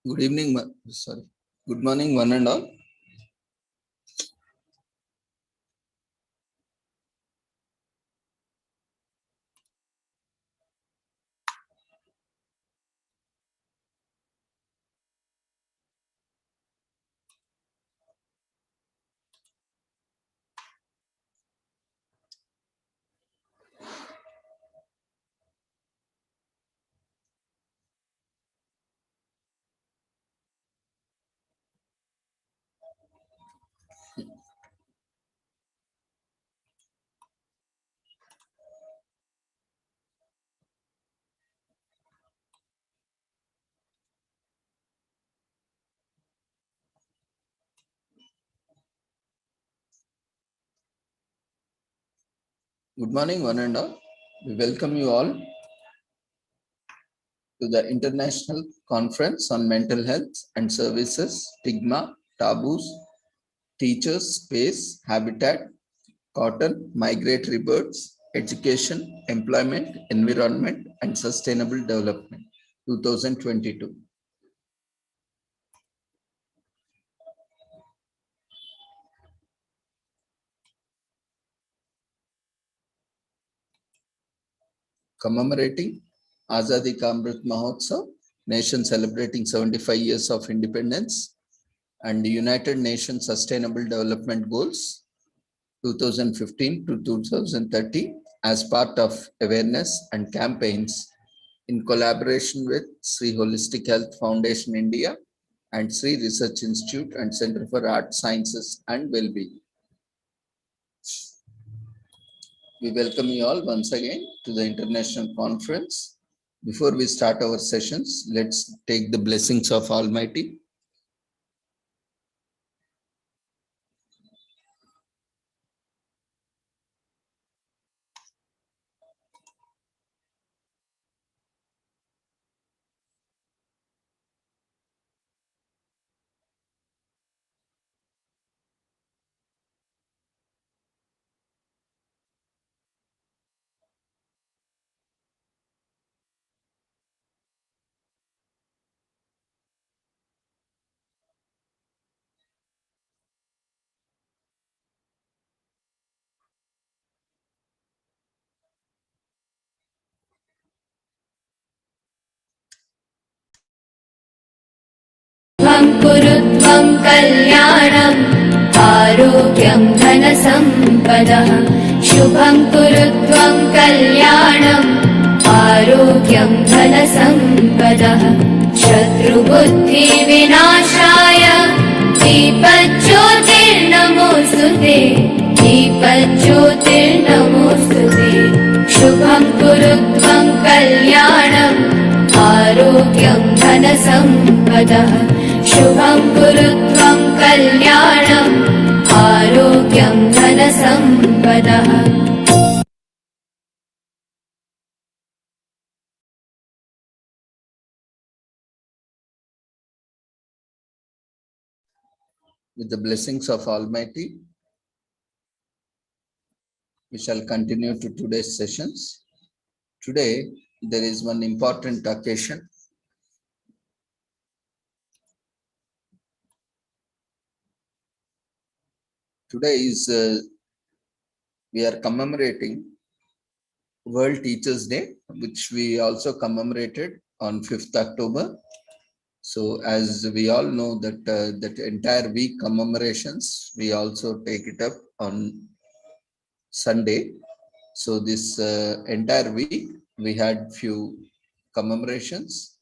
Good evening, sorry. Good morning, one and all. Good morning, one and all. We welcome you all to the International Conference on Mental Health and Services, Stigma, Taboos, Teachers, Space, Habitat, Cotton, Migratory Birds, Education, Employment, Environment, and Sustainable Development, 2022. Commemorating Azadi Ka Amrit Mahotsav, nation celebrating 75 years of independence, and the United Nations Sustainable Development Goals 2015 to 2030 as part of awareness and campaigns in collaboration with Sri Holistic Health Foundation India and Sri Research Institute and Center for Art, Sciences and Wellbeing. We welcome you all once again to the international conference. Before we start our sessions, let's take the blessings of Almighty. कुरुत्वं कल्याणम् आरोग्यं धनसम्पदः शुभं कुरुत्वं कल्याणम् आरोग्यं धनसम्पदः शत्रुबुद्धिविनाशाय दीपज्योतिर्नमोऽस्तुते दीपज्योतिर्नमोऽस्तुते शुभं कुरुत्वं कल्याणम् आरोग्यं धनसम्पदः शुभं कुरुत्वं कल्याणम् आरोग्यं धनसम्पदः With the blessings of Almighty, we shall continue to today's sessions. Today, there is one important occasion. Today is, we are commemorating World Teachers Day, which we also commemorated on 5th October. So as we all know that that entire week commemorations, we also take it up on Sunday. So this entire week, we had few commemorations.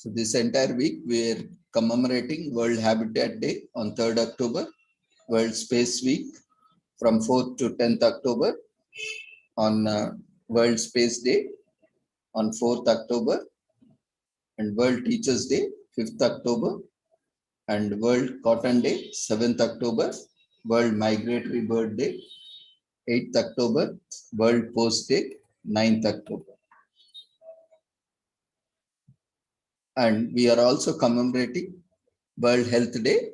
So this entire week, we are commemorating World Habitat Day on 3rd October, World Space Week from 4th to 10th October, on World Space Day on 4th October, and World Teachers Day 5th October, and World Cotton Day 7th October, World Migratory Bird Day, 8th October, World Post Day, 9th October. And we are also commemorating World Health Day,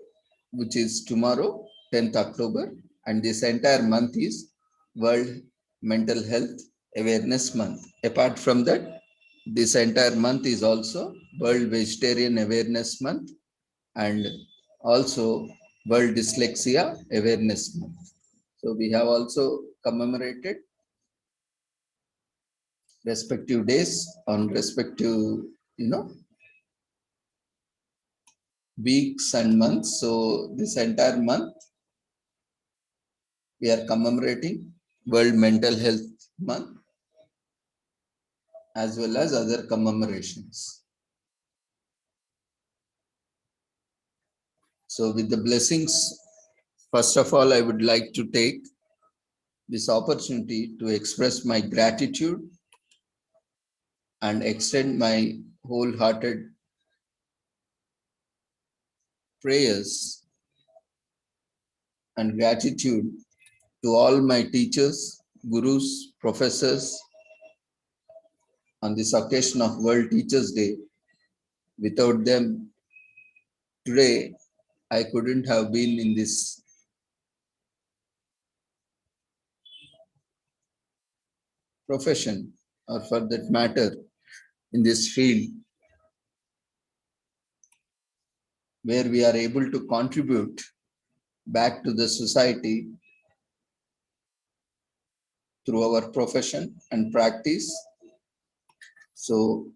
which is tomorrow, 10th October. And this entire month is World Mental Health Awareness Month. Apart from that, this entire month is also World Vegetarian Awareness Month and also World Dyslexia Awareness Month. So we have also commemorated respective days on respective, weeks and months. So this entire month we are commemorating World Mental Health Month as well as other commemorations. So with the blessings, first of all, I would like to take this opportunity to express my gratitude and extend my wholehearted prayers and gratitude to all my teachers, gurus, professors on this occasion of World Teachers Day. Without them, today I couldn't have been in this profession, or for that matter, in this field where we are able to contribute back to the society through our profession and practice. So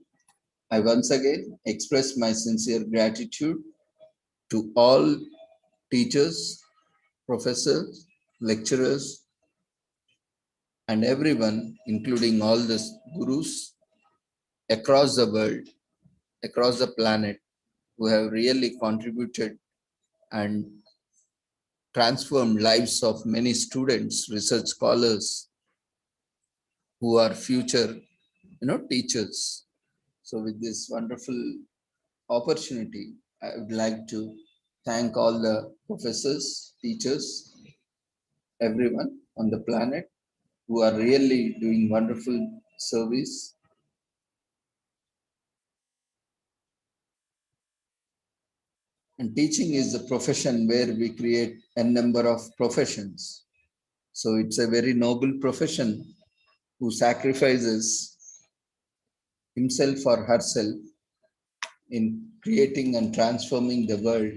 I once again express my sincere gratitude to all teachers, professors, lecturers, and everyone, including all the gurus across the world, across the planet, who have really contributed and transformed lives of many students, research scholars, who are future, teachers. So with this wonderful opportunity, I would like to thank all the professors, teachers, everyone on the planet who are really doing wonderful service. And teaching is a profession where we create a number of professions. So it's a very noble profession who sacrifices himself or herself in creating and transforming the world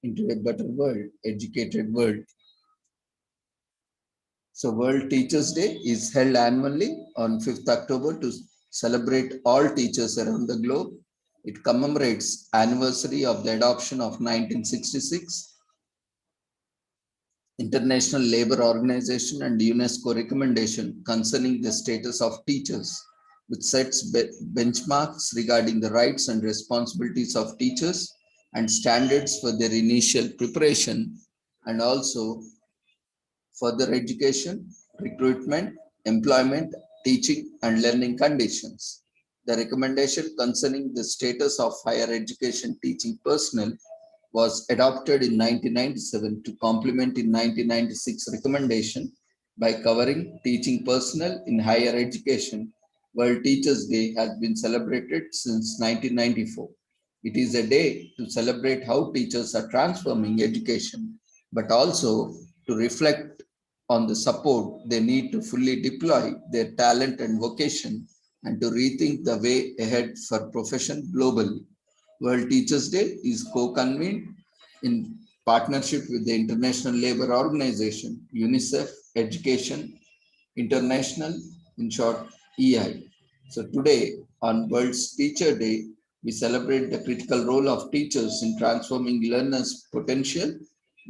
into a better world, educated world. So World Teachers Day is held annually on 5th October to celebrate all teachers around the globe. It commemorates anniversary of the adoption of 1966 International Labour Organization and UNESCO recommendation concerning the status of teachers, which sets benchmarks regarding the rights and responsibilities of teachers and standards for their initial preparation and also further education, recruitment, employment, teaching, and learning conditions. The recommendation concerning the status of higher education teaching personnel was adopted in 1997 to complement in 1996 recommendation by covering teaching personnel in higher education. World Teachers Day has been celebrated since 1994. It is a day to celebrate how teachers are transforming education, but also to reflect on the support they need to fully deploy their talent and vocation and to rethink the way ahead for profession globally. World Teachers Day is co-convened in partnership with the International Labour Organization, UNICEF, Education International, in short, EI. So today, on World Teacher Day, we celebrate the critical role of teachers in transforming learners' potential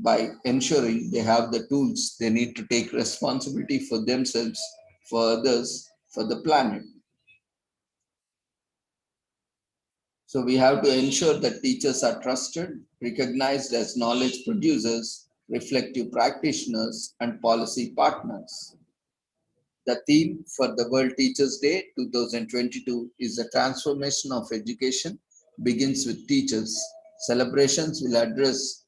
by ensuring they have the tools they need to take responsibility for themselves, for others, for the planet. So we have to ensure that teachers are trusted, recognized as knowledge producers, reflective practitioners, and policy partners. The theme for the World Teachers Day 2022 is the transformation of education begins with teachers. Celebrations will address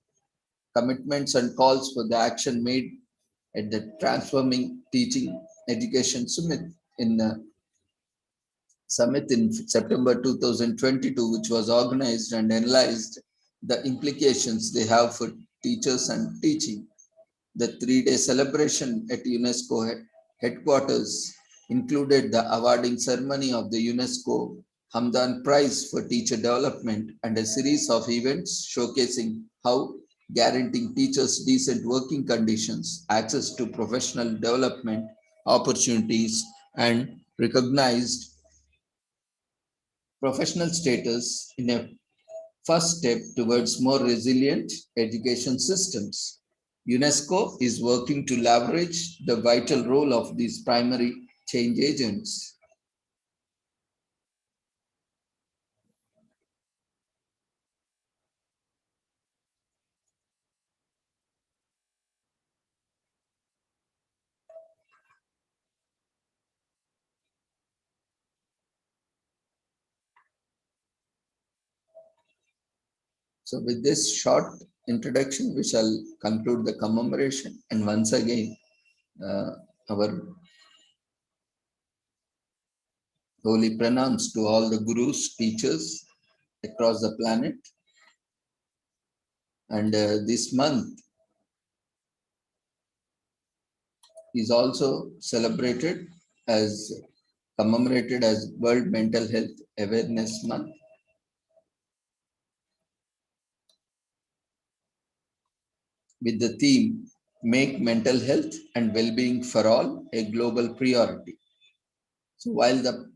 commitments and calls for the action made at the Transforming Teaching Education Summit in September 2022, which was organized and analyzed the implications they have for teachers and teaching. The 3-day celebration at UNESCO headquarters included the awarding ceremony of the UNESCO Hamdan Prize for Teacher Development and a series of events showcasing how guaranteeing teachers decent working conditions, access to professional development opportunities, and recognized professional status in a first step towards more resilient education systems. UNESCO is working to leverage the vital role of these primary change agents. So with this short introduction, we shall conclude the commemoration. And once again, our holy pranams to all the gurus, teachers across the planet. And this month is also celebrated as commemorated as World Mental Health Awareness Month. With the theme, Make Mental Health and Well-Being for All a Global Priority. So while the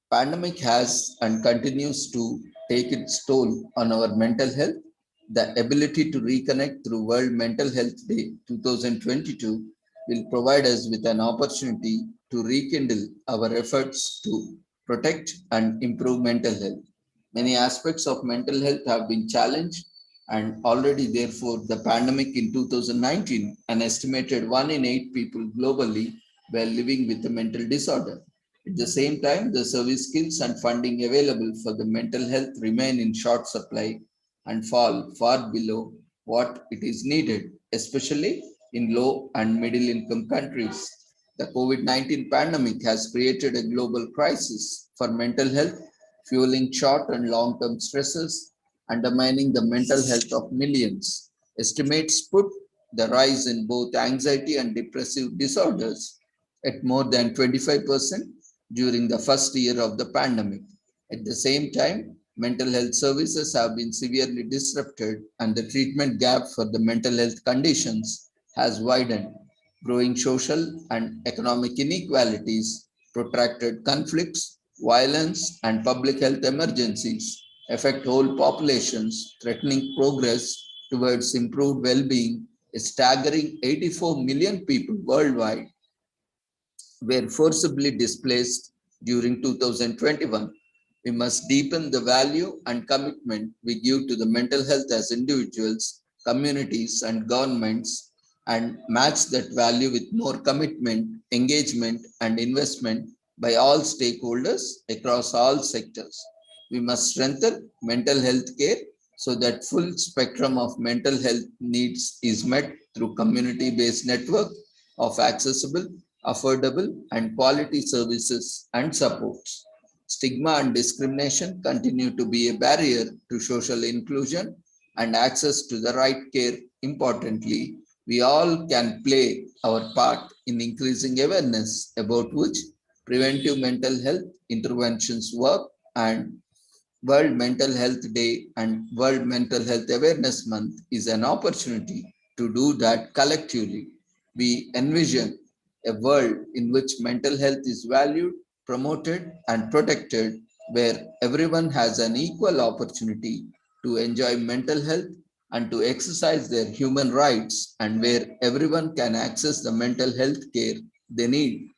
pandemic has and continues to take its toll on our mental health, the ability to reconnect through World Mental Health Day 2022 will provide us with an opportunity to rekindle our efforts to protect and improve mental health. Many aspects of mental health have been challenged, and already therefore the pandemic in 2019, an estimated 1 in 8 people globally were living with a mental disorder. At the same time, the service skills and funding available for the mental health remain in short supply and fall far below what it is needed, especially in low and middle income countries. The COVID-19 pandemic has created a global crisis for mental health, fueling short and long-term stresses, undermining the mental health of millions. Estimates put the rise in both anxiety and depressive disorders at more than 25% during the first year of the pandemic. At the same time, mental health services have been severely disrupted and the treatment gap for the mental health conditions has widened. Growing social and economic inequalities, protracted conflicts, violence, and public health emergencies affect whole populations, threatening progress towards improved well-being. A staggering 84 million people worldwide were forcibly displaced during 2021. We must deepen the value and commitment we give to the mental health as individuals, communities, and governments, and match that value with more commitment, engagement, and investment by all stakeholders across all sectors. We must strengthen mental health care so that full spectrum of mental health needs is met through community-based network of accessible, affordable, and quality services and supports. Stigma and discrimination continue to be a barrier to social inclusion and access to the right care. Importantly, we all can play our part in increasing awareness about which preventive mental health interventions work, and World Mental Health Day and World Mental Health Awareness Month is an opportunity to do that collectively. We envision a world in which mental health is valued, promoted, and protected, where everyone has an equal opportunity to enjoy mental health and to exercise their human rights, and where everyone can access the mental health care they need.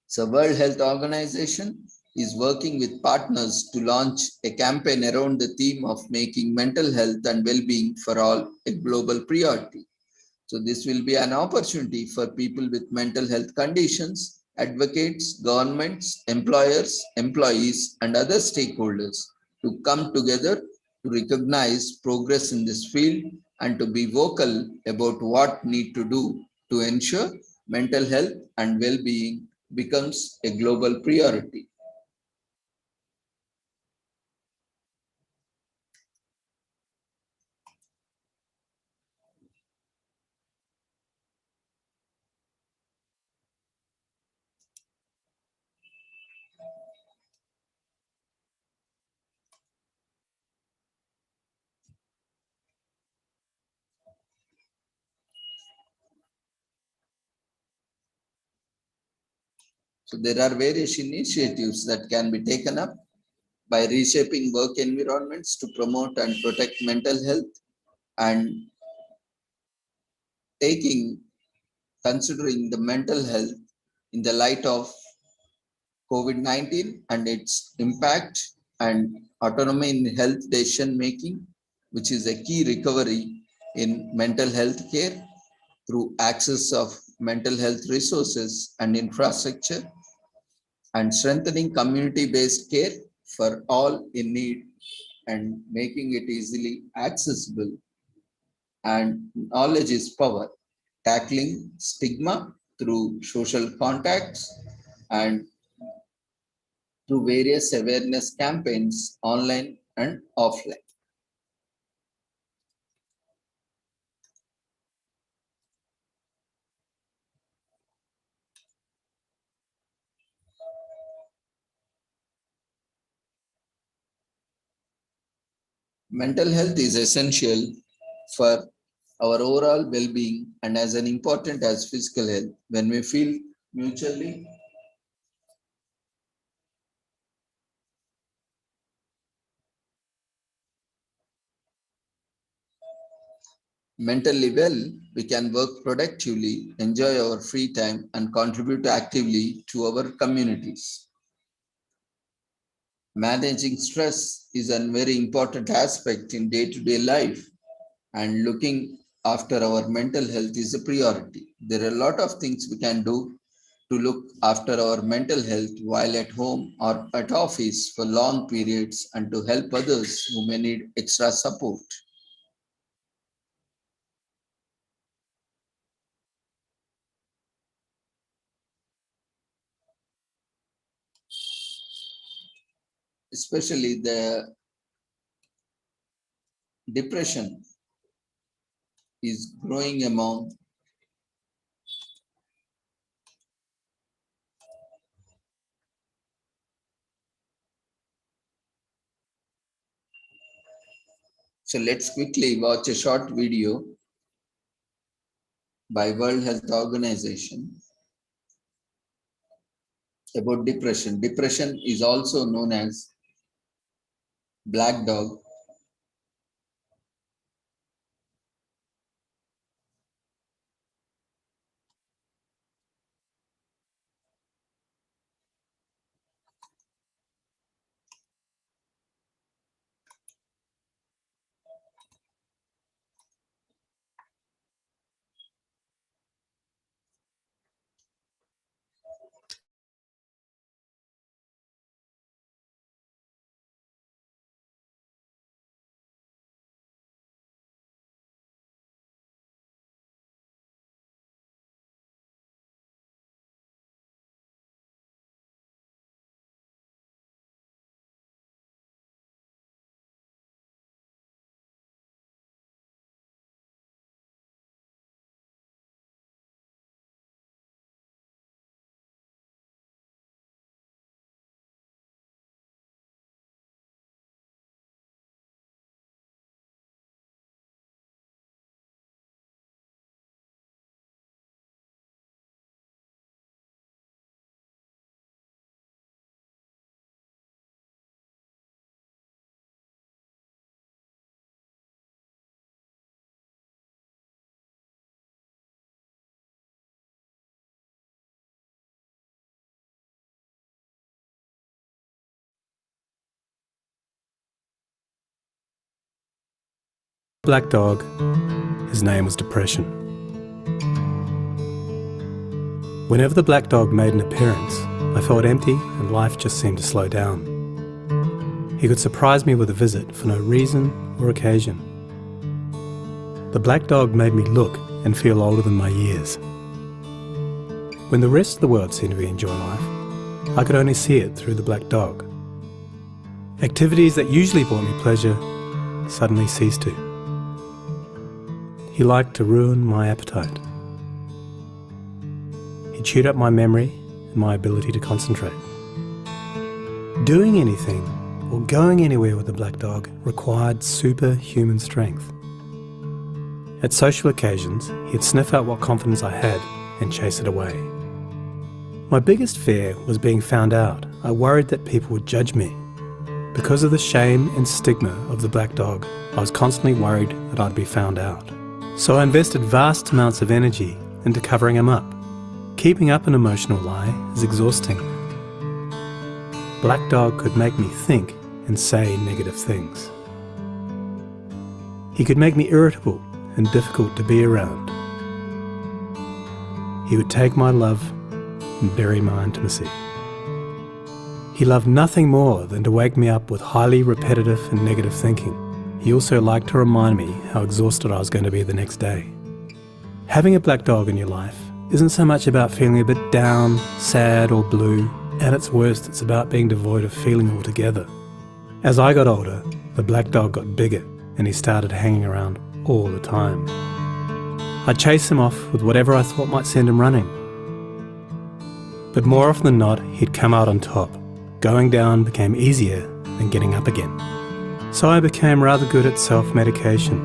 So World Health Organization is working with partners to launch a campaign around the theme of making mental health and well-being for all a global priority. So this will be an opportunity for people with mental health conditions, advocates, governments, employers, employees, and other stakeholders to come together to recognize progress in this field and to be vocal about what need to do to ensure mental health and well-being becomes a global priority. So there are various initiatives that can be taken up by reshaping work environments to promote and protect mental health and considering the mental health in the light of COVID-19 and its impact and autonomy in health decision making, which is a key recovery in mental health care through access of mental health resources and infrastructure, and strengthening community-based care for all in need and making it easily accessible. And knowledge is power, tackling stigma through social contacts and through various awareness campaigns online and offline. Mental health is essential for our overall well-being and as an important as physical health. When we feel mutually mentally well, we can work productively, enjoy our free time, and contribute actively to our communities. Managing stress is a very important aspect in day-to-day life, and looking after our mental health is a priority. There are a lot of things we can do to look after our mental health while at home or at office for long periods and to help others who may need extra support. Especially the depression is growing among so let's quickly watch a short video by World Health Organization about depression. Depression is also known as black dog. Black dog, his name was Depression. Whenever the black dog made an appearance, I felt empty and life just seemed to slow down. He could surprise me with a visit for no reason or occasion. The black dog made me look and feel older than my years. When the rest of the world seemed to be enjoying life, I could only see it through the black dog. Activities that usually brought me pleasure suddenly ceased to. He liked to ruin my appetite. He chewed up my memory and my ability to concentrate. Doing anything or going anywhere with the black dog required superhuman strength. At social occasions, he'd sniff out what confidence I had and chase it away. My biggest fear was being found out. I worried that people would judge me. Because of the shame and stigma of the black dog, I was constantly worried that I'd be found out. So I invested vast amounts of energy into covering him up. Keeping up an emotional lie is exhausting. Black dog could make me think and say negative things. He could make me irritable and difficult to be around. He would take my love and bury my intimacy. He loved nothing more than to wake me up with highly repetitive and negative thinking. He also liked to remind me how exhausted I was going to be the next day. Having a black dog in your life isn't so much about feeling a bit down, sad or blue. At its worst, it's about being devoid of feeling altogether. As I got older, the black dog got bigger and he started hanging around all the time. I'd chase him off with whatever I thought might send him running. But more often than not, he'd come out on top. Going down became easier than getting up again. So I became rather good at self-medication,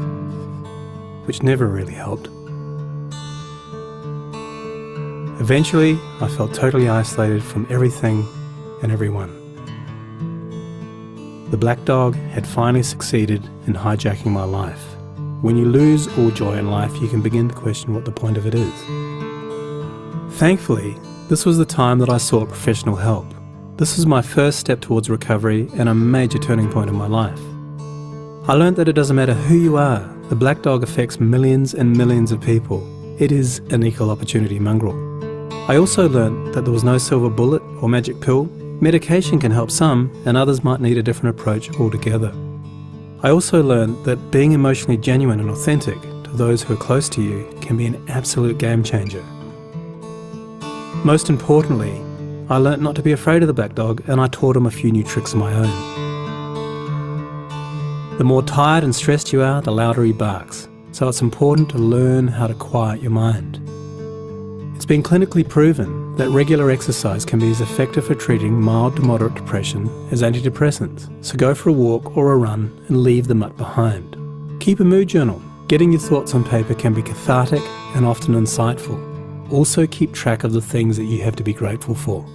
which never really helped. Eventually, I felt totally isolated from everything and everyone. The black dog had finally succeeded in hijacking my life. When you lose all joy in life, you can begin to question what the point of it is. Thankfully, this was the time that I sought professional help. This was my first step towards recovery and a major turning point in my life. I learned that it doesn't matter who you are, the black dog affects millions and millions of people. It is an equal opportunity mongrel. I also learned that there was no silver bullet or magic pill. Medication can help some, and others might need a different approach altogether. I also learned that being emotionally genuine and authentic to those who are close to you can be an absolute game changer. Most importantly, I learnt not to be afraid of the black dog, and I taught him a few new tricks of my own. The more tired and stressed you are, the louder he barks, so it's important to learn how to quiet your mind. It's been clinically proven that regular exercise can be as effective for treating mild to moderate depression as antidepressants, so go for a walk or a run and leave the mutt behind. Keep a mood journal. Getting your thoughts on paper can be cathartic and often insightful. Also keep track of the things that you have to be grateful for.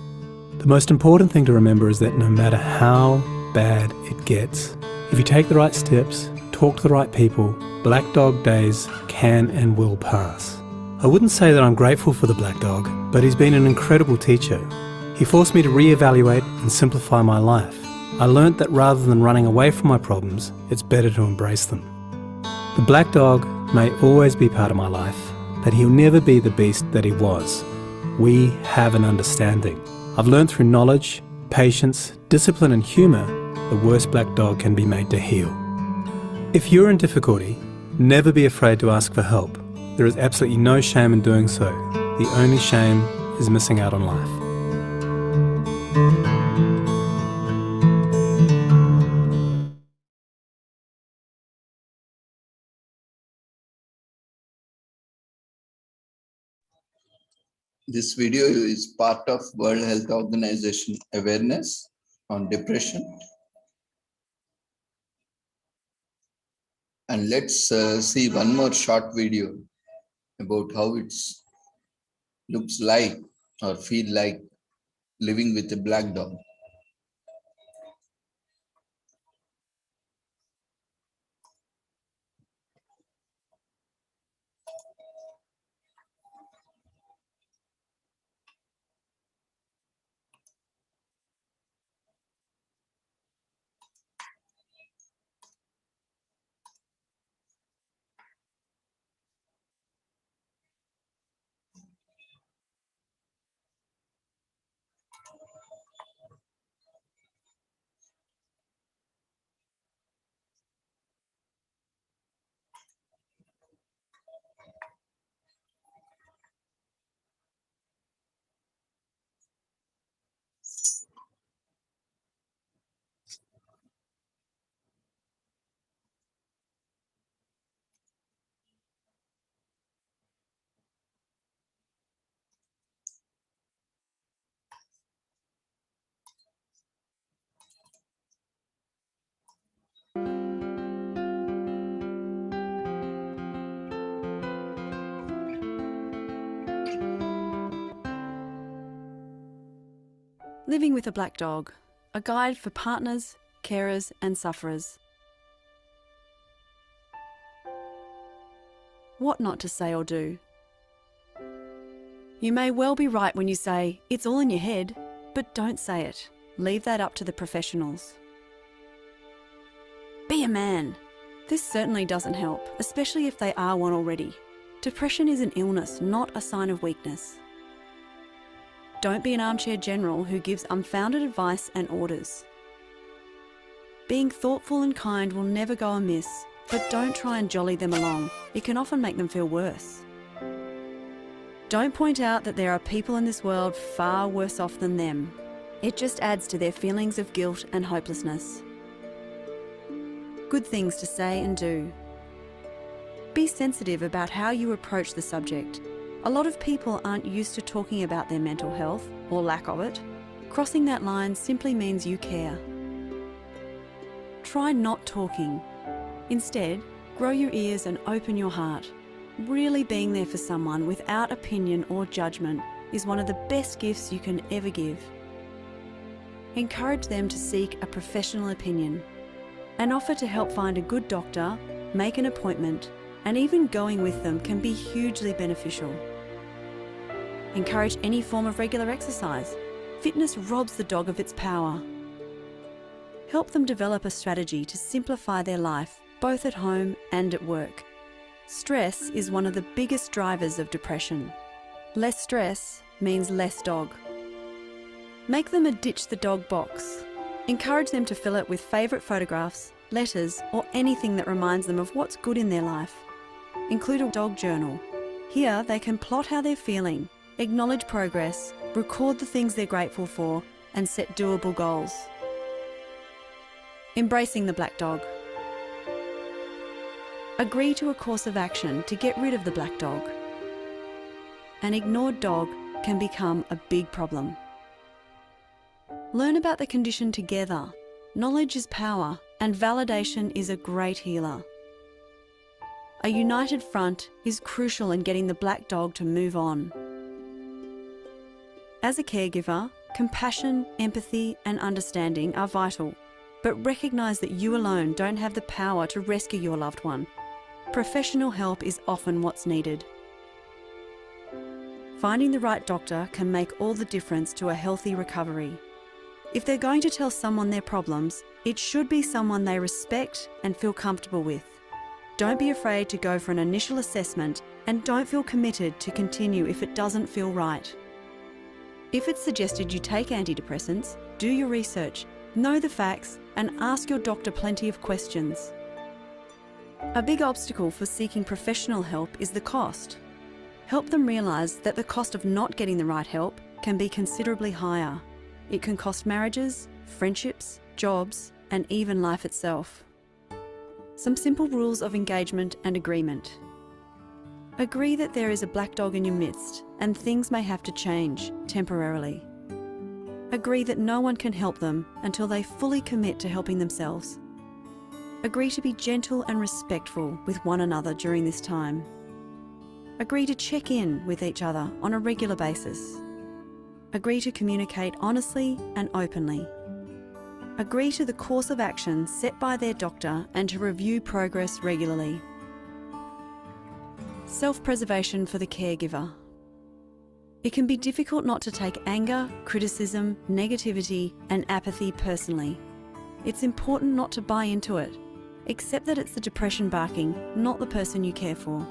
The most important thing to remember is that no matter how bad it gets, if you take the right steps, talk to the right people, black dog days can and will pass. I wouldn't say that I'm grateful for the black dog, but he's been an incredible teacher. He forced me to reevaluate and simplify my life. I learnt that rather than running away from my problems, it's better to embrace them. The black dog may always be part of my life, but he'll never be the beast that he was. We have an understanding. I've learned through knowledge, patience, discipline and humour, the worst black dog can be made to heal. If you're in difficulty, never be afraid to ask for help. There is absolutely no shame in doing so. The only shame is missing out on life. This video is part of World Health Organization awareness on depression. And let's see one more short video about how it looks like or feel like living with a black dog. Living with a Black Dog, a guide for partners, carers and sufferers. What not to say or do. You may well be right when you say, it's all in your head, but don't say it. Leave that up to the professionals. Be a man. This certainly doesn't help, especially if they are one already. Depression is an illness, not a sign of weakness. Don't be an armchair general who gives unfounded advice and orders. Being thoughtful and kind will never go amiss, but don't try and jolly them along. It can often make them feel worse. Don't point out that there are people in this world far worse off than them. It just adds to their feelings of guilt and hopelessness. Good things to say and do. Be sensitive about how you approach the subject. A lot of people aren't used to talking about their mental health, or lack of it. Crossing that line simply means you care. Try not talking. Instead, grow your ears and open your heart. Really being there for someone without opinion or judgment is one of the best gifts you can ever give. Encourage them to seek a professional opinion and offer to help find a good doctor, make an appointment, and even going with them can be hugely beneficial. Encourage any form of regular exercise. Fitness robs the dog of its power. Help them develop a strategy to simplify their life, both at home and at work. Stress is one of the biggest drivers of depression. Less stress means less dog. Make them a ditch the dog box. Encourage them to fill it with favourite photographs, letters, or anything that reminds them of what's good in their life. Include a dog journal. Here they can plot how they're feeling, acknowledge progress, record the things they're grateful for, and set doable goals. Embracing the Black Dog. Agree to a course of action to get rid of the Black Dog. An ignored dog can become a big problem. Learn about the condition together. Knowledge is power, and validation is a great healer. A united front is crucial in getting the Black Dog to move on. As a caregiver, compassion, empathy, and understanding are vital, but recognise that you alone don't have the power to rescue your loved one. Professional help is often what's needed. Finding the right doctor can make all the difference to a healthy recovery. If they're going to tell someone their problems, it should be someone they respect and feel comfortable with. Don't be afraid to go for an initial assessment, and don't feel committed to continue if it doesn't feel right. If it's suggested you take antidepressants, do your research, know the facts, and ask your doctor plenty of questions. A big obstacle for seeking professional help is the cost. Help them realise that the cost of not getting the right help can be considerably higher. It can cost marriages, friendships, jobs, and even life itself. Some simple rules of engagement and agreement. Agree that there is a Black Dog in your midst and things may have to change temporarily. Agree that no one can help them until they fully commit to helping themselves. Agree to be gentle and respectful with one another during this time. Agree to check in with each other on a regular basis. Agree to communicate honestly and openly. Agree to the course of action set by their doctor and to review progress regularly. Self-preservation for the caregiver. It can be difficult not to take anger, criticism, negativity, and apathy personally. It's important not to buy into it. Accept that it's the depression barking, not the person you care for.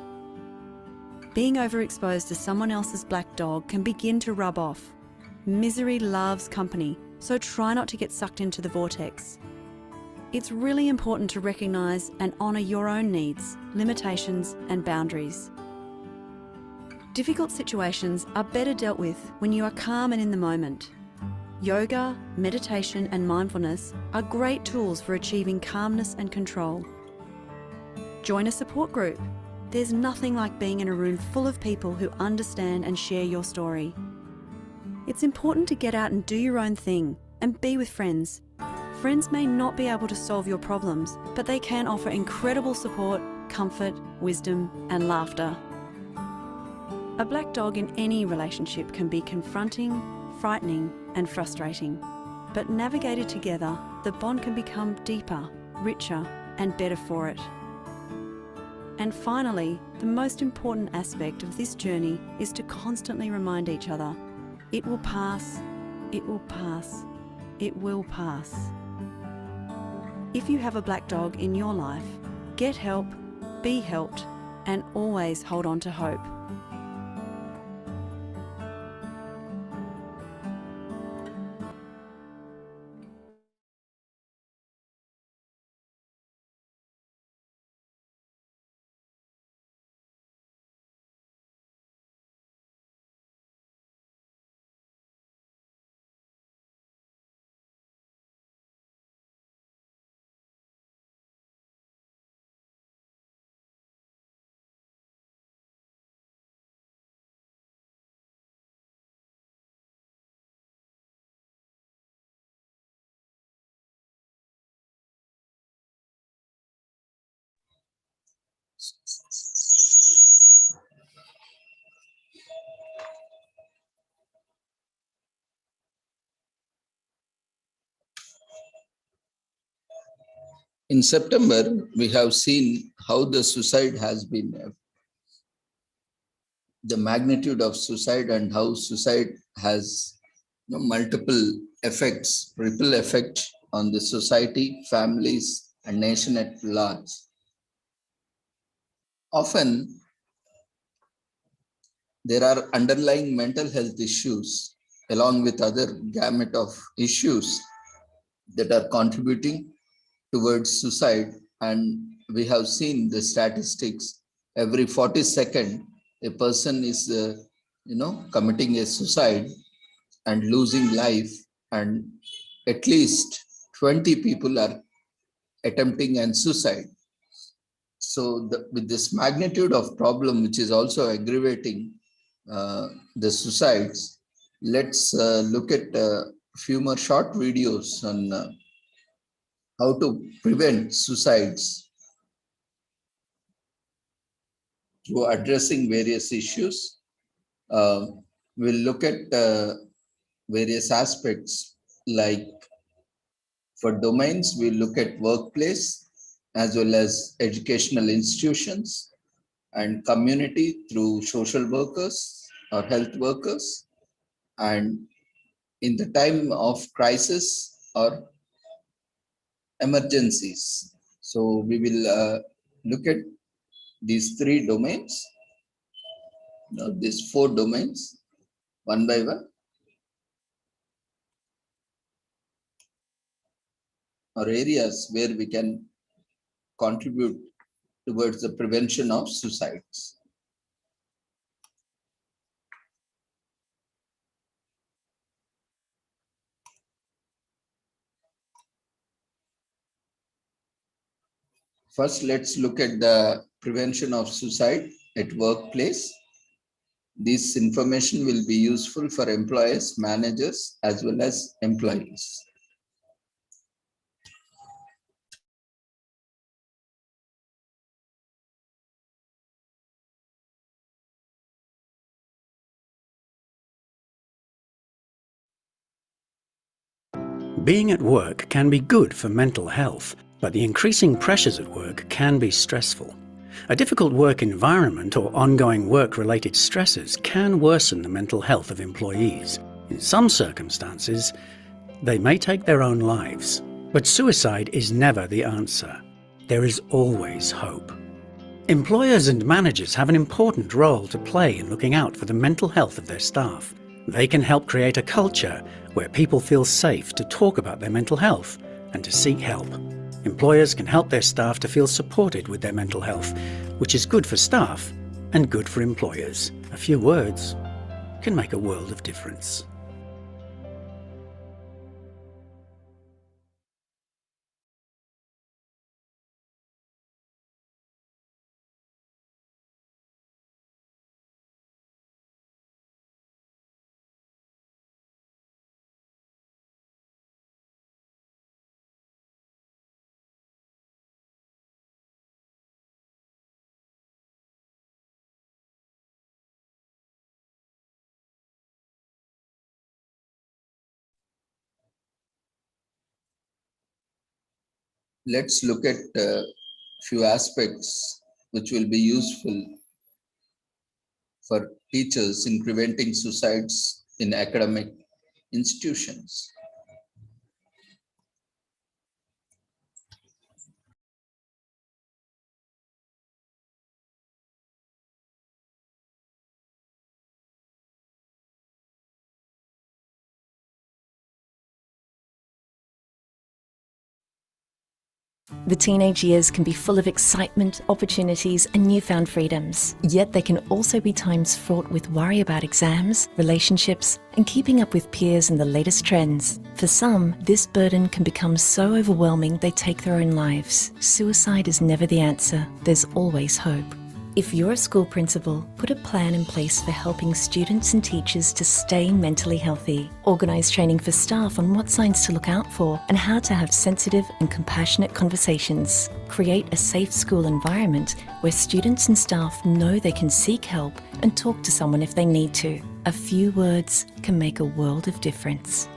Being overexposed to someone else's Black Dog can begin to rub off. Misery loves company, so try not to get sucked into the vortex. It's really important to recognise and honour your own needs, limitations, and boundaries. Difficult situations are better dealt with when you are calm and in the moment. Yoga, meditation, and mindfulness are great tools for achieving calmness and control. Join a support group. There's nothing like being in a room full of people who understand and share your story. It's important to get out and do your own thing and be with friends. Friends may not be able to solve your problems, but they can offer incredible support, comfort, wisdom, and laughter. A Black Dog in any relationship can be confronting, frightening, and frustrating. But navigated together, the bond can become deeper, richer, and better for it. And finally, the most important aspect of this journey is to constantly remind each other, it will pass, it will pass, it will pass. If you have a black dog in your life, get help, be helped, and always hold on to hope. In September, we have seen how the suicide has been, the magnitude of suicide and how suicide has multiple effects, ripple effect on the society, families, and nation at large. Often, there are underlying mental health issues along with other gamut of issues that are contributing towards suicide. And we have seen the statistics every 40 seconds, a person is, committing a suicide and losing life, and at least 20 people are attempting an suicide. So with this magnitude of problem, which is also aggravating the suicides, let's look at a few more short videos on how to prevent suicides through addressing various issues. Uh, we'll look at various aspects, like for domains, we look at workplace as well as educational institutions and community through social workers or health workers, and in the time of crisis or emergencies. So we will look at these three domains, these four domains, one by one, or areas where we can contribute towards the prevention of suicides. First, let's look at the prevention of suicide at workplace. This information will be useful for employers, managers, as well as employees. Being at work can be good for mental health, but the increasing pressures at work can be stressful. A difficult work environment or ongoing work-related stresses can worsen the mental health of employees. In some circumstances, they may take their own lives. But suicide is never the answer. There is always hope. Employers and managers have an important role to play in looking out for the mental health of their staff. They can help create a culture where people feel safe to talk about their mental health and to seek help. Employers can help their staff to feel supported with their mental health, which is good for staff and good for employers. A few words can make a world of difference. let's look at a few aspects which will be useful for teachers in preventing suicides in academic institutions. The teenage years can be full of excitement, opportunities, and newfound freedoms. Yet they can also be times fraught with worry about exams, relationships, and keeping up with peers and the latest trends. For some, this burden can become so overwhelming they take their own lives. Suicide is never the answer. There's always hope. If you're a school principal, put a plan in place for helping students and teachers to stay mentally healthy. Organise training for staff on what signs to look out for and how to have sensitive and compassionate conversations. Create a safe school environment where students and staff know they can seek help and talk to someone if they need to. A few words can make a world of difference.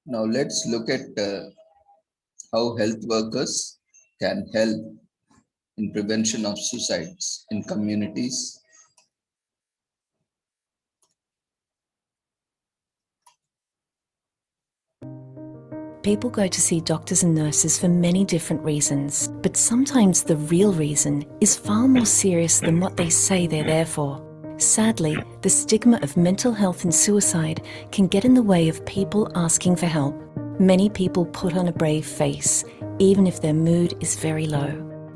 Now let's look at how health workers can help in prevention of suicides in communities. People go to see doctors and nurses for many different reasons, but sometimes the real reason is far more serious than what they say they're there for. Sadly, the stigma of mental health and suicide can get in the way of people asking for help. Many people put on a brave face, even if their mood is very low.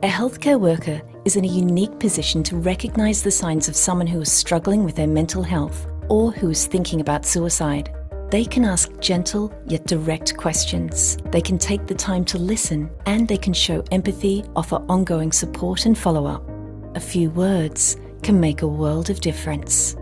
A healthcare worker is in a unique position to recognise the signs of someone who is struggling with their mental health or who is thinking about suicide. They can ask gentle yet direct questions. They can take the time to listen, and they can show empathy, offer ongoing support and follow-up. A few words can make a world of difference.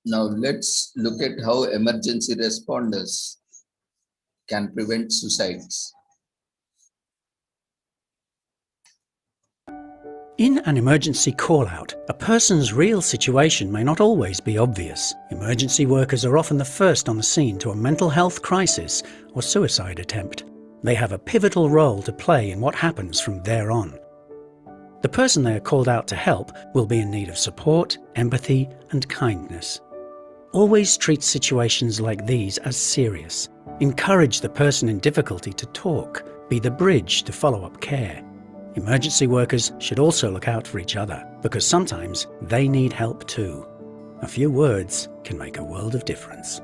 Now let's look at how emergency responders can prevent suicides. In an emergency call-out, a person's real situation may not always be obvious. Emergency workers are often the first on the scene to a mental health crisis or suicide attempt. They have a pivotal role to play in what happens from there on. The person they are called out to help will be in need of support, empathy, and kindness. Always treat situations like these as serious. Encourage the person in difficulty to talk. Be the bridge to follow-up care. Emergency workers should also look out for each other, because sometimes they need help too. A few words can make a world of difference.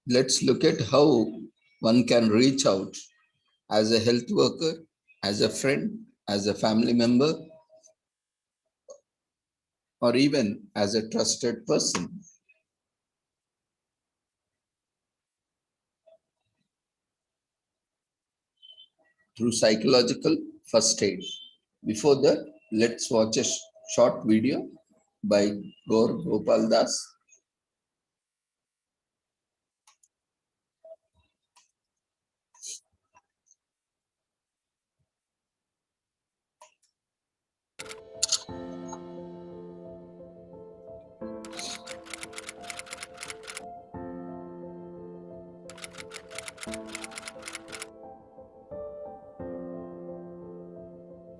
let's look at how one can reach out as a health worker, as a friend, as a family member, or even as a trusted person. Through psychological first aid. Before that, let's watch a short video by Gaur Gopal Das.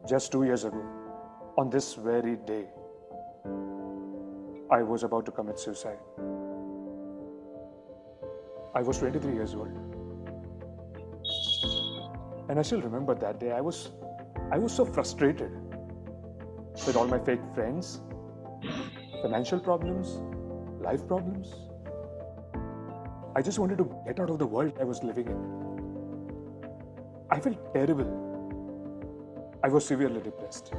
Just 2 years ago, on this very day, I was about to commit suicide. I was 23 years old. And I still remember that day. I was so frustrated with all my fake friends, financial problems, life problems. I just wanted to get out of the world I was living in. I felt terrible. I was severely depressed.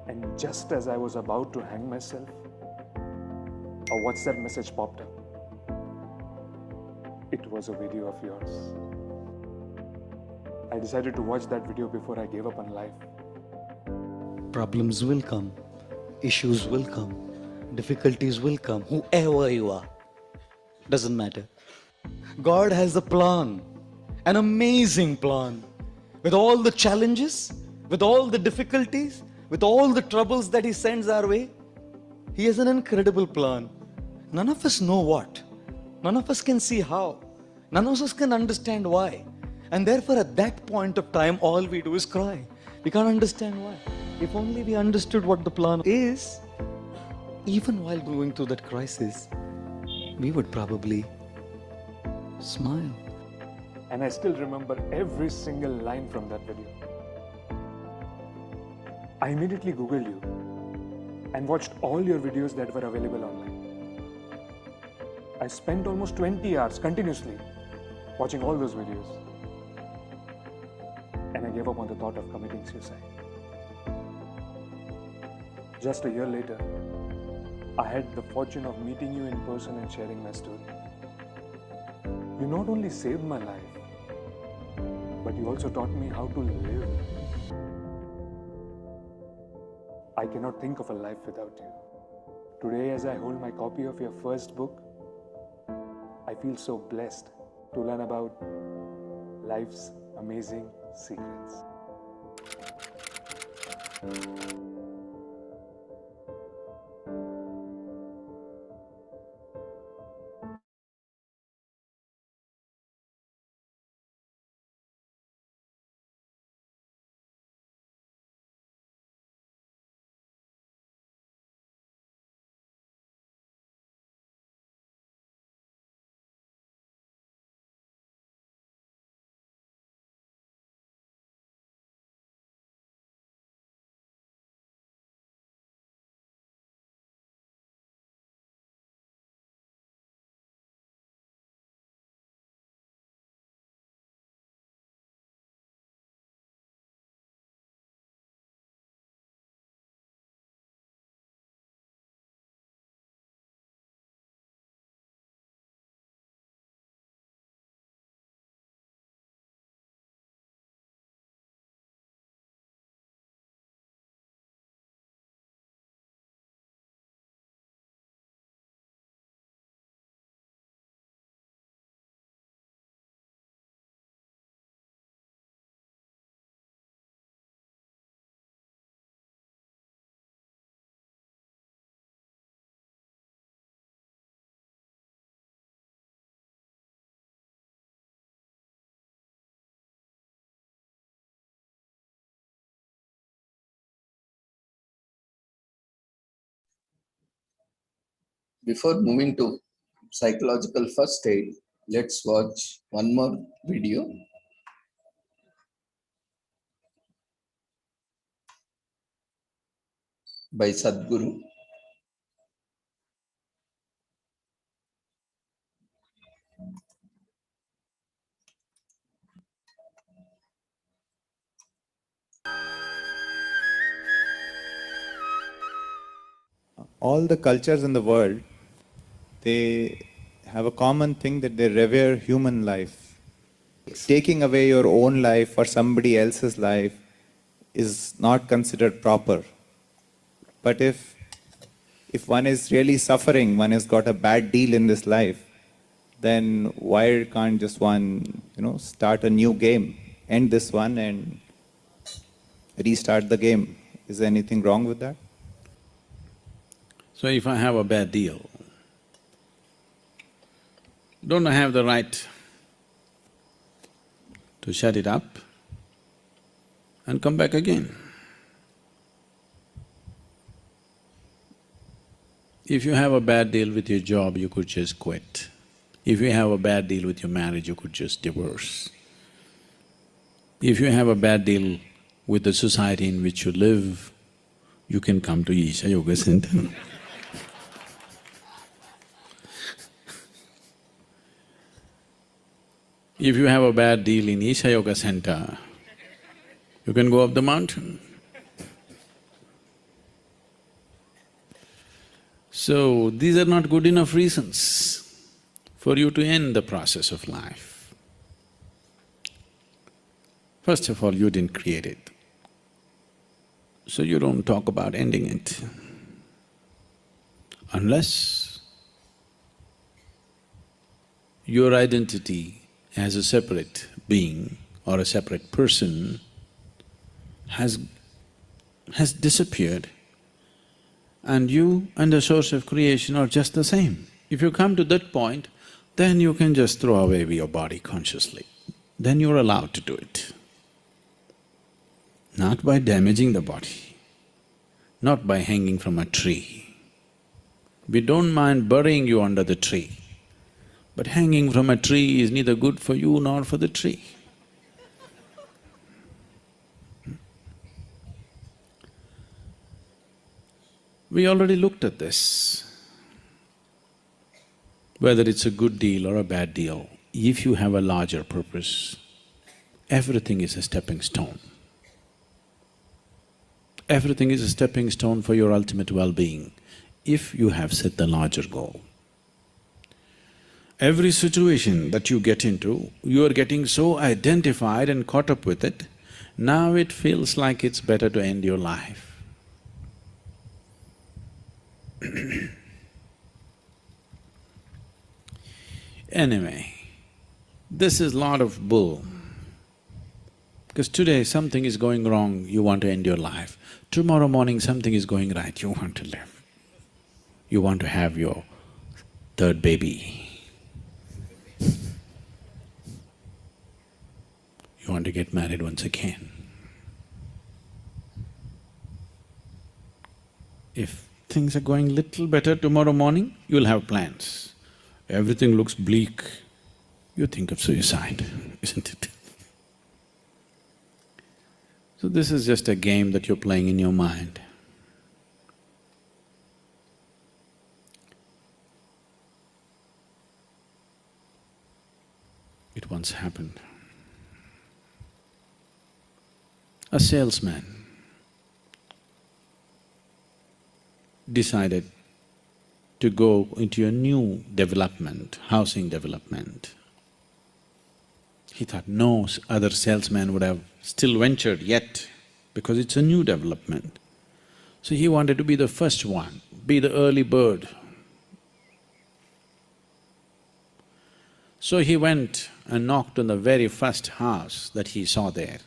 And just as I was about to hang myself, a WhatsApp message popped up. It was a video of yours. I decided to watch that video before I gave up on life. Problems will come, issues will come, difficulties will come, whoever you are. Doesn't matter. God has a plan, an amazing plan. With all the challenges, with all the difficulties, with all the troubles that He sends our way, He has an incredible plan. None of us know what. None of us can see how. None of us can understand why. And therefore, at that point of time, all we do is cry. We can't understand why. If only we understood what the plan is, even while going through that crisis, we would probably smile. And I still remember every single line from that video. I immediately Googled you and watched all your videos that were available online. I spent almost 20 hours continuously watching all those videos. And I gave up on the thought of committing suicide. Just a year later, I had the fortune of meeting you in person and sharing my story. You not only saved my life, but you also taught me how to live. I cannot think of a life without you. Today, as I hold my copy of your first book, I feel so blessed to learn about life's amazing secrets. Before moving to psychological first aid, let's watch one more video by Sadhguru. all the cultures in the world, they have a common thing that they revere human life. Taking away your own life or somebody else's life is not considered proper. But if one is really suffering, one has got a bad deal in this life, then why can't just one, start a new game, end this one and restart the game? Is there anything wrong with that? So if I have a bad deal, don't I have the right to shut it up and come back again? If you have a bad deal with your job, you could just quit. If you have a bad deal with your marriage, you could just divorce. If you have a bad deal with the society in which you live, you can come to Isha Yoga Center. If you have a bad deal in Isha Yoga Center, you can go up the mountain. So, these are not good enough reasons for you to end the process of life. First of all, you didn't create it, so you don't talk about ending it. Unless your identity as a separate being or a separate person has disappeared, and you and the source of creation are just the same. If you come to that point, then you can just throw away your body consciously. Then you're allowed to do it. Not by damaging the body, not by hanging from a tree. We don't mind burying you under the tree, but hanging from a tree is neither good for you nor for the tree. We already looked at this. Whether it's a good deal or a bad deal, if you have a larger purpose, everything is a stepping stone. Everything is a stepping stone for your ultimate well-being, if you have set the larger goal. Every situation that you get into, you are getting so identified and caught up with it, now it feels like it's better to end your life. Anyway, this is lot of bull. Because today something is going wrong, you want to end your life. Tomorrow morning something is going right, you want to live. You want to have your third baby. You want to get married once again. If things are going little better tomorrow morning, you'll have plans. Everything looks bleak, you think of suicide, isn't it? So this is just a game that you're playing in your mind. It once happened. A salesman decided to go into a new development, housing development. He thought no other salesman would have still ventured yet, because it's a new development. So he wanted to be the first one, be the early bird. So he went and knocked on the very first house that he saw there.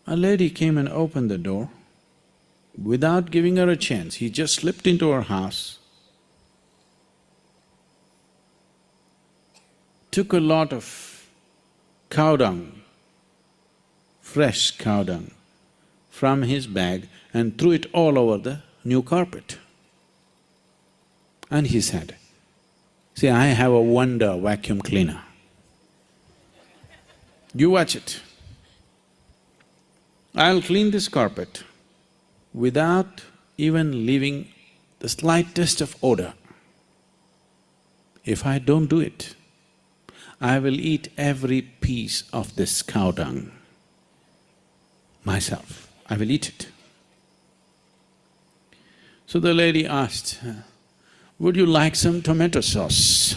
A lady came and opened the door. Without giving her a chance, he just slipped into her house, took a lot of cow dung, fresh cow dung, from his bag and threw it all over the new carpet. And he said, "See, I have a wonder vacuum cleaner. You watch it. I'll clean this carpet without even leaving the slightest of odor. If I don't do it, I will eat every piece of this cow dung myself. I will eat it." So the lady asked, would you like some tomato sauce?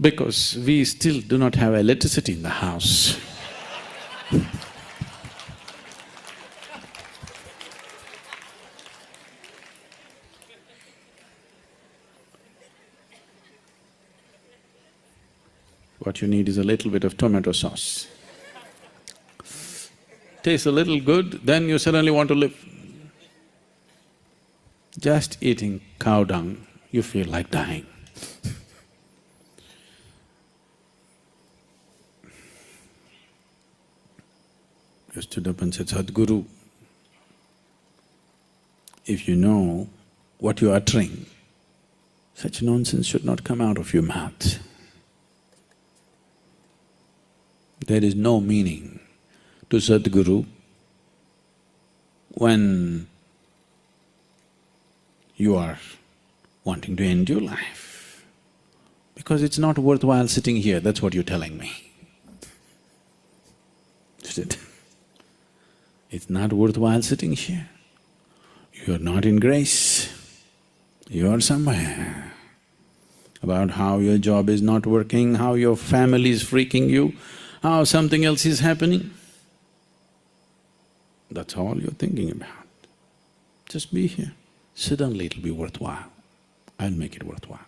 Because we still do not have electricity in the house. What you need is a little bit of tomato sauce. Tastes a little good, then you suddenly want to live. Just eating cow dung, you feel like dying. You stood up and said, Sadhguru, if you know what you're uttering, such nonsense should not come out of your mouth. There is no meaning to Sadhguru when you are wanting to end your life, because it's not worthwhile sitting here, that's what you're telling me. Is it? It's not worthwhile sitting here. You're not in grace, you're somewhere. About how your job is not working, how your family is freaking you, how something else is happening. That's all you're thinking about. Just be here. Suddenly it'll be worthwhile. I'll make it worthwhile.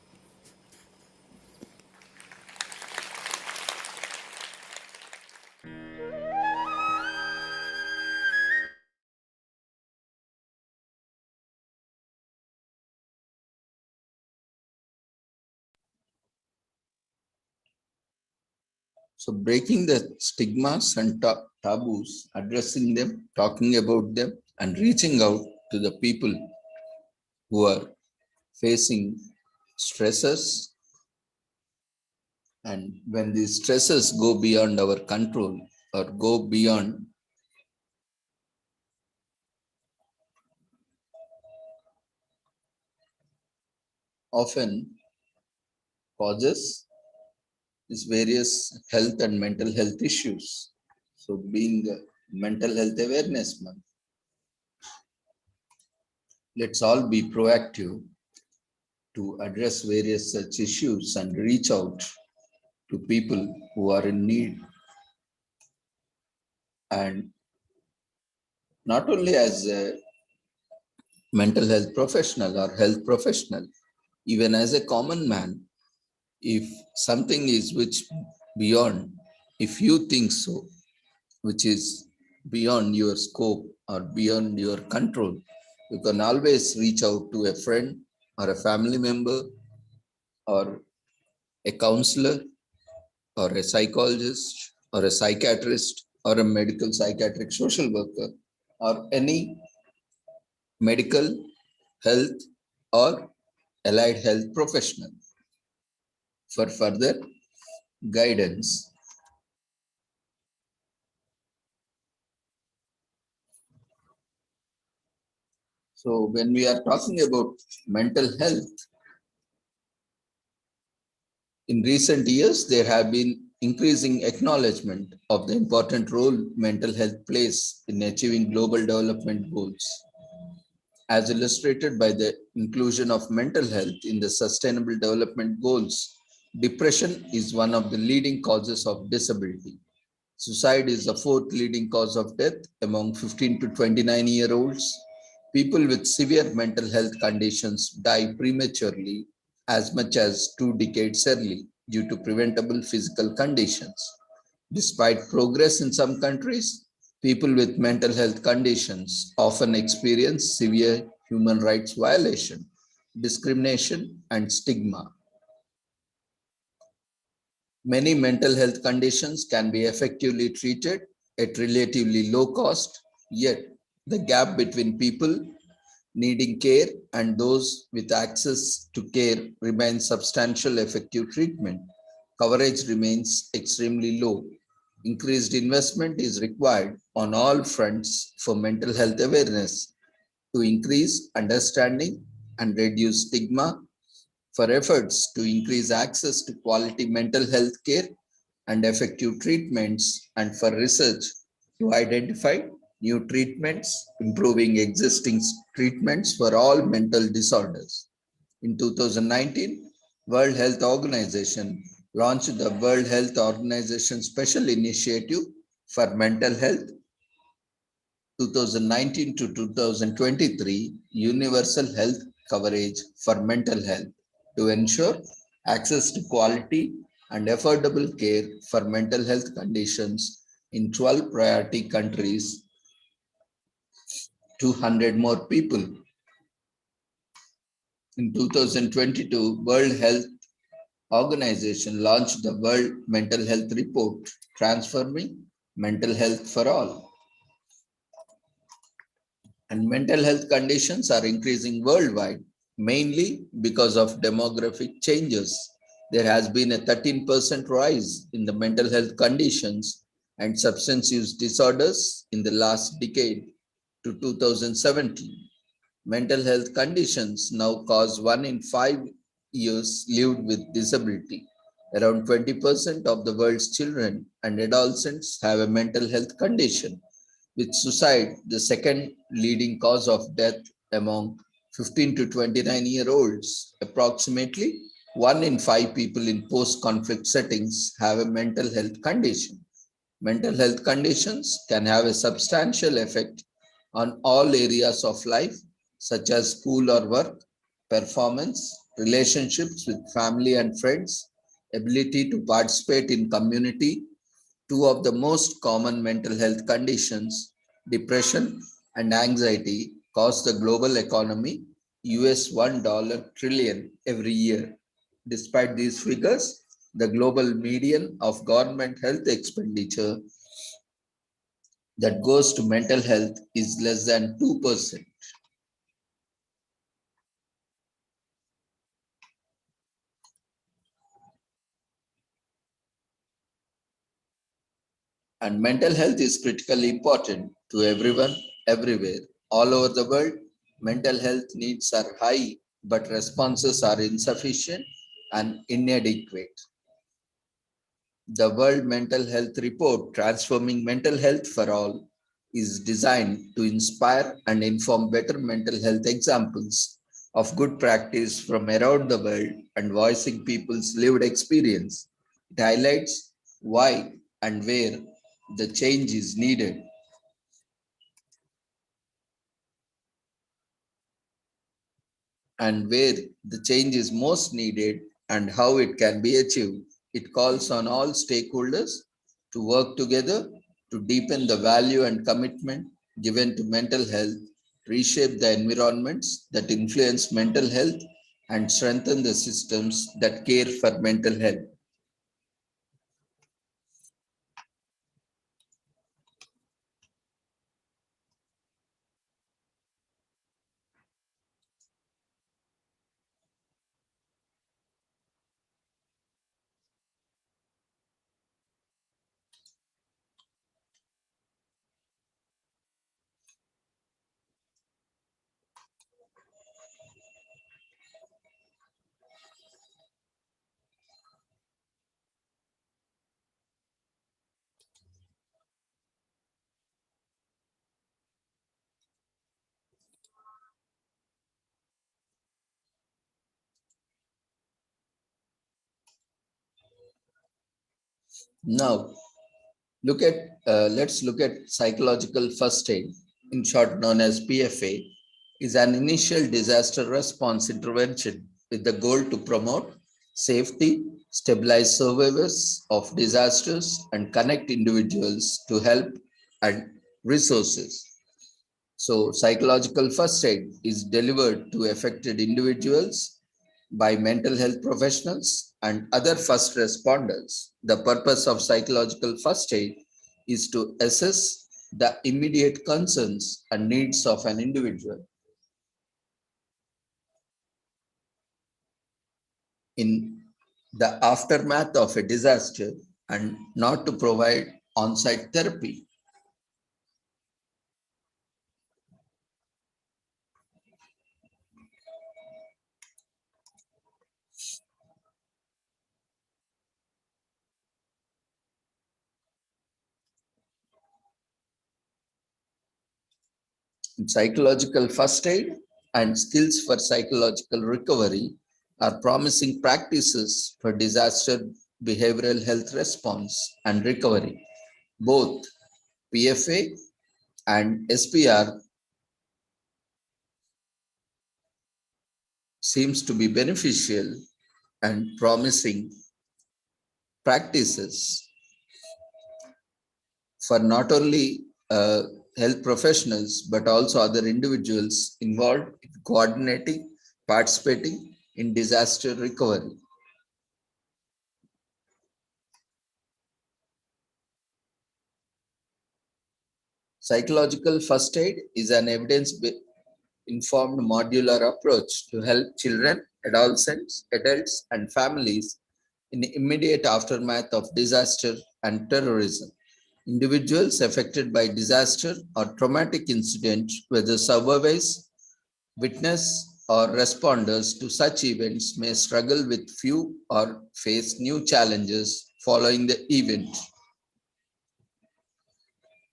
So breaking the stigmas and taboos, addressing them, talking about them, and reaching out to the people who are facing stresses. And when these stresses go beyond our control or go beyond often causes is various health and mental health issues. So being a Mental Health Awareness Month, let's all be proactive to address various such issues and reach out to people who are in need. And not only as a mental health professional or health professional, even as a common man, if something is which beyond, if you think so, which is beyond your scope or beyond your control, you can always reach out to a friend or a family member or a counselor or a psychologist or a psychiatrist or a medical psychiatric social worker or any medical health or allied health professional for further guidance. So when we are talking about mental health, in recent years, there have been increasing acknowledgement of the important role mental health plays in achieving global development goals. As illustrated by the inclusion of mental health in the Sustainable Development Goals, depression is one of the leading causes of disability. Suicide is the fourth leading cause of death among 15 to 29-year-olds. People with severe mental health conditions die prematurely as much as 2 decades early due to preventable physical conditions. Despite progress in some countries, people with mental health conditions often experience severe human rights violation, discrimination, and stigma. Many mental health conditions can be effectively treated at relatively low cost, yet the gap between people needing care and those with access to care remains substantial. Effective treatment coverage remains extremely low. Increased investment is required on all fronts for mental health awareness to increase understanding and reduce stigma, for efforts to increase access to quality mental health care and effective treatments, and for research to identify new treatments, improving existing treatments for all mental disorders. In 2019, World Health Organization launched the World Health Organization Special Initiative for Mental Health 2019 to 2023 Universal Health Coverage for Mental Health to ensure access to quality and affordable care for mental health conditions in 12 priority countries. 200 more people. In 2022, World Health Organization launched the World Mental Health Report, Transforming Mental Health for All. And mental health conditions are increasing worldwide, mainly because of demographic changes. There has been a 13% rise in the mental health conditions and substance use disorders in the last decade to 2017. Mental health conditions now cause 1 in 5 years lived with disability. Around 20% of the world's children and adolescents have a mental health condition, with suicide the second leading cause of death among 15 to 29-year-olds. Approximately 1 in 5 people in post-conflict settings have a mental health condition. Mental health conditions can have a substantial effect on all areas of life, such as school or work, performance, relationships with family and friends, ability to participate in community. Two of the most common mental health conditions, depression and anxiety, cost the global economy US $1 trillion every year. Despite these figures, the global median of government health expenditure that goes to mental health is less than 2%. And mental health is critically important to everyone, everywhere. All over the world, mental health needs are high, but responses are insufficient and inadequate. The World Mental Health Report, Transforming Mental Health for All, is designed to inspire and inform better mental health examples of good practice from around the world and voicing people's lived experience. It highlights why and where the change is needed. And where the change is most needed and how it can be achieved. It calls on all stakeholders to work together to deepen the value and commitment given to mental health, reshape the environments that influence mental health, and strengthen the systems that care for mental health. Now, let's look at psychological first aid, in short known as PFA, is an initial disaster response intervention with the goal to promote safety, stabilize survivors of disasters, and connect individuals to help and resources. So, psychological first aid is delivered to affected individuals by mental health professionals and other first responders. The purpose of psychological first aid is to assess the immediate concerns and needs of an individual in the aftermath of a disaster and not to provide on-site therapy. Psychological first aid and skills for psychological recovery are promising practices for disaster behavioral health response and recovery. Both PFA and SPR seems to be beneficial and promising practices for not only health professionals, but also other individuals involved in coordinating, participating in disaster recovery. Psychological first aid is an evidence-informed modular approach to help children, adolescents, adults, and families in the immediate aftermath of disaster and terrorism. Individuals affected by disaster or traumatic incident, whether survivors, witness, or responders to such events, may struggle with few or face new challenges following the event.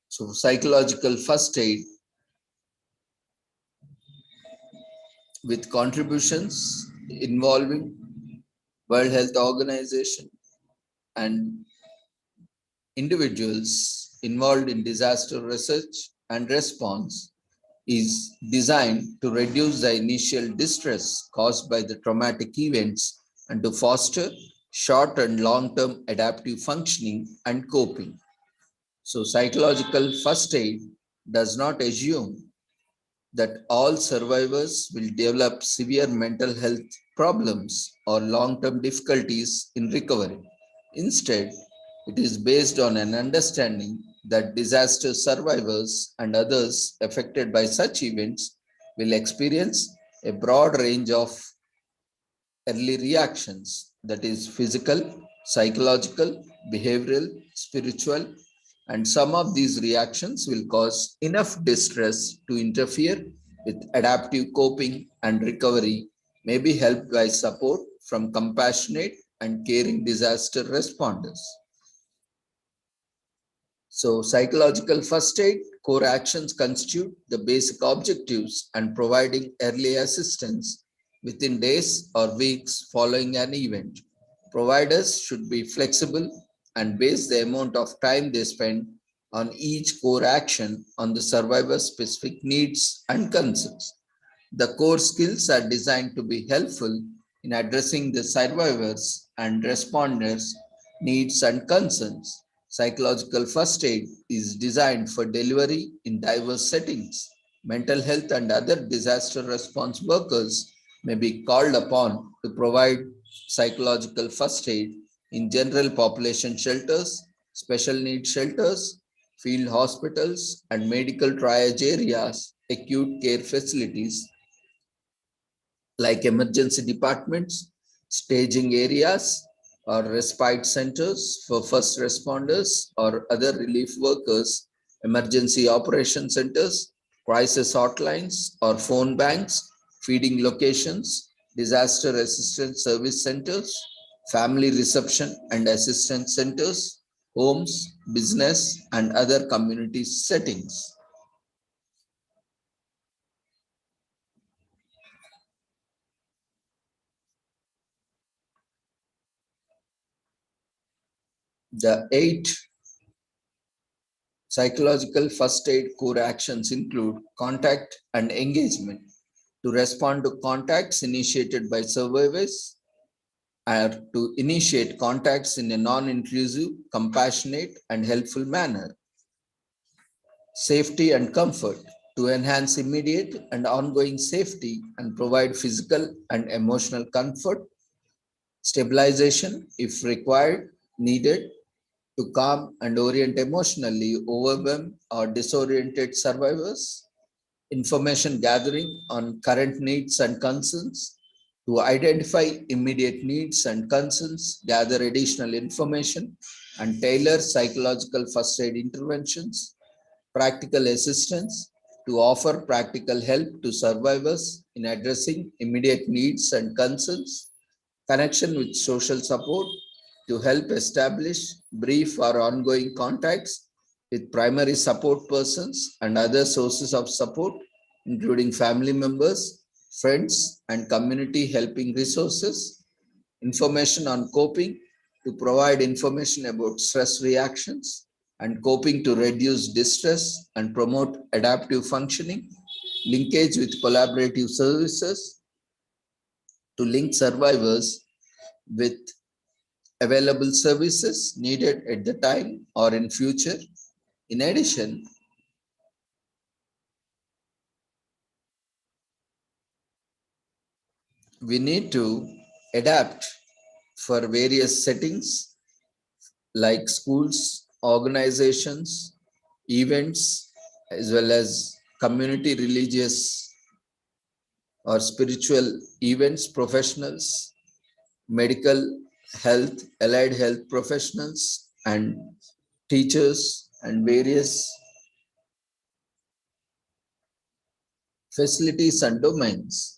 So, psychological first aid with contributions involving World Health Organization and individuals involved in disaster research and response is designed to reduce the initial distress caused by the traumatic events and to foster short and long-term adaptive functioning and coping. So psychological first aid does not assume that all survivors will develop severe mental health problems or long-term difficulties in recovery. Instead, it is based on an understanding that disaster survivors and others affected by such events will experience a broad range of early reactions, that is physical, psychological, behavioral, spiritual, and some of these reactions will cause enough distress to interfere with adaptive coping, and recovery may be helped by support from compassionate and caring disaster responders. So psychological first aid core actions constitute the basic objectives and providing early assistance within days or weeks following an event. Providers should be flexible and base the amount of time they spend on each core action on the survivor's specific needs and concerns. The core skills are designed to be helpful in addressing the survivors and responders' needs and concerns. Psychological first aid is designed for delivery in diverse settings. Mental health and other disaster response workers may be called upon to provide psychological first aid in general population shelters, special needs shelters, field hospitals, and medical triage areas, acute care facilities like emergency departments, staging areas, or respite centers for first responders or other relief workers, emergency operation centers, crisis hotlines or phone banks, feeding locations, disaster assistance service centers, family reception and assistance centers, homes, business, and other community settings. The 8 psychological first aid core actions include contact and engagement. To respond to contacts initiated by survivors, or to initiate contacts in a non-intrusive, compassionate, and helpful manner. Safety and comfort. To enhance immediate and ongoing safety and provide physical and emotional comfort. Stabilization, if required, needed, to calm and orient emotionally overwhelmed or disoriented survivors. Information gathering on current needs and concerns. To identify immediate needs and concerns, gather additional information, and tailor psychological first aid interventions. Practical assistance. To offer practical help to survivors in addressing immediate needs and concerns. Connection with social support. To help establish brief or ongoing contacts with primary support persons and other sources of support including family members, friends, and community helping resources, information on coping to provide information about stress reactions and coping to reduce distress and promote adaptive functioning, linkage with collaborative services to link survivors with available services needed at the time or in future. In addition, we need to adapt for various settings like schools, organizations, events, as well as community, religious or spiritual events, professionals, medical, health, allied health professionals, and teachers, and various facilities and domains.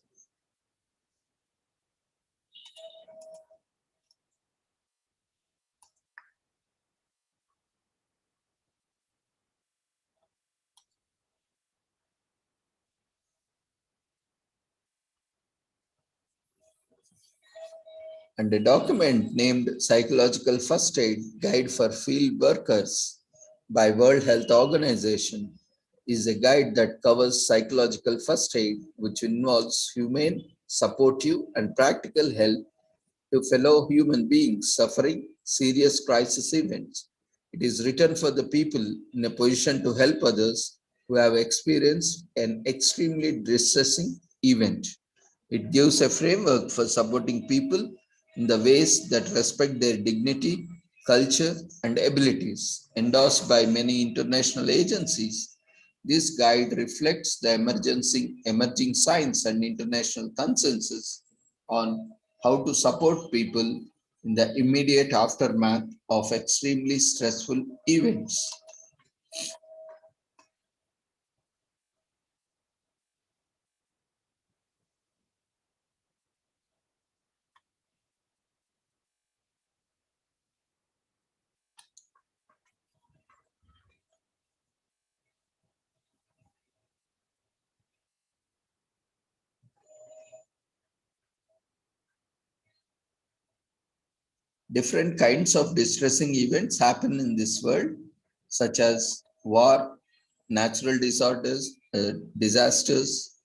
And a document named Psychological First Aid Guide for Field Workers by World Health Organization is a guide that covers psychological first aid, which involves humane, supportive, and practical help to fellow human beings suffering serious crisis events. It is written for the people in a position to help others who have experienced an extremely distressing event. It gives a framework for supporting people in the ways that respect their dignity, culture, and abilities, endorsed by many international agencies. This guide reflects the emerging science and international consensus on how to support people in the immediate aftermath of extremely stressful events. Different kinds of distressing events happen in this world, such as war, natural disorders, disasters,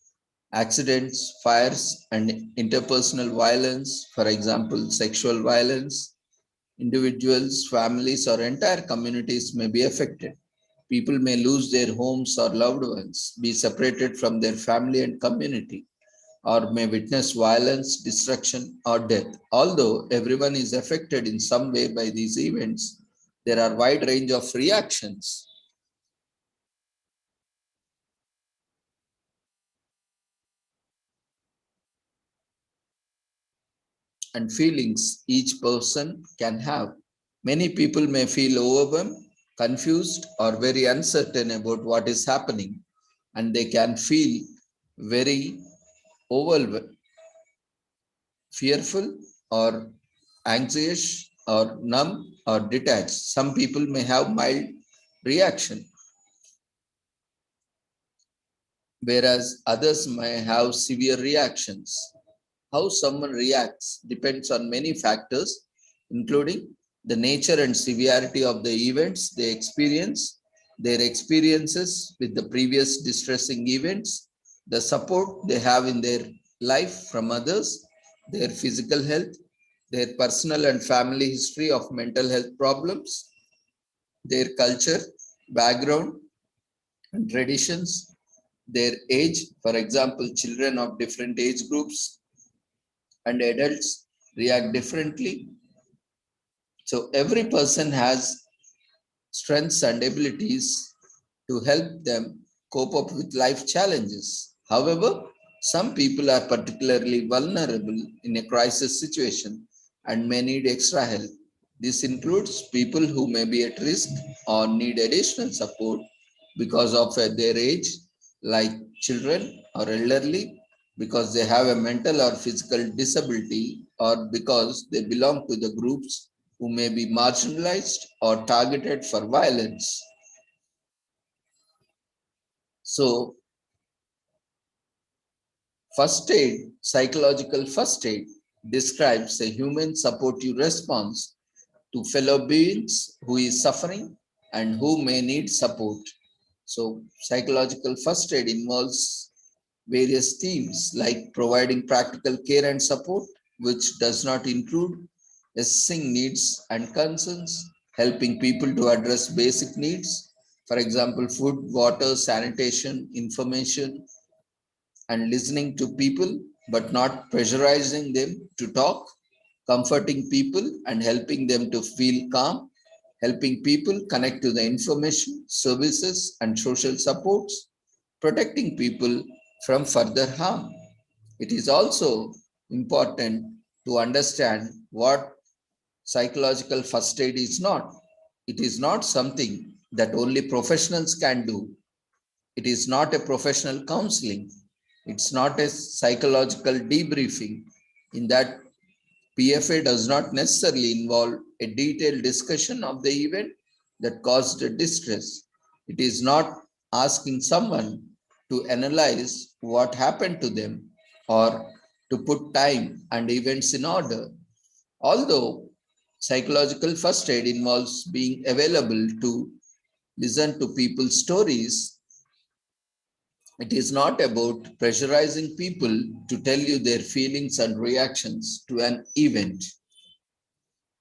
accidents, fires, and interpersonal violence, for example, sexual violence. Individuals, families, or entire communities may be affected. People may lose their homes or loved ones, be separated from their family and community, or may witness violence, destruction, or death. Although everyone is affected in some way by these events, there are a wide range of reactions and feelings each person can have. Many people may feel overwhelmed, confused, or very uncertain about what is happening, and they can feel very overwhelmed, fearful, or anxious, or numb, or detached. Some people may have mild reaction, whereas others may have severe reactions. How someone reacts depends on many factors, including the nature and severity of the events they experience, their experiences with the previous distressing events, the support they have in their life from others, their physical health, their personal and family history of mental health problems, their culture, background, and traditions, their age, for example, children of different age groups and adults react differently. So every person has strengths and abilities to help them cope up with life challenges. However, some people are particularly vulnerable in a crisis situation and may need extra help. This includes people who may be at risk or need additional support because of their age, like children or elderly, because they have a mental or physical disability, or because they belong to the groups who may be marginalized or targeted for violence. So, First aid, psychological first aid, describes a human supportive response to fellow beings who is suffering and who may need support. So psychological first aid involves various themes like providing practical care and support, which does not include assessing needs and concerns, helping people to address basic needs, for example, food, water, sanitation, information, and listening to people, but not pressurizing them to talk, comforting people and helping them to feel calm, helping people connect to the information, services, and social supports, protecting people from further harm. It is also important to understand what psychological first aid is not. It is not something that only professionals can do. It is not a professional counseling. It's not a psychological debriefing. In that, PFA does not necessarily involve a detailed discussion of the event that caused the distress. It is not asking someone to analyze what happened to them or to put time and events in order. Although psychological first aid involves being available to listen to people's stories, it is not about pressurizing people to tell you their feelings and reactions to an event.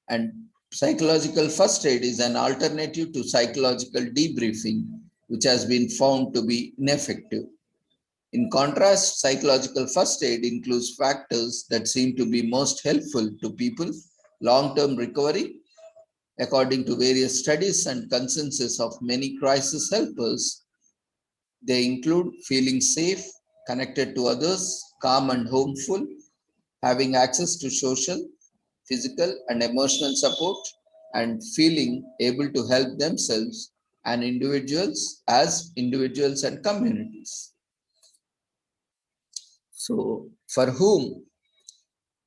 And psychological first aid is an alternative to psychological debriefing, which has been found to be ineffective. In contrast, psychological first aid includes factors that seem to be most helpful to people's long-term recovery. According to various studies and consensus of many crisis helpers, they include feeling safe, connected to others, calm and homeful, having access to social, physical, and emotional support, and feeling able to help themselves and individuals as individuals and communities. So, for whom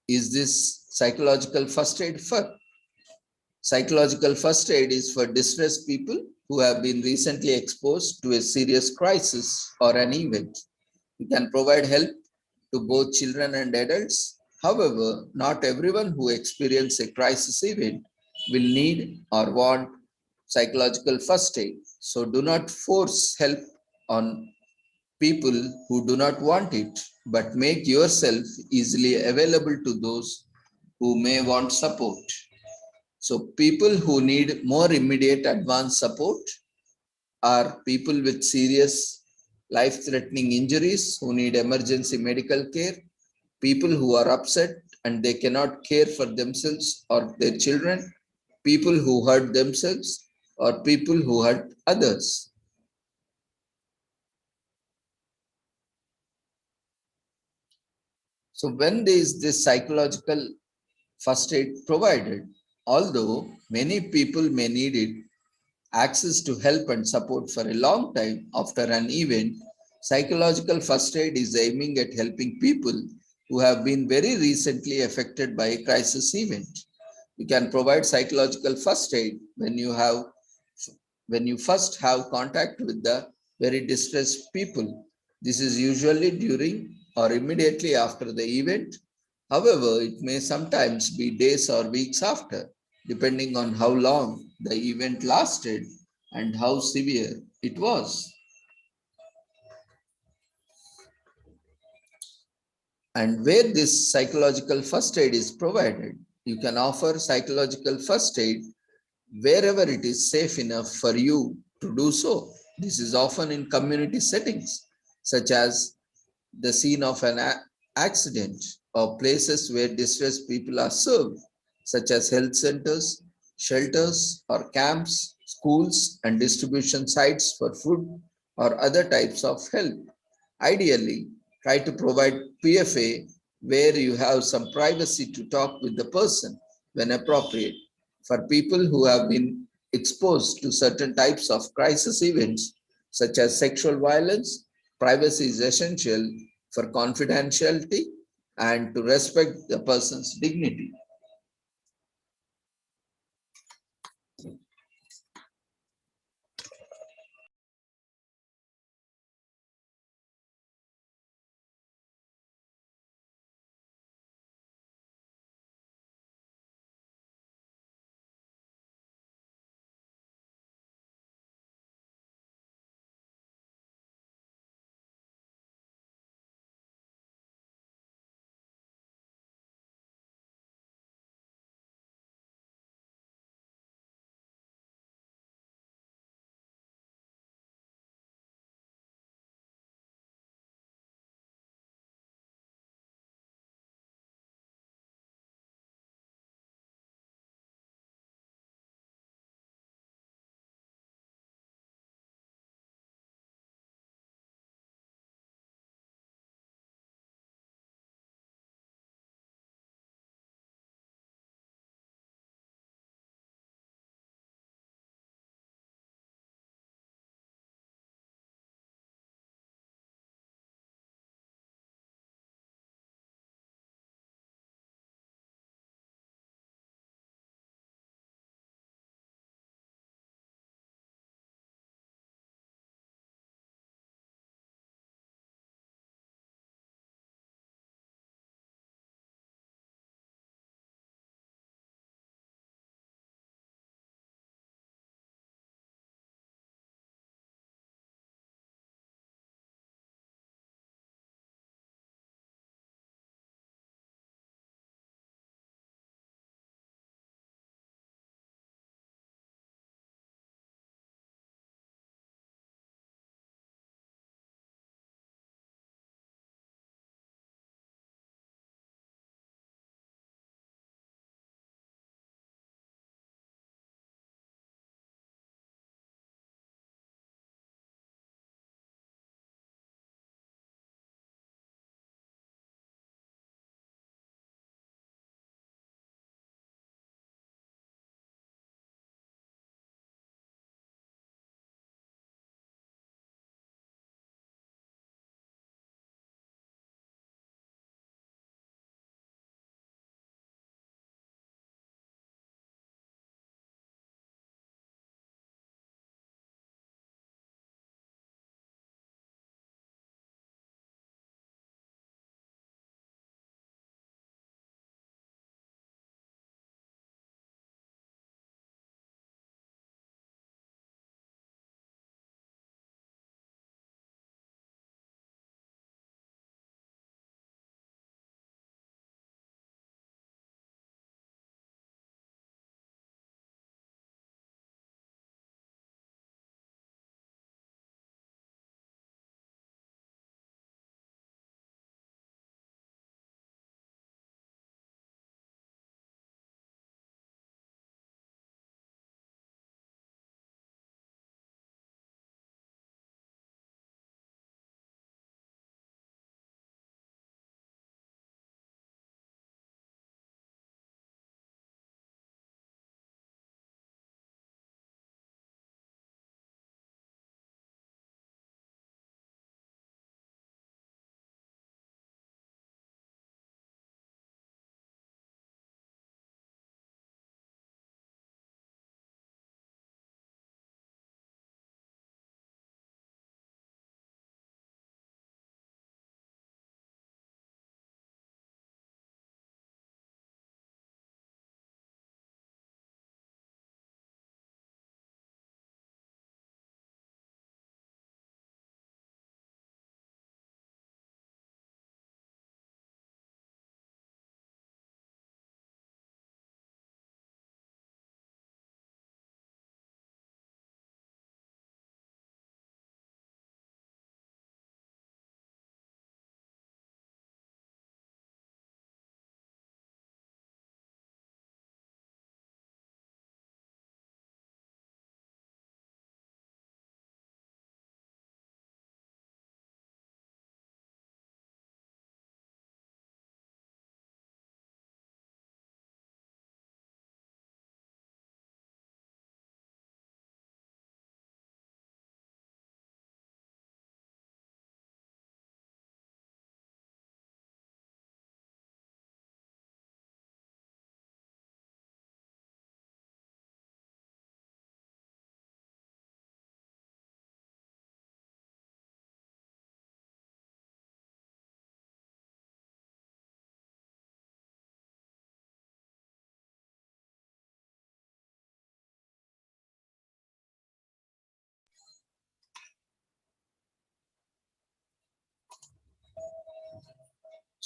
is this psychological first aid for? Psychological first aid is for distressed people who have been recently exposed to a serious crisis or an event. You can provide help to both children and adults. However, not everyone who experiences a crisis event will need or want psychological first aid. So do not force help on people who do not want it, but make yourself easily available to those who may want support. So people who need more immediate advanced support are people with serious life-threatening injuries who need emergency medical care, people who are upset and they cannot care for themselves or their children, people who hurt themselves or people who hurt others. So when is this psychological first aid provided? Although many people may need it, access to help and support for a long time after an event, psychological first aid is aiming at helping people who have been very recently affected by a crisis event. You can provide psychological first aid when you first have contact with the very distressed people. This is usually during or immediately after the event. However, it may sometimes be days or weeks after, depending on how long the event lasted and how severe it was. And where this psychological first aid is provided, you can offer psychological first aid wherever it is safe enough for you to do so. This is often in community settings, such as the scene of an accident or places where distressed people are served, such as health centers, shelters or camps, schools, and distribution sites for food or other types of help. Ideally, try to provide PFA where you have some privacy to talk with the person when appropriate. For people who have been exposed to certain types of crisis events, such as sexual violence, privacy is essential for confidentiality and to respect the person's dignity.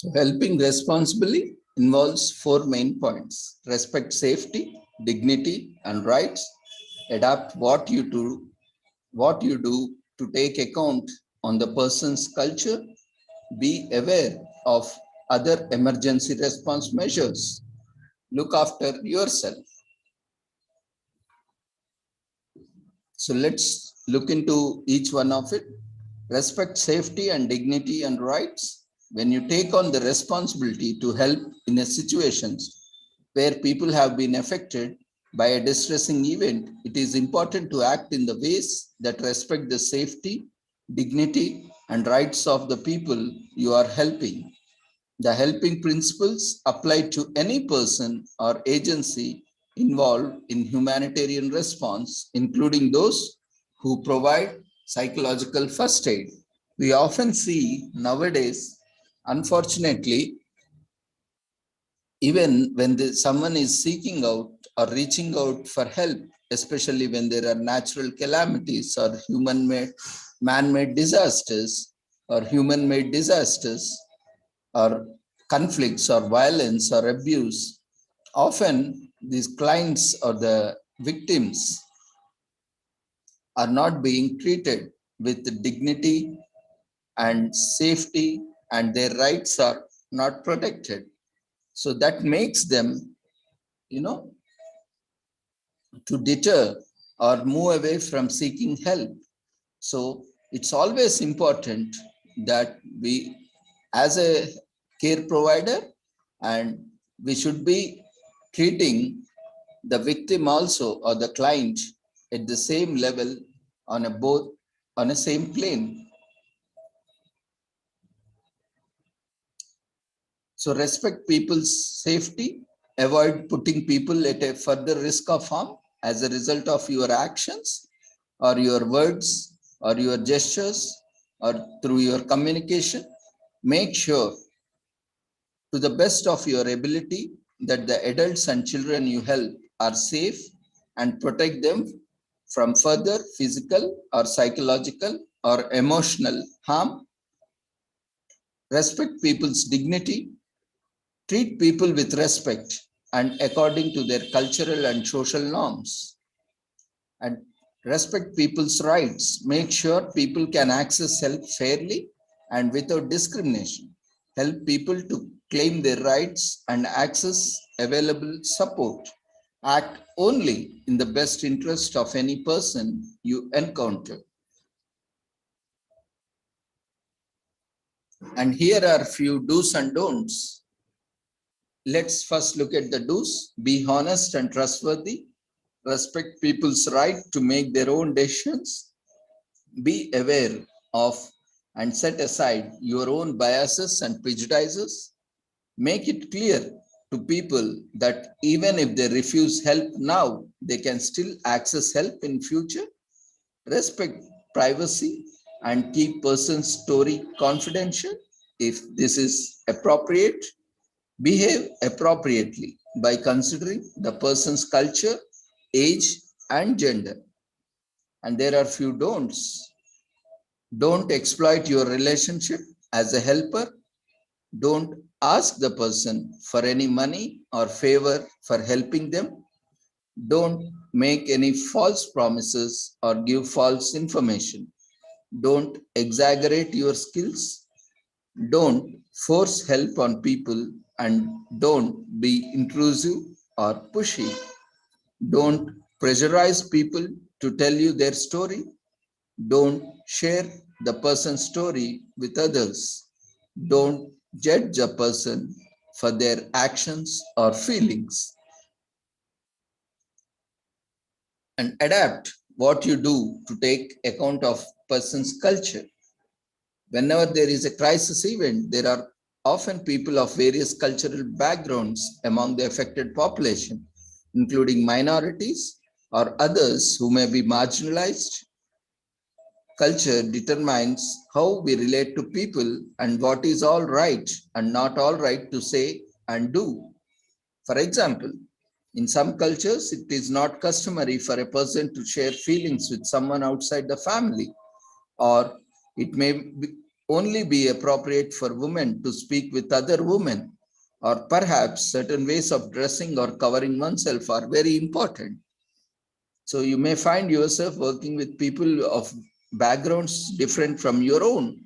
So helping responsibly involves four main points: respect safety, dignity, and rights, adapt what you do to take account on the person's culture, be aware of other emergency response measures, look after yourself. So let's look into each one of it. Respect safety and dignity and rights. When you take on the responsibility to help in a situations where people have been affected by a distressing event, it is important to act in the ways that respect the safety, dignity, and rights of the people you are helping. The helping principles apply to any person or agency involved in humanitarian response, including those who provide psychological first aid. We often see nowadays, unfortunately, even when someone is seeking out or reaching out for help, especially when there are natural calamities or man-made disasters or human-made disasters or conflicts or violence or abuse, often these clients or the victims are not being treated with dignity and safety, and their rights are not protected. So that makes them, to deter or move away from seeking help. So it's always important that we, as a care provider, and we should be treating the victim also or the client at the same level on a same plane. So respect people's safety, avoid putting people at a further risk of harm as a result of your actions or your words or your gestures or through your communication. Make sure to the best of your ability that the adults and children you help are safe and protect them from further physical or psychological or emotional harm. Respect people's dignity. Treat people with respect and according to their cultural and social norms. And respect people's rights. Make sure people can access help fairly and without discrimination. Help people to claim their rights and access available support. Act only in the best interest of any person you encounter. And here are a few do's and don'ts. Let's first look at the do's. Be honest and trustworthy. Respect people's right to make their own decisions. Be aware of and set aside your own biases and prejudices. Make it clear to people that even if they refuse help now, they can still access help in future. Respect privacy and keep person's story confidential if this is appropriate. Behave appropriately by considering the person's culture, age, and gender. And there are few don'ts. Don't exploit your relationship as a helper. Don't ask the person for any money or favor for helping them. Don't make any false promises or give false information. Don't exaggerate your skills. Don't force help on people and don't be intrusive or pushy. Don't pressurize people to tell you their story. Don't share the person's story with others. Don't judge a person for their actions or feelings. And adapt what you do to take account of person's culture. Whenever there is a crisis event, there are often people of various cultural backgrounds among the affected population, including minorities or others who may be marginalized. Culture determines how we relate to people and what is all right and not all right to say and do. For example, in some cultures, it is not customary for a person to share feelings with someone outside the family, or it may only be appropriate for women to speak with other women, or perhaps certain ways of dressing or covering oneself are very important. So you may find yourself working with people of backgrounds different from your own.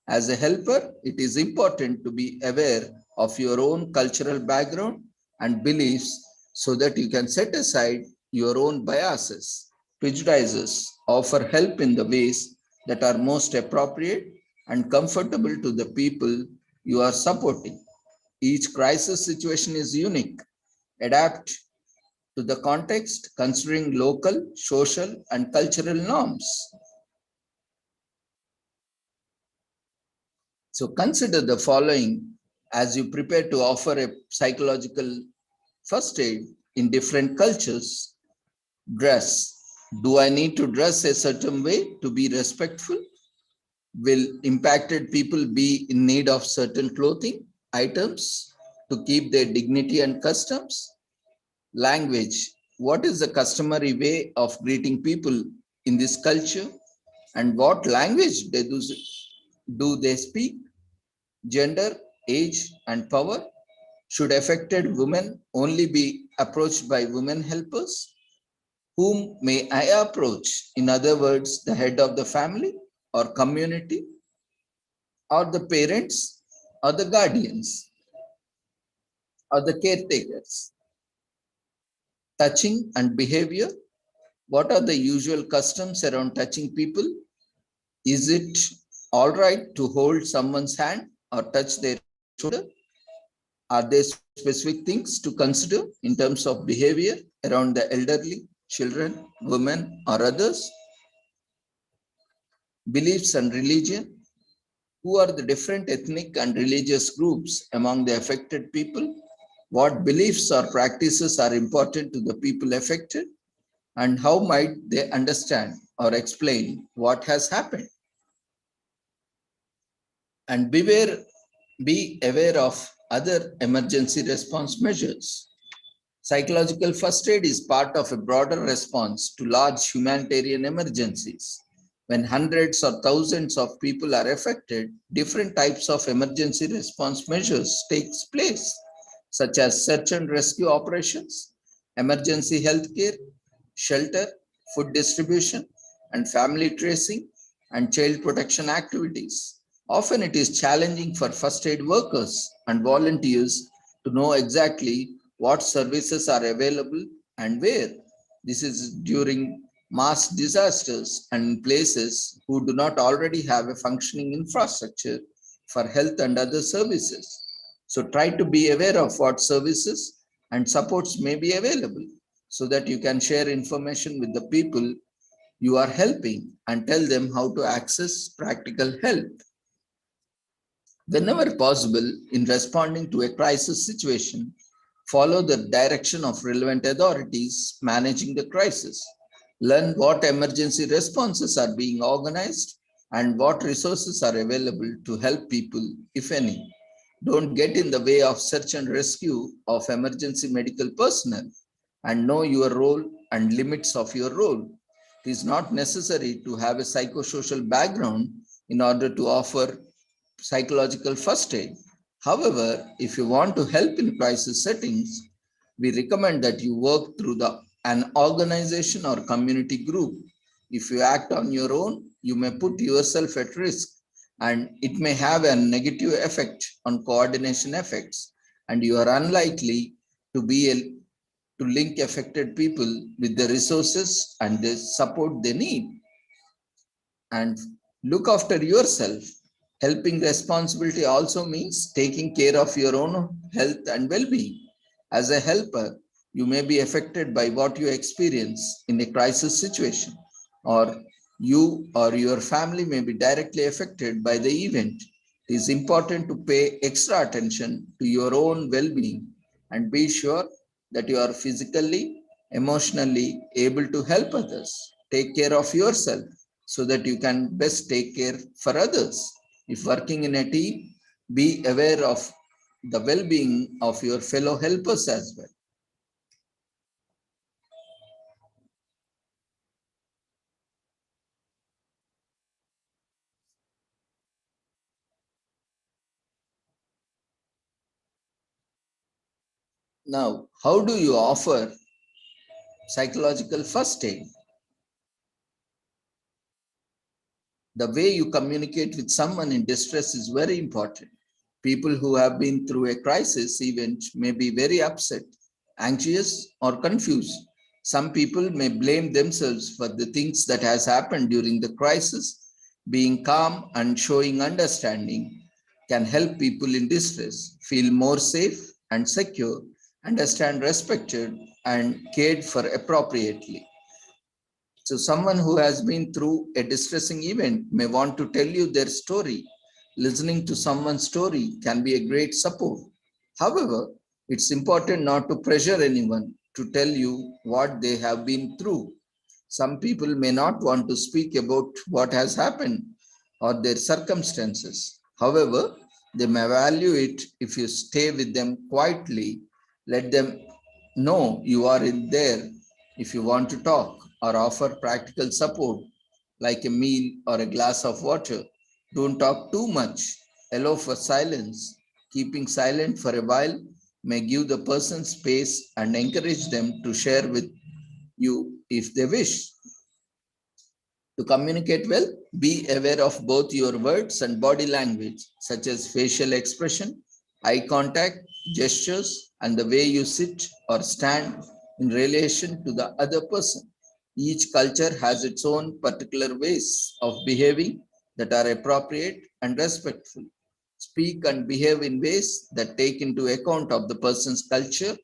As a helper, it is important to be aware of your own cultural background and beliefs so that you can set aside your own biases, prejudices, offer help in the ways that are most appropriate and comfortable to the people you are supporting. Each crisis situation is unique. Adapt to the context, considering local, social, and cultural norms. So consider the following as you prepare to offer a psychological first aid in different cultures. Dress. Do I need to dress a certain way to be respectful? Will impacted people be in need of certain clothing items to keep their dignity and customs? Language. What is the customary way of greeting people in this culture? And what language do they speak? Gender, age, and power. Should affected women only be approached by women helpers? Whom may I approach? In other words, the head of the family or community, or the parents, or the guardians, or the caretakers. Touching and behavior. What are the usual customs around touching people? Is it all right to hold someone's hand or touch their shoulder? Are there specific things to consider in terms of behavior around the elderly, children, women, or others? Beliefs and religion. Who are the different ethnic and religious groups among the affected people? What beliefs or practices are important to the people affected? And how might they understand or explain what has happened? And be aware of other emergency response measures. Psychological first aid is part of a broader response to large humanitarian emergencies. When hundreds or thousands of people are affected, different types of emergency response measures takes place, such as search and rescue operations, emergency healthcare, shelter, food distribution, and family tracing, and child protection activities. Often it is challenging for first aid workers and volunteers to know exactly what services are available and where. This is during mass disasters and in places who do not already have a functioning infrastructure for health and other services. So try to be aware of what services and supports may be available so that you can share information with the people you are helping and tell them how to access practical help. Whenever possible, in responding to a crisis situation, follow the direction of relevant authorities managing the crisis. Learn what emergency responses are being organized and what resources are available to help people, if any. Don't get in the way of search and rescue of emergency medical personnel and know your role and limits of your role. It is not necessary to have a psychosocial background in order to offer psychological first aid. However, if you want to help in crisis settings, we recommend that you work through an organization or community group. If you act on your own, you may put yourself at risk and it may have a negative effect on coordination effects, and you are unlikely to link affected people with the resources and the support they need. And look after yourself. Helping responsibility also means taking care of your own health and well-being. As a helper, you may be affected by what you experience in a crisis situation, or you or your family may be directly affected by the event. It is important to pay extra attention to your own well-being and be sure that you are physically, emotionally able to help others. Take care of yourself so that you can best take care for others. If working in a team, be aware of the well-being of your fellow helpers as well. Now, how do you offer psychological first aid? The way you communicate with someone in distress is very important. People who have been through a crisis event may be very upset, anxious, or confused. Some people may blame themselves for the things that has happened during the crisis. Being calm and showing understanding can help people in distress feel more safe and secure, understand respected, and cared for appropriately. So someone who has been through a distressing event may want to tell you their story. Listening to someone's story can be a great support. However, it's important not to pressure anyone to tell you what they have been through. Some people may not want to speak about what has happened or their circumstances. However, they may value it if you stay with them quietly, let them know you are in there if you want to talk, or offer practical support like a meal or a glass of water. Don't talk too much. Allow for silence. Keeping silent for a while may give the person space and encourage them to share with you if they wish. To communicate well, be aware of both your words and body language, such as facial expression, eye contact, gestures, and the way you sit or stand in relation to the other person. Each culture has its own particular ways of behaving that are appropriate and respectful. Speak and behave in ways that take into account of the person's culture,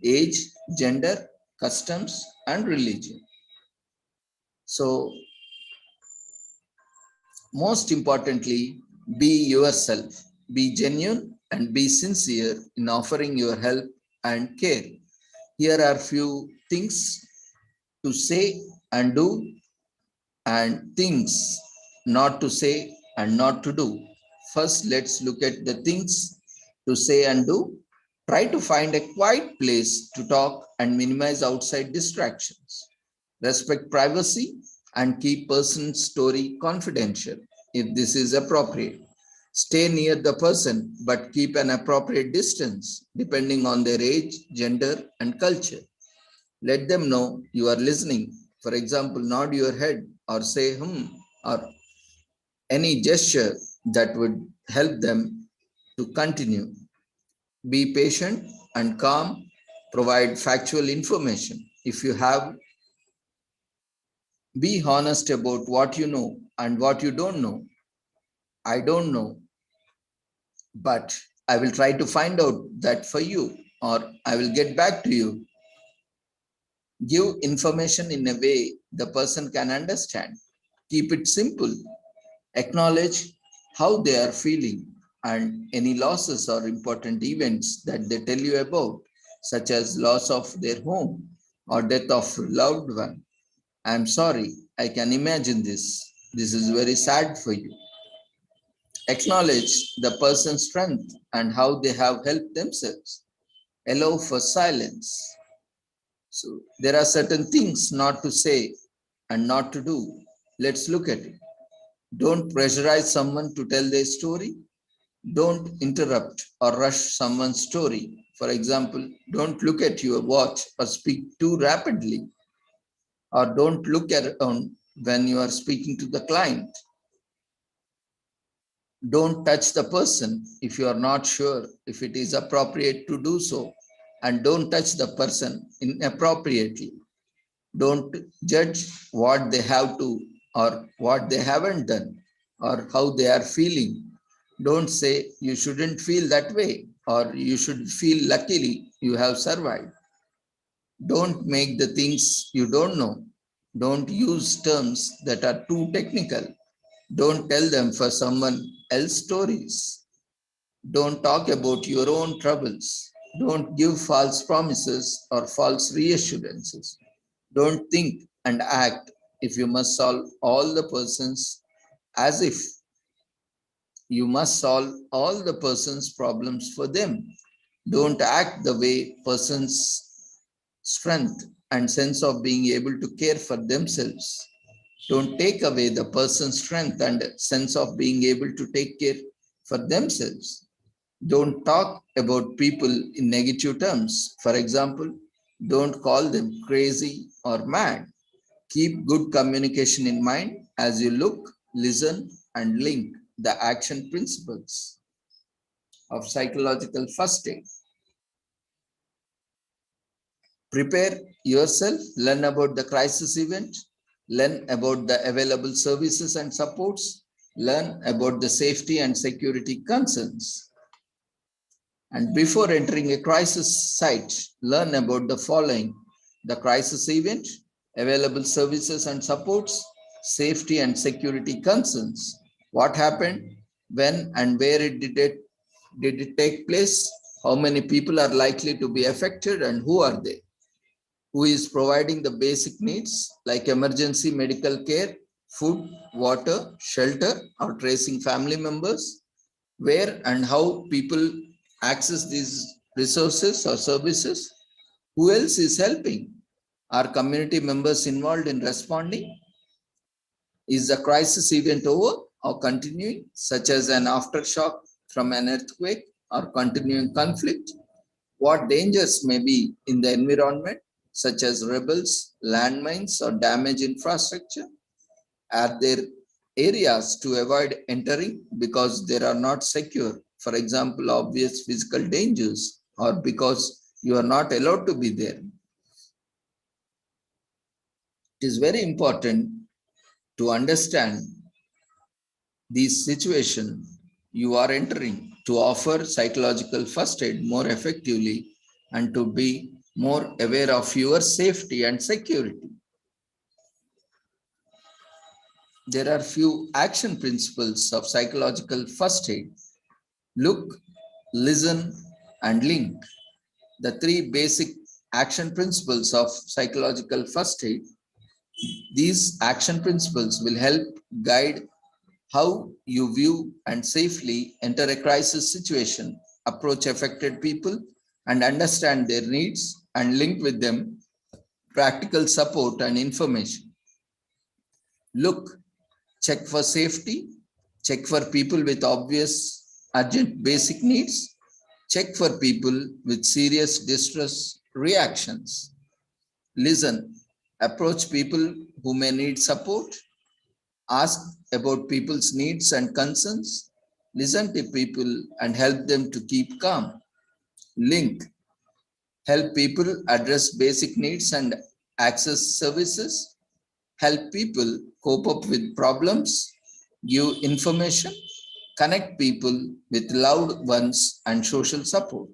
age, gender, customs, and religion. So, most importantly, be yourself, be genuine, and be sincere in offering your help and care. Here are few things to say and do, and things not to say and not to do. First, let's look at the things to say and do. Try to find a quiet place to talk and minimize outside distractions. Respect privacy and keep person's story confidential if this is appropriate. Stay near the person but keep an appropriate distance depending on their age, gender, and culture. Let them know you are listening. For example, nod your head or say or any gesture that would help them to continue. Be patient and calm. Provide factual information. If you have, be honest about what you know and what you don't know. I don't know, but I will try to find out that for you, or I will get back to you. Give information in a way the person can understand. Keep it simple. Acknowledge how they are feeling and any losses or important events that they tell you about, such as loss of their home or death of a loved one. I am sorry, I can imagine this. This is very sad for you. Acknowledge the person's strength and how they have helped themselves. Allow for silence. So there are certain things not to say and not to do. Let's look at it. Don't pressurize someone to tell their story. Don't interrupt or rush someone's story. For example, don't look at your watch or speak too rapidly. Or don't look around when you are speaking to the client. Don't touch the person if you are not sure if it is appropriate to do so. And don't touch the person inappropriately. Don't judge what they have to or what they haven't done or how they are feeling. Don't say you shouldn't feel that way or you should feel luckily you have survived. Don't make the things you don't know. Don't use terms that are too technical. Don't tell them for someone else's stories. Don't talk about your own troubles. Don't give false promises or false reassurances. Don't think and act if you must solve all the persons as if you must solve all the person's problems for them. Don't act the way person's strength and sense of being able to care for themselves. Don't take away the person's strength and sense of being able to take care for themselves. Don't talk about people in negative terms. For example, don't call them crazy or mad. Keep good communication in mind as you look, listen, and link the action principles of psychological first aid. Prepare yourself, learn about the crisis event, learn about the available services and supports, learn about the safety and security concerns. And before entering a crisis site, learn about the following: the crisis event, available services and supports, safety and security concerns. What happened, when and where did it take place? How many people are likely to be affected and who are they? Who is providing the basic needs like emergency medical care, food, water, shelter, or tracing family members? Where and how people access these resources or services? Who else is helping? Are community members involved in responding? Is the crisis event over or continuing, such as an aftershock from an earthquake or continuing conflict? What dangers may be in the environment, such as rebels, landmines, or damaged infrastructure? Are there areas to avoid entering because they are not secure? For example, obvious physical dangers, or because you are not allowed to be there. It is very important to understand these situations you are entering to offer psychological first aid more effectively and to be more aware of your safety and security. There are few action principles of psychological first aid: look, listen, and link. The three basic action principles of psychological first aid. These action principles will help guide how you view and safely enter a crisis situation, approach affected people, and understand their needs and link with them practical support and information. Look, check for safety, check for people with obvious urgent basic needs, check for people with serious distress reactions. Listen, approach people who may need support, ask about people's needs and concerns, listen to people and help them to keep calm. Link, help people address basic needs and access services, help people cope up with problems, give information, connect people with loved ones and social support.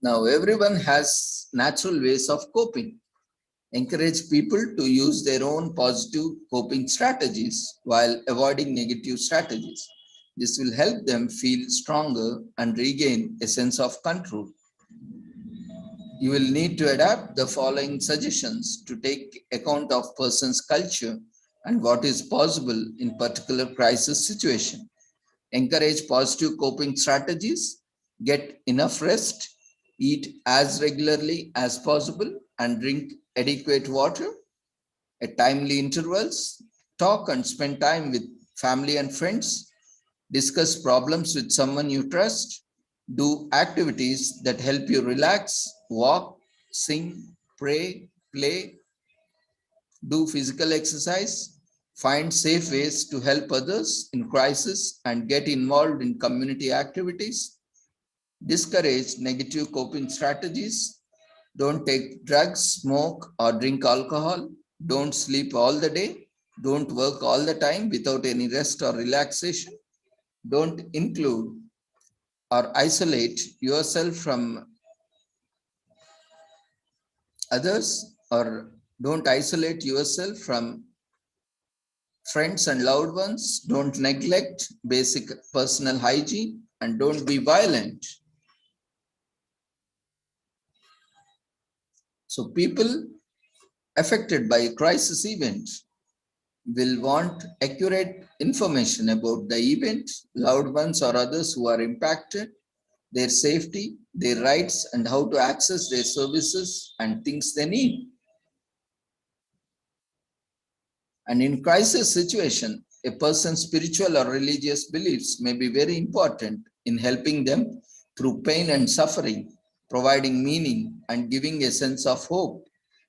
Now, everyone has natural ways of coping. Encourage people to use their own positive coping strategies while avoiding negative strategies. This will help them feel stronger and regain a sense of control. You will need to adapt the following suggestions to take account of person's culture and what is possible in particular crisis situation. Encourage positive coping strategies, get enough rest, eat as regularly as possible, and drink adequate water at timely intervals. Talk and spend time with family and friends. Discuss problems with someone you trust. Do activities that help you relax, walk, sing, pray, play. Do physical exercise. Find safe ways to help others in crisis and get involved in community activities. Discourage negative coping strategies. Don't take drugs, smoke, or drink alcohol. Don't sleep all the day. Don't work all the time without any rest or relaxation. Don't include or isolate yourself from others, or don't isolate yourself from friends and loved ones. Don't neglect basic personal hygiene, and don't be violent. So people affected by a crisis event will want accurate information about the event, loved ones or others who are impacted, their safety, their rights, and how to access their services and things they need. And in crisis situation, a person's spiritual or religious beliefs may be very important in helping them through pain and suffering, providing meaning and giving a sense of hope.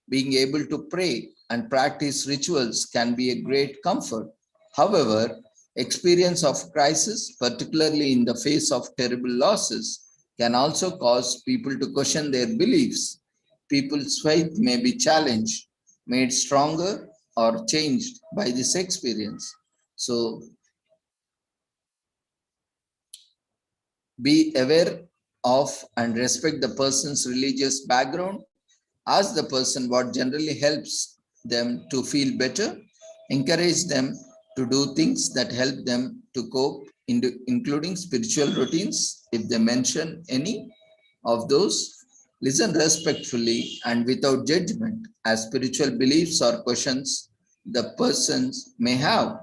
Being able to pray and practice rituals can be a great comfort. However, experience of crisis, particularly in the face of terrible losses, can also cause people to question their beliefs. People's faith may be challenged, made stronger, or changed by this experience. So, be aware of and respect the person's religious background. Ask the person what generally helps them to feel better. Encourage them to do things that help them to cope, including spiritual routines, if they mention any of those. Listen respectfully and without judgment, as spiritual beliefs or questions the persons may have.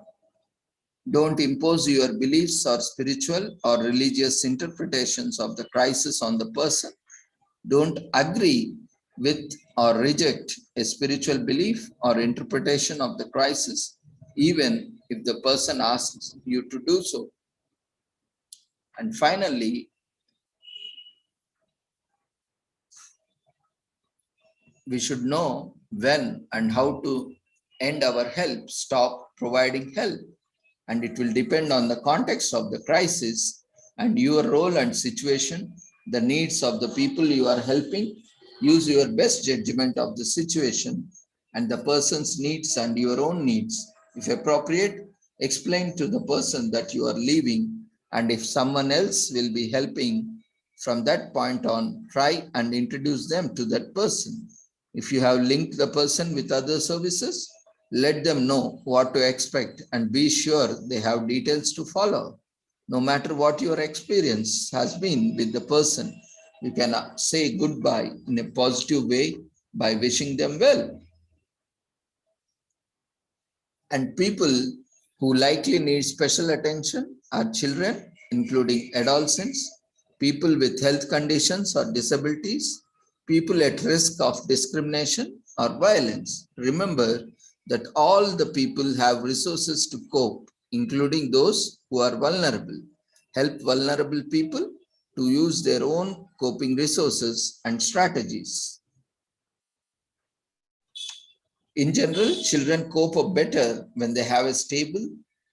Don't impose your beliefs or spiritual or religious interpretations of the crisis on the person. Don't agree with or reject a spiritual belief or interpretation of the crisis, even if the person asks you to do so. And finally, we should know when and how to end our help, stop providing help. And it will depend on the context of the crisis and your role and situation, the needs of the people you are helping. Use your best judgment of the situation and the person's needs and your own needs. If appropriate, explain to the person that you are leaving, and if someone else will be helping from that point on, try and introduce them to that person. If you have linked the person with other services, let them know what to expect and be sure they have details to follow. No matter what your experience has been with the person, you can say goodbye in a positive way by wishing them well. And people who likely need special attention are children, including adolescents, people with health conditions or disabilities, people at risk of discrimination or violence. Remember that all the people have resources to cope, including those who are vulnerable. Help vulnerable people to use their own coping resources and strategies. In general, children cope up better when they have a stable,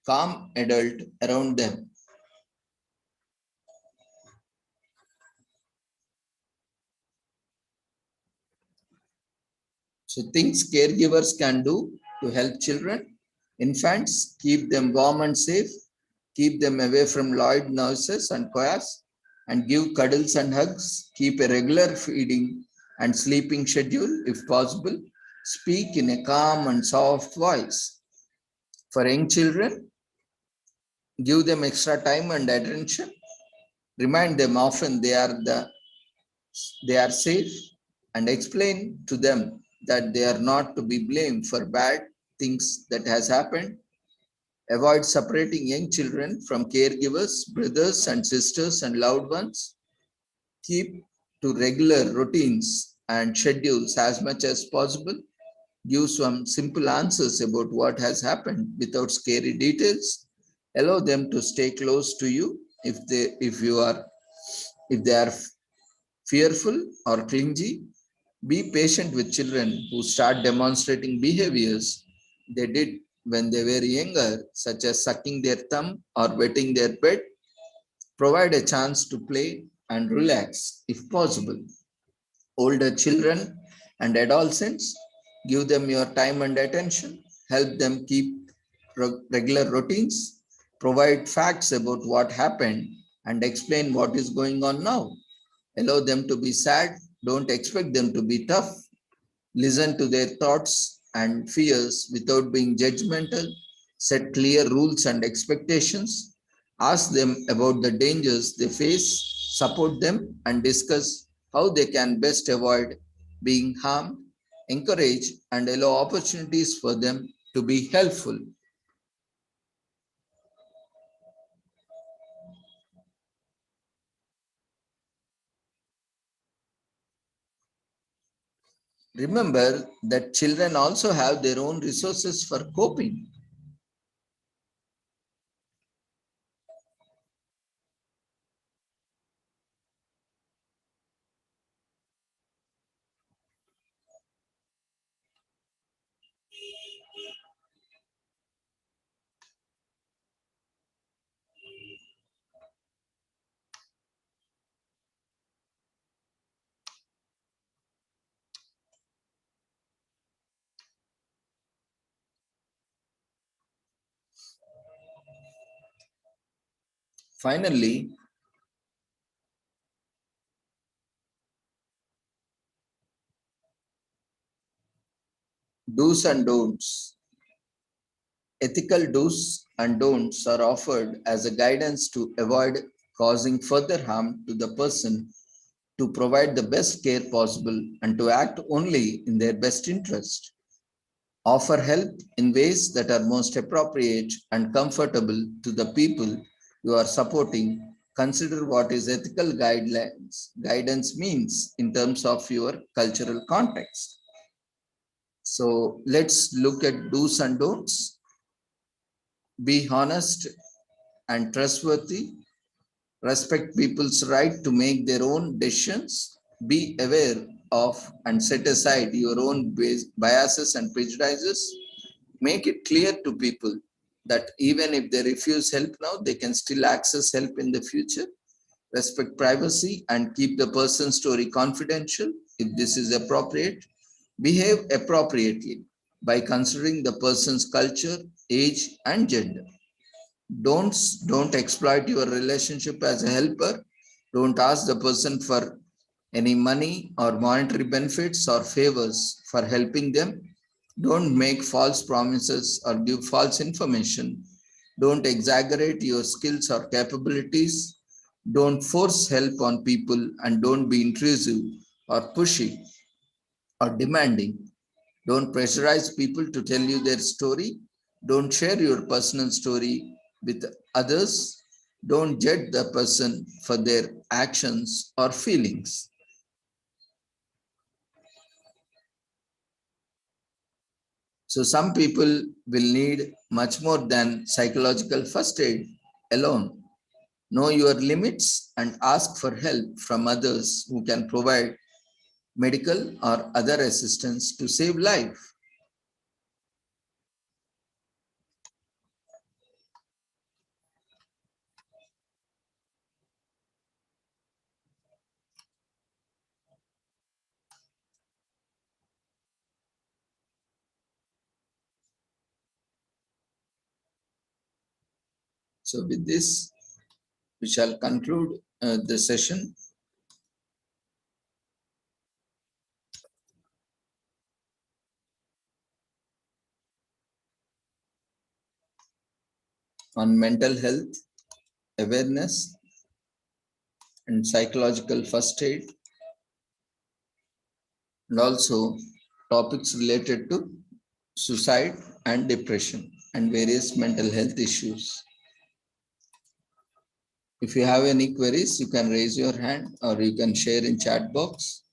calm adult around them. So things caregivers can do to help children. Infants, keep them warm and safe, keep them away from loud noises and chaos, and give cuddles and hugs. Keep a regular feeding and sleeping schedule if possible. Speak in a calm and soft voice. For young children, give them extra time and attention. Remind them often they are safe, and explain to them that they are not to be blamed for bad things that has happened. Avoid separating young children from caregivers, brothers and sisters and loved ones. Keep to regular routines and schedules as much as possible. Give some simple answers about what has happened without scary details. Allow them to stay close to you if they are fearful or clingy. Be patient with children who start demonstrating behaviors they did when they were younger, such as sucking their thumb or wetting their bed. Provide a chance to play and relax if possible. Older children and adolescents, give them your time and attention. Help them keep regular routines. Provide facts about what happened and explain what is going on now. Allow them to be sad. Don't expect them to be tough. Listen to their thoughts and fears without being judgmental. Set clear rules and expectations. Ask them about the dangers they face. Support them and discuss how they can best avoid being harmed. Encourage and allow opportunities for them to be helpful. Remember that children also have their own resources for coping. Finally, do's and don'ts. Ethical do's and don'ts are offered as a guidance to avoid causing further harm to the person, to provide the best care possible, and to act only in their best interest. Offer help in ways that are most appropriate and comfortable to the people you are supporting. Consider what is ethical guidance means in terms of your cultural context. So let's look at do's and don'ts. Be honest and trustworthy. Respect people's right to make their own decisions. Be aware of and set aside your own biases and prejudices. Make it clear to people that even if they refuse help now, they can still access help in the future. Respect privacy and keep the person's story confidential if this is appropriate. Behave appropriately by considering the person's culture, age, and gender. Don't exploit your relationship as a helper. Don't ask the person for any money or monetary benefits or favors for helping them. Don't make false promises or give false information. Don't exaggerate your skills or capabilities. Don't force help on people, and don't be intrusive or pushy or demanding. Don't pressurize people to tell you their story. Don't share your personal story with others. Don't judge the person for their actions or feelings. So some people will need much more than psychological first aid alone. Know your limits and ask for help from others who can provide medical or other assistance to save life. So with this, we shall conclude the session. On mental health, awareness, and psychological first aid, and also topics related to suicide and depression and various mental health issues. If you have any queries, you can raise your hand or you can share in chat box.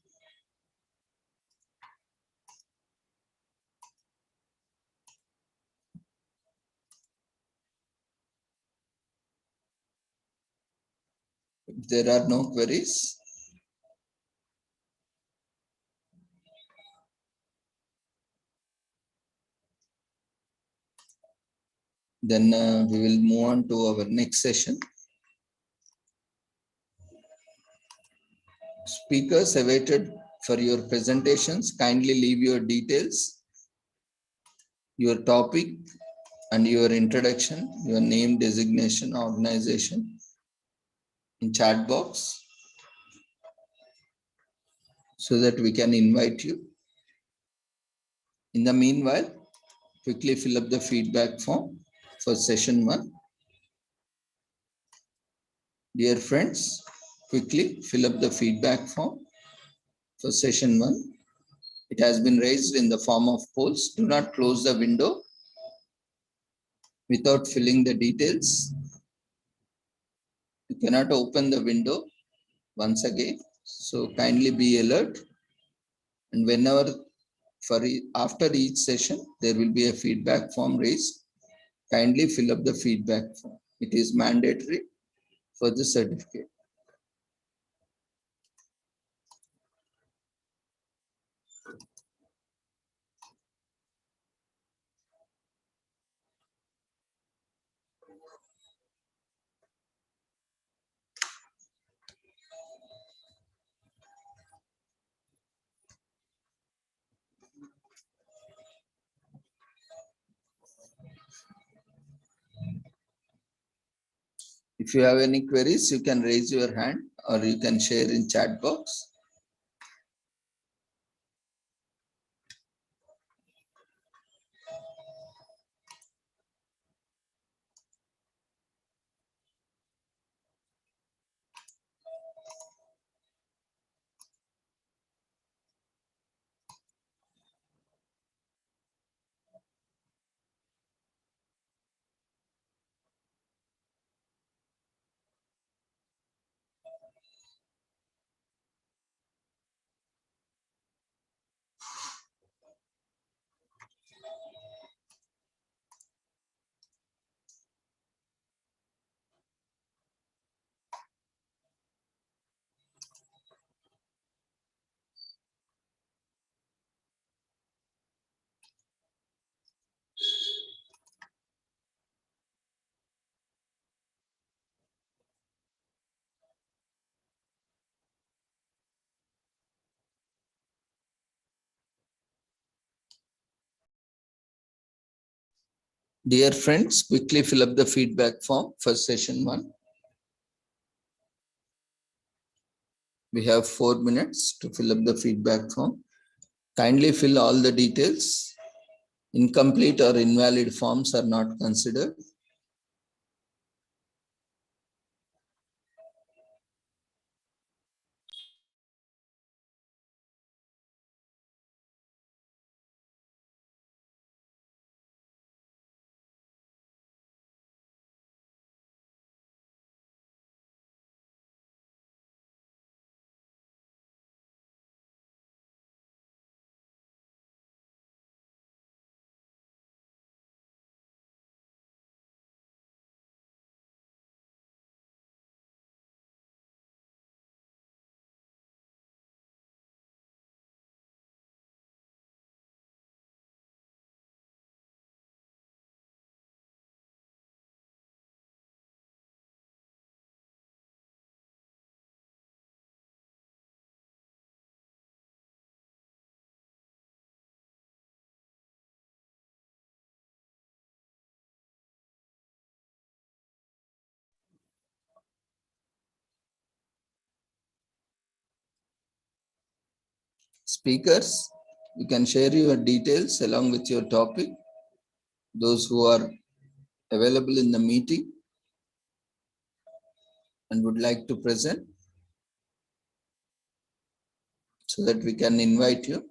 If there are no queries, then we will move on to our next session. Speakers awaited for your presentations, kindly leave your details, your topic, and your introduction, your name, designation, organization in chat box so that we can invite you. In the meanwhile, quickly fill up the feedback form for session 1. Dear friends, quickly fill up the feedback form for session 1. It has been raised in the form of polls. Do not close the window without filling the details. You cannot open the window once again. So kindly be alert. And whenever after each session, there will be a feedback form raised. Kindly fill up the feedback form. It is mandatory for the certificate. If you have any queries, you can raise your hand or you can share in chat box. Dear friends, quickly fill up the feedback form for session 1. We have 4 minutes to fill up the feedback form. Kindly fill all the details. Incomplete or invalid forms are not considered. Speakers, you can share your details along with your topic. Those who are available in the meeting and would like to present, so that we can invite you.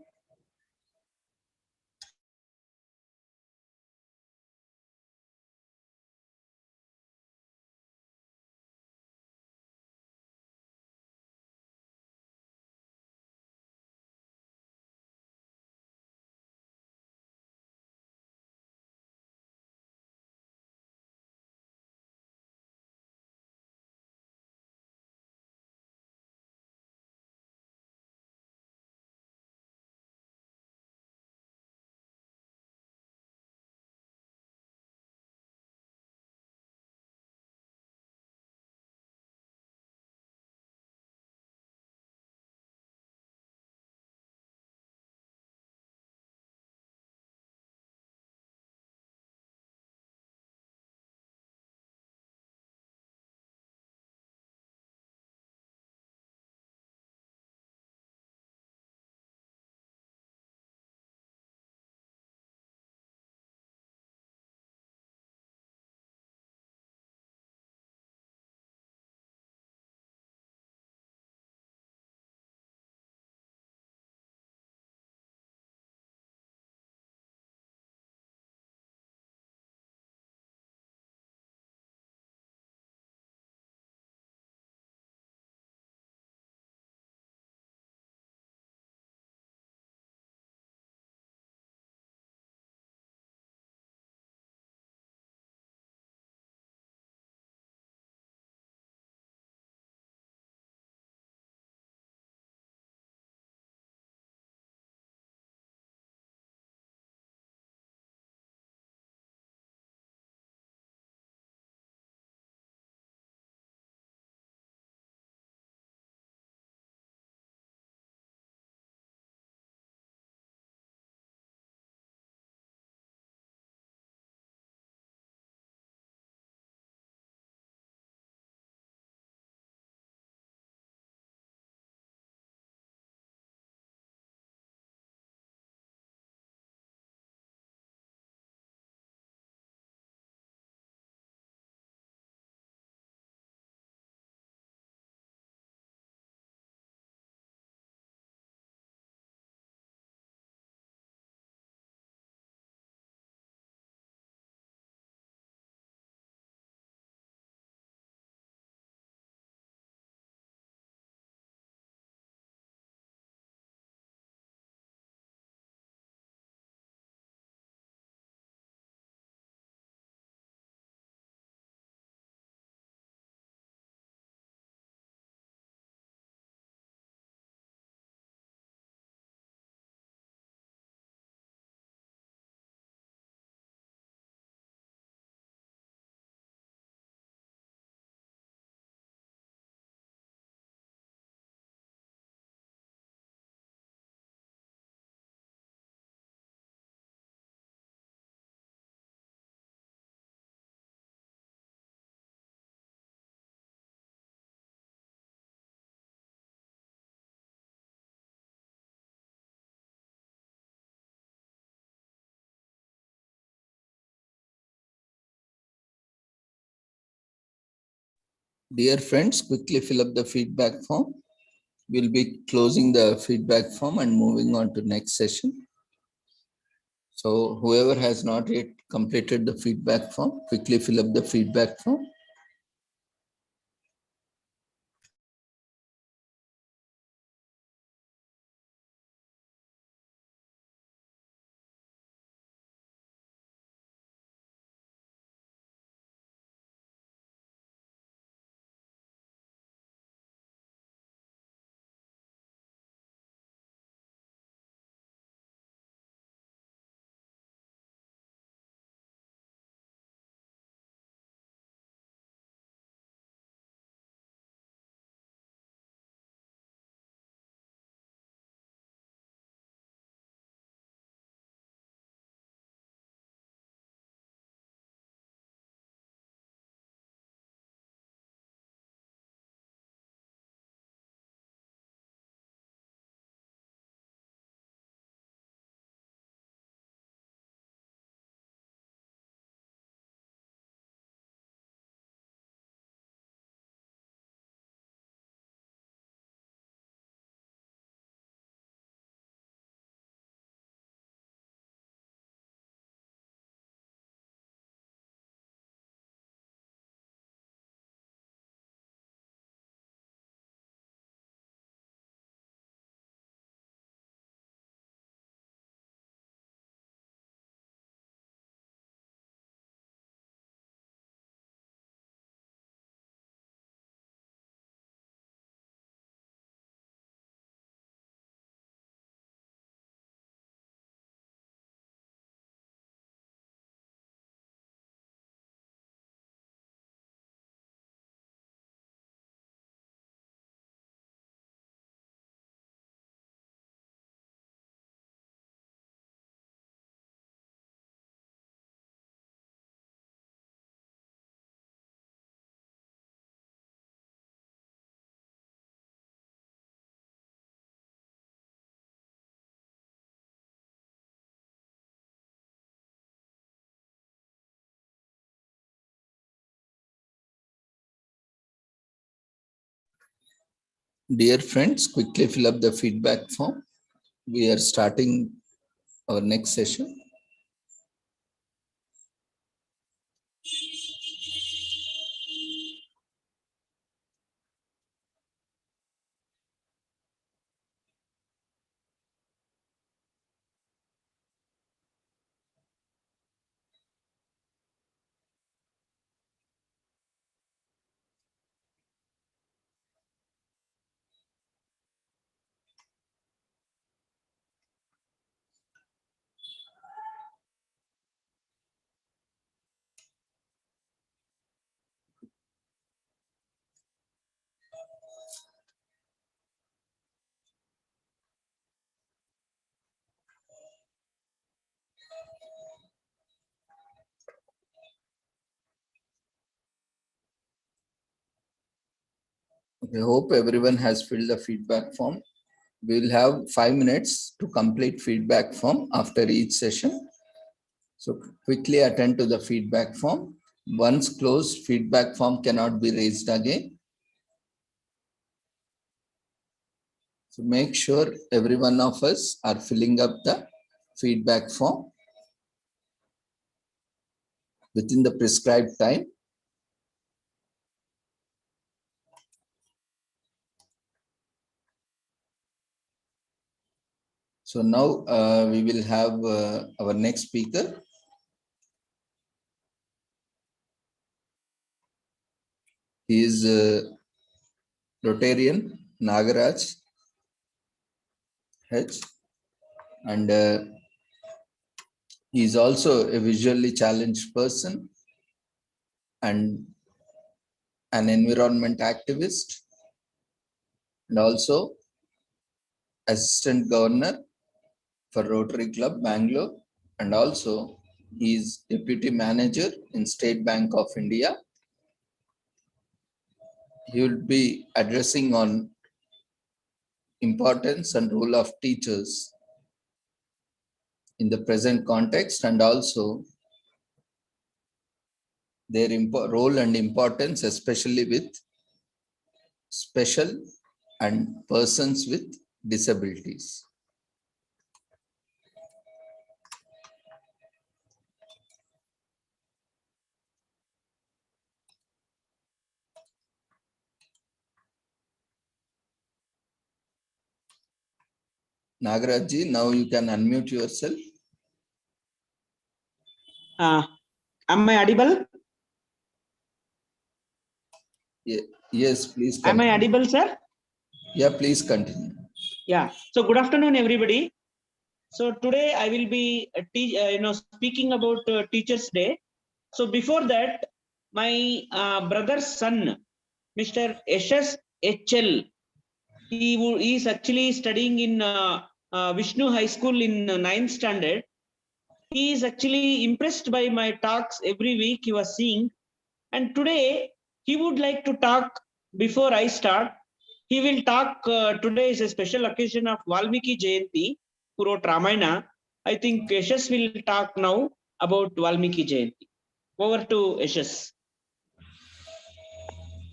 Dear friends, quickly fill up the feedback form. We'll be closing the feedback form and moving on to next session. So whoever has not yet completed the feedback form, quickly fill up the feedback form. Dear friends, quickly fill up the feedback form. We are starting our next session. I hope everyone has filled the feedback form. We will have 5 minutes to complete feedback form after each session. So quickly attend to the feedback form. Once closed, feedback form cannot be raised again. So make sure every one of us are filling up the feedback form within the prescribed time. So now we will have our next speaker. He is Rotarian Nagaraj H, and he is also a visually challenged person and an environment activist, and also assistant governor for Rotary Club Bangalore, and also he is deputy manager in State Bank of India. He will be addressing on importance and role of teachers in the present context, and also their role and importance, especially with special and persons with disabilities. Nagaraj ji, now you can unmute yourself. Am I audible? Yes, please Am I continue. audible, sir? Yeah, please continue. Yeah. So good afternoon, everybody. So today I will be speaking about Teachers' Day. So before that, my brother's son, Mr. Yashas HL, he is actually studying in Vishnu High School in 9th standard. He is actually impressed by my talks every week he was seeing. And today he would like to talk before I start. He will talk, today is a special occasion of Valmiki Jayanti, who wrote Ramayana. I think Yashas will talk now about Valmiki Jayanti. Over to Yashas.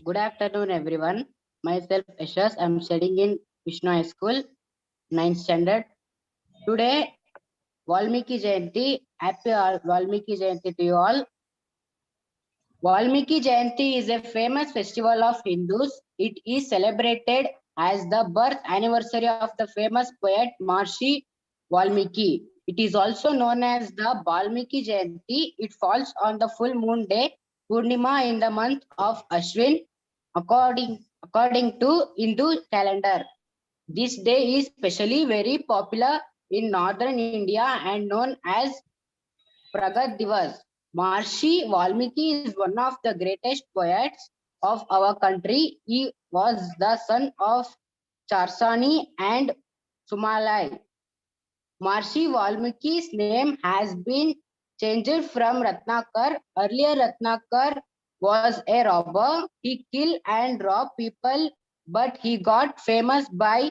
Good afternoon, everyone. Myself, Yashas. I'm studying in Vishnu High School, 9th standard. Today, Valmiki Jayanti. Happy Valmiki Jayanti to you all. Valmiki Jayanti is a famous festival of Hindus. It is celebrated as the birth anniversary of the famous poet Maharishi Valmiki. It is also known as the Valmiki Jayanti. It falls on the full moon day, Purnima, in the month of Ashwin, according to Hindu calendar. This day is especially very popular in northern India and known as Pragat Divas. Maharishi Valmiki is one of the greatest poets of our country. He was the son of Charsani and Sumalai. Maharishi Valmiki's name has been changed from Ratnakar. Earlier, Ratnakar was a robber. He killed and robbed people, but he got famous by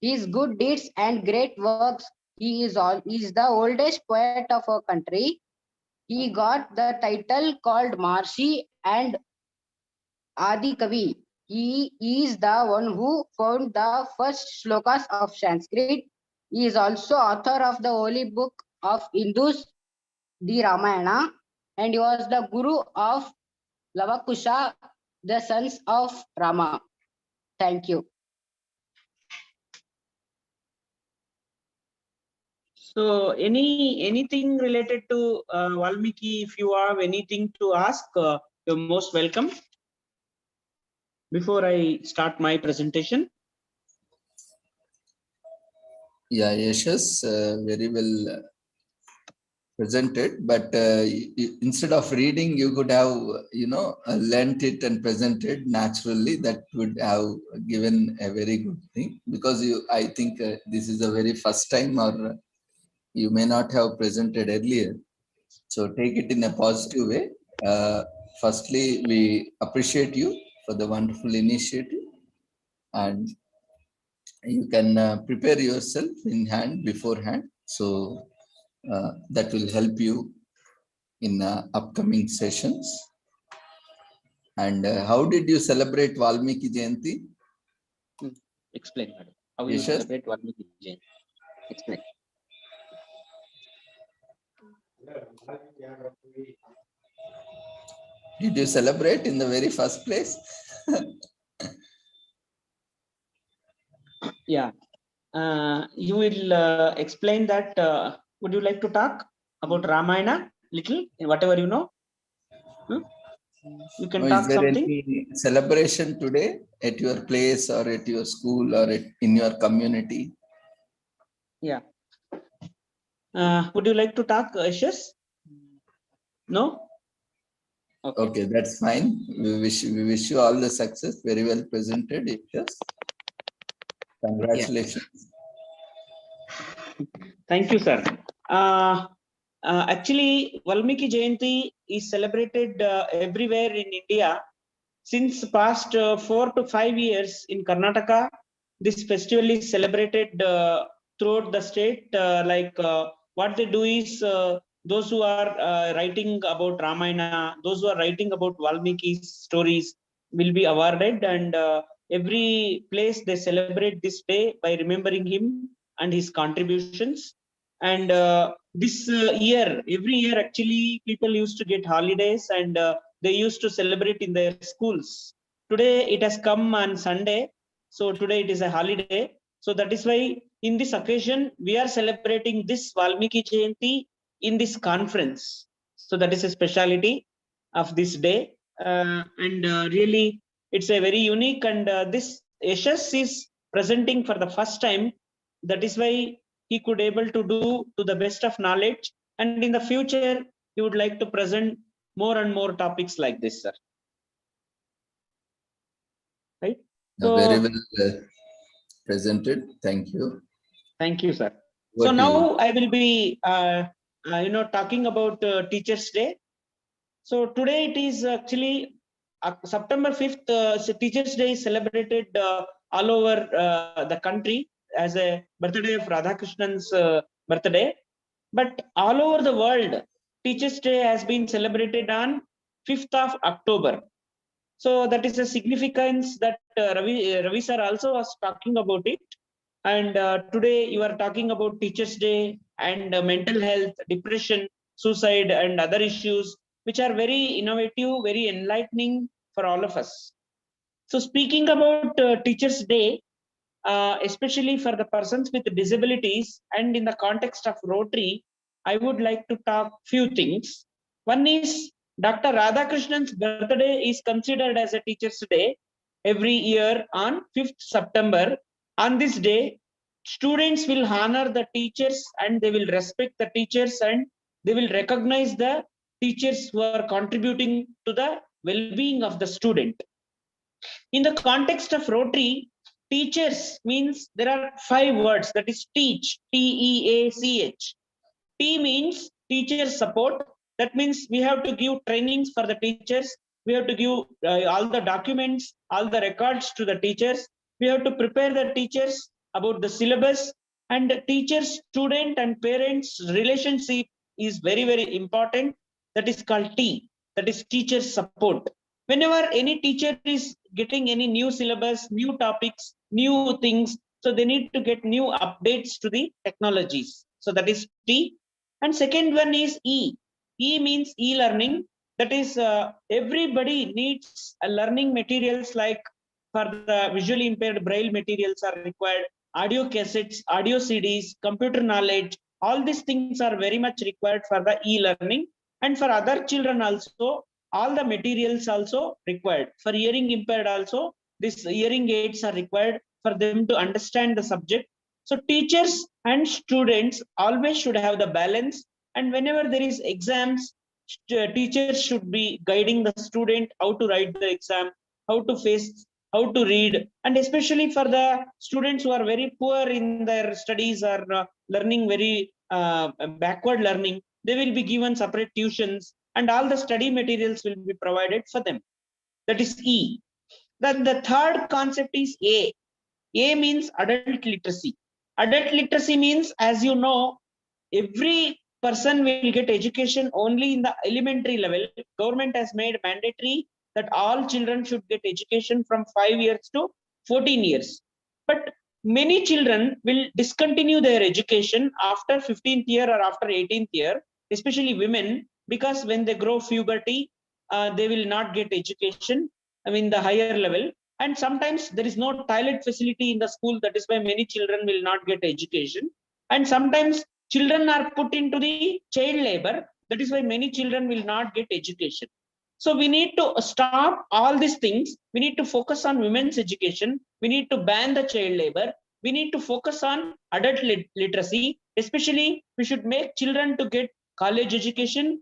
his good deeds and great works. He is the oldest poet of our country. He got the title called Maharishi and Adi Kavi. He is the one who found the first shlokas of Sanskrit. He is also author of the holy book of Hindus, the Ramayana, and he was the guru of Lavakusha, the sons of Rama. Thank you. So anything related to Valmiki, if you have anything to ask, you're most welcome. Before I start my presentation. Yeah, Yashas, very well presented, but instead of reading, you could have, learnt it and presented naturally. That would have given a very good thing, because I think this is the very first time, or you may not have presented earlier. So take it in a positive way. Firstly, we appreciate you for the wonderful initiative, and you can prepare yourself in hand beforehand. So that will help you in upcoming sessions. And how did you celebrate Valmiki Jayanti? Explain, madam. How you celebrate Valmiki Jayanti? Explain. Did you celebrate in the very first place? Yeah. You will explain that. Would you like to talk about Ramayana little, whatever you know? You can talk is there something. Any celebration today at your place or at your school or in your community? Yeah. Would you like to talk, Yashas? No? Okay, that's fine. We wish you all the success. Very well presented, Yashas. Congratulations. Yeah. Thank you, sir. Actually, Valmiki Jayanti is celebrated everywhere in India. Since past 4 to 5 years in Karnataka, this festival is celebrated throughout the state. What they do is, those who are writing about Ramayana, those who are writing about Valmiki's stories will be awarded, and every place they celebrate this day by remembering him and his contributions. And this year, every year actually, people used to get holidays and they used to celebrate in their schools. Today it has come on Sunday, so today it is a holiday. So that is why in this occasion we are celebrating this Valmiki Jayanti in this conference. So that is a speciality of this day, and really it's a very unique, and this Yashas is presenting for the first time. That is why he could able to do to the best of knowledge, and in the future he would like to present more and more topics like this, sir. Right? Very well presented. Thank you. Thank you, sir. Over So to now you. I will be talking about Teachers Day. So today it is actually September 5th. So Teachers Day is celebrated all over the country as a birthday of Radhakrishnan's birthday. But all over the world, Teachers Day has been celebrated on 5th of October. So that is a significance that Ravi sir also was talking about it. And today you are talking about Teachers Day and mental health, depression, suicide, and other issues, which are very innovative, very enlightening for all of us. So speaking about Teachers Day, especially for the persons with disabilities and in the context of Rotary, I would like to talk few things. One is Dr. Radhakrishnan's birthday is considered as a Teachers Day every year on 5th September. On this day, students will honor the teachers and they will respect the teachers and they will recognize the teachers who are contributing to the well-being of the student. In the context of Rotary, teachers means there are 5 words, that is teach, T-E-A-C-H. T means teacher support. That means we have to give trainings for the teachers. We have to give all the documents, all the records to the teachers. We have to prepare the teachers about the syllabus, and the teacher, student and parents relationship is very, very important. That is called T, that is teacher support. Whenever any teacher is getting any new syllabus, new topics, new things, so they need to get new updates to the technologies. So that is T. And second one is E. E means e-learning. That is everybody needs learning materials, like for the visually impaired, braille materials are required, audio cassettes, audio CDs, computer knowledge, all these things are very much required for the e-learning. And for other children also, all the materials also required. For hearing impaired also, these hearing aids are required for them to understand the subject. So teachers and students always should have the balance, and whenever there is exams, teachers should be guiding the student how to write the exam, how to face, how to read. And especially for the students who are very poor in their studies or learning very backward learning, they will be given separate tuitions and all the study materials will be provided for them. That is E. Then the third concept is A. A means adult literacy. Adult literacy means, as you know, every person will get education only in the elementary level. Government has made mandatory that all children should get education from 5 years to 14 years. But many children will discontinue their education after 15th year or after 18th year, especially women, because when they grow puberty, they will not get education, the higher level. And sometimes there is no toilet facility in the school. That is why many children will not get education. And sometimes children are put into the child labor. That is why many children will not get education. So we need to stop all these things. We need to focus on women's education. We need to ban the child labor. We need to focus on adult literacy. Especially, we should make children to get college education,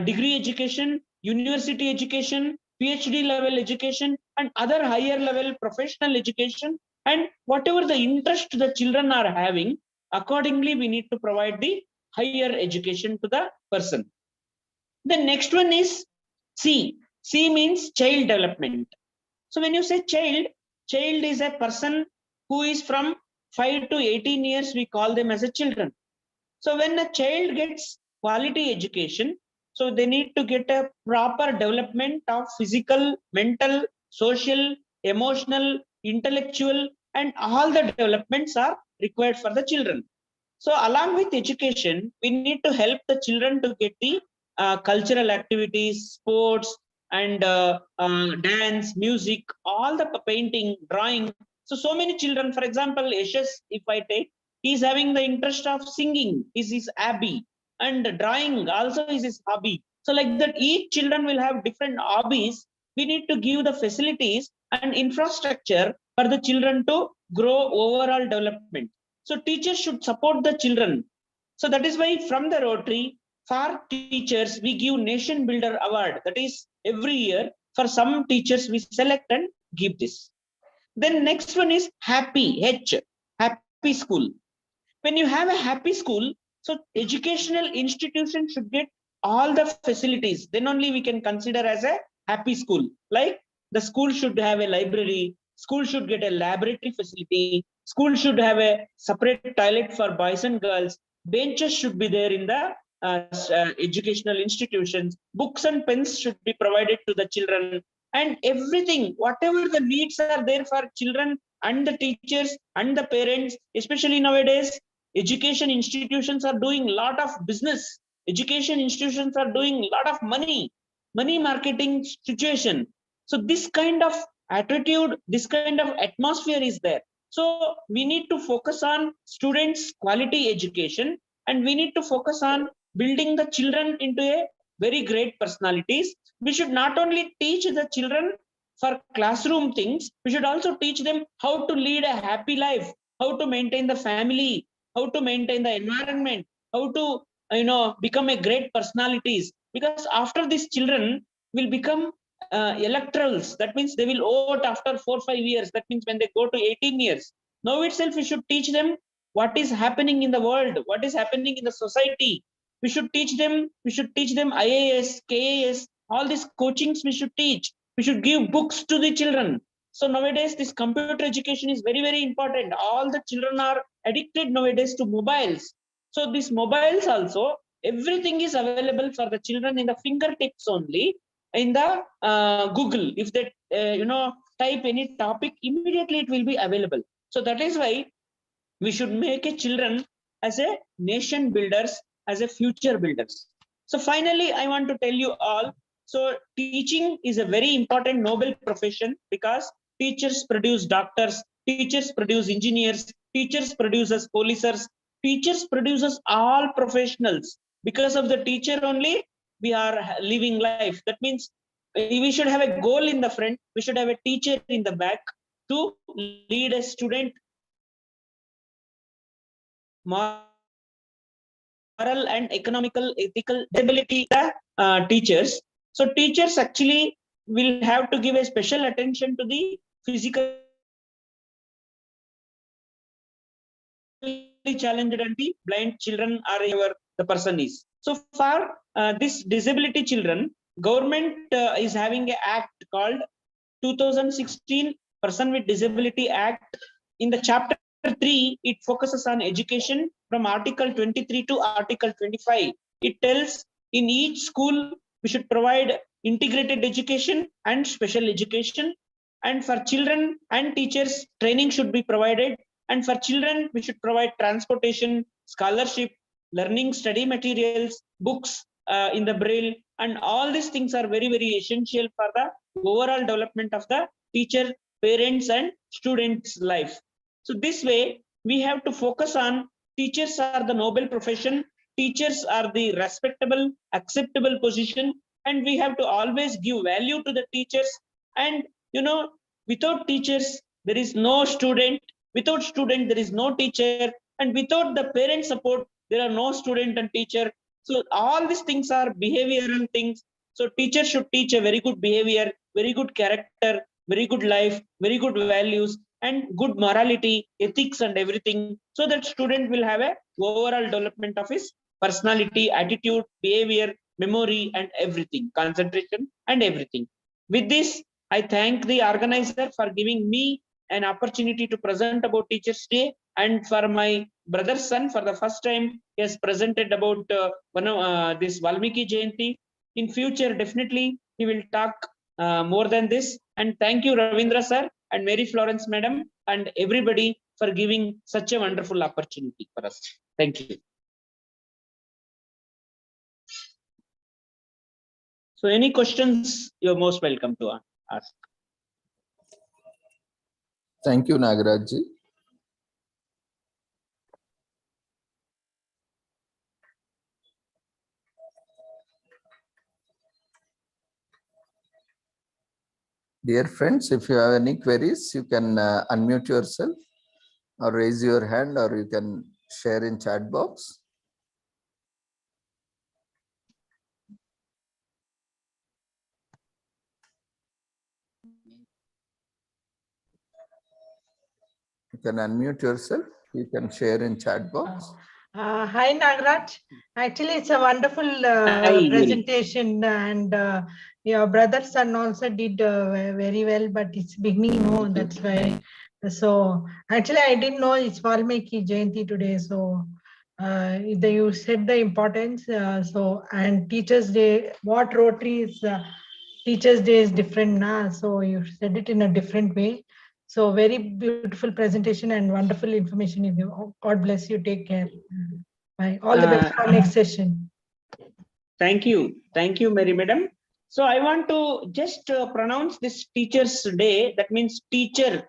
degree education, university education, PhD level education, and other higher level professional education. And whatever the interest the children are having, accordingly, we need to provide the higher education to the person. The next one is C. C means child development. So when you say child, child is a person who is from 5 to 18 years, we call them as a children. So when a child gets quality education, so they need to get a proper development of physical, mental, social, emotional, intellectual, and all the developments are required for the children. So along with education, we need to help the children to get the cultural activities, sports, and dance, music, all the painting, drawing. So many children, for example, Yashas, if I take, he's having the interest of singing, is his hobby, and drawing also is his hobby. So like that, each children will have different hobbies. We need to give the facilities and infrastructure for the children to grow overall development. So teachers should support the children. So that is why from the Rotary, for teachers, we give Nation Builder Award. That is every year for some teachers we select and give this. Then next one is happy, happy school. When you have a happy school, so educational institution should get all the facilities. Then only we can consider as a happy school. Like the school should have a library, school should get a laboratory facility, school should have a separate toilet for boys and girls, benches should be there in the educational institutions, books and pens should be provided to the children, and everything, whatever the needs are there for children and the teachers and the parents. Especially nowadays, education institutions are doing a lot of business. Education institutions are doing a lot of money marketing situation. So this kind of attitude, this kind of atmosphere is there. So we need to focus on students' quality education, and we need to focus on building the children into a very great personalities. We should not only teach the children for classroom things, we should also teach them how to lead a happy life, how to maintain the family, how to maintain the environment, how to become a great personalities. Because after these children will become electorals, that means they will vote after 4 or 5 years. That means when they go to 18 years, now itself we should teach them what is happening in the world, what is happening in the society. We should teach them IAS, KAS, all these coachings we should teach. We should give books to the children. So nowadays this computer education is very, very important. All the children are addicted nowadays to mobiles. So these mobiles also, everything is available for the children in the fingertips only, in the Google. If they type any topic, immediately it will be available. So that is why we should make a children as a nation builders, as a future builders. So finally, I want to tell you all, so teaching is a very important noble profession, because teachers produce doctors, teachers produce engineers, teachers produces policers, teachers produces all professionals. Because of the teacher only we are living life. That means we should have a goal in the front, we should have a teacher in the back to lead a student moral and economical, ethical ability, the teachers. So teachers actually will have to give a special attention to the physical challenged and the blind children are whoever the person is. So for this disability children, government is having an act called 2016 Person with Disability Act. In the chapter 3, it focuses on education from Article 23 to Article 25. It tells in each school we should provide integrated education and special education, and for children and teachers training should be provided, and for children we should provide transportation, scholarship, learning study materials, books in the braille, and all these things are very, very essential for the overall development of the teacher, parents and students' life. So this way we have to focus on teachers are the noble profession, teachers are the respectable, acceptable position, and we have to always give value to the teachers. And without teachers there is no student, without student there is no teacher, and without the parent support there are no student and teacher. So all these things are behavioral things. So teachers should teach a very good behavior, very good character, very good life, very good values, and good morality, ethics and everything, so that student will have a overall development of his personality, attitude, behavior, memory and everything, concentration and everything. With this, I thank the organizer for giving me an opportunity to present about Teachers' Day, and for my brother's son, for the first time he has presented about this Valmiki Jayanti. In future, definitely he will talk more than this. And thank you, Ravindra sir, and Mary Florence Madam, and everybody for giving such a wonderful opportunity for us. Thank you. So any questions, you're most welcome to ask. Thank you, Nagaraj ji. Dear friends, if you have any queries, you can unmute yourself or raise your hand, or you can share in chat box. You can unmute yourself. You can share in chat box. Hi, Nagraj. Actually, it's a wonderful Hi, presentation, and your brother's son also did very well, but it's beginning, no, that's why. So, actually, I didn't know it's Valmiki Jayanti today. So, you said the importance. And Teachers' Day, what Rotary is, Teachers' Day is different now. So, you said it in a different way. So very beautiful presentation and wonderful information. God bless you. Take care. Bye. All the best for next session. Thank you, Mary Madam. So I want to just pronounce this Teachers' Day. That means teacher.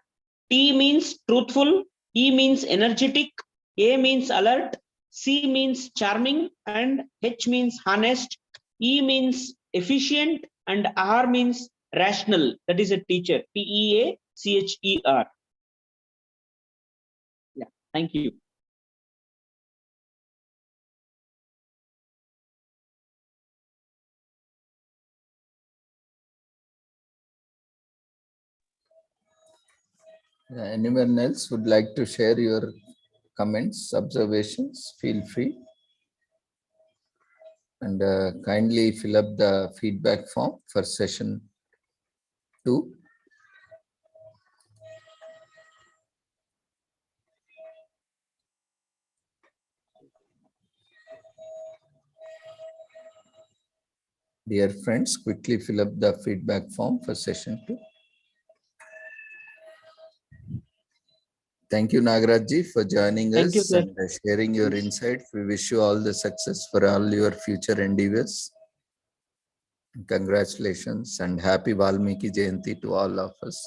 T means truthful, E means energetic, A means alert, C means charming, and H means honest, E means efficient, and R means rational. That is a teacher. Teacher. Yeah, thank you. Anyone else would like to share your comments, observations? Feel free. And kindly fill up the feedback form for session 2. Dear friends, quickly fill up the feedback form for session 2. Thank you, Nagaraj ji, for joining Thank you, us sir. and sharing your insight. We wish you all the success for all your future endeavors. Congratulations and happy Valmiki Jayanti to all of us,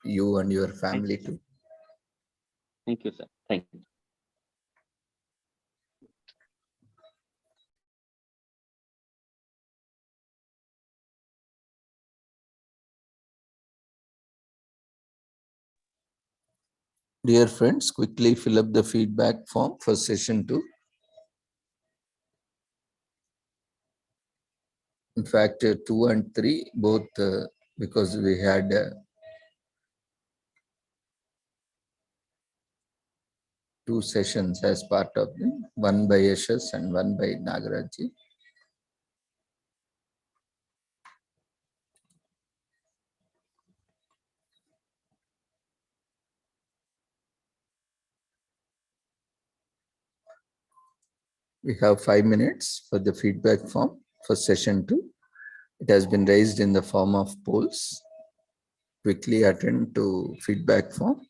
you and your family too. Thank you, sir. Thank you. Dear friends, quickly fill up the feedback form for session 2. In fact, 2 and 3, both because we had 2 sessions as part of them, one by Yashas and one by Nagaraj ji. We have 5 minutes for the feedback form for session 2. It has been raised in the form of polls. Quickly attend to feedback form.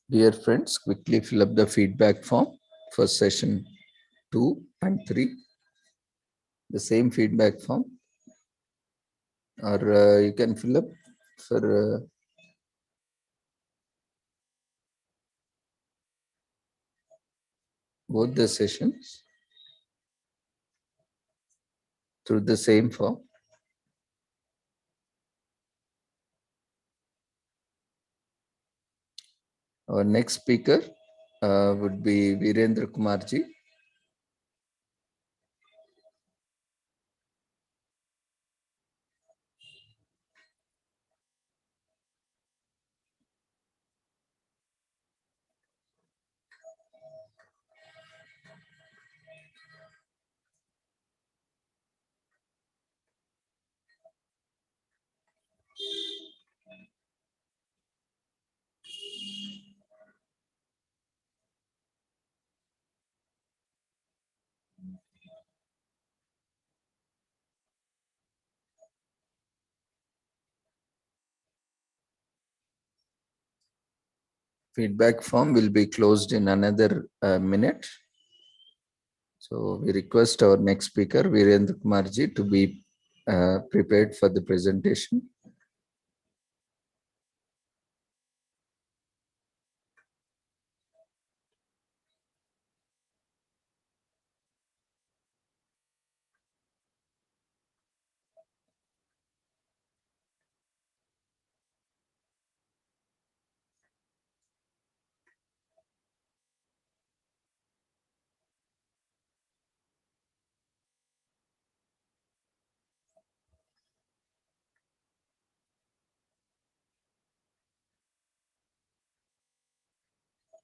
Dear friends, quickly fill up the feedback form for session 2 and 3. The same feedback form, or you can fill up for both the sessions through the same form. Our next speaker would be Virendra Kumarji. Feedback form will be closed in another minute. So we request our next speaker, Virendra Kumarji, to be prepared for the presentation.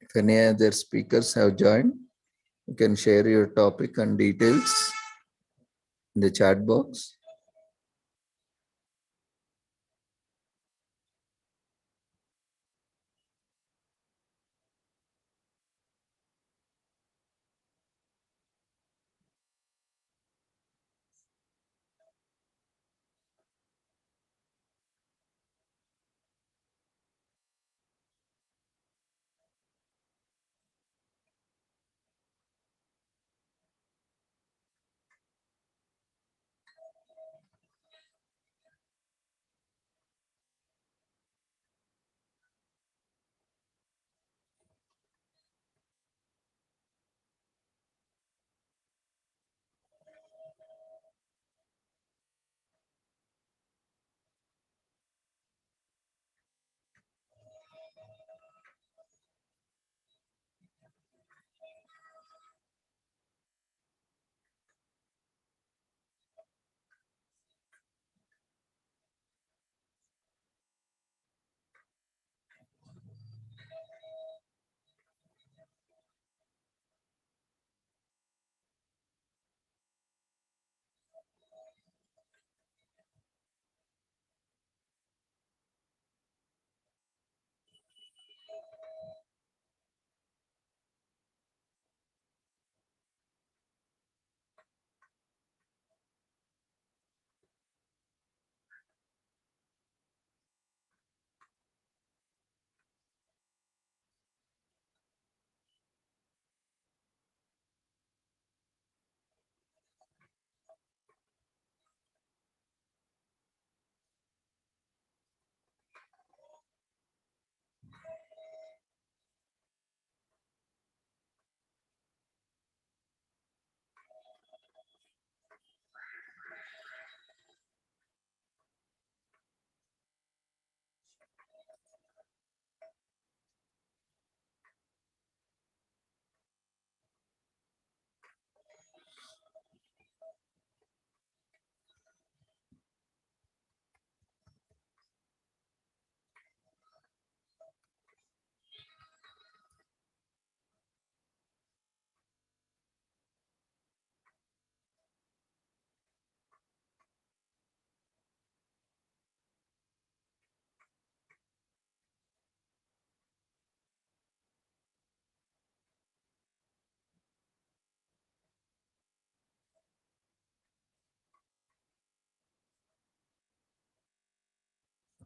If any other speakers have joined, you can share your topic and details in the chat box.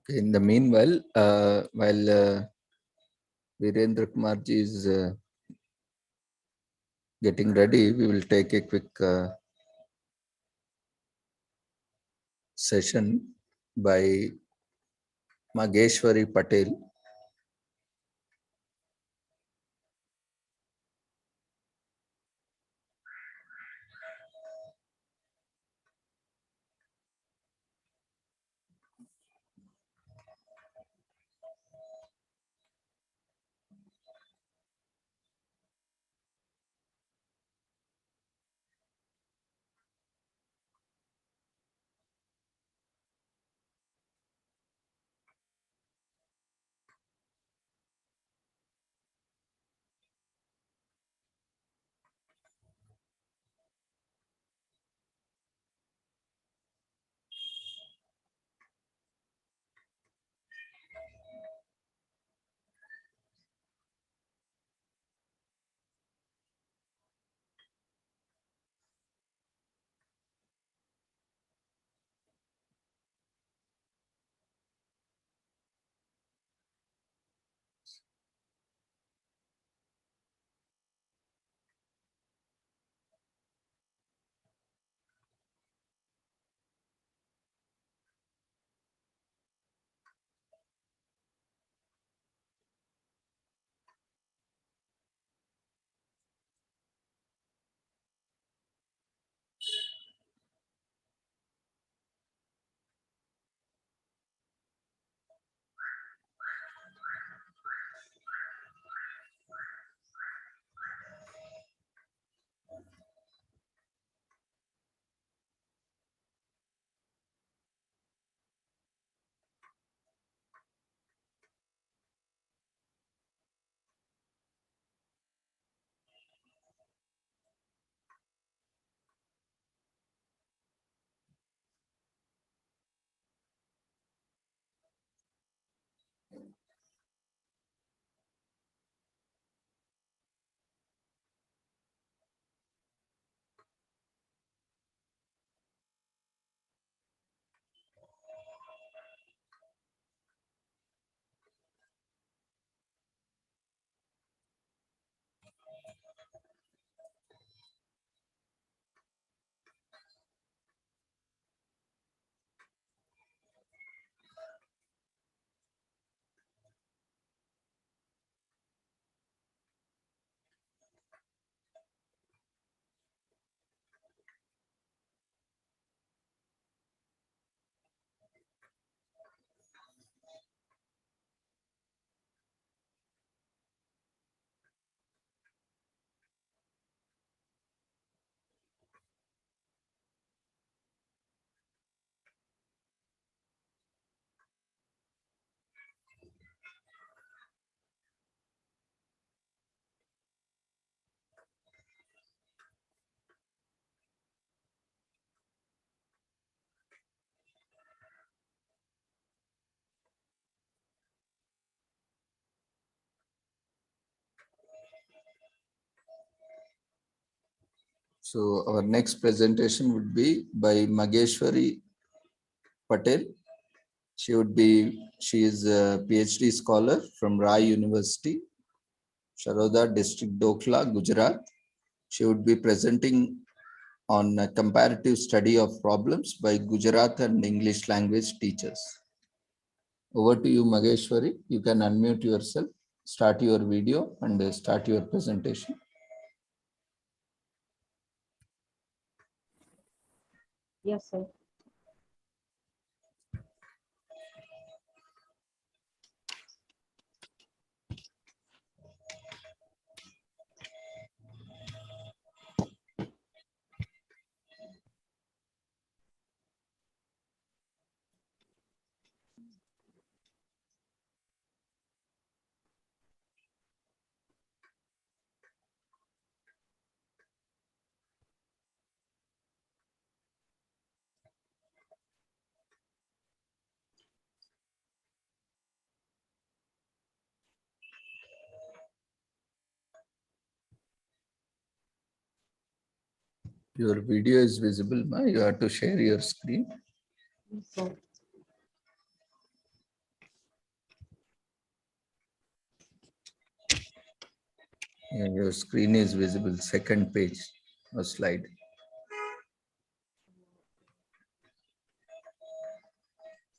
Okay, in the meanwhile, while Virendra Kumar ji is getting ready. We will take a quick session by Mageshwari Patel. So our next presentation would be by Mageshwari Patel. She is a PhD scholar from Rai University, Sharoda District, Dokla, Gujarat. She would be presenting on a comparative study of problems by Gujarat and English language teachers. Over to you, Mageshwari. You can unmute yourself, start your video and start your presentation. Yes, sir. Your video is visible, ma. You have to share your screen. Yes, sir. Yeah, your screen is visible, second page or slide.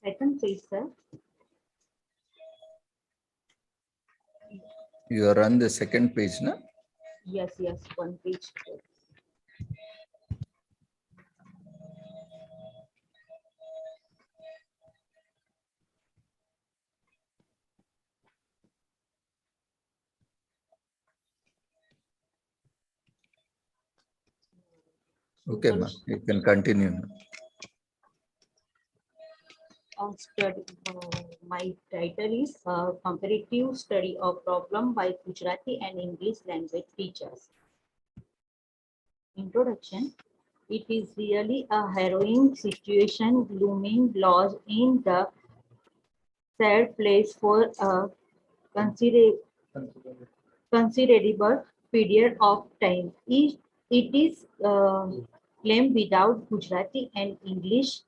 Second page, sir. You are on the second page, no? Yes, yes, one page. Okay, ma, you can continue now. Study, my title is Comparative Study of Problem by Gujarati and English Language Teachers. Introduction. It is really a harrowing situation looming large in the sad place for a considerable period of time. It is claimed without Gujarati and English.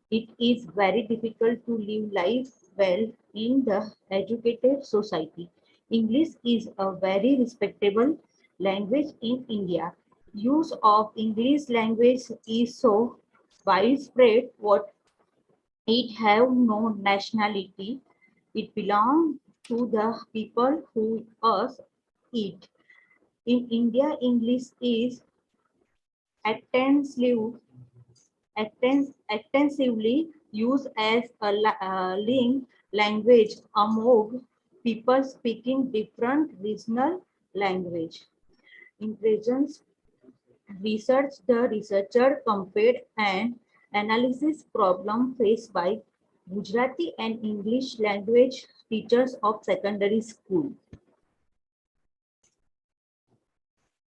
It is very difficult to live life well in the educated society. English is a very respectable language in India. Use of English language is so widespread what it have no nationality. It belongs to the people who use it. In India, English is extensively extensively used as a link language among people speaking different regional language. In present research, the researcher compared and analysis problem faced by Gujarati and English language teachers of secondary school.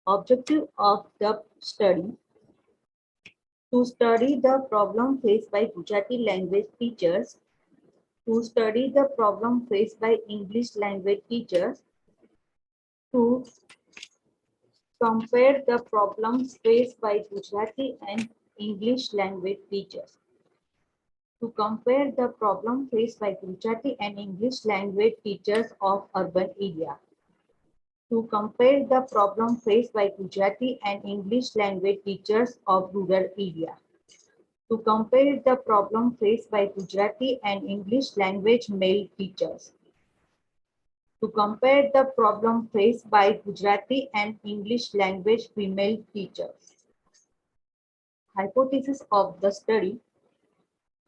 Objective of the study: to study the problem faced by Gujarati language teachers, to study the problem faced by English language teachers, to compare the problems faced by Gujarati and English language teachers, to compare the problem faced by Gujarati and English language teachers of urban area, to compare the problem faced by Gujarati and English language teachers of rural area, to compare the problem faced by Gujarati and English language male teachers, to compare the problem faced by Gujarati and English language female teachers. Hypothesis of the study.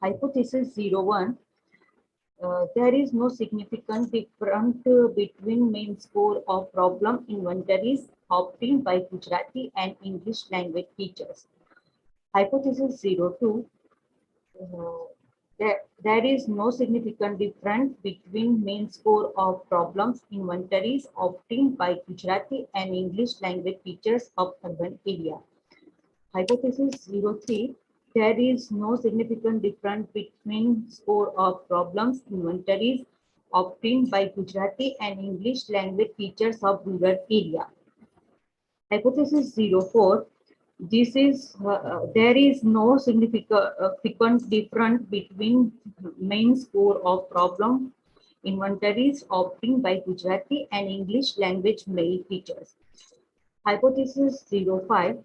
Hypothesis 01. There is no significant difference between mean score of problem inventories obtained by Gujarati and English language teachers. Hypothesis 02. There is no significant difference between mean score of problems inventories obtained by Gujarati and English language teachers of urban area. Hypothesis 03. There is no significant difference between score of problems inventories obtained by Gujarati and English language teachers of rural area. Hypothesis 04. There is no significant difference between main score of problem inventories obtained by Gujarati and English language male teachers. Hypothesis 05.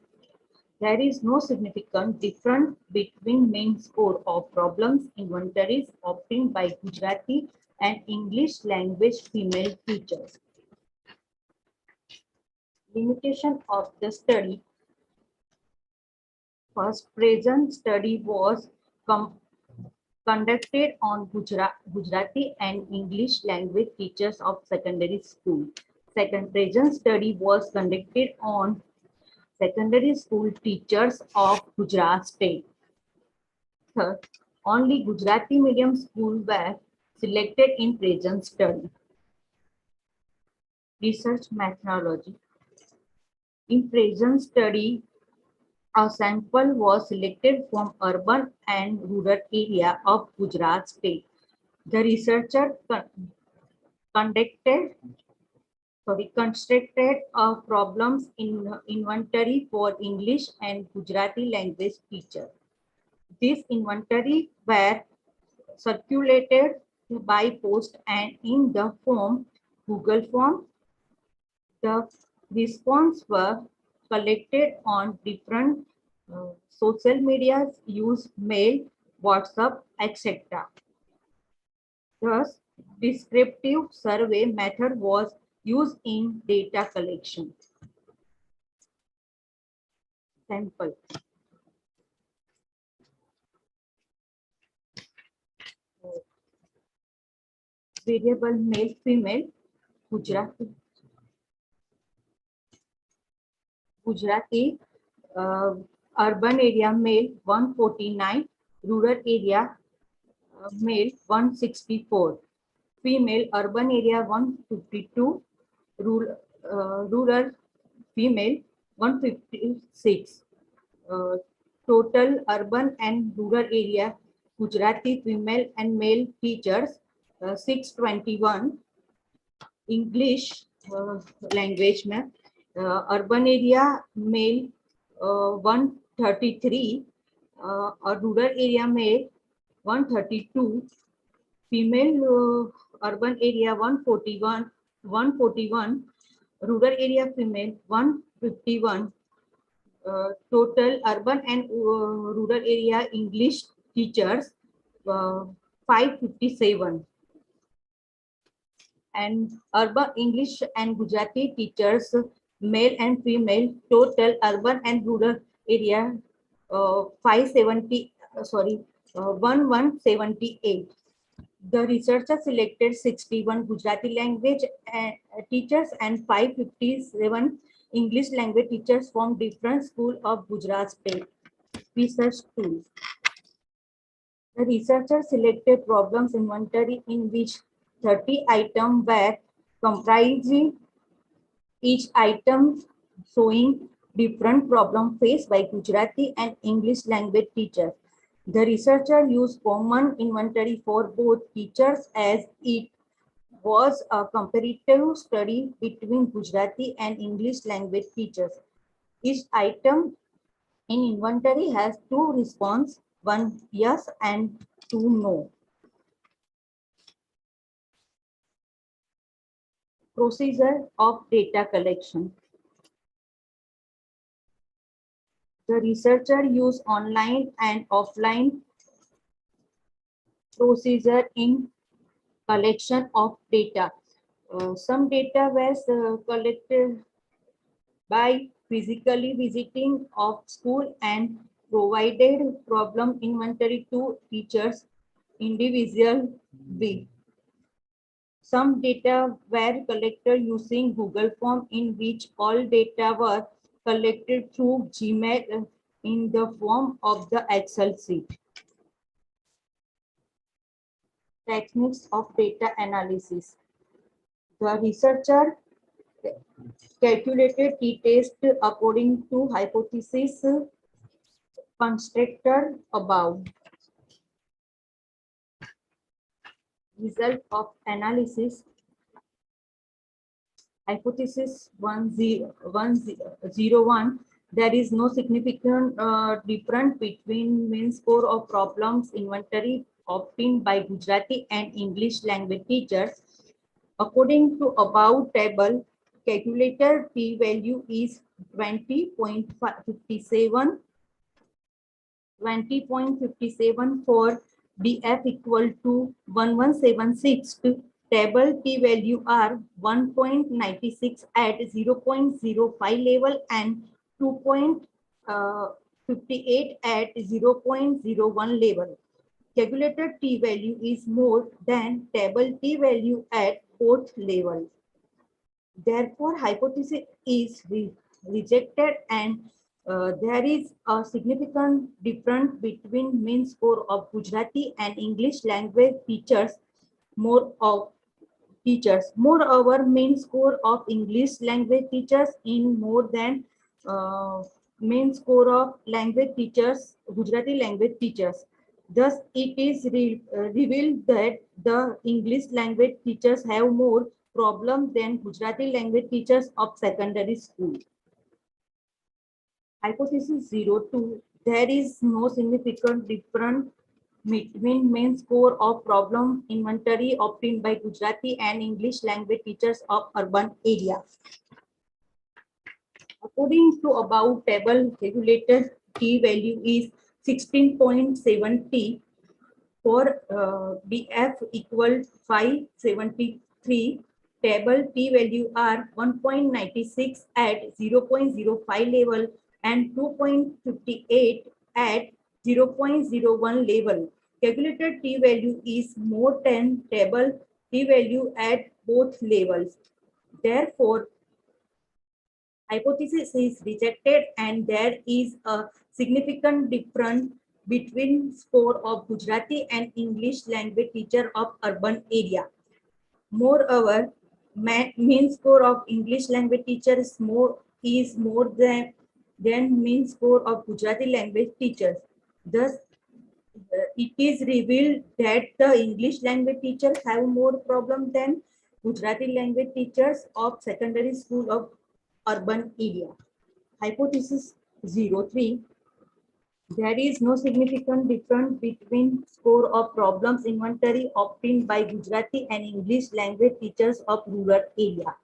There is no significant difference between main score of problems inventories obtained by Gujarati and English language female teachers. Limitation of the study. First, present study was conducted on Gujarati and English language teachers of secondary school. Second, present study was conducted on secondary school teachers of Gujarat state. Third, only Gujarati medium schools were selected in present study. Research methodology. In present study, a sample was selected from urban and rural area of Gujarat state. The researcher constructed a problems in inventory for English and Gujarati language teacher. This inventory were circulated by post and in the form Google form. The Response were collected on different social medias, use mail, WhatsApp, etc. Thus, descriptive survey method was used in data collection. Sample. Variable male, female, Gujarati. Gujarati, urban area male 149, rural area male 164, female urban area 152, rural female 156. Total urban and rural area Gujarati female and male teachers 621. English language में urban area male 133 और rural area में 132, female urban area 141, rural area female 151. Total urban and rural area English teachers 557. And urban English and Gujarati teachers, male and female, total urban and rural area 1178. The researcher selected 61 Gujarati language teachers and 557 English language teachers from different schools of Gujarat state. Research tools. The researcher selected problems inventory in which 30 items were comprising, each item showing different problems faced by Gujarati and English language teachers. The researcher used common inventory for both teachers as it was a comparative study between Gujarati and English language teachers. Each item in inventory has two responses, one yes and two no. Procedure of data collection. The researcher used online and offline procedure in collection of data. Some data was collected by physically visiting of school and provided problem inventory to teachers individually. Some data were collected using Google Form in which all data were collected through Gmail in the form of the Excel sheet. Techniques of data analysis. The researcher calculated t-test according to hypothesis constructed above. Result of analysis. Hypothesis 101. There is no significant difference between mean score of problems inventory obtained by Gujarati and English language teachers. According to above table, calculated p-value is 20.57 for DF equal to 1176. Table p-value are 1.96 at 0.05 level and 2.58 at 0.01 level. Calculated t-value is more than table t-value at fourth level. Therefore, hypothesis is rejected and there is a significant difference between mean score of Gujarati and English language teachers. Moreover, mean score of English language teachers in more than mean score of language teachers, Gujarati language teachers. Thus, it is revealed that the English language teachers have more problems than Gujarati language teachers of secondary school. Hypothesis 02. There is no significant difference between mean score of problem inventory obtained by Gujarati and English language teachers of urban area. According to above table, regulated T value is 16.70 for BF equal 573. Table T value are 1.96 at 0.05 level and 2.58 at 0.01 level. Calculated T value is more than table T value at both levels. Therefore, hypothesis is rejected and there is a significant difference between score of Gujarati and English language teacher of urban area. Moreover, mean score of English language teacher is more than mean score of Gujarati language teachers. Thus, it is revealed that the English language teachers have more problem than Gujarati language teachers of secondary school of urban area. Hypothesis 03. There is no significant difference between score of problems inventory obtained by Gujarati and English language teachers of rural area.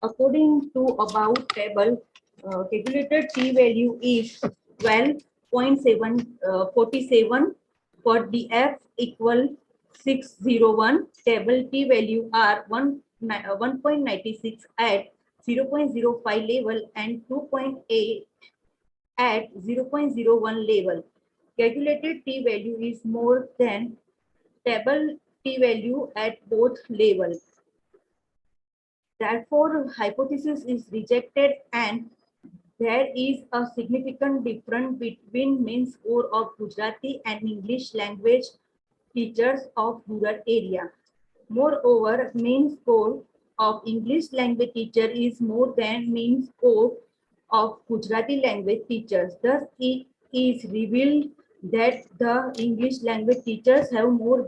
According to above table, calculated T value is 12.47 for DF equal 601. Table T value are 1.96 at 0.05 level and 2.8 at 0.01 level. Calculated T value is more than table T value at both levels. Therefore, hypothesis is rejected and there is a significant difference between mean score of Gujarati and English language teachers of rural area. Moreover, mean score of English language teacher is more than mean score of Gujarati language teachers. Thus, it is revealed that the English language teachers have more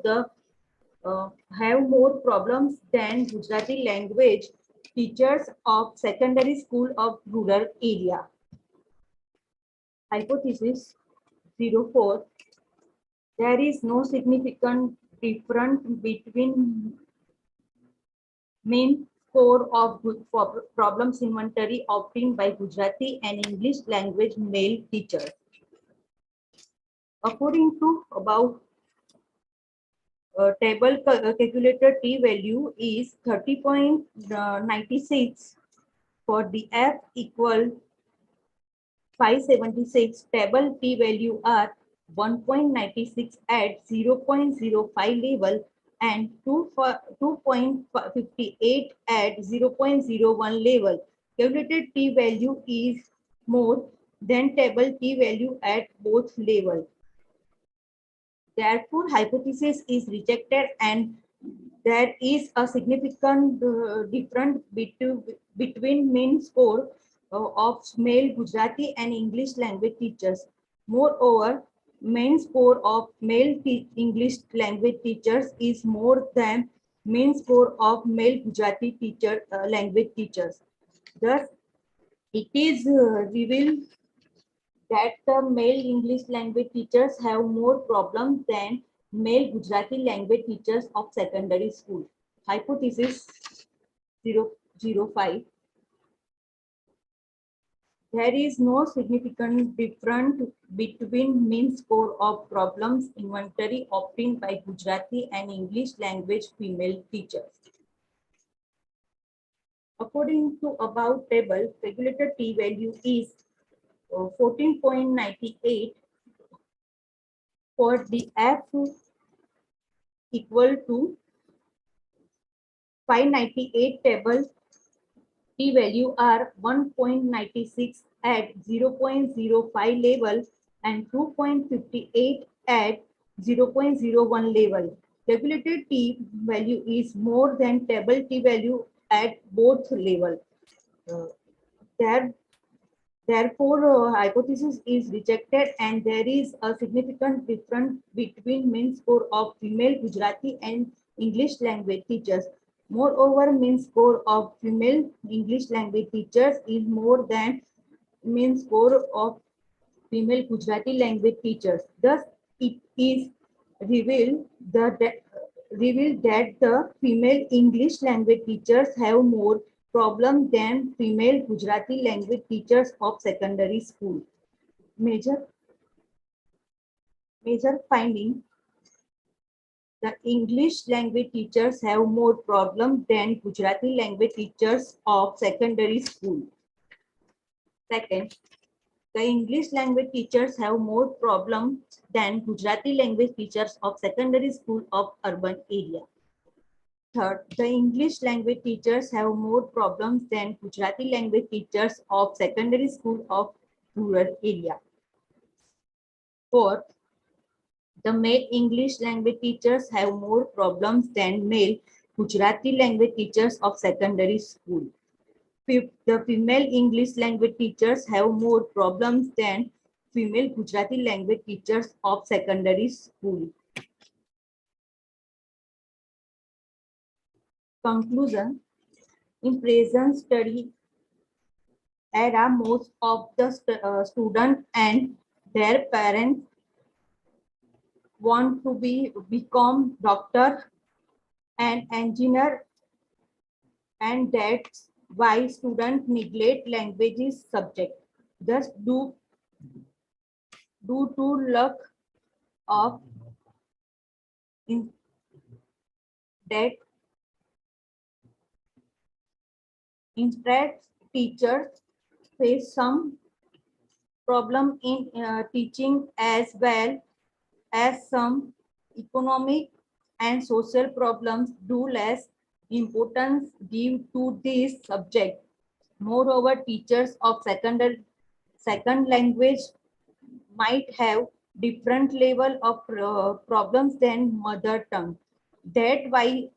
problems than Gujarati language teachers of secondary school of rural area. Hypothesis 04. There is no significant difference between mean score of problems inventory obtained by Gujarati and English language male teachers. According to above table, calculated T value is 30.96 for the F equal 576. Table T value are 1.96 at 0.05 level and 2.58 at 0.01 level. Calculated T value is more than table T value at both levels. Therefore, hypothesis is rejected and there is a significant difference between mean score of male Gujarati and English language teachers. Moreover, mean score of male English language teachers is more than mean score of male Gujarati language teachers. Thus, it is revealed that the male English language teachers have more problems than male Gujarati language teachers of secondary school. Hypothesis 005. There is no significant difference between mean score of problems inventory obtained by Gujarati and English language female teachers. According to above table, calculated T value is 14.98 for the F equal to 598. Table T value are 1.96 at 0.05 level and 2.58 at 0.01 level. Calculated T value is more than table T value at both levels. Therefore, hypothesis is rejected and there is a significant difference between mean score of female Gujarati and English language teachers. Moreover, mean score of female English language teachers is more than mean score of female Gujarati language teachers. Thus, it is revealed that the female English language teachers have more problem than female Gujarati language teachers of secondary school. Major finding: the English language teachers have more problems than Gujarati language teachers of secondary school. Second, the English language teachers have more problems than Gujarati language teachers of secondary school of urban area. Third, the English language teachers have more problems than Gujarati language teachers of secondary school of rural area. Fourth, the male English language teachers have more problems than male Gujarati language teachers of secondary school. Fifth, the female English language teachers have more problems than female Gujarati language teachers of secondary school. Conclusion: in present study era, most of the students and their parents want to become doctor and engineer, and that's why students neglect languages subject. Thus, due to lack of that instead teachers face some problem in teaching, as well as some economic and social problems do less importance give to this subject. Moreover, teachers of second language might have different level of problems than mother tongue. That why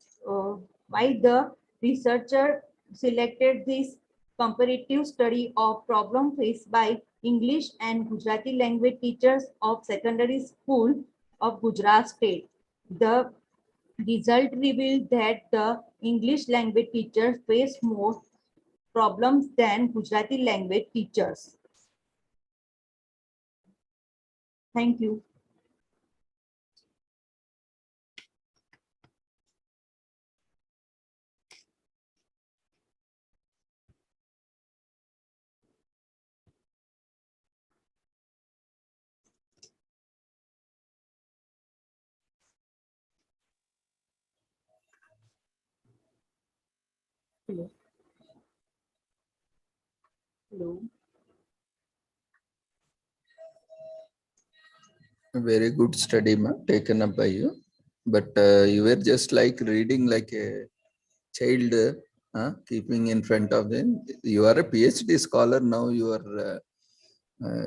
the researcher selected this comparative study of problem faced by English and Gujarati language teachers of secondary school of Gujarat state. The result revealed that the English language teachers face more problems than Gujarati language teachers. Thank you. Hello. Hello. A very good study, ma, taken up by you. But you were just like reading like a child, keeping in front of them. You are a PhD scholar now. You are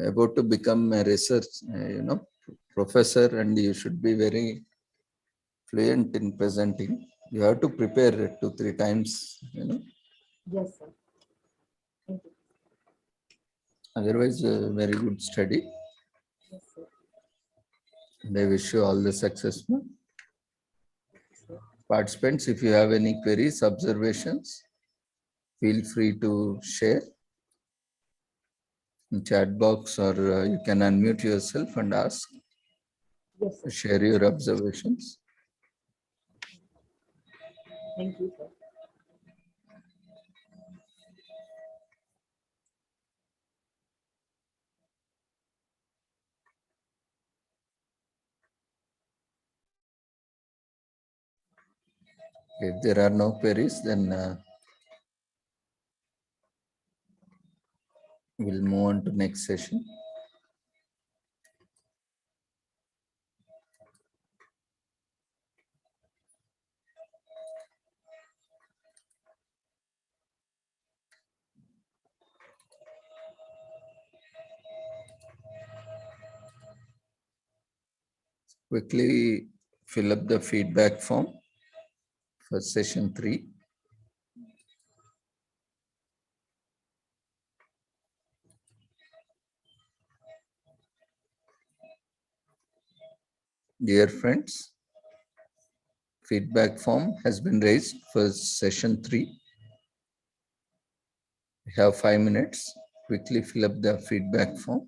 about to become a research, professor, and you should be very fluent in presenting. You have to prepare 2-3 times, Yes, sir. Thank you. Otherwise, very good study. Yes, sir. And I wish you all the success. No? Participants, if you have any queries, observations, feel free to share in chat box, or you can unmute yourself and ask. Yes, sir. Share your observations. Thank you, sir. If there are no queries, then we'll move on to next session. Quickly fill up the feedback form for session 3. Dear friends, feedback form has been raised for session 3. We have 5 minutes. Quickly fill up the feedback form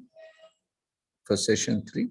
for session 3.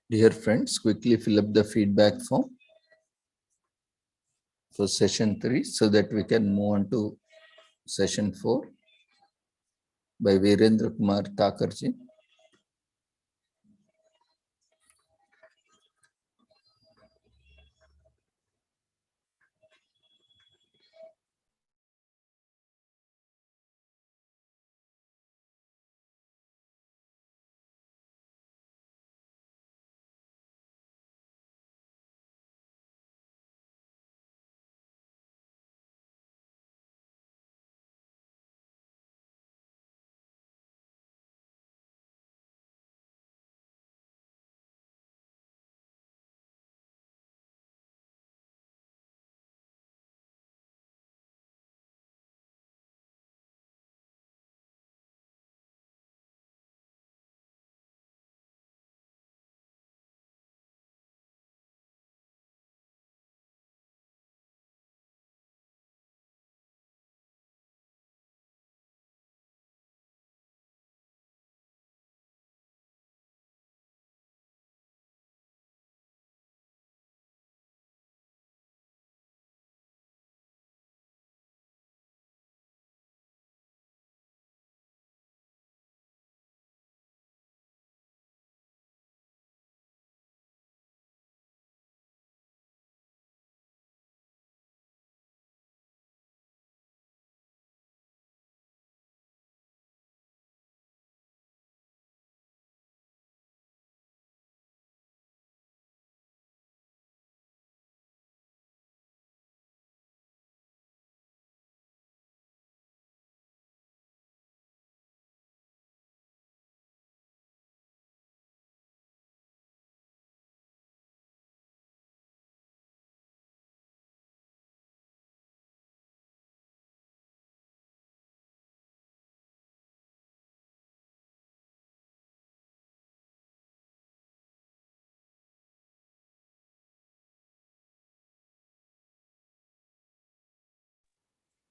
Dear friends, quickly fill up the feedback form for session 3 so that we can move on to session 4 by Virendra Kumar Thakurji.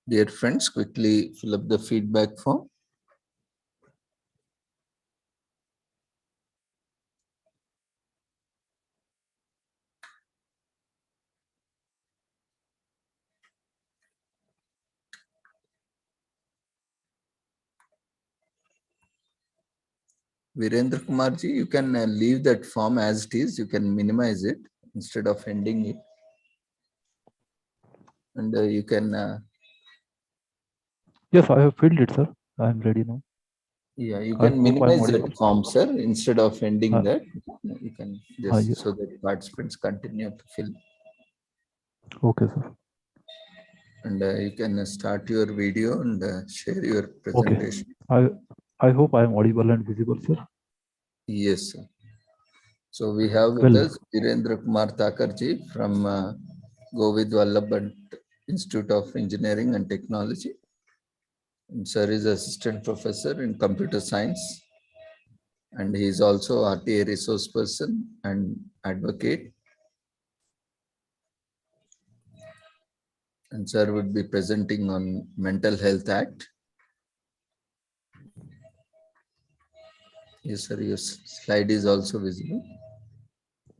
Dear friends, quickly fill up the feedback form. Virendra Kumarji, you can leave that form as it is. You can minimize it instead of ending it. And you can. Yes, I have filled it, sir. I am ready now. Yeah, you I can hope I am minimize audible. that form, sir. Instead of ending that, you can just yes. so that participants continue to fill. Okay, sir. And you can start your video and share your Okay. presentation. I hope I am audible and visible, sir. Yes, sir. So we have with us Virendra Kumar Thakurji from Govind Vallabh Institute of Engineering and Technology. And sir is assistant professor in computer science. And he is also RTA resource person and advocate. And sir would be presenting on Mental Health Act. Yes, sir. Your slide is also visible.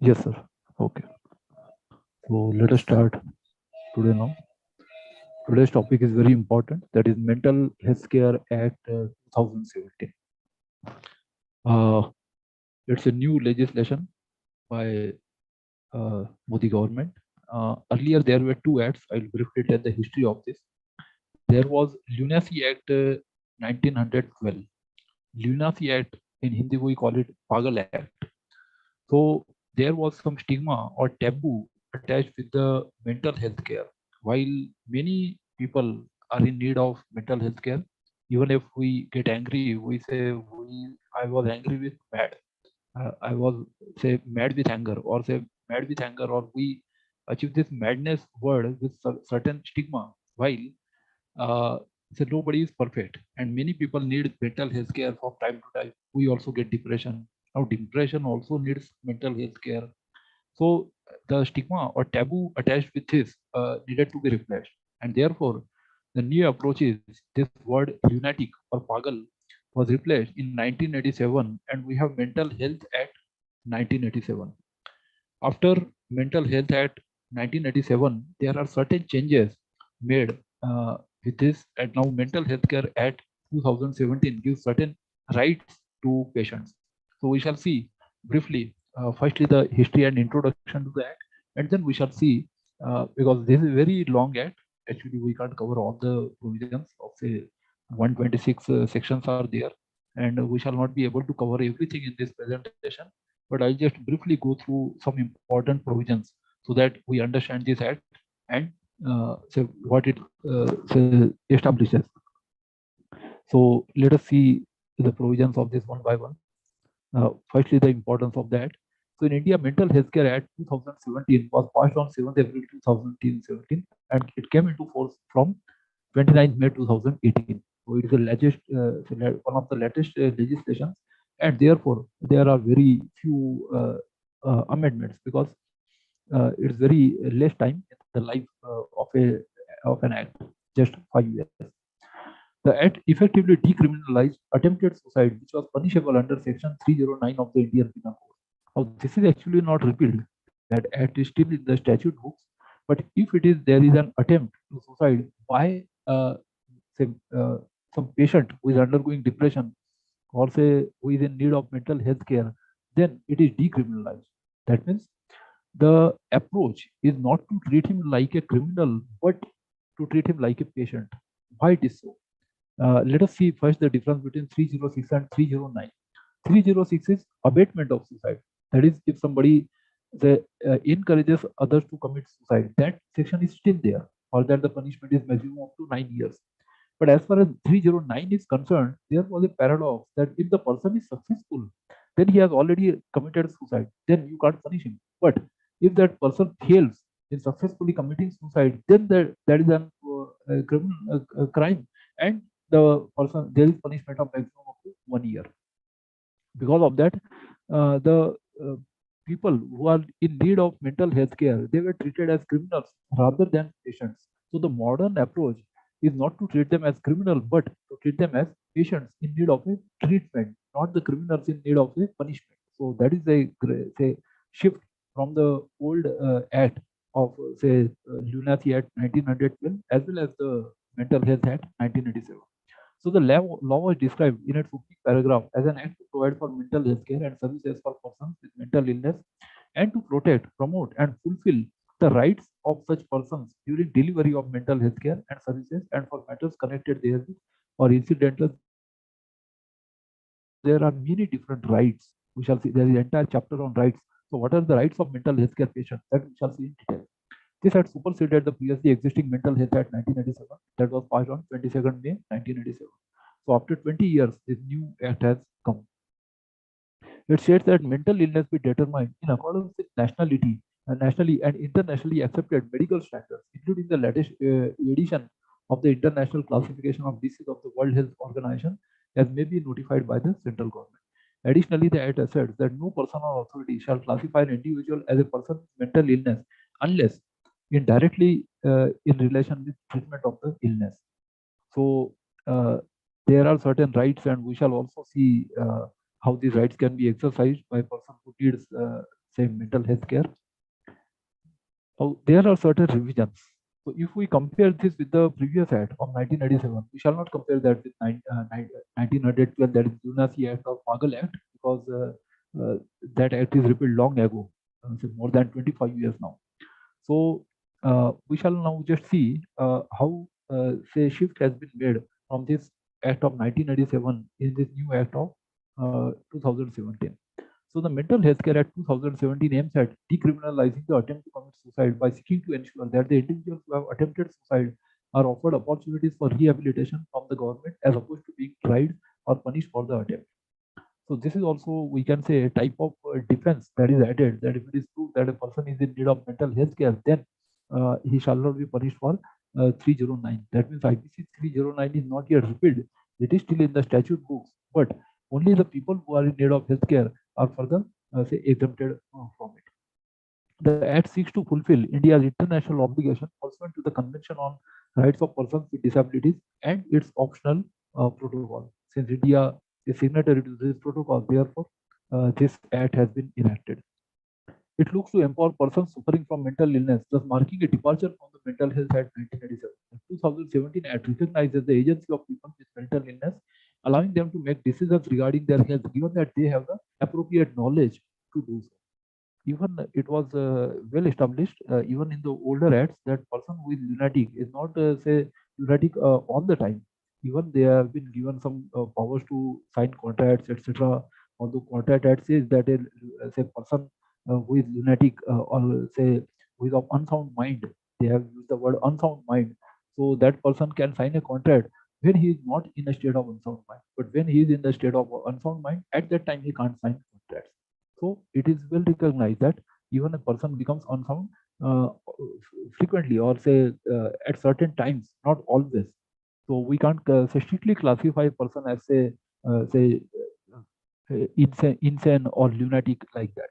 Yes, sir. Okay. So let us start today now. Today's topic is very important. That is Mental Healthcare Act 2017. It's a new legislation by Modi government. Earlier there were two acts. I will briefly tell the history of this. There was Lunacy Act 1912. Lunacy Act, in Hindi we call it Pagal Act. So there was some stigma or taboo attached with the mental health care. While many people are in need of mental health care, even if we get angry, we say I was angry with mad. I was say mad with anger, or say mad with anger, or we achieve this madness word with certain stigma. While so nobody is perfect, and many people need mental health care from time to time. We also get depression. Now depression also needs mental health care. So the stigma or taboo attached with this needed to be replaced, and therefore the new approach is this word lunatic or pagal was replaced in 1987, and we have Mental Health Act 1987. After Mental Health Act 1987, there are certain changes made with this, and now Mental Health Care Act 2017 gives certain rights to patients. So we shall see briefly, firstly the history and introduction to the act, and then we shall see, because this is a very long act, actually we can't cover all the provisions of say 126 sections are there, and we shall not be able to cover everything in this presentation, but I'll just briefly go through some important provisions so that we understand this act and say what it say establishes. So let us see the provisions of this one by one. Firstly, the importance of that. So in India, Mental Healthcare Act 2017 was passed on 7th April 2017 and it came into force from 29th May 2018. So it is one of the latest legislations, and therefore there are very few amendments because it's very less time in the life of an act, just 5 years. The act effectively decriminalized attempted suicide, which was punishable under Section 309 of the Indian Penal Code. Now, this is actually not repealed. That act is still in the statute books, but if it is there is an attempt to suicide by say some patient who is undergoing depression or say who is in need of mental health care, then it is decriminalized. That means the approach is not to treat him like a criminal, but to treat him like a patient. Why it is so? Let us see first the difference between 306 and 309. 306 is abatement of suicide. That is, if somebody encourages others to commit suicide, that section is still there, or that the punishment is maximum up to 9 years. But as far as 309 is concerned, there was a paradox that if the person is successful, then he has already committed suicide, then you can't punish him. But if that person fails in successfully committing suicide, then that is a criminal crime, and the person there is punishment of maximum up to 1 year. Because of that, the people who are in need of mental health care, they were treated as criminals rather than patients. So the modern approach is not to treat them as criminal, but to treat them as patients in need of a treatment, not the criminals in need of a punishment. So that is a say shift from the old act of say Lunacy Act 1912 as well as the Mental Health Act 1987. So the law was described in its opening paragraph as an act to provide for mental health care and services for persons with mental illness and to protect, promote, and fulfill the rights of such persons during delivery of mental health care and services and for matters connected therewith or incidental. There are many different rights. We shall see there is an entire chapter on rights. So what are the rights of mental health care patients? That we shall see in detail. This had superseded the previously existing Mental Health Act 1987 that was passed on 22nd May 1987. So after 20 years, this new act has come. It states that mental illness be determined in accordance with nationally and internationally accepted medical standards, including the latest edition of the International Classification of Disease of the World Health Organization, as may be notified by the central government. Additionally, the act asserts that no person or authority shall classify an individual as a person with mental illness unless indirectly in relation with treatment of the illness. So there are certain rights, and we shall also see how these rights can be exercised by a person who needs say mental health care. So there are certain revisions. So if we compare this with the previous act of 1987, we shall not compare that with 1912, that is Lunacy Act or Pagal Act, because that act is repealed long ago, so more than 25 years now. So we shall now just see how say shift has been made from this act of 1987 in this new act of 2017. So the Mental Health Care Act 2017 aims at decriminalizing the attempt to commit suicide by seeking to ensure that the individuals who have attempted suicide are offered opportunities for rehabilitation from the government as opposed to being tried or punished for the attempt. So this is also, we can say, a type of defense that is added, that if it is proved that a person is in need of mental health care, then he shall not be punished for 309. That means IPC 309 is not yet repealed. It is still in the statute books, but only the people who are in need of health care are further say exempted from it. The Act seeks to fulfill India's international obligation pursuant to the Convention on Rights of Persons with Disabilities and its optional protocol. Since India is signatory to this protocol, therefore this act has been enacted. It looks to empower persons suffering from mental illness, thus marking a departure from the Mental Health Act 1987. The 2017 Act recognizes the agency of people with mental illness, allowing them to make decisions regarding their health, given that they have the appropriate knowledge to do so. Even it was well established, even in the older acts, that person who is lunatic is not say lunatic all the time. Even they have been given some powers to sign contracts, etc. Although contract act says that a say person who is lunatic or say who is of unsound mind, they have used the word unsound mind. So that person can sign a contract when he is not in a state of unsound mind. But when he is in the state of unsound mind, at that time he can't sign contracts. So it is well recognized that even a person becomes unsound frequently, or say at certain times, not always. So we can't say strictly classify a person as say insane or lunatic like that.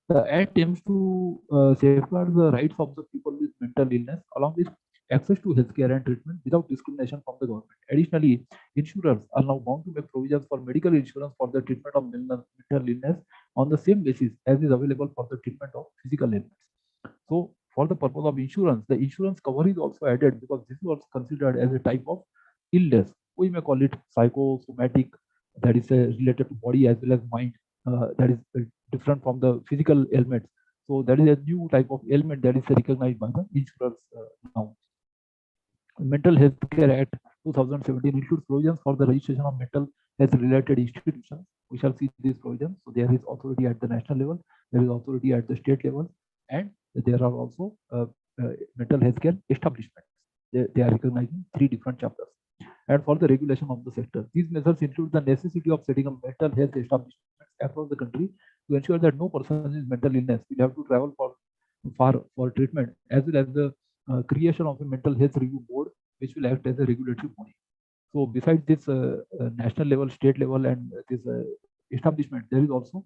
The Act aims to safeguard the rights of the people with mental illness, along with access to healthcare and treatment without discrimination from the government. Additionally, insurers are now bound to make provisions for medical insurance for the treatment of mental illness on the same basis as is available for the treatment of physical illness. So, for the purpose of insurance, the insurance cover is also added because this was considered as a type of illness. We may call it psychosomatic, that is related to body as well as mind, that is different from the physical ailments. So that is a new type of ailment that is recognized by the insurers now. Mental Health Care Act 2017 includes provisions for the registration of mental health related institutions. We shall see these provisions. So there is authority at the national level, there is authority at the state level, and there are also mental health care establishments. They are recognizing 3 different chapters. And for the regulation of the sector, these measures include the necessity of setting up mental health establishments across the country to ensure that no person with mental illness will have to travel far for treatment, as well as the creation of a mental health review board, which will act as a regulatory body. So besides this national level, state level, and this establishment, there is also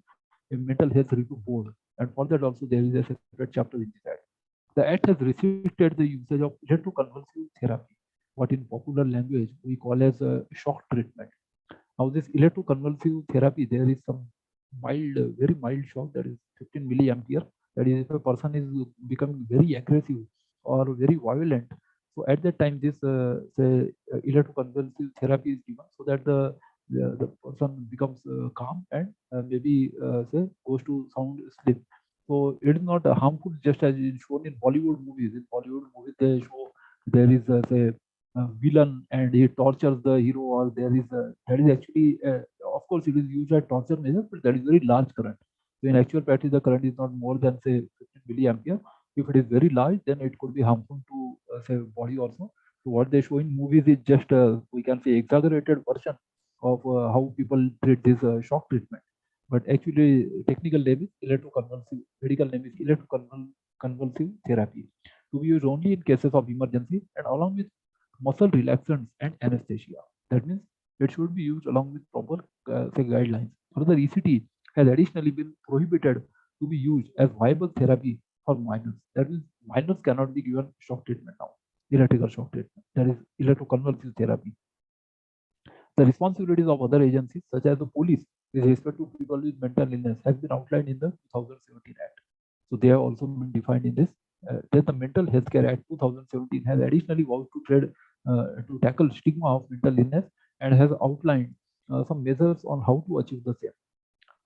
a mental health review board, and for that also there is a separate chapter in this act. The act has restricted the usage of electroconvulsive therapy, what in popular language we call as a shock treatment. Now this electroconvulsive therapy, there is some mild, very mild shock, that is 15 milliampere. That is, if a person is becoming very aggressive or very violent, so at that time this say electroconvulsive therapy is given, so that the person becomes calm and maybe say goes to sound sleep. So it is not harmful, just as is shown in Bollywood movies. In Bollywood movies, they show there is say villain and he tortures the hero, or there is that is actually of course it is used as torture measure, but that is very large current. So in actual practice, the current is not more than say 15 milliampere. If it is very large, then it could be harmful to say body also. So what they show in movies is just we can say exaggerated version of how people treat this shock treatment. But actually, technical name is electroconvulsive, medical name is electroconvulsive therapy, to be used only in cases of emergency and along with muscle relaxants and anesthesia. That means it should be used along with proper say guidelines. Further, ECT has additionally been prohibited to be used as viable therapy for minors. That means minors cannot be given shock treatment now, electrical shock treatment. That is electroconvulsive therapy. The responsibilities of other agencies, such as the police, with respect to people with mental illness, has been outlined in the 2017 Act. So they have also been defined in this. Then the Mental Health Care Act 2017 has additionally vowed to tackle stigma of mental illness and has outlined some measures on how to achieve the same.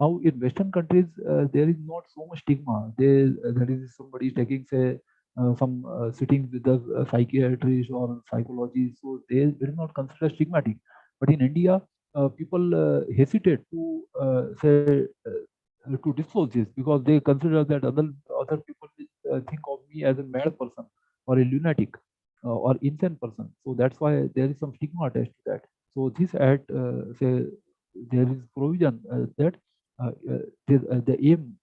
Now, in Western countries, there is not so much stigma. There is somebody taking, say, some sitting with a psychiatrist or psychologist, so it is not considered stigmatic. But in India, people hesitate to say to disclose this because they consider that other people will think of me as a mad person or a lunatic or insane person. So that's why there is some stigma attached to that. So this act say there is provision that the aim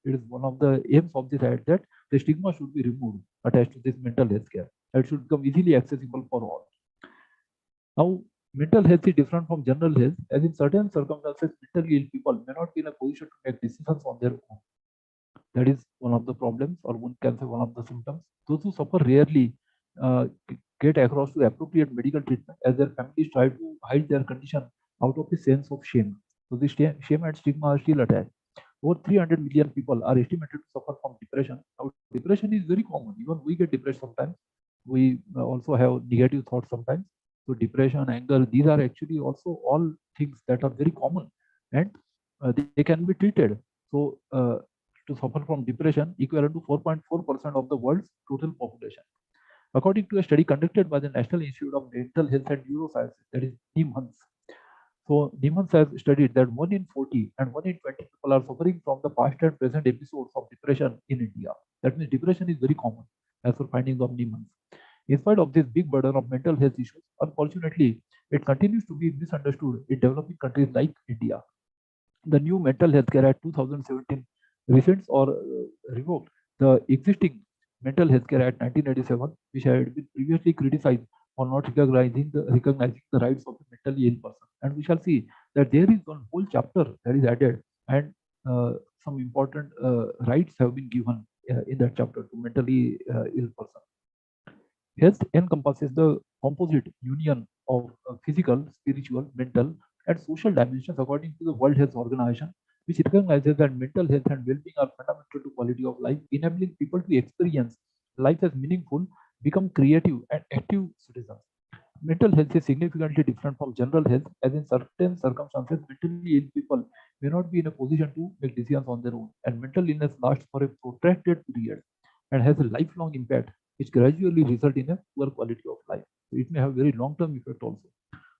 it is one of the aims of this act that the stigma should be removed attached to this mental health care. It should become easily accessible for all. Now, mental health is different from general health, as in certain circumstances, mentally ill people may not be in a position to make decisions on their own. That is one of the problems, or one can say one of the symptoms. Those who suffer rarely get across to appropriate medical treatment, as their families try to hide their condition out of a sense of shame. So this shame and stigma are still attached. Over 300 million people are estimated to suffer from depression. Now, depression is very common. Even we get depressed sometimes. We also have negative thoughts sometimes. So depression, anger, these are actually also all things that are very common, and they can be treated. So to suffer from depression equivalent to 4.4% of the world's total population. According to a study conducted by the National Institute of Mental Health and Neuroscience, that is NIMHANS. So NIMHANS has studied that 1 in 40 and 1 in 20 people are suffering from the past and present episodes of depression in India. That means depression is very common as per findings of NIMHANS. In spite of this big burden of mental health issues, unfortunately, it continues to be misunderstood in developing countries like India. The new Mental Health Care Act 2017 rescinds or revoked the existing Mental Health Care Act 1987, which had been previously criticized for not recognizing the rights of a mentally ill person. And we shall see that there is one whole chapter that is added, and some important rights have been given in that chapter to mentally ill person. Health encompasses the composite union of physical, spiritual, mental, and social dimensions according to the World Health Organization, which recognizes that mental health and well-being are fundamental to quality of life, enabling people to experience life as meaningful, become creative, and active citizens. Mental health is significantly different from general health, as in certain circumstances, mentally ill people may not be in a position to make decisions on their own, and mental illness lasts for a protracted period and has a lifelong impact, which gradually result in a poor quality of life. So it may have very long-term effect also.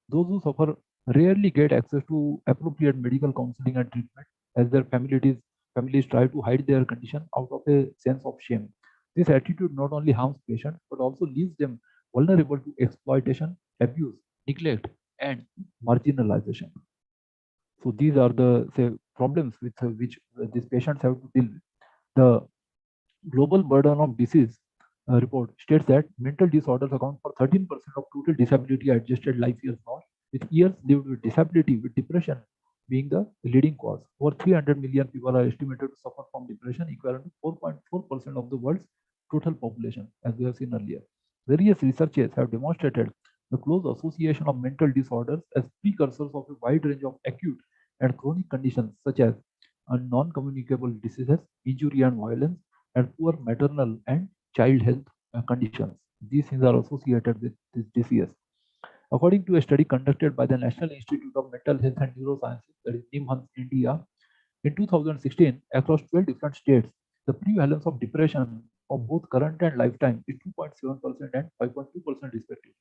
Those who suffer rarely get access to appropriate medical counseling and treatment, as their families try to hide their condition out of a sense of shame. This attitude not only harms patients but also leaves them vulnerable to exploitation, abuse, neglect, and marginalization. So these are the problems with which these patients have to deal with. The Global Burden of Disease report states that mental disorders account for 13% of total disability adjusted life years lost, with years lived with disability with depression being the leading cause. Over 300 million people are estimated to suffer from depression, equivalent to 4.4% of the world's total population, as we have seen earlier. Various researches have demonstrated the close association of mental disorders as precursors of a wide range of acute and chronic conditions such as non-communicable diseases, injury and violence, and poor maternal and child health conditions. These things are associated with this disease. According to a study conducted by the National Institute of Mental Health and Neurosciences, that is NIMHANS India, in 2016, across 12 different states, the prevalence of depression of both current and lifetime is 2.7% and 5.2% respectively.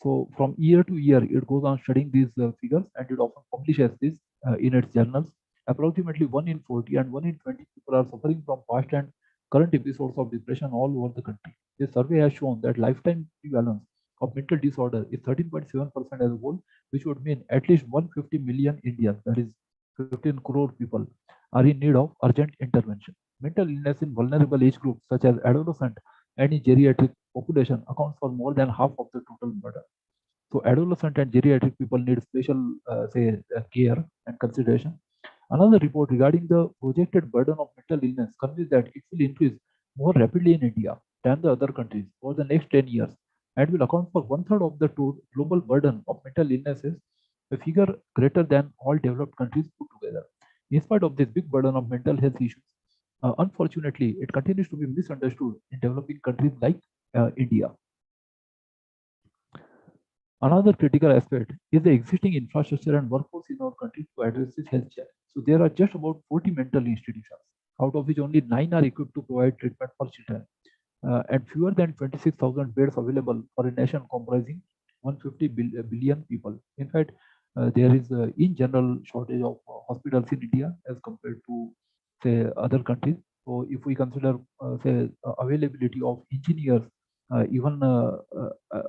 So from year to year, it goes on studying these figures, and it often publishes this in its journals. Approximately 1 in 40 and 1 in 20 people are suffering from past and current episodes of depression all over the country. This survey has shown that lifetime prevalence of mental disorder is 13.7% as a whole, which would mean at least 150 million Indians, that is 15 crore people, are in need of urgent intervention. Mental illness in vulnerable age groups such as adolescent and in geriatric population accounts for more than half of the total burden. So adolescent and geriatric people need special care and consideration. Another report regarding the projected burden of mental illness conveys that it will increase more rapidly in India than the other countries over the next 10 years and will account for 1/3 of the global burden of mental illnesses, a figure greater than all developed countries put together. In spite of this big burden of mental health issues, unfortunately, it continues to be misunderstood in developing countries like India. Another critical aspect is the existing infrastructure and workforce in our country to address this health challenge. So there are just about 40 mental institutions, out of which only 9 are equipped to provide treatment for children, and fewer than 26,000 beds available for a nation comprising 150 billion people. In fact, there is in general shortage of hospitals in India as compared to say other countries. So if we consider say availability of engineers, even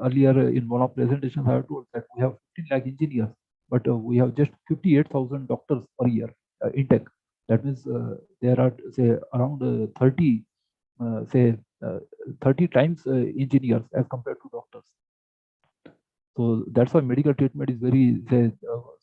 earlier in one of presentations I have told that we have 15 lakh engineers, but we have just 58,000 doctors per year intake. That means there are say around 30 times engineers as compared to doctors. So that's why medical treatment is very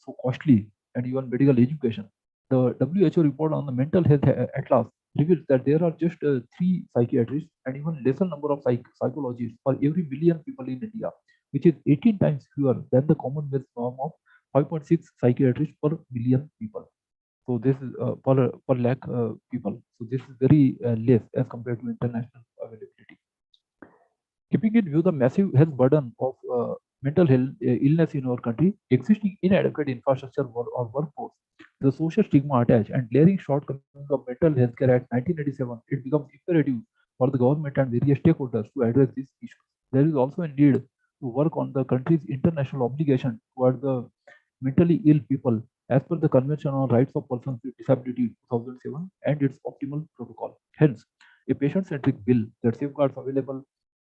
so costly, and even medical education. The WHO report on the mental health atlas reveals that there are just 3 psychiatrists and even lesser number of psychologists for every million people in India, which is 18 times fewer than the Commonwealth norm of 5.6 psychiatrists per million people. So this is per lakh people. So this is very less as compared to international availability. Keeping in view the massive health burden of mental health illness in our country, existing inadequate infrastructure or workforce, the social stigma attached, and glaring shortcomings of mental health care at 1987, it becomes imperative for the government and various stakeholders to address these issues. There is also a need to work on the country's international obligation toward the mentally ill people as per the Convention on Rights of Persons with Disability 2007 and its optimal protocol. Hence, a patient-centric bill that safeguards available,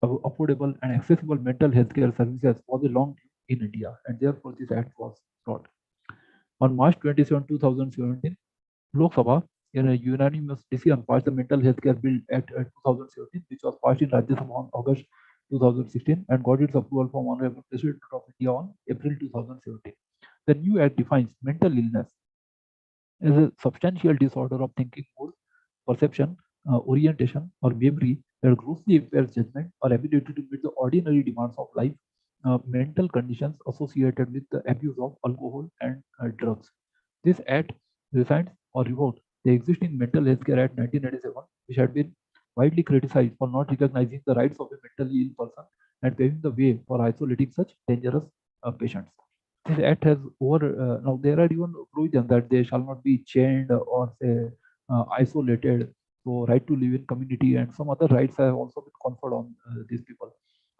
affordable and accessible mental health care services was a long in India, and therefore this act was brought. On March 27, 2017, Lok Sabha, in a unanimous decision, passed the Mental Health Care Bill Act 2017, which was passed in Rajya Sabha on August 2016 and got its approval from Honorable President of India on April 2017. The new act defines mental illness as a substantial disorder of thinking, mood, perception, orientation, or memory that grossly impairs judgment or ability to meet the ordinary demands of life, mental conditions associated with the abuse of alcohol and drugs. This act defines or revoked the existing Mental Health Care Act 1997, which had been widely criticized for not recognizing the rights of a mentally ill person and paving the way for isolating such dangerous patients. This act has now there are even provisions that they shall not be chained or say isolated. So right to live in community and some other rights have also been conferred on these people.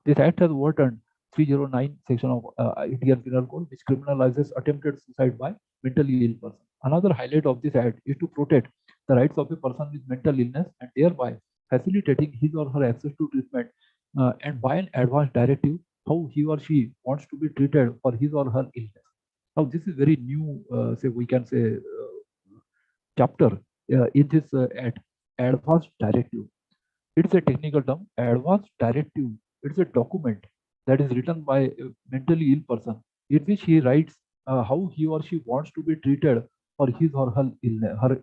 This act has overturned 309 section of Indian Penal Code, which criminalizes attempted suicide by mentally ill person. Another highlight of this act is to protect the rights of a person with mental illness and thereby facilitating his or her access to treatment and by an advance directive how he or she wants to be treated for his or her illness. Now this is very new, say we can say chapter in this advanced directive. It's a technical term, advanced directive. It's a document that is written by a mentally ill person in which he writes how he or she wants to be treated for his or her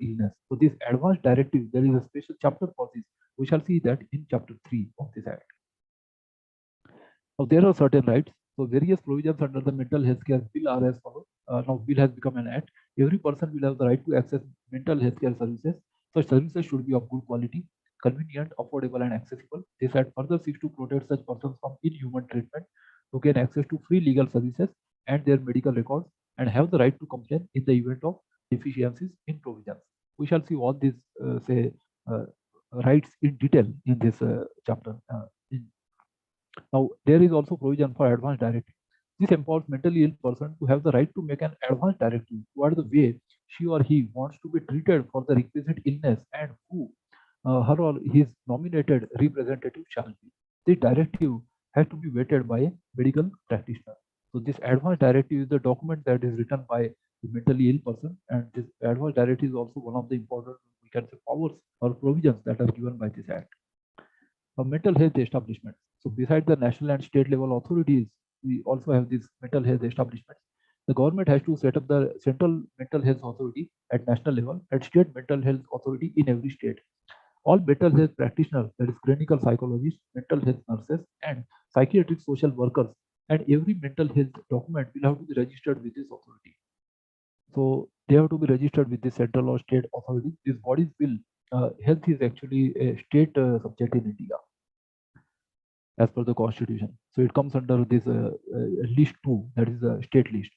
illness. So this advanced directive, there is a special chapter for this. We shall see that in chapter 3 of this act. Now there are certain rights. So various provisions under the Mental Health Care Bill are as follows. Now bill has become an act. Every person will have the right to access mental health care services. Such services should be of good quality, convenient, affordable, and accessible. This act further seeks to protect such persons from inhuman treatment, to gain access to free legal services and their medical records, and have the right to complain in the event of deficiencies in provisions. We shall see all these rights in detail in this chapter. Now, there is also provision for advance directive. This empowers mentally ill person to have the right to make an advance directive toward the way she or he wants to be treated for the requisite illness and who her or his nominated representative shall be. This directive has to be vetted by a medical practitioner. So this advance directive is the document that is written by the mentally ill person, and this advance directive is also one of the important, we can say, powers or provisions that are given by this act. Mental health establishments. So besides the national and state level authorities, we also have these mental health establishments. The government has to set up the central mental health authority at national level and state mental health authority in every state. All mental health practitioners, that is clinical psychologists, mental health nurses, and psychiatric social workers, and every mental health document will have to be registered with this authority. So they have to be registered with the central or state authority. These bodies will, health is actually a state subject in India as per the constitution. So it comes under this list 2, that is the state list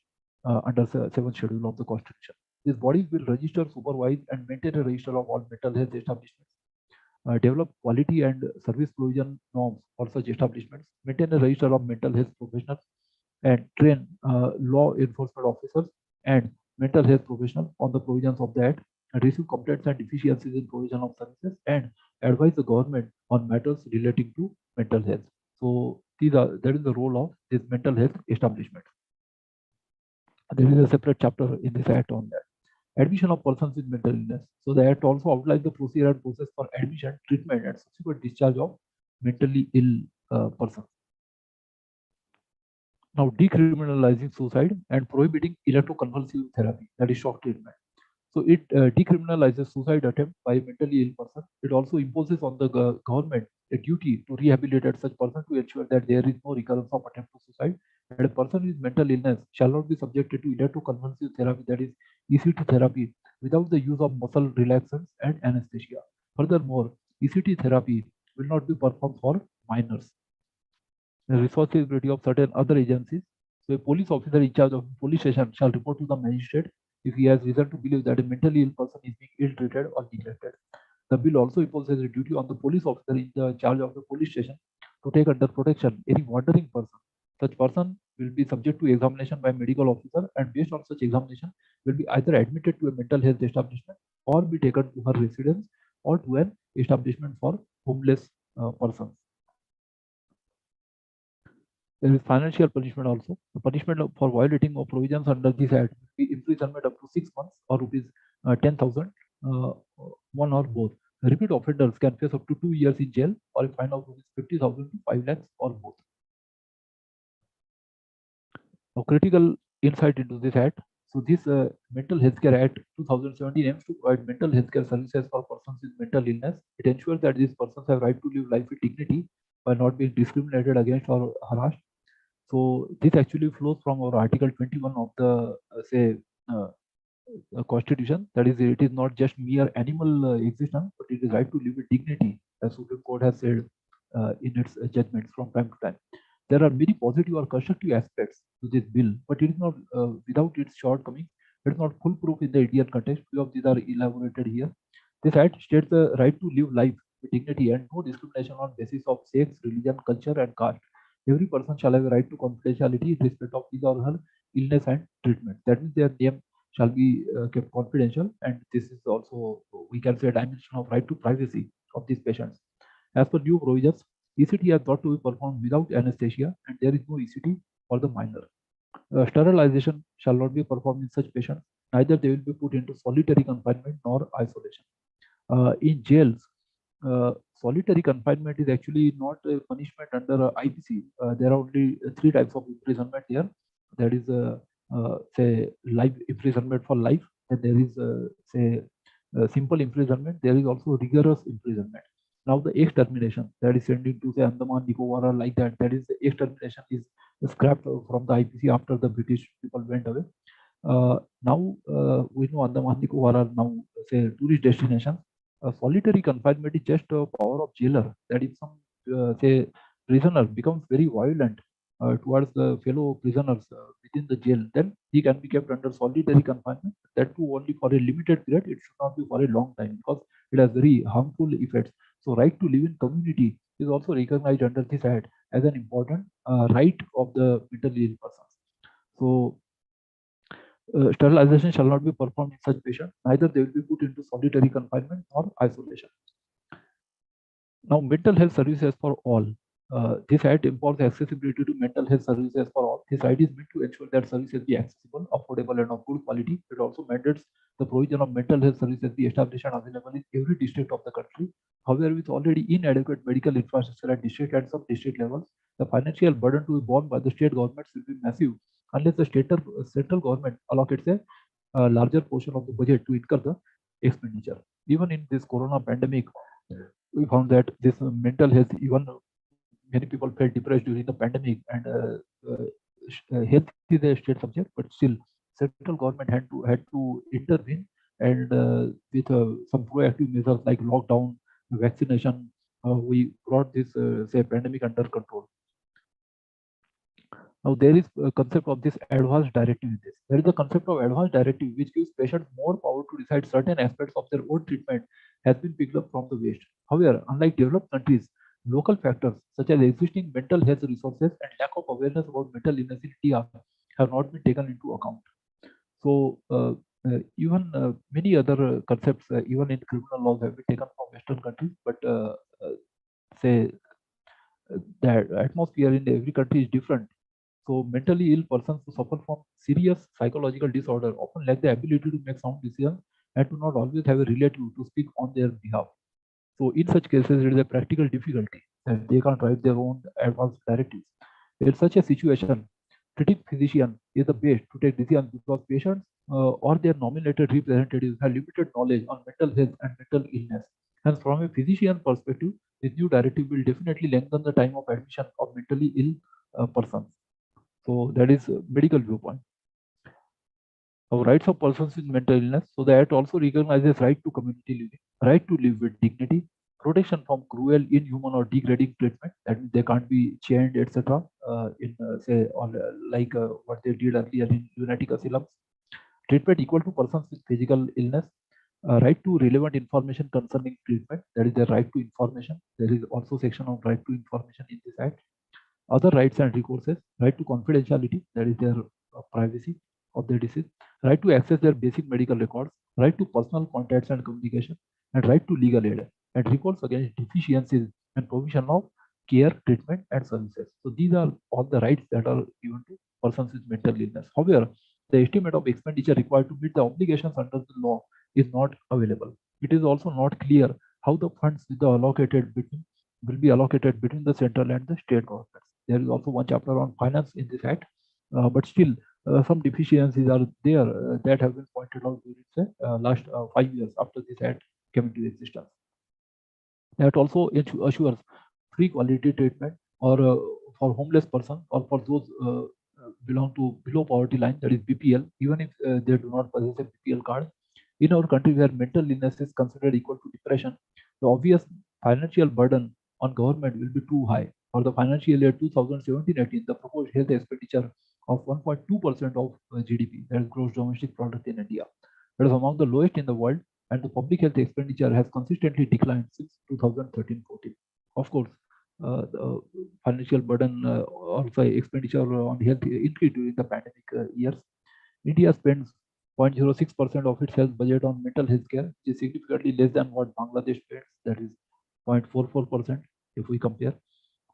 under 7th schedule of the constitution. These bodies will register, supervise, and maintain a register of all mental health establishments, develop quality and service provision norms for such establishments, maintain a register of mental health professionals, and train law enforcement officers and mental health professionals on the provisions of the act, and receive complaints and deficiencies in provision of services, and advise the government on matters relating to mental health. So that is the role of this mental health establishment. There is a separate chapter in this act on that. Admission of persons with mental illness. So the act also outlines the procedure and process for admission, treatment, and subsequent discharge of mentally ill persons. Now, decriminalizing suicide and prohibiting electroconvulsive therapy, that is shock treatment. So it decriminalizes suicide attempt by a mentally ill person. It also imposes on the government a duty to rehabilitate such person to ensure that there is no recurrence of attempt to suicide And a person with mental illness shall not be subjected to electroconvulsive therapy, that is ECT therapy, without the use of muscle relaxants and anesthesia. Furthermore, ECT therapy will not be performed for minors. The responsibility of certain other agencies. So a police officer in charge of a police station shall report to the magistrate if he has reason to believe that a mentally ill person is being ill-treated or neglected. The bill also imposes a duty on the police officer in the charge of the police station to take under protection any wandering person. Such person will be subject to examination by medical officer, and based on such examination will be either admitted to a mental health establishment or be taken to her residence or to an establishment for homeless persons. There is financial punishment also. The punishment for violating of provisions under this act will be imprisonment up to 6 months or rupees 10,000, one or both. Repeat offenders can face up to 2 years in jail or a fine of rupees 50,000 to 5 lakhs or both. Now, critical insight into this act. So this Mental Healthcare Act 2017 aims to provide mental healthcare services for persons with mental illness. It ensures that these persons have right to live life with dignity by not being discriminated against or harassed. So this actually flows from our Article 21 of the Constitution. That is, it is not just mere animal existence, but it is right to live with dignity, as Supreme Court has said in its judgments from time to time. There are many positive or constructive aspects to this bill, but it is not without its shortcomings. It is not foolproof in the Indian context. Few of these are elaborated here. This act states the right to live life with dignity and no discrimination on basis of sex, religion, culture, and caste. Every person shall have a right to confidentiality in respect of his or her illness and treatment. That means their name shall be kept confidential, and this is also, we can say, a dimension of right to privacy of these patients. As per new provisions, ECT has got to be performed without anesthesia, and there is no ECT for the minor. Sterilization shall not be performed in such patients. Neither they will be put into solitary confinement nor isolation. In jails, solitary confinement is actually not a punishment under IPC. There are only 3 types of imprisonment here. That is, say, life imprisonment for life. Then there is, say, simple imprisonment. There is also rigorous imprisonment. Now the extermination, that is sending to, say, Andaman, Nicobar or like that, that is the extermination is scrapped from the IPC after the British people went away. Now we know Andaman, Nicobar are now, say, tourist destinations. Solitary confinement is just a power of jailer. That if some, say, prisoner becomes very violent towards the fellow prisoners within the jail, then he can be kept under solitary confinement. That too only for a limited period. It should not be for a long time because it has very harmful effects. So right to live in community is also recognized under this act as an important right of the mentally ill persons. So sterilization shall not be performed in such patients. Neither they will be put into solitary confinement or isolation. Now, mental health services for all. This act empowers accessibility to mental health services for all. This act is meant to ensure that services be accessible, affordable, and of good quality. It also mandates the provision of mental health services be established and available in every district of the country. However, with already inadequate medical infrastructure at district and sub-district levels, the financial burden to be borne by the state governments will be massive unless the central government allocates a larger portion of the budget to incur the expenditure. Even in this corona pandemic, we found that this mental health, even many people felt depressed during the pandemic, and health is a state subject, but still central government had to intervene, and with some proactive measures like lockdown, vaccination, we brought this say pandemic under control. Now there is a concept of this advanced directive in this. There is a concept of advanced directive which gives patients more power to decide certain aspects of their own treatment has been picked up from the West. However, unlike developed countries, local factors such as existing mental health resources and lack of awareness about mental illness in India have not been taken into account. So even many other concepts, even in criminal laws, have been taken from Western countries, but say the atmosphere in every country is different. So mentally ill persons who suffer from serious psychological disorder often lack the ability to make sound decisions and do not always have a relative to speak on their behalf. So in such cases, it is a practical difficulty and they can't write their own advanced directives. In such a situation, treating physician is the best to take decisions because patients or their nominated representatives have limited knowledge on mental health and mental illness. And from a physician perspective, this new directive will definitely lengthen the time of admission of mentally ill persons. So that is a medical viewpoint. Our rights of persons with mental illness. So the Act also recognizes right to community living, right to live with dignity, protection from cruel, inhuman, or degrading treatment. That means they can't be chained, etc. In say, or like what they did earlier in lunatic asylums. Treatment equal to persons with physical illness. Right to relevant information concerning treatment. That is the right to information. There is also section on right to information in this Act. Other rights and recourses. Right to confidentiality. That is their privacy of the disease. Right to access their basic medical records. Right to personal contacts and communication. And right to legal aid. And recourse against deficiencies and provision of care, treatment, and services. So these are all the rights that are given to persons with mental illness. However, the estimate of expenditure required to meet the obligations under the law is not available. It is also not clear how the funds will be allocated between the central and the state governments. There is also one chapter on finance in this Act, but still some deficiencies are there that have been pointed out during the last 5 years after this Act came into existence. That also assures free quality treatment or for homeless person or for those belong to below poverty line, that is BPL, even if they do not possess a BPL card. In our country where mental illness is considered equal to depression, the obvious financial burden on government will be too high. For the financial year 2017-18, the proposed health expenditure of 1.2% of GDP, that is gross domestic product in India, that is among the lowest in the world, and the public health expenditure has consistently declined since 2013-14. Of course, the financial burden or expenditure on health increased during the pandemic years. India spends 0.06% of its health budget on mental health care, which is significantly less than what Bangladesh spends, that is 0.44% if we compare.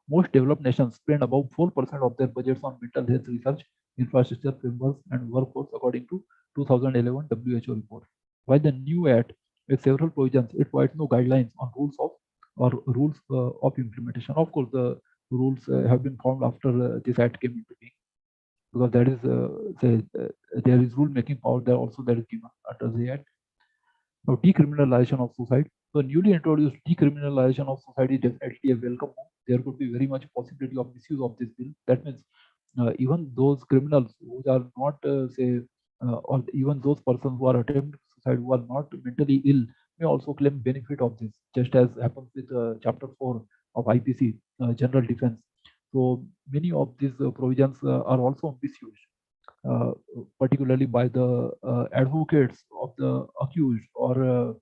Most developed nations spend about 4% of their budgets on mental health research, infrastructure, frameworks, and workforce, according to 2011 WHO report. While the new Act with several provisions, it provides no guidelines on rules of implementation. Of course, the rules have been formed after this Act came into being, because that is there is rule making power there also that is given under the Act. Now, decriminalization of suicide. So, newly introduced decriminalization of suicide is definitely a welcome move. There could be very much possibility of misuse of this bill. That means even those criminals who are not or even those persons who are attempting suicide who are not mentally ill may also claim benefit of this, just as happens with Chapter 4 of IPC, General Defense. So many of these provisions are also misused, particularly by the advocates of the accused or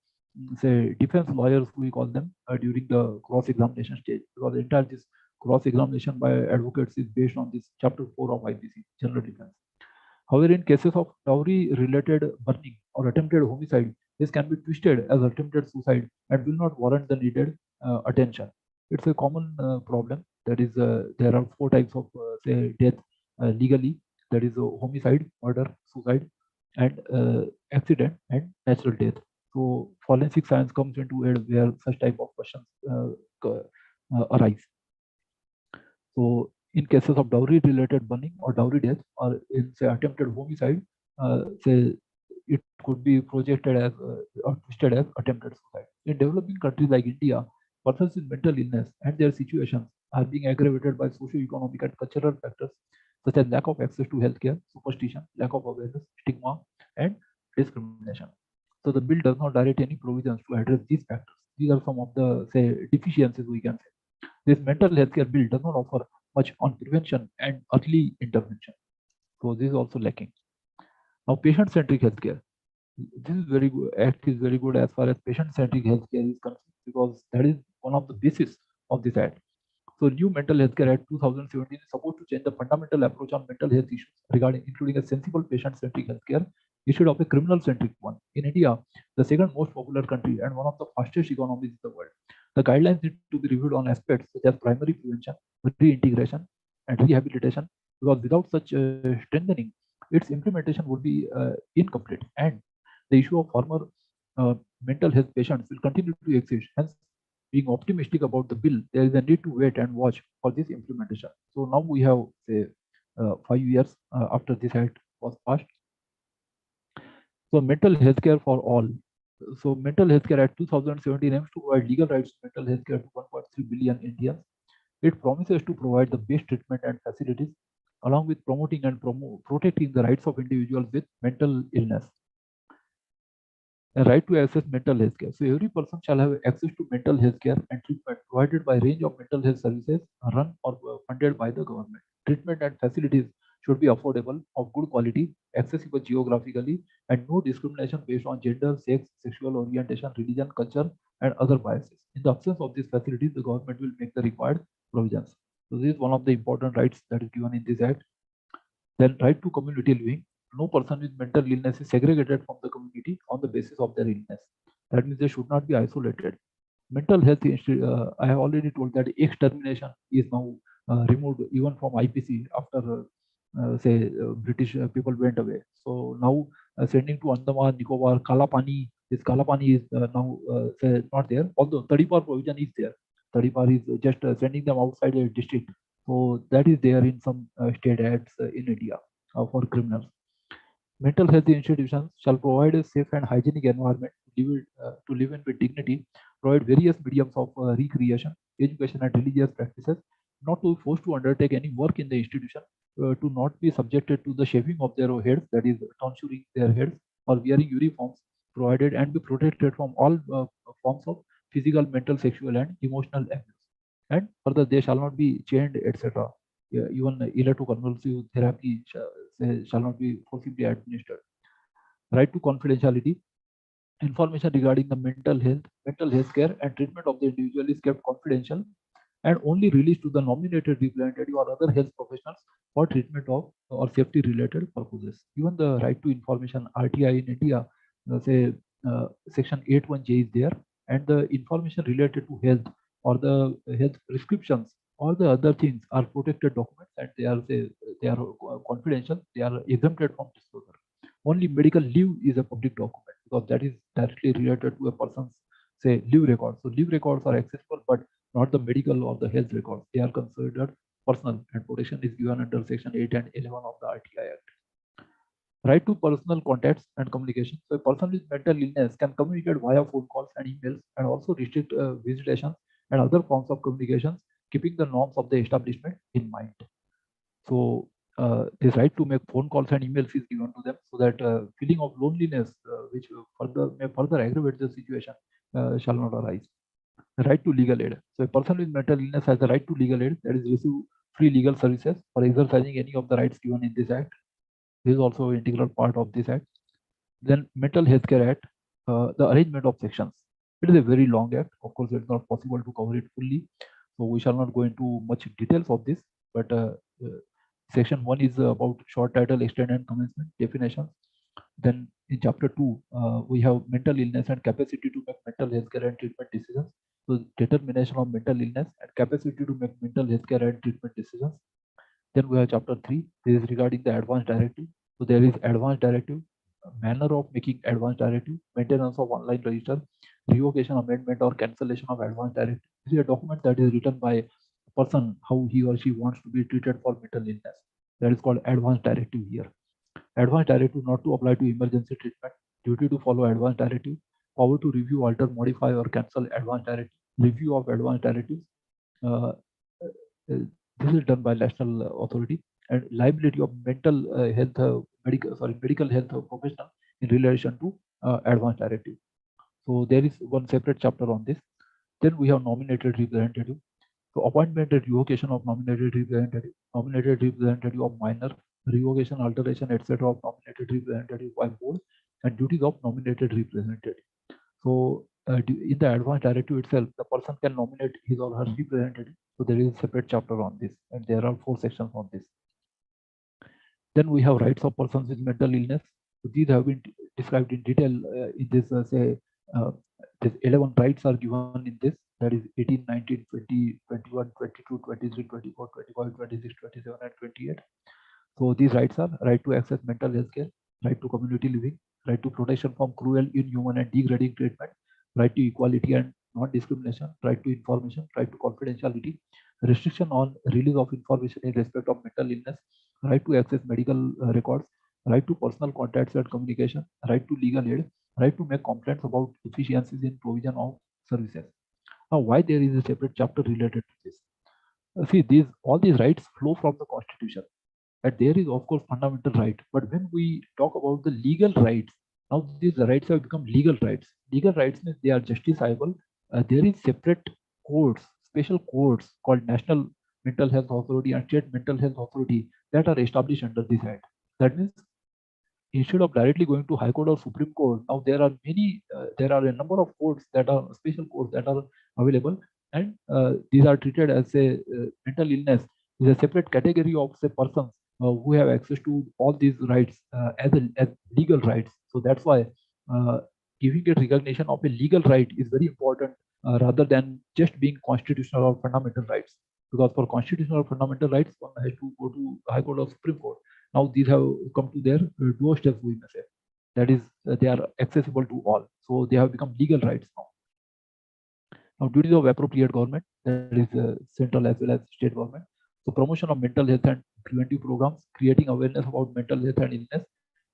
say defense lawyers, we call them, during the cross-examination stage, because the entire this cross-examination by advocates is based on this Chapter 4 of IPC, General Defense. However, in cases of dowry-related burning or attempted homicide, this can be twisted as attempted suicide and will not warrant the needed attention. It's a common problem. That is, there are 4 types of say death legally. That is homicide, murder, suicide, and accident and natural death. So forensic science comes into it where such type of questions arise. So in cases of dowry-related burning or dowry death, or in say attempted homicide, say it could be projected as or twisted as attempted suicide. In developing countries like India, persons with mental illness and their situations are being aggravated by socio-economic and cultural factors such as lack of access to healthcare, superstition, lack of awareness, stigma, and discrimination. So the bill does not direct any provisions to address these factors. These are some of the say deficiencies we can say. This mental healthcare bill does not offer much on prevention and early intervention. So this is also lacking. Now, patient-centric healthcare. This is very good. Act is very good as far as patient-centric healthcare is concerned, because that is one of the basis of this Act. So, new Mental Healthcare Act 2017 is supposed to change the fundamental approach on mental health issues, including a sensible patient-centric healthcare instead of a criminal-centric one. In India, the second most popular country and one of the fastest economies in the world, the guidelines need to be reviewed on aspects such as primary prevention, reintegration, and rehabilitation, because without such strengthening, its implementation would be incomplete, and the issue of former mental health patients will continue to exist. Hence, being optimistic about the bill, there is a need to wait and watch for this implementation. So now we have say 5 years after this Act was passed. So mental health care for all. So Mental Healthcare Act 2017 aims to provide legal rights to mental health care to 1.3 billion Indians. It promises to provide the best treatment and facilities, along with promoting and protecting the rights of individuals with mental illness. A right to access mental health care. So every person shall have access to mental health care and treatment provided by a range of mental health services run or funded by the government. Treatment and facilities should be affordable, of good quality, accessible geographically, and no discrimination based on gender, sex, sexual orientation, religion, culture, and other biases. In the absence of these facilities, the government will make the required provisions. So this is one of the important rights that is given in this act. Then right to community living. No person with mental illness is segregated from the community on the basis of their illness. That means they should not be isolated. Mental health, I have already told that extermination is now removed even from IPC after British people went away. So now sending to Andaman, Nicobar, Kalapani, this Kalapani is now not there, although Tadipar provision is there. Tadipar is just sending them outside a district. So that is there in some state acts in India for criminals. Mental health institutions shall provide a safe and hygienic environment to live in with dignity, provide various mediums of recreation, education, and religious practices, not to be forced to undertake any work in the institution, to not be subjected to the shaving of their heads, that is, tonsuring their heads, or wearing uniforms, provided and be protected from all forms of physical, mental, sexual, and emotional abuse. And further, they shall not be chained, etc. Even electroconvulsive therapy shall not be forcibly administered. Right to confidentiality. Information regarding the mental health care, and treatment of the individual is kept confidential and only released to the nominated representative or other health professionals for treatment of or safety related purposes. Even the right to information, RTI in India, section 81J is there, and the information related to health or the health prescriptions or the other things are protected documents, and they are confidential. They are exempted from disclosure. Only medical leave is a public document because that is directly related to a person's leave records. So leave records are accessible, but not the medical or the health records. They are considered personal, and protection is given under section 8 and 11 of the RTI Act. Right to personal contacts and communication. So a person with mental illness can communicate via phone calls and emails, and also restrict visitations and other forms of communications, keeping the norms of the establishment in mind. So this right to make phone calls and emails is given to them, so that feeling of loneliness, which may further aggravate the situation, shall not arise. Right to legal aid. So a person with mental illness has the right to legal aid, that is, receive free legal services for exercising any of the rights given in this act. This is also an integral part of this act. Then Mental Healthcare Act, the arrangement of sections. It is a very long act. Of course, it's not possible to cover it fully, so we shall not go into much details of this. But section 1 is about short title, extent, and commencement definitions. Then in chapter 2, we have mental illness and capacity to make mental healthcare and treatment decisions. So determination of mental illness and capacity to make mental healthcare and treatment decisions. Then we have chapter 3. This is regarding the advanced directive. So there is advanced directive, manner of making advanced directive, maintenance of online register, revocation, amendment, or cancellation of advanced directive. This is a document that is written by a person how he or she wants to be treated for mental illness. That is called advanced directive here. Advanced directive not to apply to emergency treatment, duty to follow advanced directive, power to review, alter, modify, or cancel advanced directive, review of advanced directives. This is done by national authority, and liability of mental medical health professional in relation to advanced directive. So there is one separate chapter on this. Then we have nominated representative. So appointment and revocation of nominated representative of minor, revocation, alteration, etc. of nominated representative by board, and duties of nominated representative. So in the advanced directive itself, the person can nominate his or her representative. So there is a separate chapter on this, and there are 4 sections on this. Then we have rights of persons with mental illness. So these have been described in detail in this. These 11 rights are given in this. That is 18, 19, 20, 21, 22, 23, 24, 25, 26, 27, and 28. So these rights are right to access mental health care, right to community living, right to protection from cruel, inhuman, and degrading treatment, right to equality and non-discrimination, right to information, right to confidentiality, restriction on release of information in respect of mental illness, right to access medical records, right to personal contacts and communication, right to legal aid, right to make complaints about deficiencies in provision of services. Now, why there is a separate chapter related to this? See, all these rights flow from the Constitution. that there is of course fundamental right, but when we talk about the legal rights, now these rights have become legal rights. Legal rights means they are justiciable. There is separate courts, special courts called National Mental Health Authority and State Mental Health Authority that are established under this Act. That means instead of directly going to High Court or Supreme Court, now there are a number of courts that are special courts that are available, and these are treated as a mental illness is a separate category of say persons who have access to all these rights as legal rights. So that's why giving it recognition of a legal right is very important rather than just being constitutional or fundamental rights. Because for constitutional or fundamental rights, one has to go to High Court or Supreme Court. Now these have come to their doorstep, we may say. That is, they are accessible to all. So they have become legal rights now. Now, duties of appropriate government, that is central as well as state government. So promotion of mental health and preventive programs, creating awareness about mental health and illness,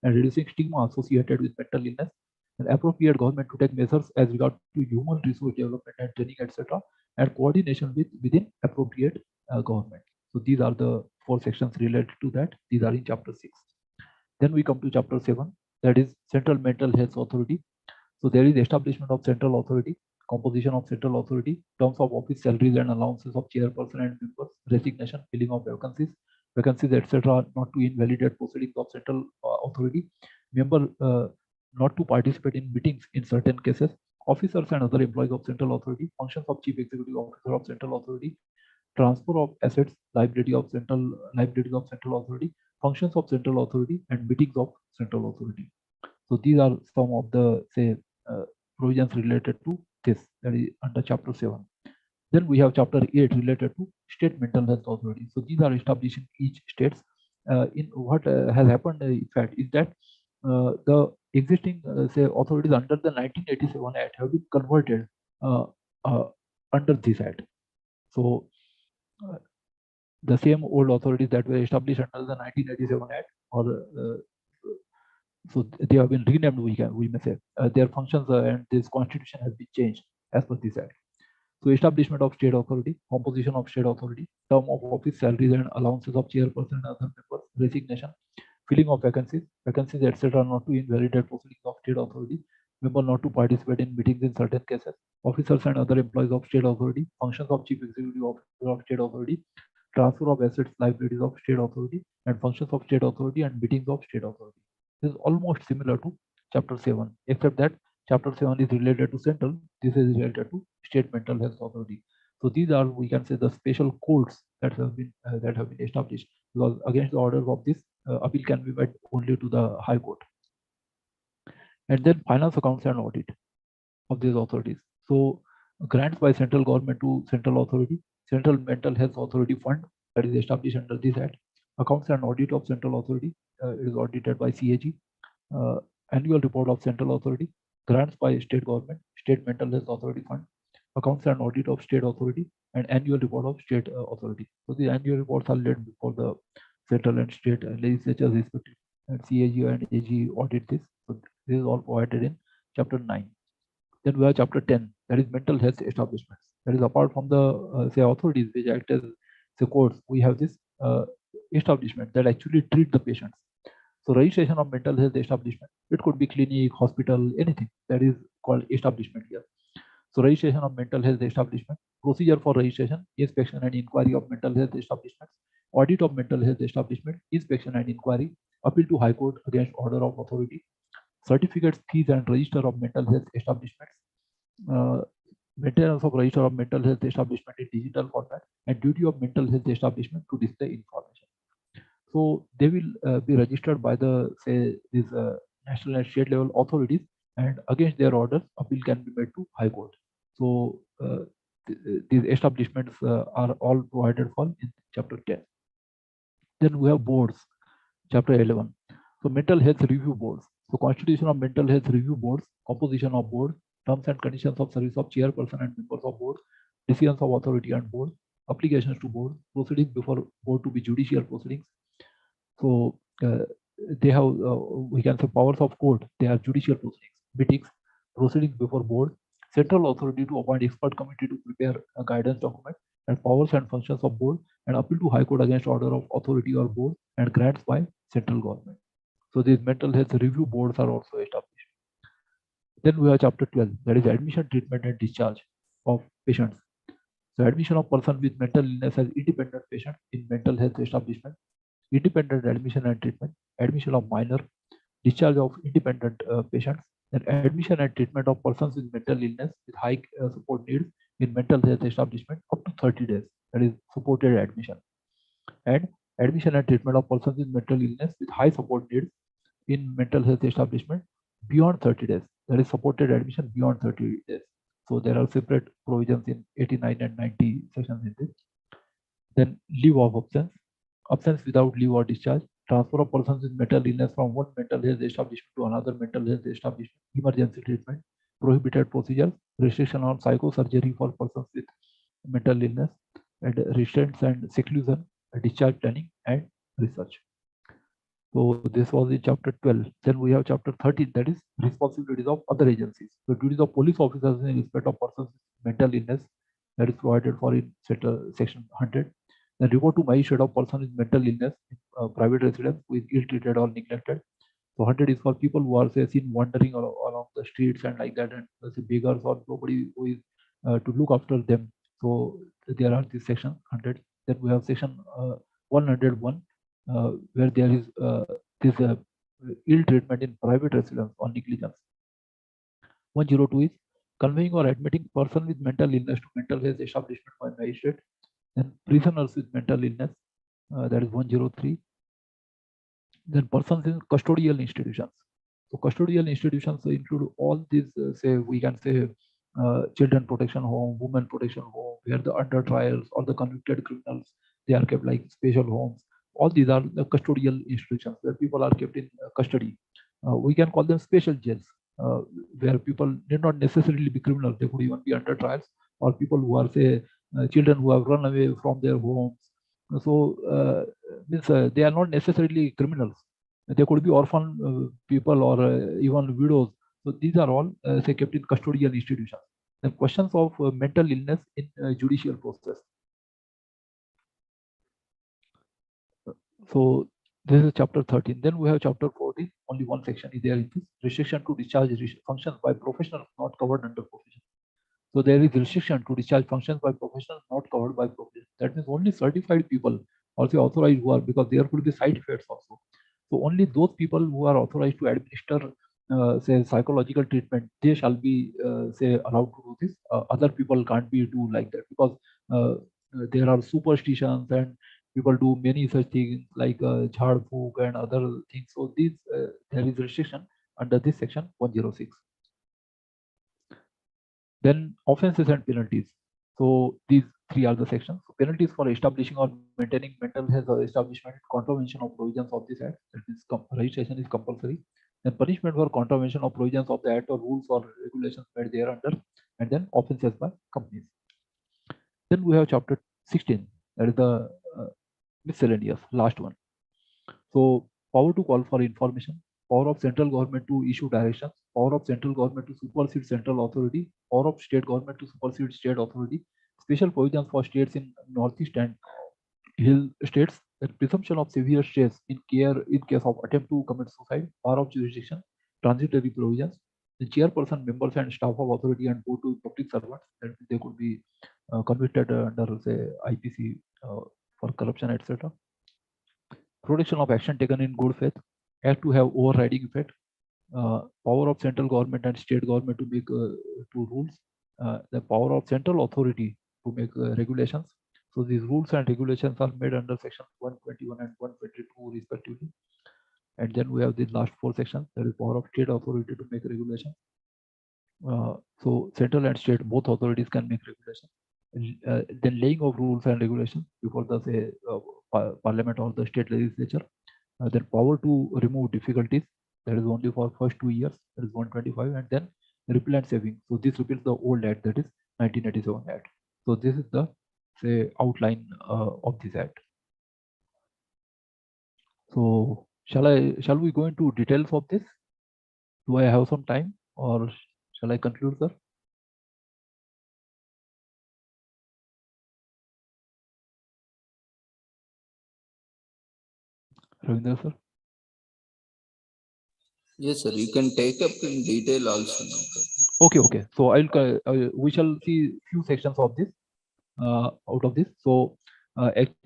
and reducing stigma associated with mental illness, and appropriate government to take measures as regard to human resource development and training, etc., and coordination within appropriate government. So these are the 4 sections related to that. These are in chapter 6. Then we come to chapter 7, that is Central Mental Health Authority. So there is establishment of central authority, composition of central authority, terms of office, salaries and allowances of chairperson and members, resignation, filling of vacancies, etc., not to invalidate proceedings of central authority, member not to participate in meetings in certain cases, officers and other employees of central authority, functions of chief executive officer of central authority, transfer of assets, liability of central authority, functions of central authority, and meetings of central authority. So these are some of the provisions related to this, that is under chapter 7. Then we have chapter 8 related to state mental health authority. So these are established in each states. In what has happened, in fact, is that the existing authorities under the 1987 Act have been converted under this Act. So the same old authorities that were established under the 1987 Act, or so they have been renamed, we may say. Their functions and this constitution has been changed as per this Act. So establishment of state authority, composition of state authority, term of office, salaries and allowances of chairperson and other members, resignation, filling of vacancies, etc., not to invalidate proceedings of state authority, member not to participate in meetings in certain cases, officers and other employees of state authority, functions of chief executive officer of state authority, transfer of assets, liabilities of state authority, and functions of state authority and meetings of state authority. This is almost similar to chapter 7, except that chapter 7 is related to central, this is related to state mental health authority. So these are, we can say, the special courts that have been established, because against the orders of this, appeal can be made only to the High Court. And then finance, accounts and audit of these authorities. So grants by central government to central authority, Central Mental Health Authority Fund, that is established under this Act. Accounts and audit of central authority, it is audited by CAG. Annual report of central authority, grants by state government, State Mental Health Authority Fund, accounts and audit of state authority, and annual report of state authority. So the annual reports are laid before the central and state legislatures respectively, and CAG and AG audit this. So this is all provided in chapter 9. Then we have chapter 10, that is mental health establishments. That is apart from the say authorities which act as the courts, we have this establishment that actually treat the patients. So registration of mental health establishment, it could be clinic, hospital, anything, that is called establishment here. So registration of mental health establishment, procedure for registration, inspection and inquiry of mental health establishments, audit of mental health establishment, inspection and inquiry, appeal to High Court against order of authority, certificates, fees and register of mental health establishments, maintenance of register of mental health establishment in digital format, and duty of mental health establishment to display information. So they will be registered by the these national and state level authorities, and against their orders, appeal can be made to High Court. So these establishments are all provided for in chapter 10. Then we have boards, chapter 11. So mental health review boards. So constitution of mental health review boards, composition of board, terms and conditions of service of chairperson and members of board, decisions of authority and board, applications to board, proceedings before board to be judicial proceedings. So they have, we can say, powers of court, they are judicial proceedings, meetings, proceedings before board, central authority to appoint expert committee to prepare a guidance document, and powers and functions of board, and appeal to High Court against order of authority or board, and grants by central government. So these mental health review boards are also established. Then we have chapter 12, that is admission, treatment and discharge of patients. So admission of person with mental illness as independent patient in mental health establishment, independent admission and treatment, admission of minor, discharge of independent patients, then admission and treatment of persons with mental illness with high support needs in mental health establishment up to 30 days, that is supported admission, and admission and treatment of persons with mental illness with high support needs in mental health establishment beyond 30 days, that is supported admission beyond 30 days. So there are separate provisions in 89 and 90 sections in this. Then leave of absence, absence without leave or discharge, transfer of persons with mental illness from one mental health establishment to another mental health establishment, emergency treatment, prohibited procedures, restriction on psychosurgery for persons with mental illness, and restraints and seclusion, discharge planning, and research. So this was in chapter 12. Then we have chapter 13, that is responsibilities of other agencies. The duties of police officers in respect of persons with mental illness, that is provided for in section 100. The report to magistrate of person with mental illness in private residence who is ill-treated or neglected. So 100 is for people who are say seen wandering along the streets and like that, and say beggars or nobody who is to look after them. So there are these section 100. Then we have section 101, where there is this ill treatment in private residence or negligence. 102 is conveying or admitting person with mental illness to mental health establishment by magistrate. Then prisoners with mental illness, that is 103. Then persons in custodial institutions. So custodial institutions include all these, say we can say children protection home, women protection home, where the under trials or the convicted criminals, they are kept like special homes. All these are the custodial institutions where people are kept in custody. We can call them special jails, where people need not necessarily be criminals. They could even be under trials, or people who are say children who have run away from their homes. So means they are not necessarily criminals. They could be orphan people or even widows. So these are all say kept in custodial institutions. The questions of mental illness in judicial process. So this is chapter 13. Then we have chapter 14. Only one section is there in this: restriction to discharge functions by professionals not covered under profession. So there is restriction to discharge functions by professionals not covered by profession. That means only certified people, also authorized who are, because there could be side effects also. So only those people who are authorized to administer say psychological treatment, they shall be say allowed to do this. Other people can't be do like that, because there are superstitions and people do many such things like jhad phuk and other things. So these there is restriction under this section 106. Then offenses and penalties. So these three are the sections. So penalties for establishing or maintaining mental health establishment, contravention of provisions of this act, that is registration is compulsory. Then punishment for contravention of provisions of the act or rules or regulations made thereunder, and then offenses by companies. Then we have chapter 16, that is the miscellaneous, last one. So power to call for information, power of central government to issue directions, power of central government to supersede central authority, power of state government to supersede state authority, special provisions for states in northeast and hill states, the presumption of severe stress in case of attempt to commit suicide, power of jurisdiction, transitory provisions, the chairperson, members and staff of authority and board to public servants, that they could be convicted under say IPC for corruption, etc. Protection of action taken in good faith, act to have overriding effect, power of central government and state government to make two rules, the power of central authority to make regulations. So these rules and regulations are made under section 121 and 122 respectively. And then we have the last four sections, that is power of state authority to make regulations. So central and state, both authorities can make regulations. Then laying of rules and regulations before the say parliament or the state legislature. Then power to remove difficulties, that is only for first 2 years, that is 125, and then repeal and saving. So this repeals the old act, that is 1987 act. So this is the say outline of this act. So shall we go into details of this? Do I have some time, or shall I conclude, sir? Ravindra sir. Yes, sir. You can take up in detail also. No Okay, okay. So we shall see few sections of this out of this. So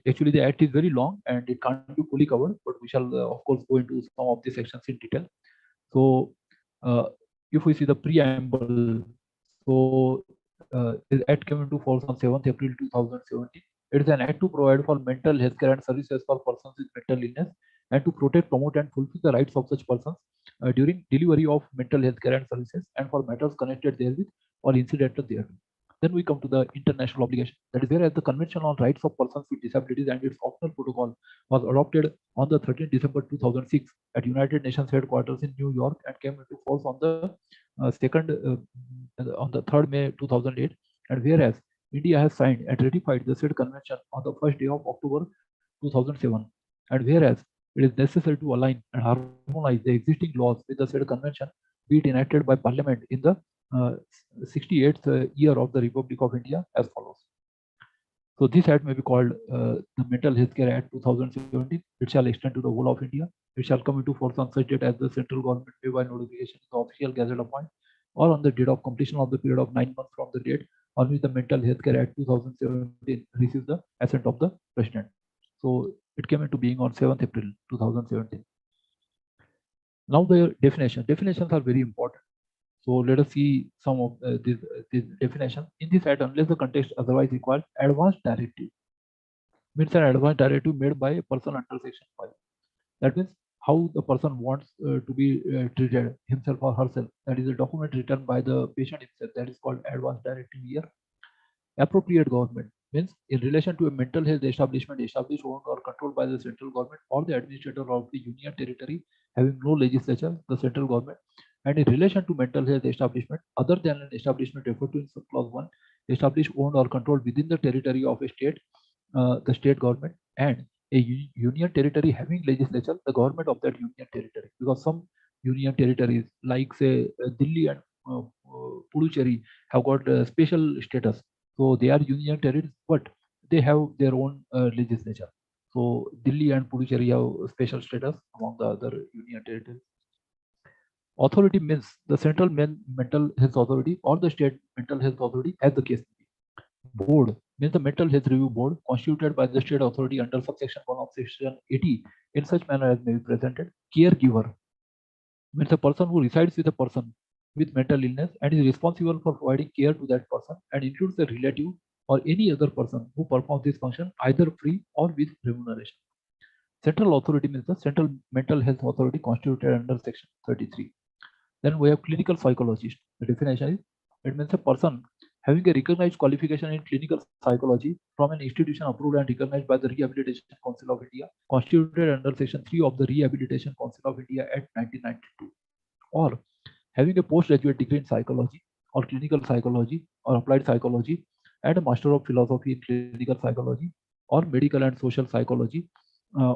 actually the act is very long and it can't be fully covered, but we shall of course go into some of the sections in detail. So if we see the preamble, so the act came into force on 7th April 2017. It is an act to provide for mental health care and services for persons with mental illness and to protect, promote and fulfill the rights of such persons during delivery of mental health care and services and for matters connected therewith or incidental thereto. Then we come to the international obligation. That is whereas the Convention on Rights of Persons with Disabilities and its optional protocol was adopted on the 13th December 2006 at United Nations headquarters in New York and came into force on the on the 3rd May 2008. And whereas India has signed and ratified the said convention on the 1st day of October 2007. And whereas it is necessary to align and harmonize the existing laws with the said convention, be it enacted by Parliament in the 68th year of the Republic of India as follows. So this act may be called the Mental Healthcare Act 2017. It shall extend to the whole of India. It shall come into force on such date as the central government may by notification in the official gazette appoint or on the date of completion of the period of 9 months from the date on which the Mental Healthcare Act 2017 receives the assent of the President. So it came into being on 7th April 2017. Now the definitions are very important. So let us see some of these definitions. In this act, unless the context otherwise requires, advanced directive means an advanced directive made by a person under section 5. That means how the person wants to be treated, himself or herself. That is a document written by the patient himself. That is called advanced directive here. Appropriate government means in relation to a mental health establishment established, owned or controlled by the central government or the administrator of the union territory having no legislature, the central government. And in relation to mental health establishment other than an establishment referred to in clause 1, established, owned or controlled within the territory of a state, the state government, and a union territory having legislature, the government of that union territory. Because some union territories like say Delhi and Puducherry have got special status. So they are union territories, but they have their own legislature. So Delhi and Puducherry have special status among the other union territories. Authority means the central mental health authority or the state mental health authority as the case may be. Board means the mental health review board constituted by the state authority under subsection 1 of section 80 in such manner as may be presented. Caregiver means a person who resides with a person with mental illness and is responsible for providing care to that person and includes a relative or any other person who performs this function either free or with remuneration. Central authority means the central mental health authority constituted under section 33. Then we have clinical psychologist. The definition is it means a person having a recognized qualification in clinical psychology from an institution approved and recognized by the Rehabilitation Council of India, constituted under section 3 of the Rehabilitation Council of India Act 1992, or having a postgraduate degree in psychology or clinical psychology or applied psychology and a master of philosophy in clinical psychology or medical and social psychology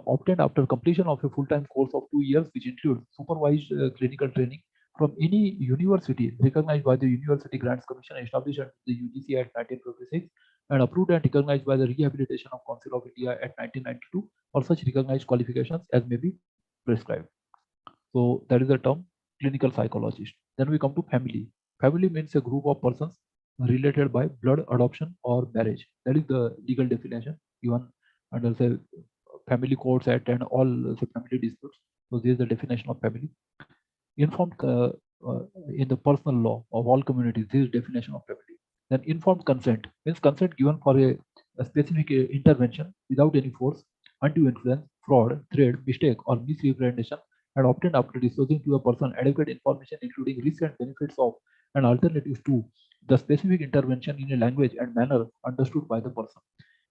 obtained after completion of a full-time course of 2 years, which includes supervised clinical training from any university recognized by the University Grants Commission established under the UGC Act 1956 and approved and recognized by the Rehabilitation of Council of India Act 1992 or such recognized qualifications as may be prescribed. So that is the term clinical psychologist. Then we come to family. Family means a group of persons related by blood, adoption or marriage. That is the legal definition given under the Family Courts Act and all the family disputes. So this is the definition of family. Informed in the personal law of all communities, this is definition of family. Then informed consent means consent given for a specific intervention without any force, undue influence, fraud, threat, mistake or misrepresentation and obtained after disclosing to a person adequate information including risks and benefits of and alternatives to the specific intervention in a language and manner understood by the person.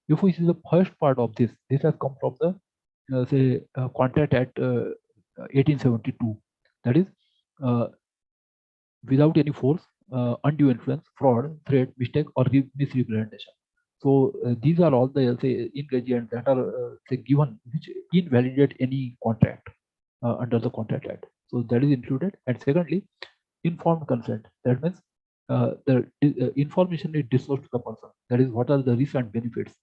If we see the first part of this has come from the Contract Act 1872. That is without any force, undue influence, fraud, threat, mistake, or misrepresentation. So these are all the ingredients that are given which invalidate any contract under the Contract Act. So that is included. And secondly, informed consent. That means the information is disclosed to the person. That is what are the risks and benefits,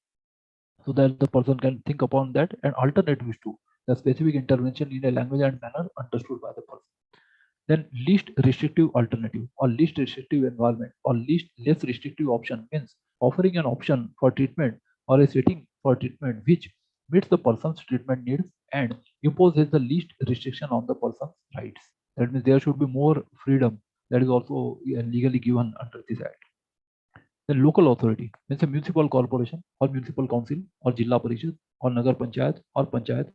so that the person can think upon that and alternatives to the specific intervention in a language and manner understood by the person. Then least restrictive alternative or least restrictive environment or least less restrictive option means offering an option for treatment or a setting for treatment which meets the person's treatment needs and imposes the least restriction on the person's rights. That means there should be more freedom that is also legally given under this act. The local authority means a municipal corporation or municipal council or Jilla Parishad or Nagar Panchayat or Panchayat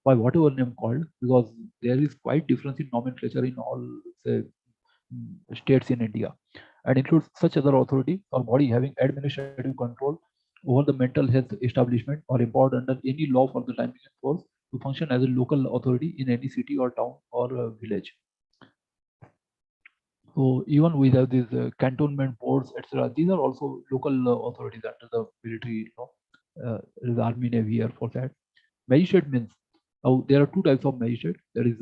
by whatever name called, because there is quite difference in nomenclature in all say, states in India, and includes such other authority or body having administrative control over the mental health establishment or empowered under any law for the time being in force to function as a local authority in any city or town or village. So even we have these cantonment boards, etc. These are also local authorities under the military law. There is army, navy, air force. That magistrate means there are two types of magistrate. There is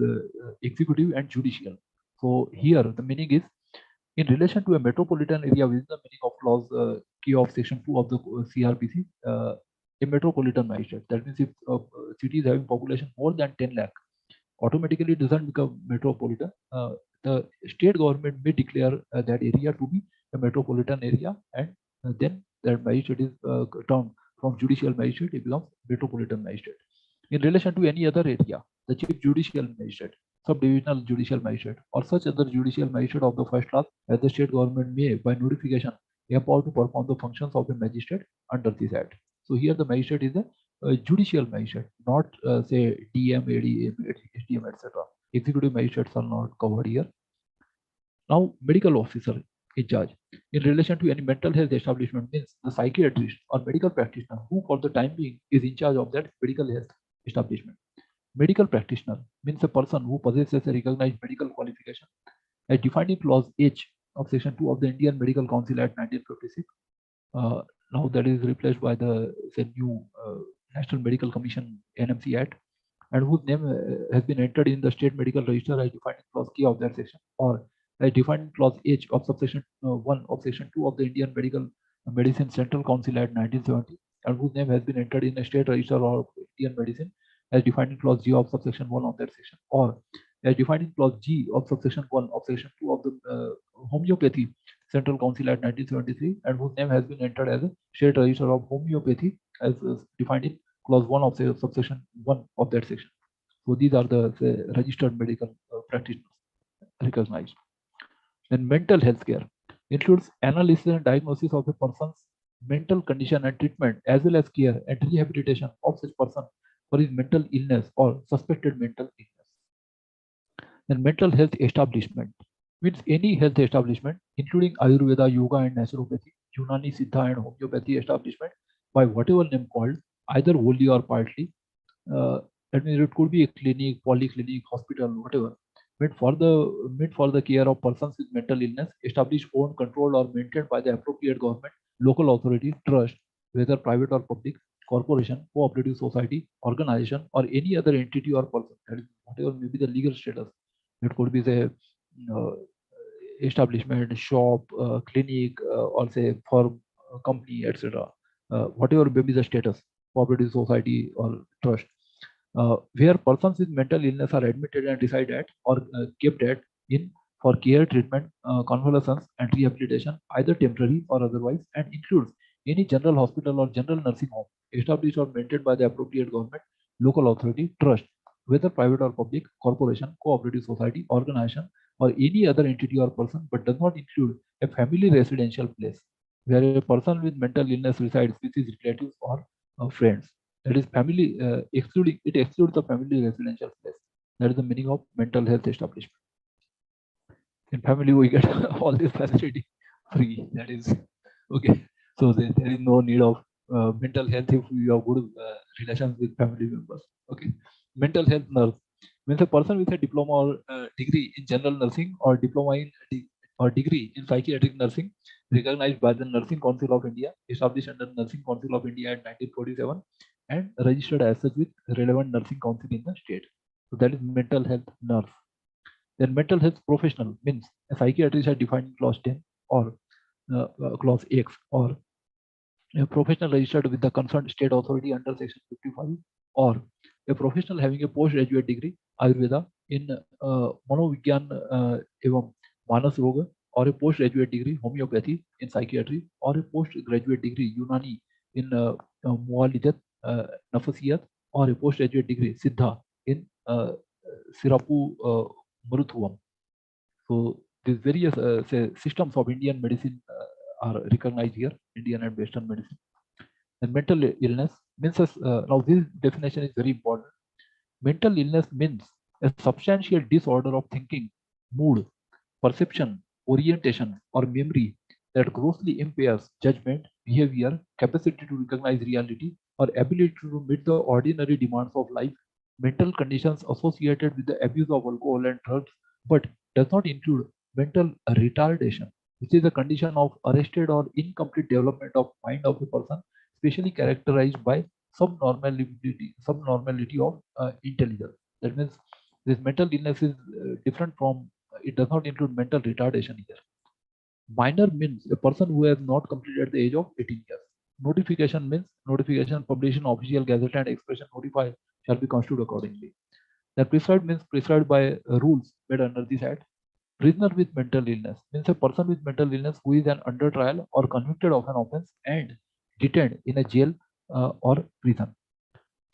executive and judicial. So here the meaning is in relation to a metropolitan area within the meaning of clause key of section 2 of the CRPC, a metropolitan magistrate. That means if a city is having population more than 10 lakh, automatically it doesn't become metropolitan. The state government may declare that area to be a metropolitan area, and then that magistrate is turned from judicial magistrate, it becomes metropolitan magistrate. In relation to any other area, the chief judicial magistrate, subdivisional judicial magistrate, or such other judicial magistrate of the first class as the state government may, by notification, empowered to perform the functions of a magistrate under this act. So here the magistrate is a judicial magistrate, not say DM, AD, SDM, etc. Executive magistrates are not covered here. Now, medical officer in charge in relation to any mental health establishment means the psychiatrist or medical practitioner who for the time being is in charge of that medical health establishment. Medical practitioner means a person who possesses a recognized medical qualification as defined in clause H of section 2 of the Indian Medical Council Act 1956. Now that is replaced by the new National Medical Commission NMC Act, and whose name has been entered in the state medical register as defined in clause K of that section, or as defined in clause H of subsection 1 of section 2 of the Indian Medical Medicine Central Council Act 1970, and whose name has been entered in the state register of Indian Medicine as defined in clause G of subsection 1 of that section, or as defined in clause G of subsection 1 of section 2 of the Homeopathy Central Council Act 1973, and whose name has been entered as a state register of homeopathy as defined in clause 1 of subsection 1 of that section. So these are the registered medical practitioners recognized. Then mental health care includes analysis and diagnosis of a person's mental condition and treatment, as well as care and rehabilitation of such person for his mental illness or suspected mental illness. Then mental health establishment means any health establishment including Ayurveda, Yoga and Naturopathy, Unani, Siddha and Homeopathy establishment by whatever name called, either wholly or partly. That means it could be a clinic, polyclinic, hospital, whatever, meant for the care of persons with mental illness, established, owned, controlled or maintained by the appropriate government, local authority, trust, whether private or public, corporation, cooperative society, organization, or any other entity or person. That is whatever may be the legal status. It could be the establishment, shop, clinic, or say firm, company, etc. Whatever may be the status, cooperative society or trust, where persons with mental illness are admitted and resided at or kept at in for care, treatment, convalescence and rehabilitation, either temporary or otherwise, and includes any general hospital or general nursing home established or maintained by the appropriate government, local authority, trust, whether private or public, corporation, cooperative society, organization, or any other entity or person, but does not include a family residential place where a person with mental illness resides with his relatives or friends. That is family, it excludes the family residential place. That is the meaning of mental health establishment. In family, we get all this facility free. That is okay. So there is no need of mental health if we have good relations with family members. Okay. Mental health nurse means a person with a diploma or degree in general nursing or diploma in or degree in psychiatric nursing recognized by the Nursing Council of India, established under Nursing Council of India at 1947 and registered as such with relevant nursing council in the state. So that is mental health nurse. Then mental health professional means a psychiatrist are defined in clause 10 or clause X, or a professional registered with the concerned state authority under section 55, or a professional having a postgraduate degree Ayurveda in Manovigyan evam Manas Roga, or a postgraduate degree homeopathy in psychiatry, or a postgraduate degree Unani in Mualidat Nafasiyat, or a postgraduate degree Siddha in Sirapu Muruthuvam. So these various say systems of Indian medicine are recognized here, Indian and Western medicine. And mental illness means now this definition is very important. Mental illness means a substantial disorder of thinking, mood, perception, orientation, or memory that grossly impairs judgment, behavior, capacity to recognize reality, or ability to meet the ordinary demands of life. Mental conditions associated with the abuse of alcohol and drugs, but does not include mental retardation, which is a condition of arrested or incomplete development of mind of a person, especially characterized by subnormality of intelligence. That means this mental illness is different from, it does not include mental retardation here. Minor means a person who has not completed the age of 18 years. Notification means notification published in official gazette and expression notified shall be construed accordingly. The prescribed means prescribed by rules made under this act. Prisoner with mental illness means a person with mental illness who is an under trial or convicted of an offense and detained in a jail or prison.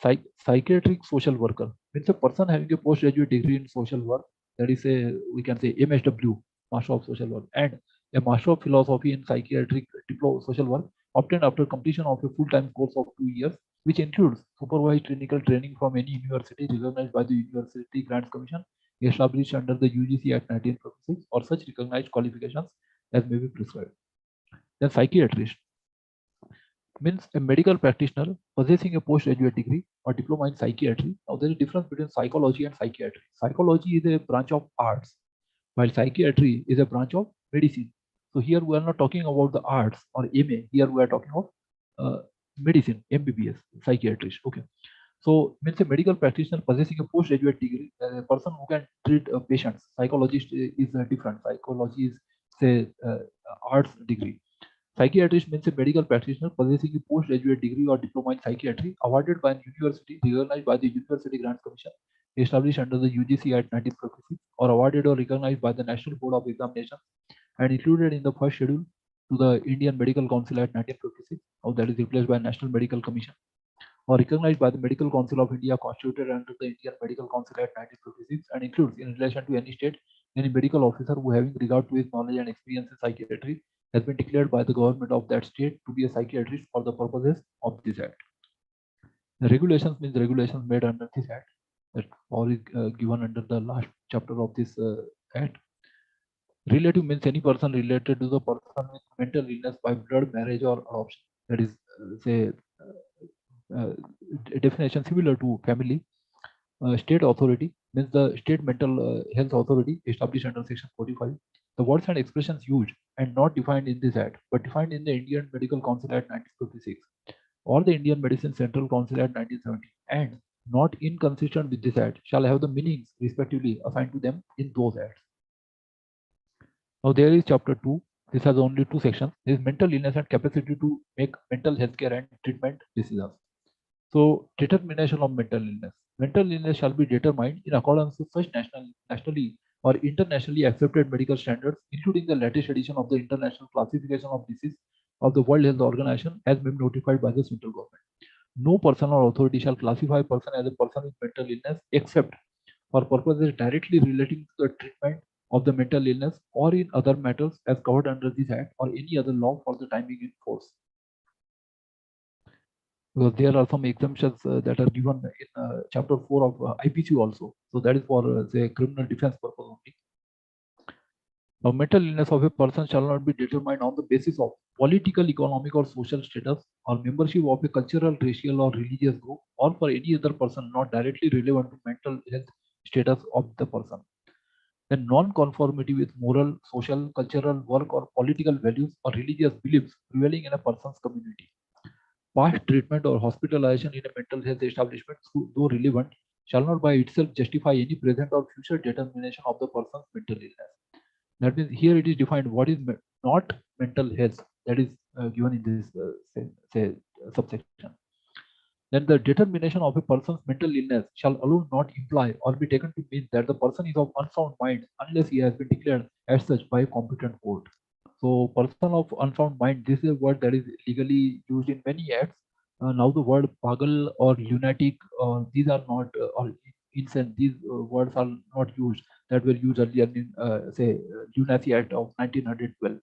Psychiatric social worker means a person having a postgraduate degree in social work, that is a, we can say MSW, Master of Social Work, and a Master of Philosophy in Psychiatric Social Work obtained after completion of a full-time course of 2 years, which includes supervised clinical training from any university recognized by the University Grants Commission established under the UGC Act 1956 or such recognized qualifications as may be prescribed. Then psychiatrist means a medical practitioner possessing a postgraduate degree or diploma in psychiatry. Now there is a difference between psychology and psychiatry. Psychology is a branch of arts, while psychiatry is a branch of medicine. So here we are not talking about the arts or MA. Here we are talking about medicine, MBBS, psychiatrist. Okay. So means a medical practitioner possessing a postgraduate degree, a person who can treat patients. Psychologist is different. Psychology is say arts degree. Psychiatrist means a medical practitioner possessing a postgraduate degree or diploma in psychiatry awarded by a university recognized by the University Grants Commission established under the UGC Act 1956 or awarded or recognized by the National Board of Examinations and included in the first schedule to the Indian Medical Council Act 1956, or that is replaced by National Medical Commission, or recognized by the Medical Council of India constituted under the Indian Medical Council Act 1956 and includes in relation to any state any medical officer who having regard to his knowledge and experience in psychiatry has been declared by the government of that state to be a psychiatrist for the purposes of this act. The regulations means regulations made under this act that all is given under the last chapter of this act. Relative means any person related to the person with mental illness by blood, marriage or adoption. That is say a definition similar to family. State authority means the state mental health authority established under section 45. The words and expressions used and not defined in this act, but defined in the Indian Medical Council Act 1956 or the Indian Medicine Central Council Act 1970 and not inconsistent with this act shall have the meanings respectively assigned to them in those acts. Now there is chapter 2. This has only 2 sections. There is mental illness and capacity to make mental health care and treatment decisions. So determination of mental illness. Mental illness shall be determined in accordance with such nationally or internationally accepted medical standards, including the latest edition of the International Classification of Disease of the World Health Organization as may be notified by the central government. No person or authority shall classify a person as a person with mental illness except for purposes directly relating to the treatment of the mental illness or in other matters as covered under this act or any other law for the time being in force. Because there are some exemptions that are given in chapter 4 of IPC also. So that is for say criminal defense purpose only. Now, mental illness of a person shall not be determined on the basis of political, economic or social status or membership of a cultural, racial or religious group or for any other person not directly relevant to mental health status of the person. The non-conformity with moral, social, cultural, work or political values or religious beliefs prevailing in a person's community. Past treatment or hospitalization in a mental health establishment, though relevant, shall not by itself justify any present or future determination of the person's mental illness. That means here it is defined what is not mental health, that is given in this say subsection. then the determination of a person's mental illness shall alone not imply or be taken to mean that the person is of unsound mind unless he has been declared as such by a competent court. So, person of unsound mind, this is a word that is legally used in many acts. Now, the word pagal or lunatic, these are not, or insane, these words are not used that were used earlier in, say, Lunacy Act of 1912.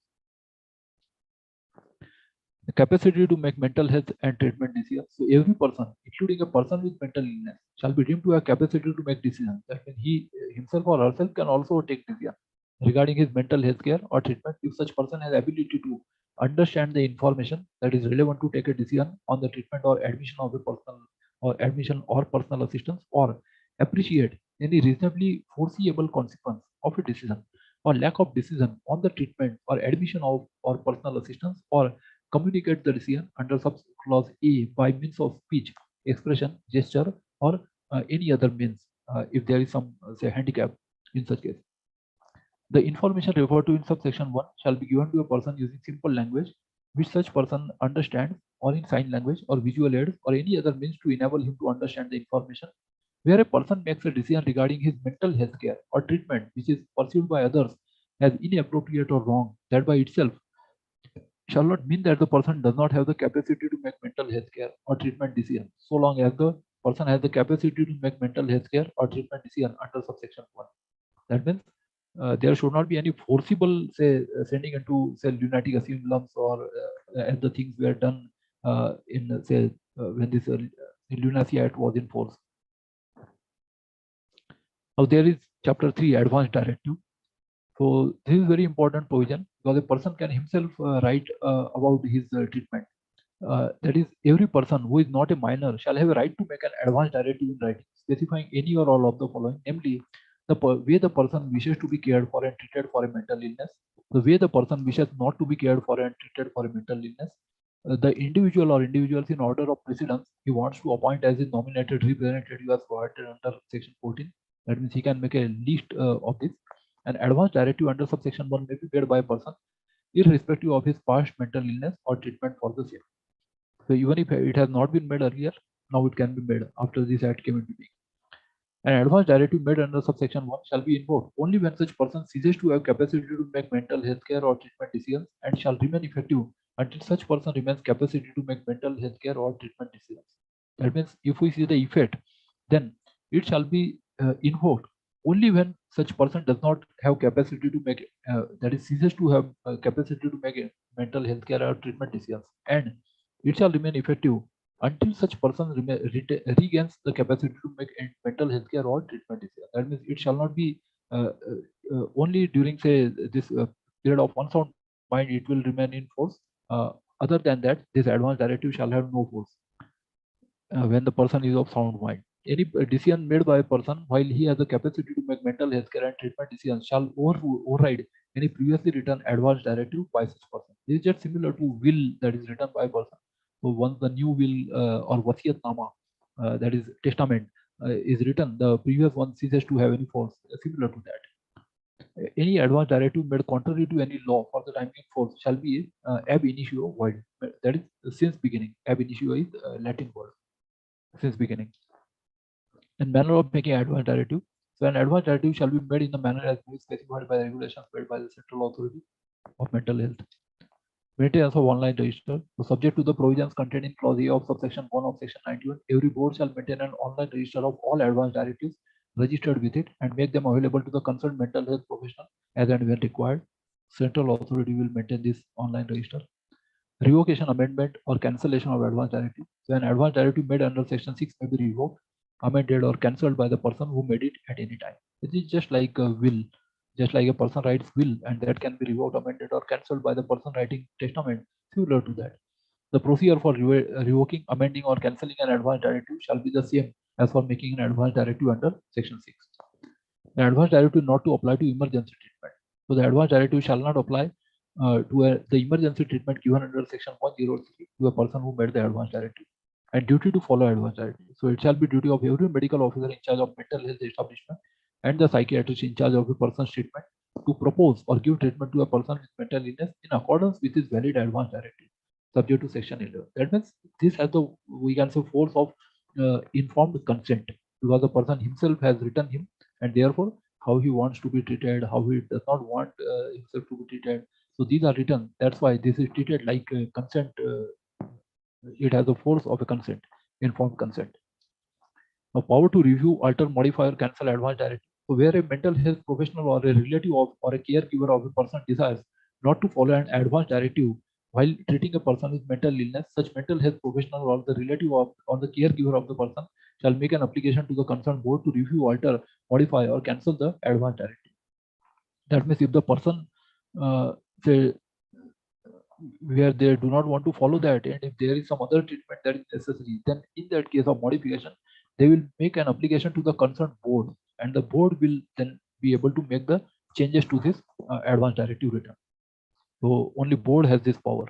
The capacity to make mental health and treatment decisions. So every person, including a person with mental illness, shall be deemed to have capacity to make decisions. That means he himself or herself can also take decisions regarding his mental health care or treatment if such person has ability to understand the information that is relevant to take a decision on the treatment or admission of a person or admission or personal assistance, or appreciate any reasonably foreseeable consequence of a decision or lack of decision on the treatment or admission of or personal assistance, or communicate the decision under clause A by means of speech, expression, gesture, or any other means if there is some say handicap in such case. The information referred to in subsection 1 shall be given to a person using simple language which such person understands, or in sign language or visual aids or any other means to enable him to understand the information. Where a person makes a decision regarding his mental health care or treatment which is pursued by others as inappropriate or wrong, that by itself shall not mean that the person does not have the capacity to make mental health care or treatment decision, so long as the person has the capacity to make mental health care or treatment decision under subsection 1. That means there should not be any forcible, say, sending into, say, lunatic asylums or as the things were done in, say, when this Lunacy Act was in force. Now there is chapter 3, Advanced Directive. So this is very important provision because a person can himself write about his treatment. That is, every person who is not a minor shall have a right to make an advance directive in writing, specifying any or all of the following, namely, the way the person wishes to be cared for and treated for a mental illness, the way the person wishes not to be cared for and treated for a mental illness, the individual or individuals in order of precedence he wants to appoint as his nominated representative as provided under section 14. That means he can make a list of this. An advance directive under subsection 1 may be made by a person irrespective of his past mental illness or treatment for the same. So even if it has not been made earlier, now it can be made after this act came into being. An advance directive made under subsection 1 shall be invoked only when such person ceases to have capacity to make mental health care or treatment decisions, and shall remain effective until such person remains capacity to make mental health care or treatment decisions. That means if we see the effect, then it shall be invoked only when such person does not have capacity to make, that is, ceases to have capacity to make mental health care or treatment decisions, and it shall remain effective until such person regains the capacity to make mental health care or treatment decisions. That means it shall not be only during, say, this period of unsound mind it will remain in force. Other than that, this advance directive shall have no force when the person is of sound mind. Any decision made by a person while he has the capacity to make mental health care and treatment decisions shall override any previously written advance directive by such person. This is just similar to will that is written by a person. So once the new will or wasiyatnama, that is testament, is written, the previous one ceases to have any force. Similar to that, any advance directive made contrary to any law for the time in force shall be ab initio void. That is since beginning. Ab initio is Latin word. Since beginning. And manner of making advance directive. So an advance directive shall be made in the manner as specified by the regulations made by the Central Authority of Mental Health. Maintenance of online register. So subject to the provisions contained in clause A of subsection 1 of section 91, every board shall maintain an online register of all advance directives registered with it and make them available to the concerned mental health professional as and when required. Central Authority will maintain this online register. Revocation, amendment, or cancellation of advance directive. So an advance directive made under section 6 may be revoked, amended, or cancelled by the person who made it at any time. It is just like a will, just like a person writes will, and that can be revoked, amended, or cancelled by the person writing testament. Similar to that, the procedure for revoking, amending, or cancelling an advance directive shall be the same as for making an advance directive under section 6. The advance directive not to apply to emergency treatment. So the advance directive shall not apply to the emergency treatment given under section 103 to a person who made the advance directive. And duty to follow advance directive. So it shall be duty of every medical officer in charge of mental health establishment and the psychiatrist in charge of a person's treatment to propose or give treatment to a person with mental illness in accordance with his valid advance directive. subject to section 11. That means this has the, we can say, force of informed consent, because the person himself has written him, and therefore how he wants to be treated, how he does not want himself to be treated. So these are written. That's why this is treated like consent. It has the force of a consent, informed consent. Now, power to review, alter, modify, or cancel advance directive. So where a mental health professional or a relative of or a caregiver of a person desires not to follow an advance directive while treating a person with mental illness, such mental health professional or the relative of or the caregiver of the person shall make an application to the concerned board to review, alter, modify, or cancel the advance directive. That means if the person say where they do not want to follow that, and if there is some other treatment that is necessary, then in that case of modification, they will make an application to the concerned board, and the board will then be able to make the changes to this advance directive written. So only board has this power.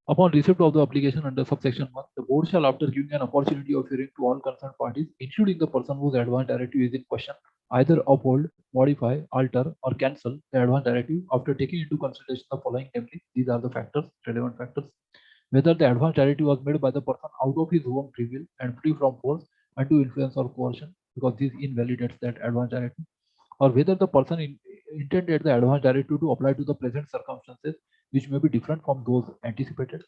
Upon receipt of the application under subsection 1, the board shall, after giving an opportunity of hearing to all concerned parties, including the person whose advance directive is in question, either uphold, modify, alter, or cancel the advance directive after taking into consideration the following, namely, these are the factors, relevant factors: whether the advance directive was made by the person out of his own free will and free from force, undue influence, or coercion, because this invalidates that advance directive, or whether the person intended the advance directive to apply to the present circumstances, which may be different from those anticipated,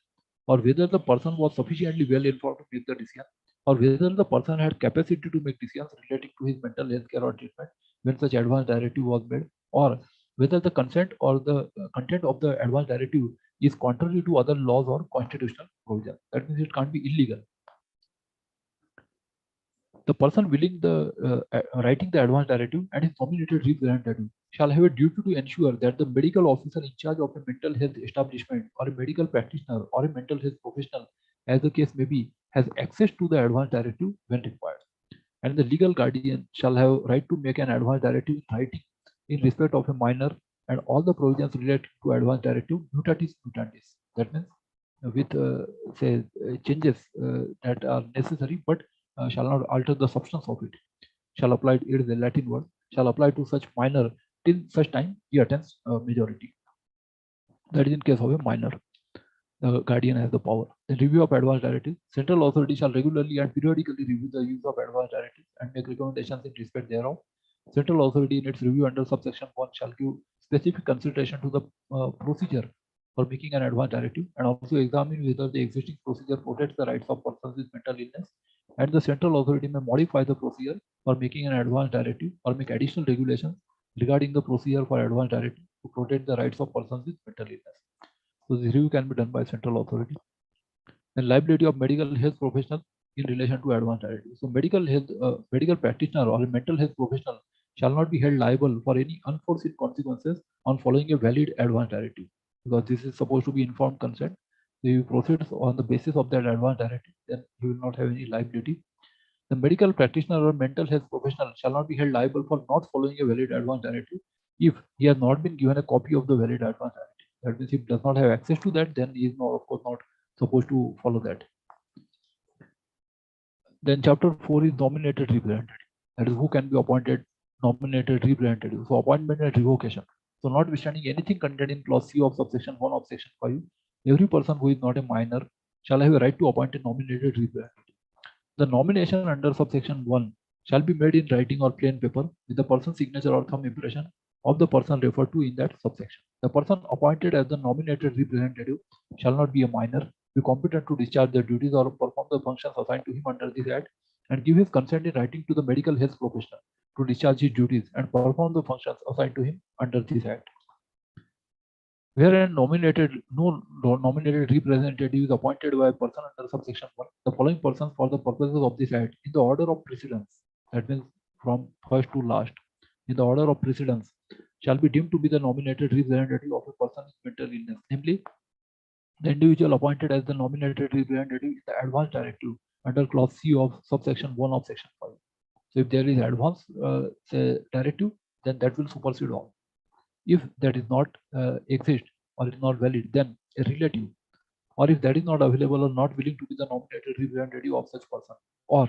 or whether the person was sufficiently well informed to make the decision, or whether the person had capacity to make decisions relating to his mental health care or treatment when such advance directive was made, or whether the consent or the content of the advance directive is contrary to other laws or constitutional provisions. That means it can't be illegal. The person willing the writing the advance directive and his nominated representative shall have a duty to ensure that the medical officer in charge of a mental health establishment or a medical practitioner or a mental health professional, as the case may be, has access to the advance directive when required. And the legal guardian shall have right to make an advance directive in writing in respect of a minor and all the provisions related to advance directive mutatis mutandis. That means with changes that are necessary but shall not alter the substance of it. Shall apply, it is a Latin word, shall apply to such minor till such time he attains majority. That is in case of a minor. The guardian has the power. The review of advance directives. Central authority shall regularly and periodically review the use of advance directives and make recommendations in respect thereof. Central authority in its review under subsection 1 shall give specific consideration to the procedure for making an advance directive and also examine whether the existing procedure protects the rights of persons with mental illness, and the central authority may modify the procedure for making an advance directive or make additional regulations regarding the procedure for advance directive to protect the rights of persons with mental illness. So this review can be done by central authority. Then liability of medical health professional in relation to advance directive. So medical practitioner or a mental health professional shall not be held liable for any unforeseen consequences on following a valid advance directive, because this is supposed to be informed consent. So if you proceed on the basis of that advance directive, then you will not have any liability. The medical practitioner or mental health professional shall not be held liable for not following a valid advance directive if he has not been given a copy of the valid advance directive. That means if he does not have access to that, then he is not, of course, not supposed to follow that. Then chapter 4 is nominated representative. That is who can be appointed nominated representative. So appointment and revocation. So notwithstanding anything contained in clause C of subsection 1 of section 5, every person who is not a minor shall have a right to appoint a nominated representative. The nomination under subsection 1 shall be made in writing or plain paper with the person's signature or thumb impression of the person referred to in that subsection. The person appointed as the nominated representative shall not be a minor, be competent to discharge the duties or perform the functions assigned to him under this Act, and give his consent in writing to the medical health professional to discharge his duties and perform the functions assigned to him under this Act. Where no nominated representative is appointed by a person under subsection 1, the following persons for the purposes of this Act, in the order of precedence, that means from first to last, in the order of precedence, shall be deemed to be the nominated representative of a person with mental illness, namely, the individual appointed as the nominated representative in the advance directive under clause C of subsection 1 of section 5. So if there is advance directive, then that will supersede all. If that is not exist or is not valid, then a relative, or if that is not available or not willing to be the nominated representative of such person, or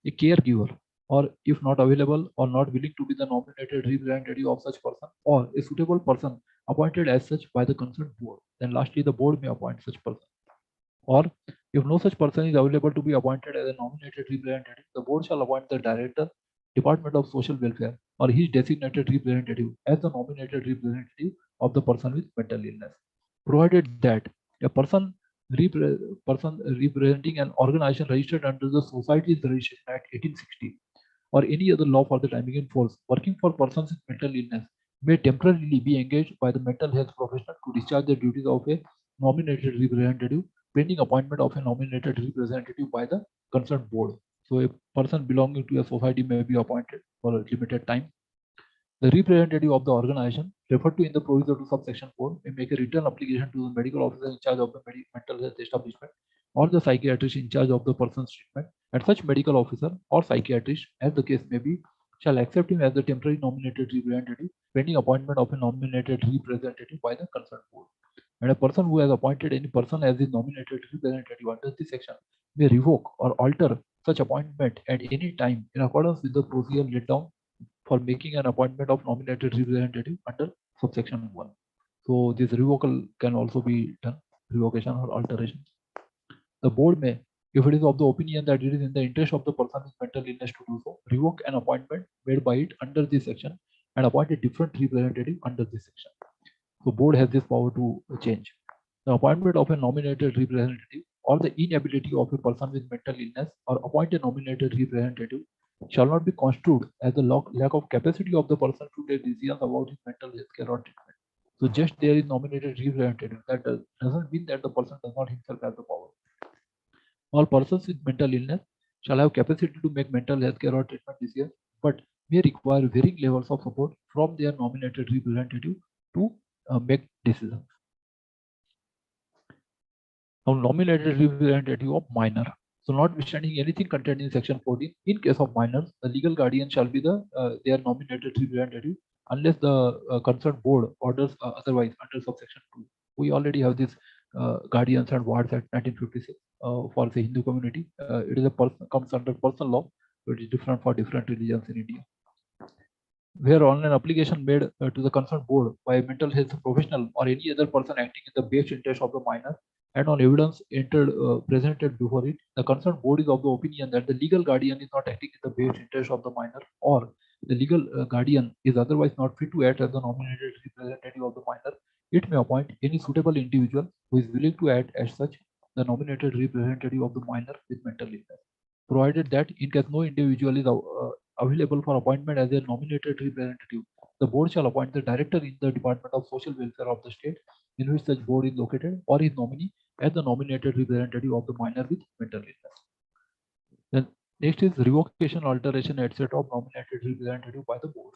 a caregiver or if not available or not willing to be the nominated representative of such person, or a suitable person appointed as such by the concerned board, then lastly the board may appoint such person. Or if no such person is available to be appointed as a nominated representative, the board shall appoint the director, Department of Social Welfare, or his designated representative as the nominated representative of the person with mental illness, provided that a person representing an organization registered under the Societies Registration Act 1860 or any other law for the time in force working for persons with mental illness may temporarily be engaged by the mental health professional to discharge the duties of a nominated representative pending appointment of a nominated representative by the concerned board. So a person belonging to a society may be appointed for a limited time. The representative of the organization referred to in the proviso to subsection 4 may make a written application to the medical officer in charge of the mental health establishment or the psychiatrist in charge of the person's treatment, and such medical officer or psychiatrist, as the case may be, shall accept him as the temporary nominated representative pending appointment of a nominated representative by the concerned board. And a person who has appointed any person as his nominated representative under this section may revoke or alter such appointment at any time in accordance with the procedure laid down for making an appointment of nominated representative under subsection 1. So this revocal can also be done, revocation or alteration. The board may, if it is of the opinion that it is in the interest of the person with mental illness to do so, revoke an appointment made by it under this section and appoint a different representative under this section. So board has this power to change. The appointment of a nominated representative or the inability of a person with mental illness or appoint a nominated representative shall not be construed as the lack of capacity of the person to take decisions about his mental health care or treatment. So just there is nominated representative, that doesn't mean that the person does not himself have the power. All persons with mental illness shall have capacity to make mental health care or treatment decisions, but may require varying levels of support from their nominated representative to make decisions. Now, nominated representative of minor. So, notwithstanding anything contained in section 14, in case of minors, the legal guardian shall be their nominated representative unless the concerned board orders otherwise under subsection 2. We already have this Guardians and Wards Act 1956 for the Hindu community. It is a comes under personal law, so it is different for different religions in India. Where on an application made to the concerned board by a mental health professional or any other person acting in the best interest of the minor, and on evidence presented before it, the concerned board is of the opinion that the legal guardian is not acting in the best interest of the minor, or the legal guardian is otherwise not fit to act as the nominated representative of the minor, it may appoint any suitable individual who is willing to act as such the nominated representative of the minor with mental illness, provided that in case no individual is available for appointment as a nominated representative, the board shall appoint the director in the Department of Social Welfare of the state in which such board is located or his nominee as the nominated representative of the minor with mental illness. Then next is revocation, alteration, etc. of nominated representative by the board.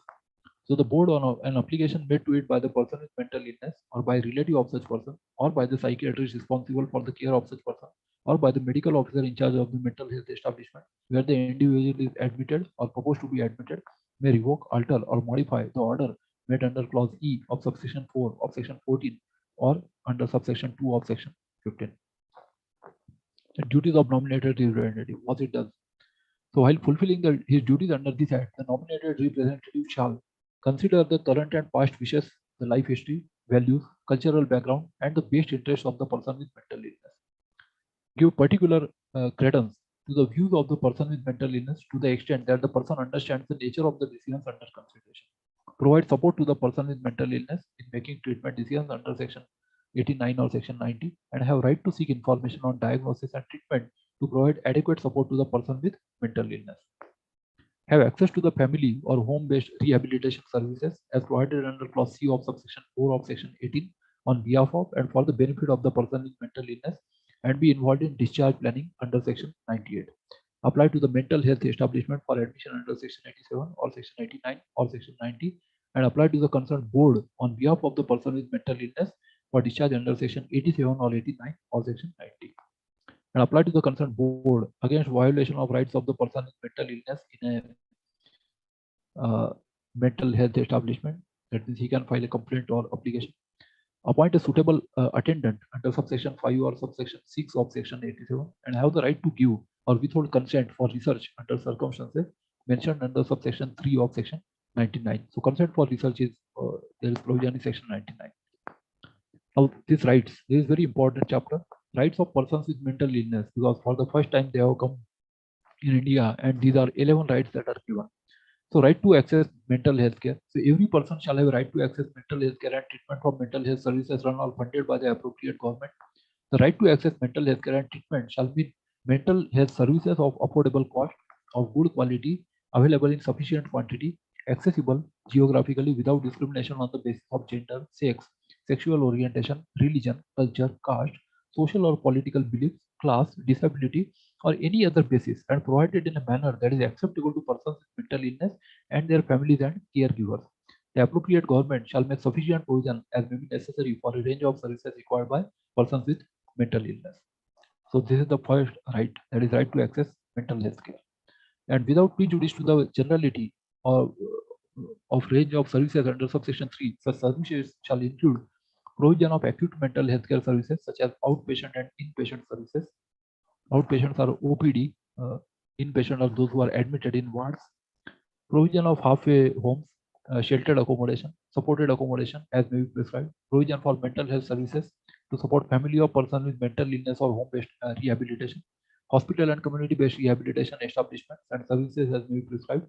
So the board on an application made to it by the person with mental illness or by relative of such person or by the psychiatrist responsible for the care of such person or by the medical officer in charge of the mental health establishment where the individual is admitted or proposed to be admitted may revoke, alter or modify the order made under clause E of subsection 4 of section 14 or under subsection 2 of section 15. The duties of nominated representative, what it does. So while fulfilling his duties under this act, the nominated representative shall consider the current and past wishes, the life history, values, cultural background, and the best interests of the person with mental illness. Give particular credence to the views of the person with mental illness to the extent that the person understands the nature of the decisions under consideration. Provide support to the person with mental illness in making treatment decisions under section 89 or section 90, and have right to seek information on diagnosis and treatment to provide adequate support to the person with mental illness. Have access to the family or home-based rehabilitation services as provided under clause C of subsection 4 of section 18 on behalf of and for the benefit of the person with mental illness, and be involved in discharge planning under section 98. Apply to the mental health establishment for admission under section 87 or section 89 or section 90, and apply to the concerned board on behalf of the person with mental illness for discharge under section 87 or 89 or section 90. And apply to the concerned board against violation of rights of the person with mental illness in a mental health establishment. That means he can file a complaint or application. Appoint a suitable attendant under subsection 5 or subsection 6 of section 87, and have the right to give or withhold consent for research under circumstances mentioned under subsection 3 of section 99. So consent for research is there is provision in section 99. Now these rights, this is very important chapter. Rights of persons with mental illness, because for the first time they have come in India, and these are 11 rights that are given. So right to access mental health care. So every person shall have a right to access mental health care and treatment for mental health services run or funded by the appropriate government. The right to access mental health care and treatment shall be mental health services of affordable cost, of good quality, available in sufficient quantity, accessible geographically without discrimination on the basis of gender, sex, sexual orientation, religion, culture, caste, social or political beliefs, class, disability, or any other basis, and provided in a manner that is acceptable to persons with mental illness and their families and caregivers. The appropriate government shall make sufficient provision as may be necessary for a range of services required by persons with mental illness. So this is the first right, that is right to access mental health care. And without prejudice to the generality or of range of services under subsection 3, such services shall include provision of acute mental health care services such as outpatient and inpatient services. Outpatients are OPD, inpatient are those who are admitted in wards. Provision of halfway homes, sheltered accommodation, supported accommodation as may be prescribed. Provision for mental health services to support family of person with mental illness or home-based rehabilitation. Hospital and community-based rehabilitation establishments and services as may be prescribed.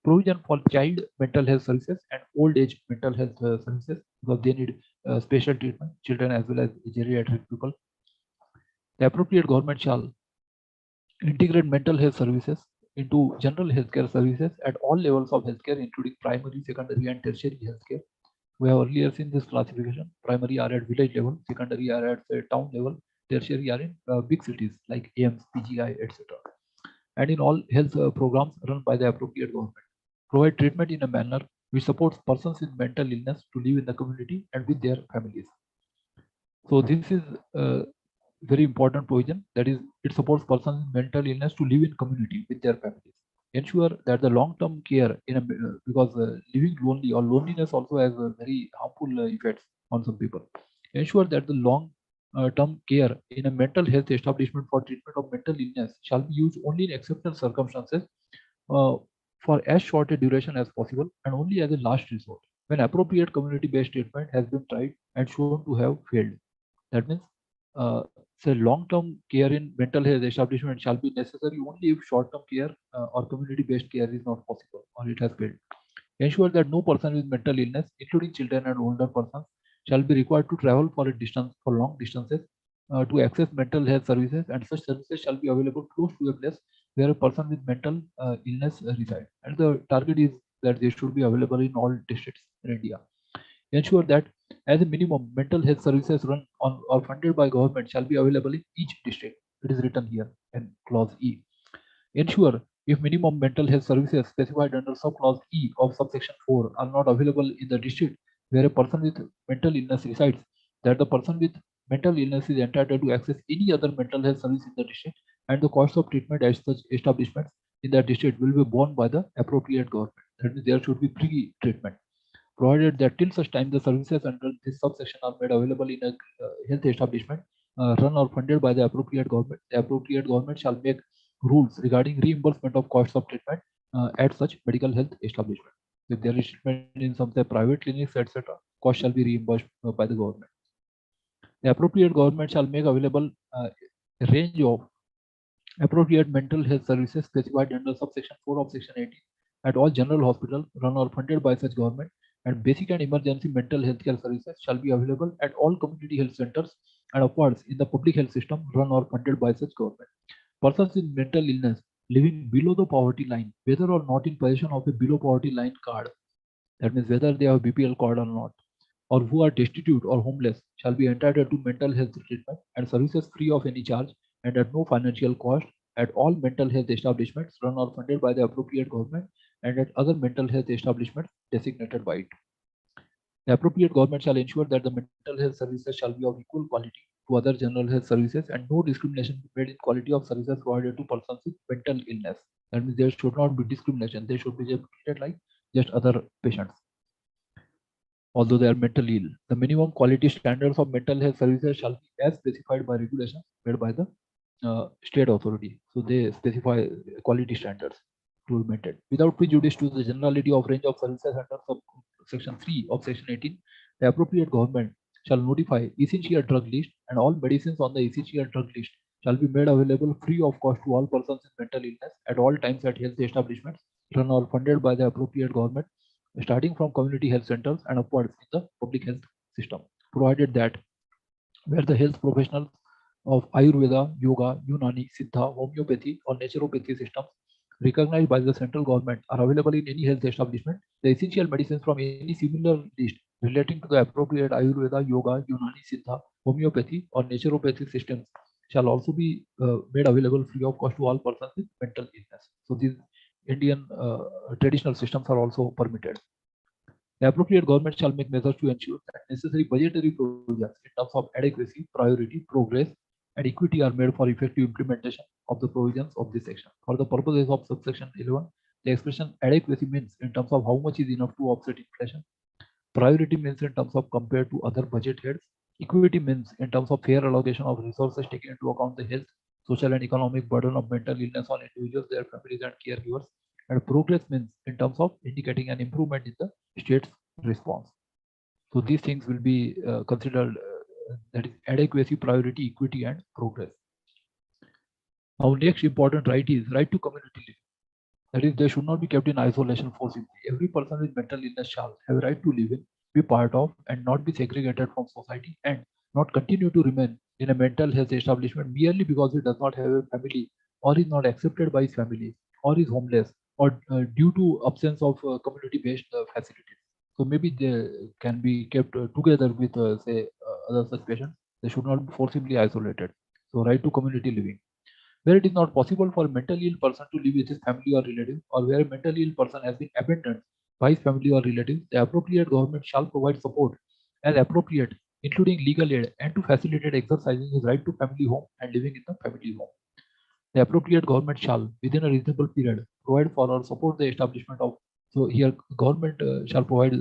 Provision for child mental health services and old age mental health services, because they need special treatment, children as well as geriatric people. The appropriate government shall integrate mental health services into general healthcare services at all levels of healthcare, including primary, secondary, and tertiary healthcare. We have earlier seen this classification. Primary are at village level, secondary are at town level, tertiary are in big cities like AIMS, PGI, etc. And in all health programs run by the appropriate government. Provide treatment in a manner which supports persons with mental illness to live in the community and with their families. So this is very important provision, that is it supports persons with mental illness to live in community with their families. Ensure that the long-term care in a because living lonely or loneliness also has very harmful effects on some people. Ensure that the long-term care in a mental health establishment for treatment of mental illness shall be used only in exceptional circumstances for as short a duration as possible and only as a last resort when appropriate community-based treatment has been tried and shown to have failed. That means so long-term care in mental health establishment shall be necessary only if short-term care or community-based care is not possible or it has failed. Ensure that no person with mental illness, including children and older persons, shall be required to travel for long distances to access mental health services, and such services shall be available close to a place where a person with mental illness resides. And the target is that they should be available in all districts in India. Ensure that as a minimum, mental health services run on or funded by government shall be available in each district. It is written here in clause E. Ensure if minimum mental health services specified under subclause E of subsection 4 are not available in the district where a person with mental illness resides, that the person with mental illness is entitled to access any other mental health service in the district, and the cost of treatment at such establishments in that district will be borne by the appropriate government. That means there should be pre-treatment, provided that till such time the services under this subsection are made available in a health establishment run or funded by the appropriate government. The appropriate government shall make rules regarding reimbursement of costs of treatment at such medical health establishment. If there is treatment in some private clinics, etc., cost shall be reimbursed by the government. The appropriate government shall make available a range of appropriate mental health services specified under subsection 4 of section 18 at all general hospitals run or funded by such government, and basic and emergency mental health care services shall be available at all community health centers and upwards in the public health system run or funded by such government. Persons with mental illness living below the poverty line, whether or not in possession of a below poverty line card, that means whether they have BPL card or not, or who are destitute or homeless, shall be entitled to mental health treatment and services free of any charge and at no financial cost at all mental health establishments run or funded by the appropriate government and at other mental health establishments designated by it. The appropriate government shall ensure that the mental health services shall be of equal quality to other general health services and no discrimination be made in quality of services provided to persons with mental illness. That means there should not be discrimination. They should be treated like just other patients, although they are mentally ill. The minimum quality standards of mental health services shall be as specified by regulations made by the state authority. So they specify quality standards. to be maintained. Without prejudice to the generality of range of services under section 3 of section 18, the appropriate government shall notify essential drug list, and all medicines on the essential drug list shall be made available free of cost to all persons with mental illness at all times at health establishments run or funded by the appropriate government, starting from community health centers and upwards in the public health system, provided that where the health professionals of Ayurveda, Yoga, Unani, Siddha, Homeopathy or Naturopathy systems recognized by the central government are available in any health establishment, the essential medicines from any similar list relating to the appropriate Ayurveda, Yoga, Unani, Siddha, Homeopathy or Naturopathy systems shall also be made available free of cost to all persons with mental illness. So these Indian traditional systems are also permitted. The appropriate government shall make measures to ensure that necessary budgetary provisions in terms of adequacy, priority, progress, and equity are made for effective implementation of the provisions of this section. For the purposes of subsection 11, the expression adequacy means in terms of how much is enough to offset inflation. Priority means in terms of compared to other budget heads. Equity means in terms of fair allocation of resources taking into account the health, social and economic burden of mental illness on individuals, their families and caregivers. And progress means in terms of indicating an improvement in the state's response. So these things will be considered, that is adequacy, priority, equity and progress. Now next important right is right to community living. That is, they should not be kept in isolation forcibly. Every person with mental illness shall have a right to live in, be part of and not be segregated from society, and not continue to remain in a mental health establishment merely because he does not have a family or is not accepted by his family or is homeless or due to absence of community-based facilities. So maybe they can be kept together with say other such patients. They should not be forcibly isolated. So right to community living. Where it is not possible for a mentally ill person to live with his family or relatives, or where a mentally ill person has been abandoned by his family or relatives, the appropriate government shall provide support as appropriate, including legal aid, and to facilitate exercising his right to family home and living in the family home. The appropriate government shall, within a reasonable period, provide for or support the establishment of. So here, government shall provide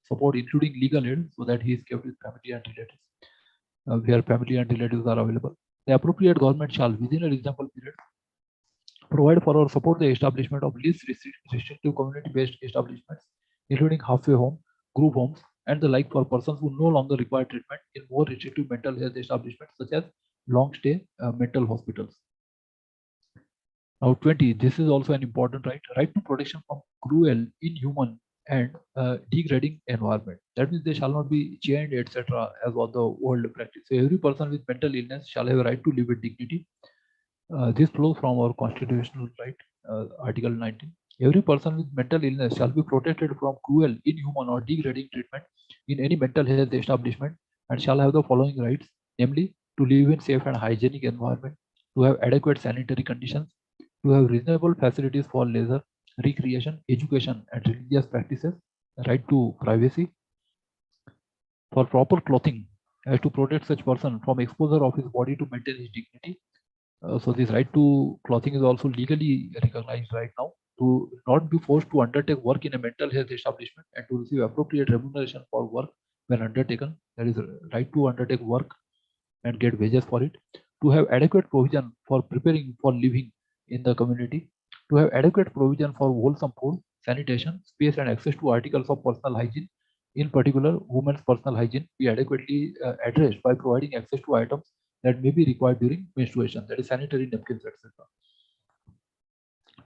support, including legal aid, so that he is kept with family and relatives, where family and relatives are available. The appropriate government shall, within a reasonable period, provide for or support the establishment of least restrictive community-based establishments, including halfway home, group homes, and the like for persons who no longer require treatment in more restrictive mental health establishments such as long-stay mental hospitals. Now 20, this is also an important right, right to protection from cruel, inhuman, and degrading environment. That means they shall not be chained, etc., as was the old practice. So every person with mental illness shall have a right to live with dignity. This flows from our constitutional right, Article 19. Every person with mental illness shall be protected from cruel, inhuman, or degrading treatment in any mental health establishment and shall have the following rights, namely to live in safe and hygienic environment, to have adequate sanitary conditions, to have reasonable facilities for leisure, recreation, education, and religious practices, right to privacy, for proper clothing, as to protect such person from exposure of his body to maintain his dignity. So this right to clothing is also legally recognized right now, to not be forced to undertake work in a mental health establishment and to receive appropriate remuneration for work when undertaken. That is right to undertake work and get wages for it, to have adequate provision for preparing for living in the community, to have adequate provision for wholesome food, sanitation, space and access to articles of personal hygiene, in particular women's personal hygiene, be adequately addressed by providing access to items that may be required during menstruation, that is sanitary napkins, etc.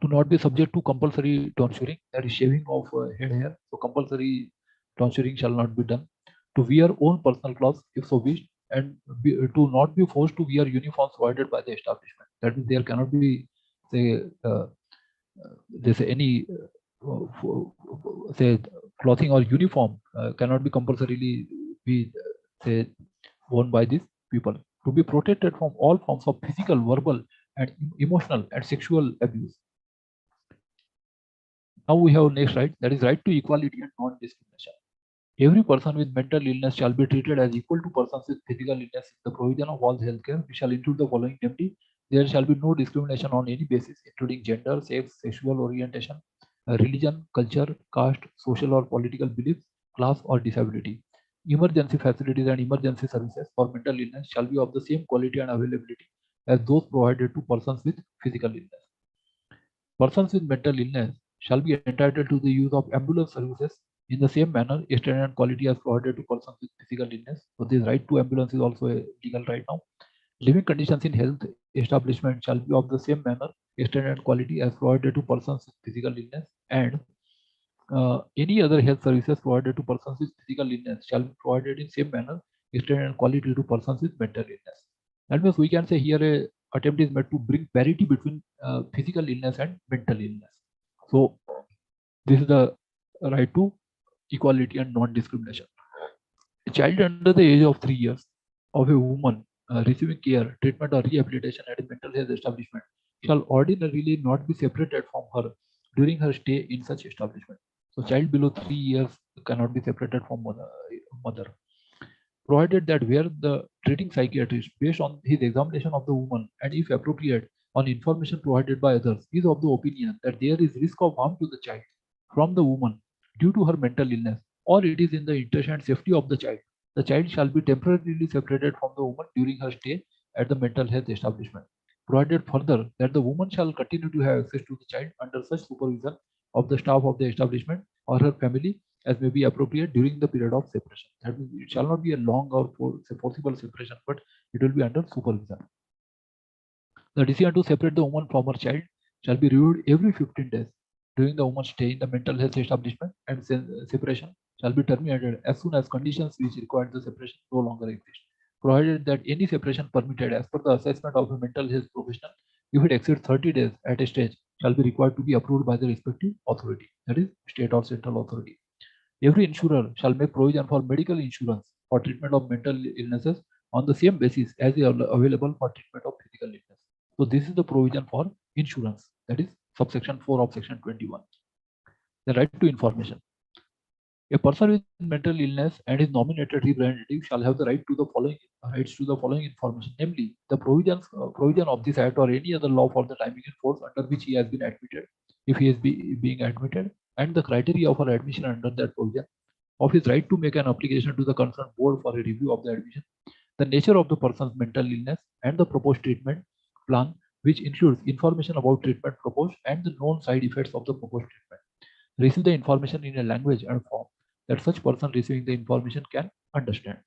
To not be subject to compulsory tonsuring, that is shaving of head hair, so compulsory tonsuring shall not be done. To wear own personal clothes if so wished, and to not be forced to wear uniforms provided by the establishment. That means there cannot be, say, there's any say clothing or uniform cannot be compulsorily be say worn by these people. To be protected from all forms of physical, verbal, and emotional and sexual abuse. Now we have next right, that is right to equality and non-discrimination. Every person with mental illness shall be treated as equal to persons with physical illness in the provision of all healthcare. We shall include the following, namely, there shall be no discrimination on any basis, including gender, sex, sexual orientation, religion, culture, caste, social or political beliefs, class or disability. Emergency facilities and emergency services for mental illness shall be of the same quality and availability as those provided to persons with physical illness. Persons with mental illness shall be entitled to the use of ambulance services in the same manner, standard and quality as provided to persons with physical illness. So this right to ambulance is also a legal right now. Living conditions in health establishment shall be of the same manner, standard and quality as provided to persons with physical illness, and any other health services provided to persons with physical illness shall be provided in same manner, standard and quality to persons with mental illness. That means we can say here a attempt is made to bring parity between physical illness and mental illness. So this is the right to equality and non-discrimination. A child under the age of 3 years of a woman receiving care, treatment or rehabilitation at a mental health establishment shall ordinarily not be separated from her during her stay in such establishment. So child below 3 years cannot be separated from mother. Provided that where the treating psychiatrist, based on his examination of the woman and if appropriate on information provided by others, is of the opinion that there is risk of harm to the child from the woman due to her mental illness, or it is in the interest and safety of the child shall be temporarily separated from the woman during her stay at the mental health establishment. Provided further that the woman shall continue to have access to the child under such supervision of the staff of the establishment or her family as may be appropriate during the period of separation. That means it shall not be a long or forcible separation, but it will be under supervision. The decision to separate the woman from her child shall be reviewed every 15 days during the woman's stay in the mental health establishment, and separation shall be terminated as soon as conditions which require the separation no longer exist. Provided that any separation permitted as per the assessment of a mental health professional, if it exceeds 30 days at a stage, shall be required to be approved by the respective authority, that is state or central authority. Every insurer shall make provision for medical insurance for treatment of mental illnesses on the same basis as is available for treatment of physical illness. So this is the provision for insurance, that is subsection 4 of section 21. The right to information. A person with mental illness and his nominated representative shall have the right to the following rights to the following information, namely the provision of this act or any other law for the time in force under which he has been admitted, if he is being admitted, and the criteria for admission under that provision, of his right to make an application to the concerned board for a review of the admission, the nature of the person's mental illness and the proposed treatment plan, which includes information about treatment proposed and the known side effects of the proposed treatment. Receive the information in a language and form that such person receiving the information can understand.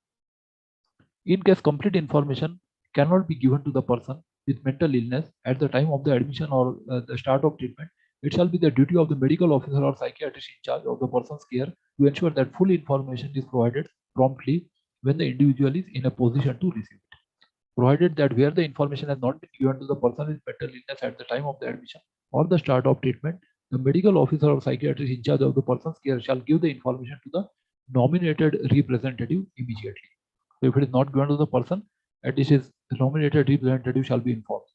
In case complete information cannot be given to the person with mental illness at the time of the admission or the start of treatment, it shall be the duty of the medical officer or psychiatrist in charge of the person's care to ensure that full information is provided promptly when the individual is in a position to receive it. Provided that where the information has not been given to the person with mental illness at the time of the admission or the start of treatment, the medical officer or psychiatrist in charge of the person's care shall give the information to the nominated representative immediately. So if it is not given to the person, at least his nominated representative shall be informed.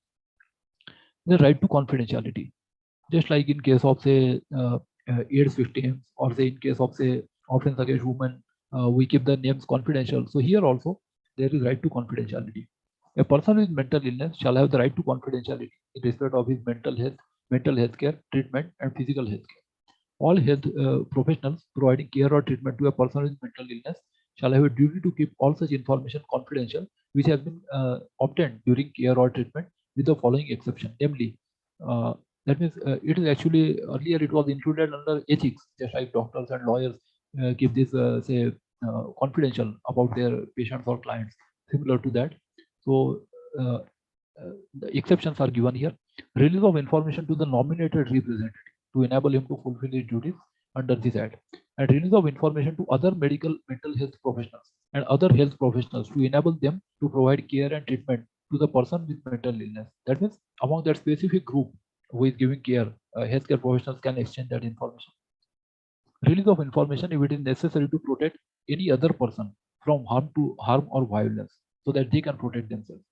The right to confidentiality. Just like in case of say AIDS victims, or say in case of say offense against women, we keep the names confidential. So here also there is right to confidentiality. A person with mental illness shall have the right to confidentiality in respect of his mental health care, treatment, and physical health care. All health professionals providing care or treatment to a person with mental illness shall have a duty to keep all such information confidential which has been obtained during care or treatment, with the following exception, namely that means it is actually earlier it was included under ethics, just like doctors and lawyers keep this say confidential about their patients or clients, similar to that. So the exceptions are given here. Release of information to the nominated representative to enable him to fulfill his duties under this act, and release of information to other mental health professionals and other health professionals to enable them to provide care and treatment to the person with mental illness. That means among that specific group who is giving care, healthcare professionals can exchange that information. Release of information if it is necessary to protect any other person from harm or violence, so that they can protect themselves.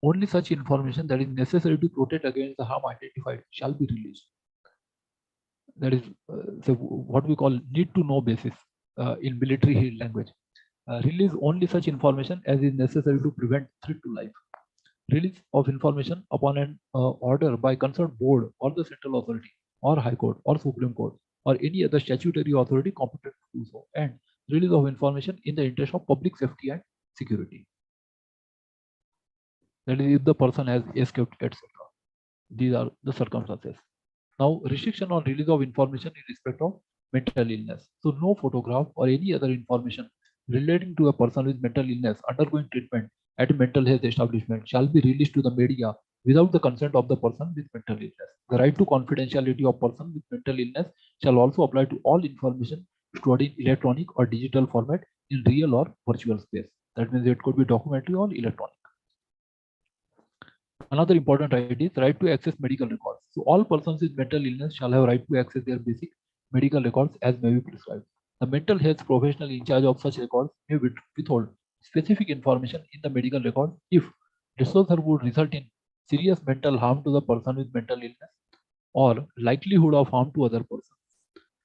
Only such information that is necessary to protect against the harm identified shall be released. That is so what we call need to know basis in military language. Release only such information as is necessary to prevent threat to life. Release of information upon an order by concerned board or the central authority or High Court or Supreme Court or any other statutory authority competent to do so, and release of information in the interest of public safety and security. That is if the person has escaped, etc. These are the circumstances. Now, restriction on release of information in respect of mental illness. So, no photograph or any other information relating to a person with mental illness undergoing treatment at a mental health establishment shall be released to the media without the consent of the person with mental illness. The right to confidentiality of person with mental illness shall also apply to all information stored in electronic or digital format in real or virtual space. That means it could be documentary or electronic. Another important right is right to access medical records. So all persons with mental illness shall have right to access their basic medical records as may be prescribed. The mental health professional in charge of such records may withhold specific information in the medical record if disclosure would result in serious mental harm to the person with mental illness or likelihood of harm to other persons.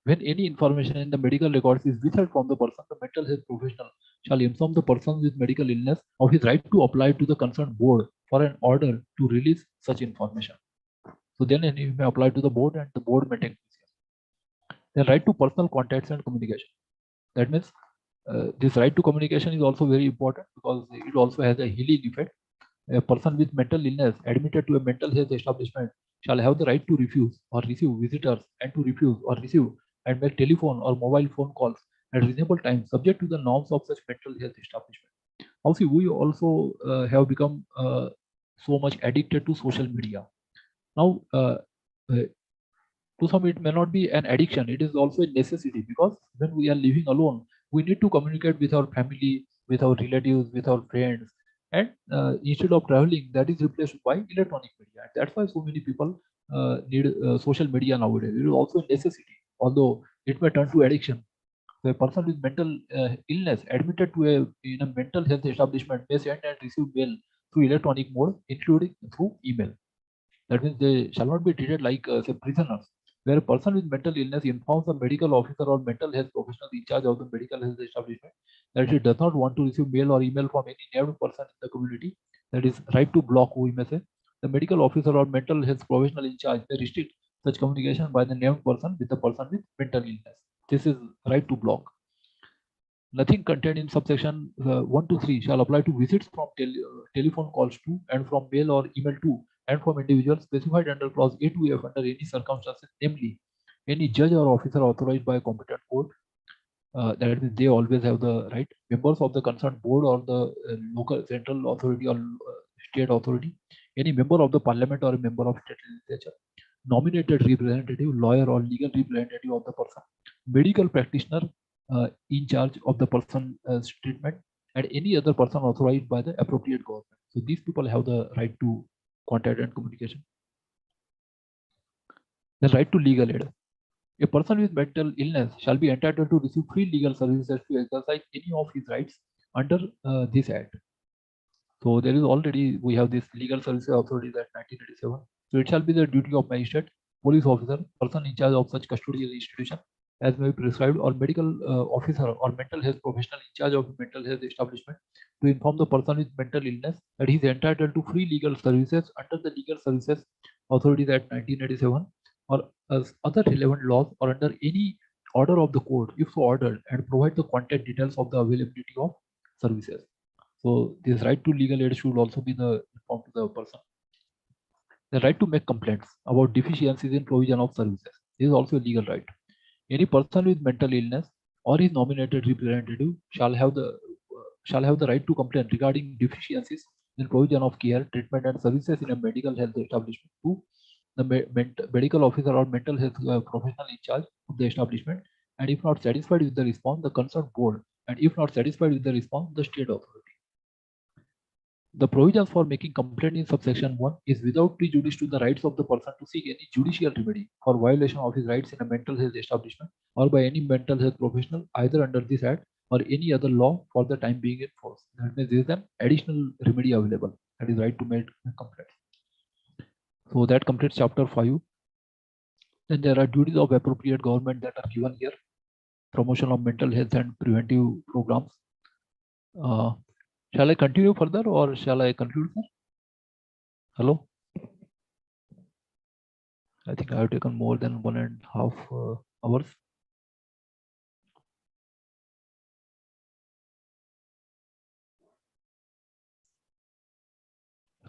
When any information in the medical records is withheld from the person, the mental health professional shall inform the person with medical illness of his right to apply to the concerned board for an order to release such information. So then he may apply to the board and the board may take decision. The right to personal contacts and communication. That means this right to communication is also very important because it also has a healing effect. A person with mental illness admitted to a mental health establishment shall have the right to refuse or receive visitors and to refuse or receive and make telephone or mobile phone calls at reasonable time subject to the norms of such mental health establishment. Also, we also have become so much addicted to social media. Now, to some it may not be an addiction, it is also a necessity because when we are living alone, we need to communicate with our family, with our relatives, with our friends, and instead of traveling, that is replaced by electronic media. That's why so many people need social media nowadays. It is also a necessity, although it may turn to addiction. So a person with mental illness admitted to in a mental health establishment may send and receive mail through electronic mode, including through email. That means they shall not be treated like say prisoners. Where a person with mental illness informs a medical officer or mental health professional in charge of the medical health establishment that he does not want to receive mail or email from any named person in the community, that is right to block, we may say. The medical officer or mental health professional in charge may restrict such communication by the named person with the person with mental illness. This is right to block. Nothing contained in subsection 1 to 3 shall apply to visits from telephone calls to and from mail or email to and from individuals specified under clause A to F under any circumstances, namely any judge or officer authorized by a competent court. That is, they always have the right. Members of the concerned board or the local central authority or state authority, any member of the parliament or a member of state legislature, nominated representative, lawyer or legal representative of the person, medical practitioner in charge of the person's treatment, and any other person authorized by the appropriate government. So these people have the right to contact and communication. The right to legal aid. A person with mental illness shall be entitled to receive free legal services to exercise any of his rights under this Act. So there is already, we have this legal services authorities at 1987. So it shall be the duty of magistrate, police officer, person in charge of such custodial institution as may be prescribed, or medical officer or mental health professional in charge of mental health establishment to inform the person with mental illness that he is entitled to free legal services under the legal services authorities at 1987 or as other relevant laws or under any order of the court if so ordered, and provide the contact details of the availability of services. So this right to legal aid should also be the informed to the person. The right to make complaints about deficiencies in provision of services. This is also a legal right. Any person with mental illness or his nominated representative shall have the right to complain regarding deficiencies in provision of care, treatment, and services in a medical health establishment to the medical officer or mental health professional in charge of the establishment, and if not satisfied with the response, the concerned board, and if not satisfied with the response, the state authority. The provisions for making complaint in subsection 1 is without prejudice to the rights of the person to seek any judicial remedy for violation of his rights in a mental health establishment or by any mental health professional either under this Act or any other law for the time being in force. That means there is an additional remedy available, that is right to make complaint. So that completes chapter 5. Then there are duties of appropriate government that are given here. Promotion of mental health and preventive programs. Shall I continue further or shall I conclude, sir? Hello? I think I have taken more than 1.5 hours.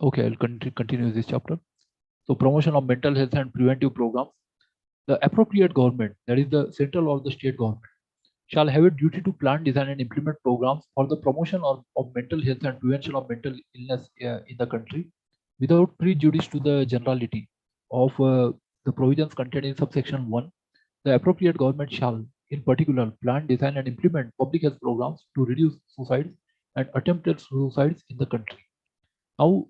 Okay, I'll continue this chapter. So promotion of mental health and preventive programs. The appropriate government, that is the central or the state government, shall have a duty to plan, design, and implement programs for the promotion of mental health and prevention of mental illness in the country, without prejudice to the generality of the provisions contained in subsection 1. The appropriate government shall, in particular, plan, design, and implement public health programs to reduce suicides and attempted suicides in the country. Now,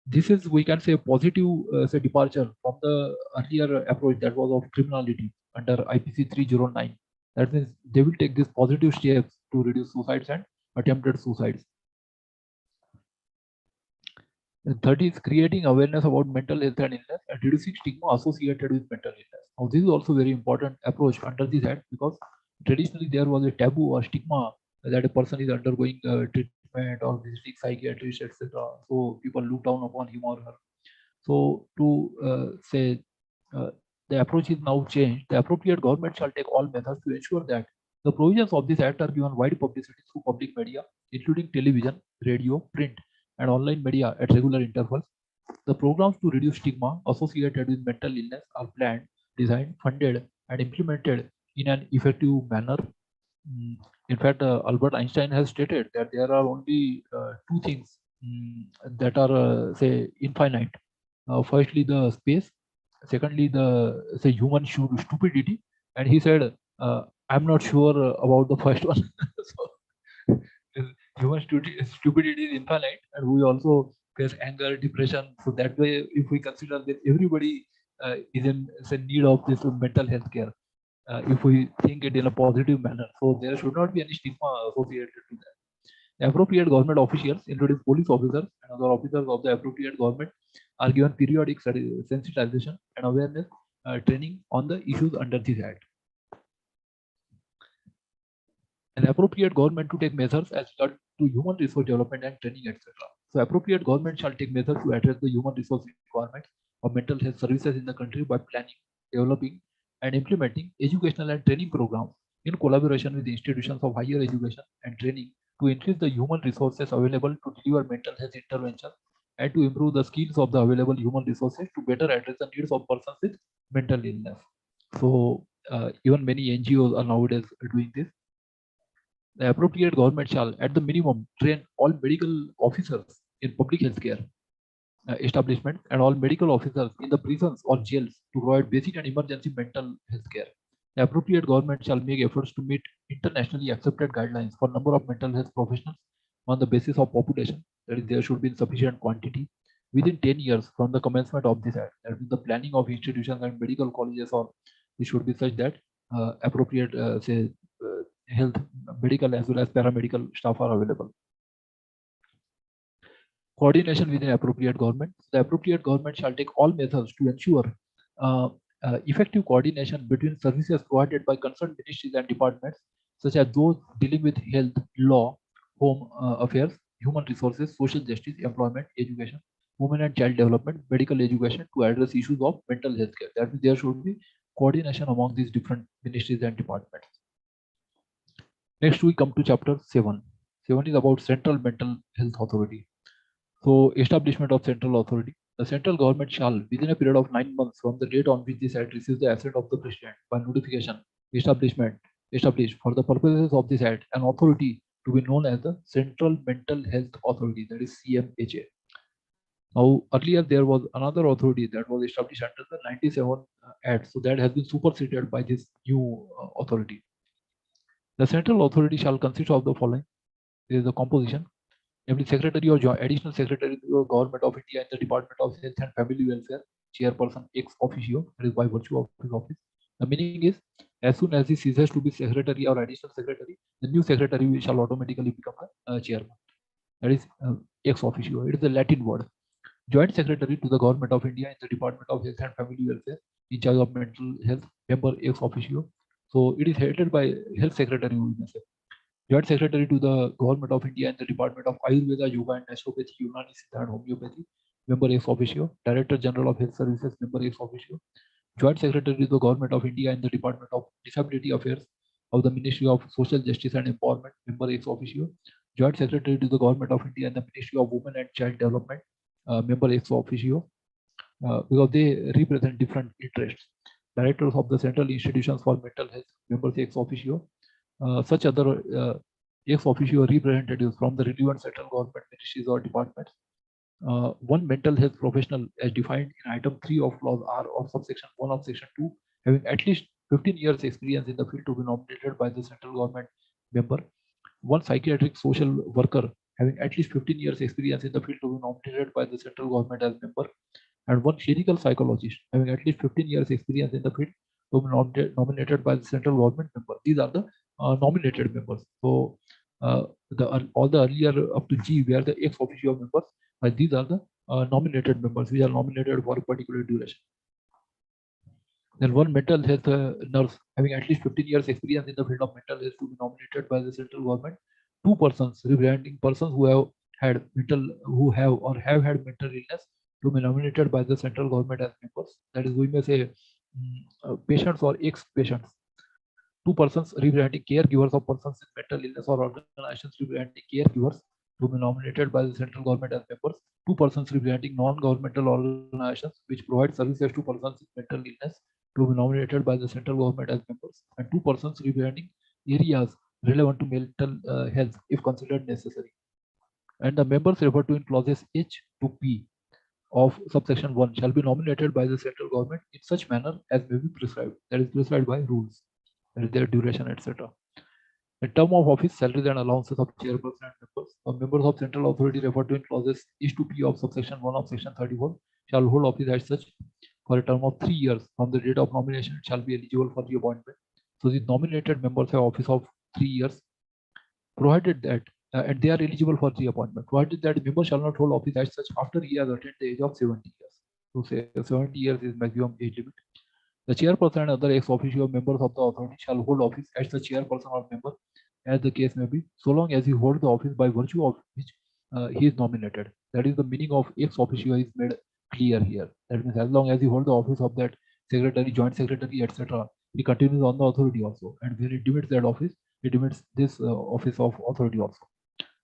this is, we can say, a positive say departure from the earlier approach that was of criminality under IPC 309. That means they will take these positive steps to reduce suicides and attempted suicides. And third is creating awareness about mental health and illness and reducing stigma associated with mental illness. Now, this is also very important approach under this act, because traditionally there was a taboo or stigma that a person is undergoing treatment or visiting psychiatrist, etc. So people look down upon him or her. So to say the approach is now changed, the appropriate government shall take all measures to ensure that the provisions of this act are given wide publicity through public media, including television, radio, print, and online media at regular intervals. The programs to reduce stigma associated with mental illness are planned, designed, funded, and implemented in an effective manner. In fact, Albert Einstein has stated that there are only two things that are, say, infinite. Firstly, the space. Secondly, the human stupidity. And he said, I'm not sure about the first one. So, human stupidity is infinite, and we also face anger, depression. So that way, if we consider that everybody is in need of this mental health care, if we think it in a positive manner, so there should not be any stigma associated to that. The appropriate government officials, including police officers and other officers of the appropriate government, are given periodic sensitization and awareness training on the issues under this act. An appropriate government to take measures as regard to human resource development and training, etc. So appropriate government shall take measures to address the human resource requirements of mental health services in the country by planning, developing, and implementing educational and training programs in collaboration with the institutions of higher education and training to increase the human resources available to deliver mental health intervention and to improve the skills of the available human resources to better address the needs of persons with mental illness. So even many NGOs are nowadays doing this. The appropriate government shall, at the minimum, train all medical officers in public health care establishments and all medical officers in the prisons or jails to provide basic and emergency mental health care. The appropriate government shall make efforts to meet internationally accepted guidelines for number of mental health professionals on the basis of population. That is, there should be in sufficient quantity within 10 years from the commencement of this act. That is, the planning of institutions and medical colleges, or it should be such that appropriate health, medical as well as paramedical staff are available. Coordination within appropriate government. The appropriate government shall take all measures to ensure effective coordination between services provided by concerned ministries and departments, such as those dealing with health, law, home affairs, human resources, social justice, employment, education, women and child development, medical education, to address issues of mental health care. That means there should be coordination among these different ministries and departments. Next, we come to chapter 7. 7 is about Central Mental Health Authority. So, establishment of central authority. The central government shall, within a period of 9 months from the date on which this act receives the assent of the President, by notification, establish for the purposes of this act an authority to be known as the Central Mental Health Authority, that is CMHA. Now, earlier there was another authority that was established under the 97 Act, so that has been superseded by this new authority. The central authority shall consist of the following. There is the composition. Namely, Secretary or Additional Secretary to the Government of India in the Department of Health and Family Welfare, Chairperson ex officio, that is by virtue of his office. The meaning is, as soon as he ceases to be Secretary or Additional Secretary, the new Secretary shall automatically become the Chairman. That is ex officio. It is a Latin word. Joint Secretary to the Government of India in the Department of Health and Family Welfare, in charge of mental health, member ex officio. So it is headed by Health Secretary, we may say. Joint Secretary to the Government of India in the Department of Ayurveda, Yoga and Naturopathy, Unani, Siddha and Homeopathy, member ex officio. Director General of Health Services, member ex officio. Joint Secretary to the Government of India in the Department of Disability Affairs of the Ministry of Social Justice and Empowerment, member ex officio. Joint Secretary to the Government of India in the Ministry of Women and Child Development, member ex officio. because they represent different interests. Directors of the central institutions for mental health, members ex officio, such other ex officio representatives from the relevant central government ministries or departments. One mental health professional as defined in item 3 of clause R of subsection 1 of section 2 having at least 15 years experience in the field to be nominated by the central government member. One psychiatric social worker having at least 15 years experience in the field to be nominated by the central government as member, and one clinical psychologist having at least 15 years experience in the field to be nominated by the central government member. These are the nominated members. So all the earlier up to G were the ex officio members, and these are the nominated members which are nominated for a particular duration. Then one mental health nurse having at least 15 years experience in the field of mental health to be nominated by the central government. Two persons representing persons who have had had mental illness to be nominated by the central government as members. That is, we may say patients or ex-patients. Two persons representing caregivers of persons with mental illness or organizations representing caregivers to be nominated by the central government as members. Two persons representing non-governmental organizations which provide services to persons with mental illness to be nominated by the central government as members, and two persons representing areas relevant to mental health if considered necessary. And the members referred to in clauses H to P of subsection 1 shall be nominated by the central government in such manner as may be prescribed, that is prescribed by rules, that is their duration, etc. The term of office, salaries and allowances of chairperson and members. The members of central authority referred to in clauses H to P of subsection 1 of section 34 shall hold office as such for a term of 3 years from the date of nomination. It shall be eligible for the appointment. So the nominated members have office of 3 years, provided that and they are eligible for the appointment, provided that member shall not hold office as such after he has attained the age of 70 years. So say 70 years is maximum age limit. The chairperson and other ex officio members of the authority shall hold office as the chairperson or member, as the case may be, so long as he holds the office by virtue of which he is nominated. That is the meaning of ex officio is made clear here. That means as long as he holds the office of that secretary, joint secretary, etc., he continues on the authority also. And when he demits that office, he demits this office of authority also.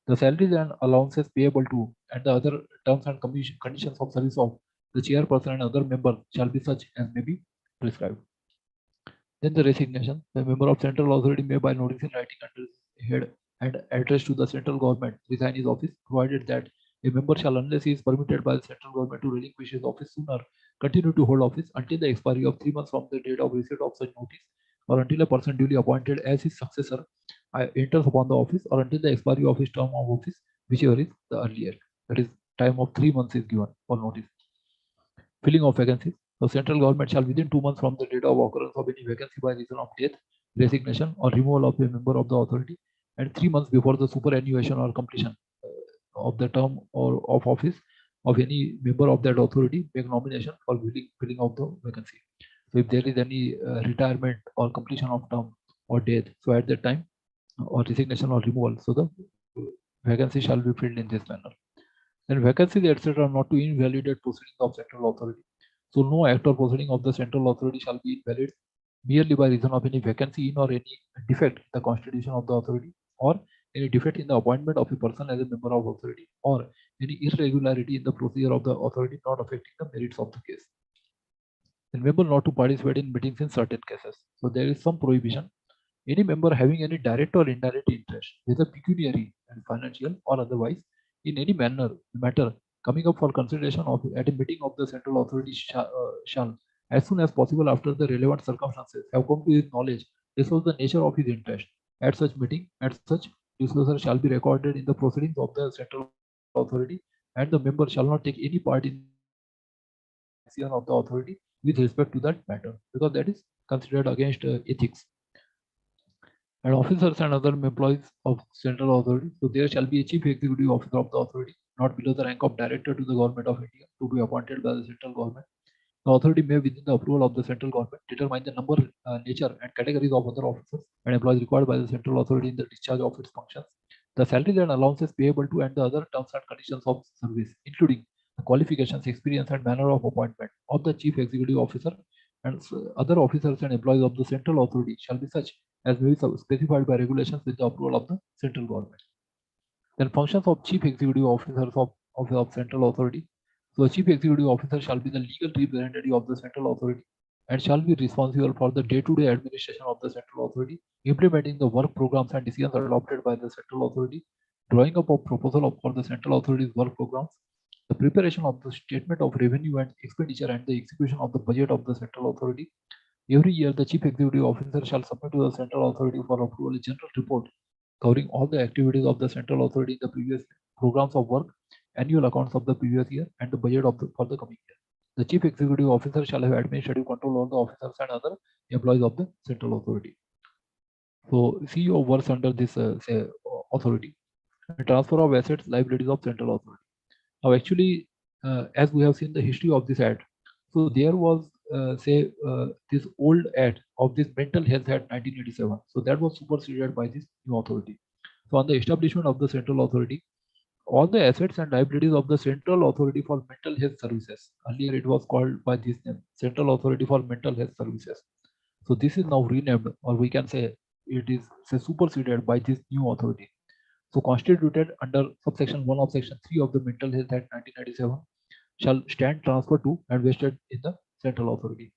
The salaries and allowances payable to and the other terms and conditions of service of the chairperson and other members shall be such as may be prescribed. Then the resignation. The member of central authority may by notice in writing under his head and address to the central government resign his office, provided that a member shall, unless he is permitted by the central government to relinquish his office sooner, continue to hold office until the expiry of 3 months from the date of receipt of such notice, or until a person duly appointed as his successor enters upon the office, or until the expiry of his term of office, whichever is the earlier. That is, time of 3 months is given for notice. Filling of vacancies. The central government shall within 2 months from the date of occurrence of any vacancy by reason of death, resignation, or removal of a member of the authority, and 3 months before the superannuation or completion of the term or of office of any member of that authority, make nomination for filling of the vacancy. So if there is any retirement or completion of term or death, so at that time, or resignation or removal, so the vacancy shall be filled in this manner. Then vacancies, etc., are not to invalidate proceedings of central authority. So no act or proceeding of the central authority shall be invalid merely by reason of any vacancy in or any defect in the constitution of the authority, or any defect in the appointment of a person as a member of authority, or any irregularity in the procedure of the authority not affecting the merits of the case. And member not to participate in meetings in certain cases. So there is some prohibition. Any member having any direct or indirect interest, whether pecuniary and financial or otherwise, in any matter coming up for consideration of at a meeting of the central authority shall, as soon as possible after the relevant circumstances have come to his knowledge, disclose the nature of his interest at such meeting, and such disclosure shall be recorded in the proceedings of the central authority, and the member shall not take any part in the decision of the authority with respect to that matter, because that is considered against ethics. And officers and other employees of central authority, so there shall be a chief executive officer of the authority, not below the rank of director to the government of India, to be appointed by the central government. The authority may, within the approval of the central government, determine the number, nature, and categories of other officers and employees required by the central authority in the discharge of its functions. The salaries and allowances payable to and the other terms and conditions of service, including the qualifications, experience, and manner of appointment of the chief executive officer and other officers and employees of the central authority, shall be such as may be specified by regulations with the approval of the central government. Then functions of chief executive officers of central authority. So, a chief executive officer shall be the legal representative of the central authority and shall be responsible for the day-to-day administration of the central authority, implementing the work programs and decisions adopted by the central authority, drawing up a proposal for the central authority's work programs, the preparation of the statement of revenue and expenditure, and the execution of the budget of the central authority. Every year, the chief executive officer shall submit to the central authority for approval a general report covering all the activities of the central authority in the previous year, programs of work, annual accounts of the previous year, and the budget for the coming year. The chief executive officer shall have administrative control over the officers and other employees of the central authority. So, CEO works under this authority. Transfer of assets, liabilities of central authority. Now, actually, as we have seen the history of this act, so there was this old act of this mental health act 1987. So that was superseded by this new authority. So on the establishment of the central authority, all the assets and liabilities of the Central Authority for Mental Health Services. Earlier it was called by this name, Central Authority for Mental Health Services. So this is now renamed, or we can say it is superseded by this new authority. So constituted under subsection 1 of section 3 of the Mental Health Act 1997 shall stand transferred to and vested in the Central Authority.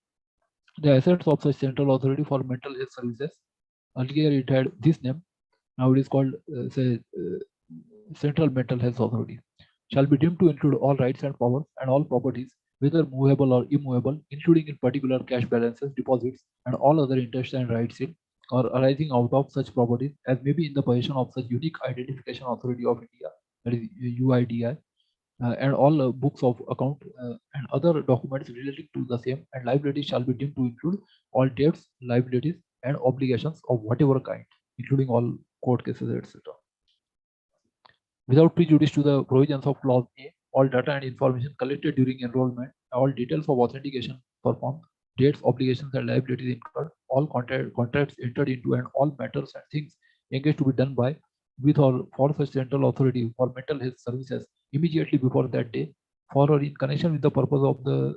The assets of such Central Authority for Mental Health Services, earlier it had this name, now it is called Central Mental Health Authority, shall be deemed to include all rights and powers and all properties, whether movable or immovable, including in particular cash balances, deposits, and all other interests and rights in or arising out of such properties as may be in the possession of such Unique Identification Authority of India, that is UIDI, and all books of account and other documents relating to the same, and liabilities shall be deemed to include all debts, liabilities, and obligations of whatever kind, including all court cases, etc. Without prejudice to the provisions of Clause A, all data and information collected during enrollment, all details of authentication performed, dates, obligations, and liabilities incurred, all contracts entered into, and all matters and things engaged to be done by, with or for such Central Authority for Mental Health Services immediately before that day, for or in connection with the purpose of the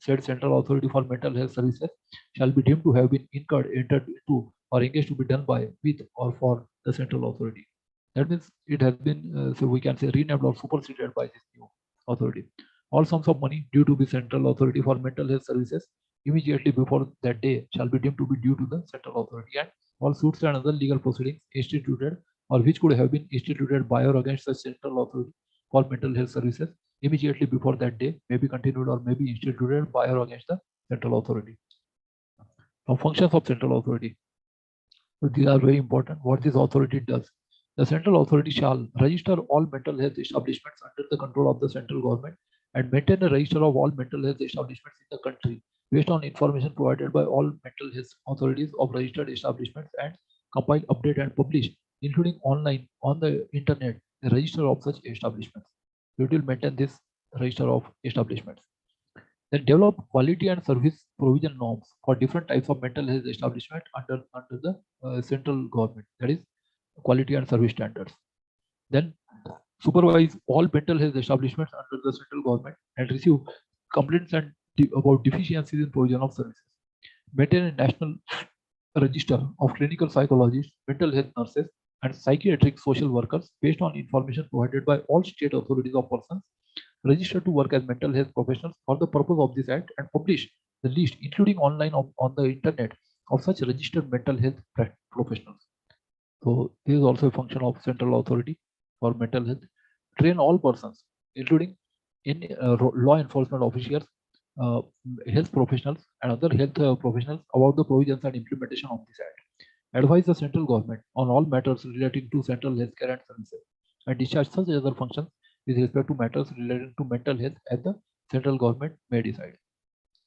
said Central Authority for Mental Health Services, shall be deemed to have been incurred, entered into, or engaged to be done by, with, or for the Central Authority. That means it has been, so we can say, renamed or superseded by this new authority. All sums of money due to the Central Authority for Mental Health Services immediately before that day shall be deemed to be due to the Central Authority, and all suits and other legal proceedings instituted or which could have been instituted by or against the Central Authority for Mental Health Services immediately before that day may be continued or may be instituted by or against the Central Authority. Now, functions of Central Authority. So these are very important. What this authority does. The Central Authority shall register all mental health establishments under the control of the central government and maintain a register of all mental health establishments in the country based on information provided by all mental health authorities of registered establishments, and compile, update, and publish, including online on the internet, the register of such establishments. It will maintain this register of establishments. Then develop quality and service provision norms for different types of mental health establishment under the central government, that is quality and service standards. Then supervise all mental health establishments under the central government and receive complaints and about deficiencies in provision of services. Maintain a national register of clinical psychologists, mental health nurses, and psychiatric social workers based on information provided by all state authorities of persons registered to work as mental health professionals for the purpose of this act, and publish the list, including online on the internet, of such registered mental health professionals. So this is also a function of Central Authority for Mental Health. Train all persons, including in law enforcement officials, health professionals, and other health professionals about the provisions and implementation of this act. Advise the central government on all matters relating to central healthcare and services, and discharge such other functions with respect to matters relating to mental health as the central government may decide.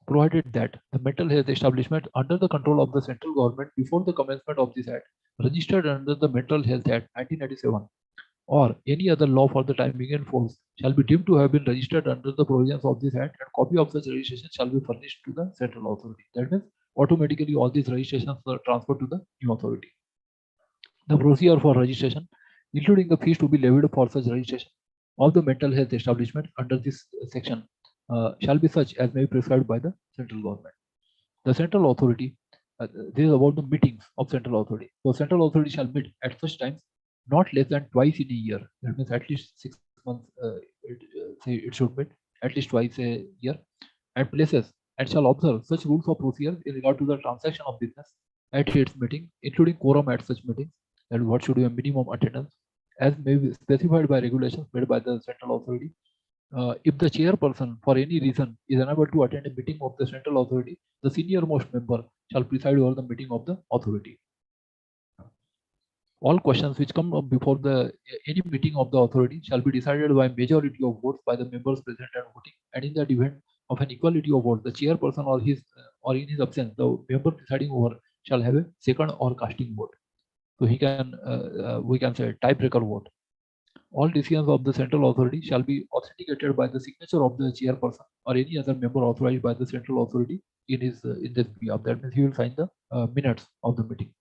Provided that the mental health establishment under the control of the central government before the commencement of this act, registered under the Mental Health Act 1997 or any other law for the time being in force, shall be deemed to have been registered under the provisions of this act, and copy of such registration shall be furnished to the central authority. That means automatically all these registrations are transferred to the new authority. The procedure for registration, including the fees to be levied for such registration of the mental health establishment under this section, shall be such as may be prescribed by the central government. The central authority, this is about the meetings of central authority. So central authority shall meet at such times not less than twice in a year. That means at least 6 months it should meet, at least twice a year, and places and shall observe such rules of procedure in regard to the transaction of business at its meeting, including quorum at such meetings, and what should be a minimum attendance, as may be specified by regulations made by the central authority. If the chairperson, for any reason, is unable to attend a meeting of the central authority, the senior-most member shall preside over the meeting of the authority. All questions which come up before any meeting of the authority shall be decided by majority of votes by the members present and voting, and in the event of an equality of votes, the chairperson or in his absence, the member presiding over shall have a second or casting vote. So he can we can say tiebreaker vote. All decisions of the central authority shall be authenticated by the signature of the chairperson or any other member authorized by the central authority in this behalf. That means he will sign the minutes of the meeting.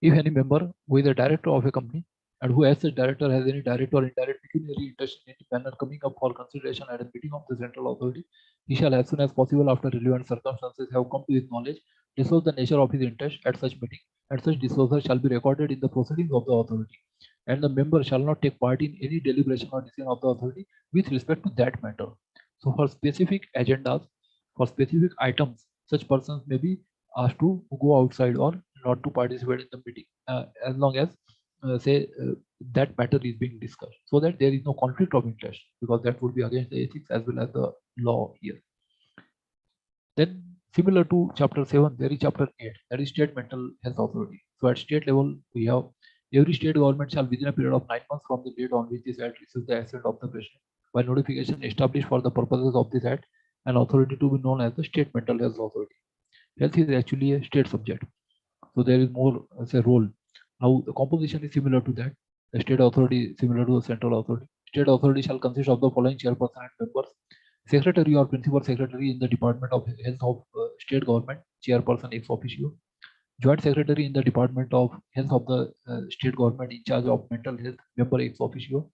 If any member who is a director of a company and who as a director has any direct or indirect pecuniary interest in any manner coming up for consideration at a meeting of the central authority, he shall as soon as possible after relevant circumstances have come to his knowledge disclose the nature of his interest at such meeting, and such disclosure shall be recorded in the proceedings of the authority, and the member shall not take part in any deliberation or decision of the authority with respect to that matter. So for specific agendas, for specific items, such persons may be asked to go outside or not to participate in the meeting as long as that matter is being discussed, so that there is no conflict of interest, because that would be against the ethics as well as the law here. Then similar to chapter 7, there is chapter 8, that is state mental health authority. So at state level, we have every state government shall within a period of 9 months from the date on which this act receives the assent of the president, by notification established for the purposes of this act, an authority to be known as the state mental health authority. Health is actually a state subject, so there is more as a role. Now the composition is similar to that. The state authority is similar to the central authority. State authority shall consist of the following chairperson and members: secretary or principal secretary in the Department of Health of state government, chairperson ex officio; joint secretary in the Department of Health of the state government in charge of mental health, member ex officio;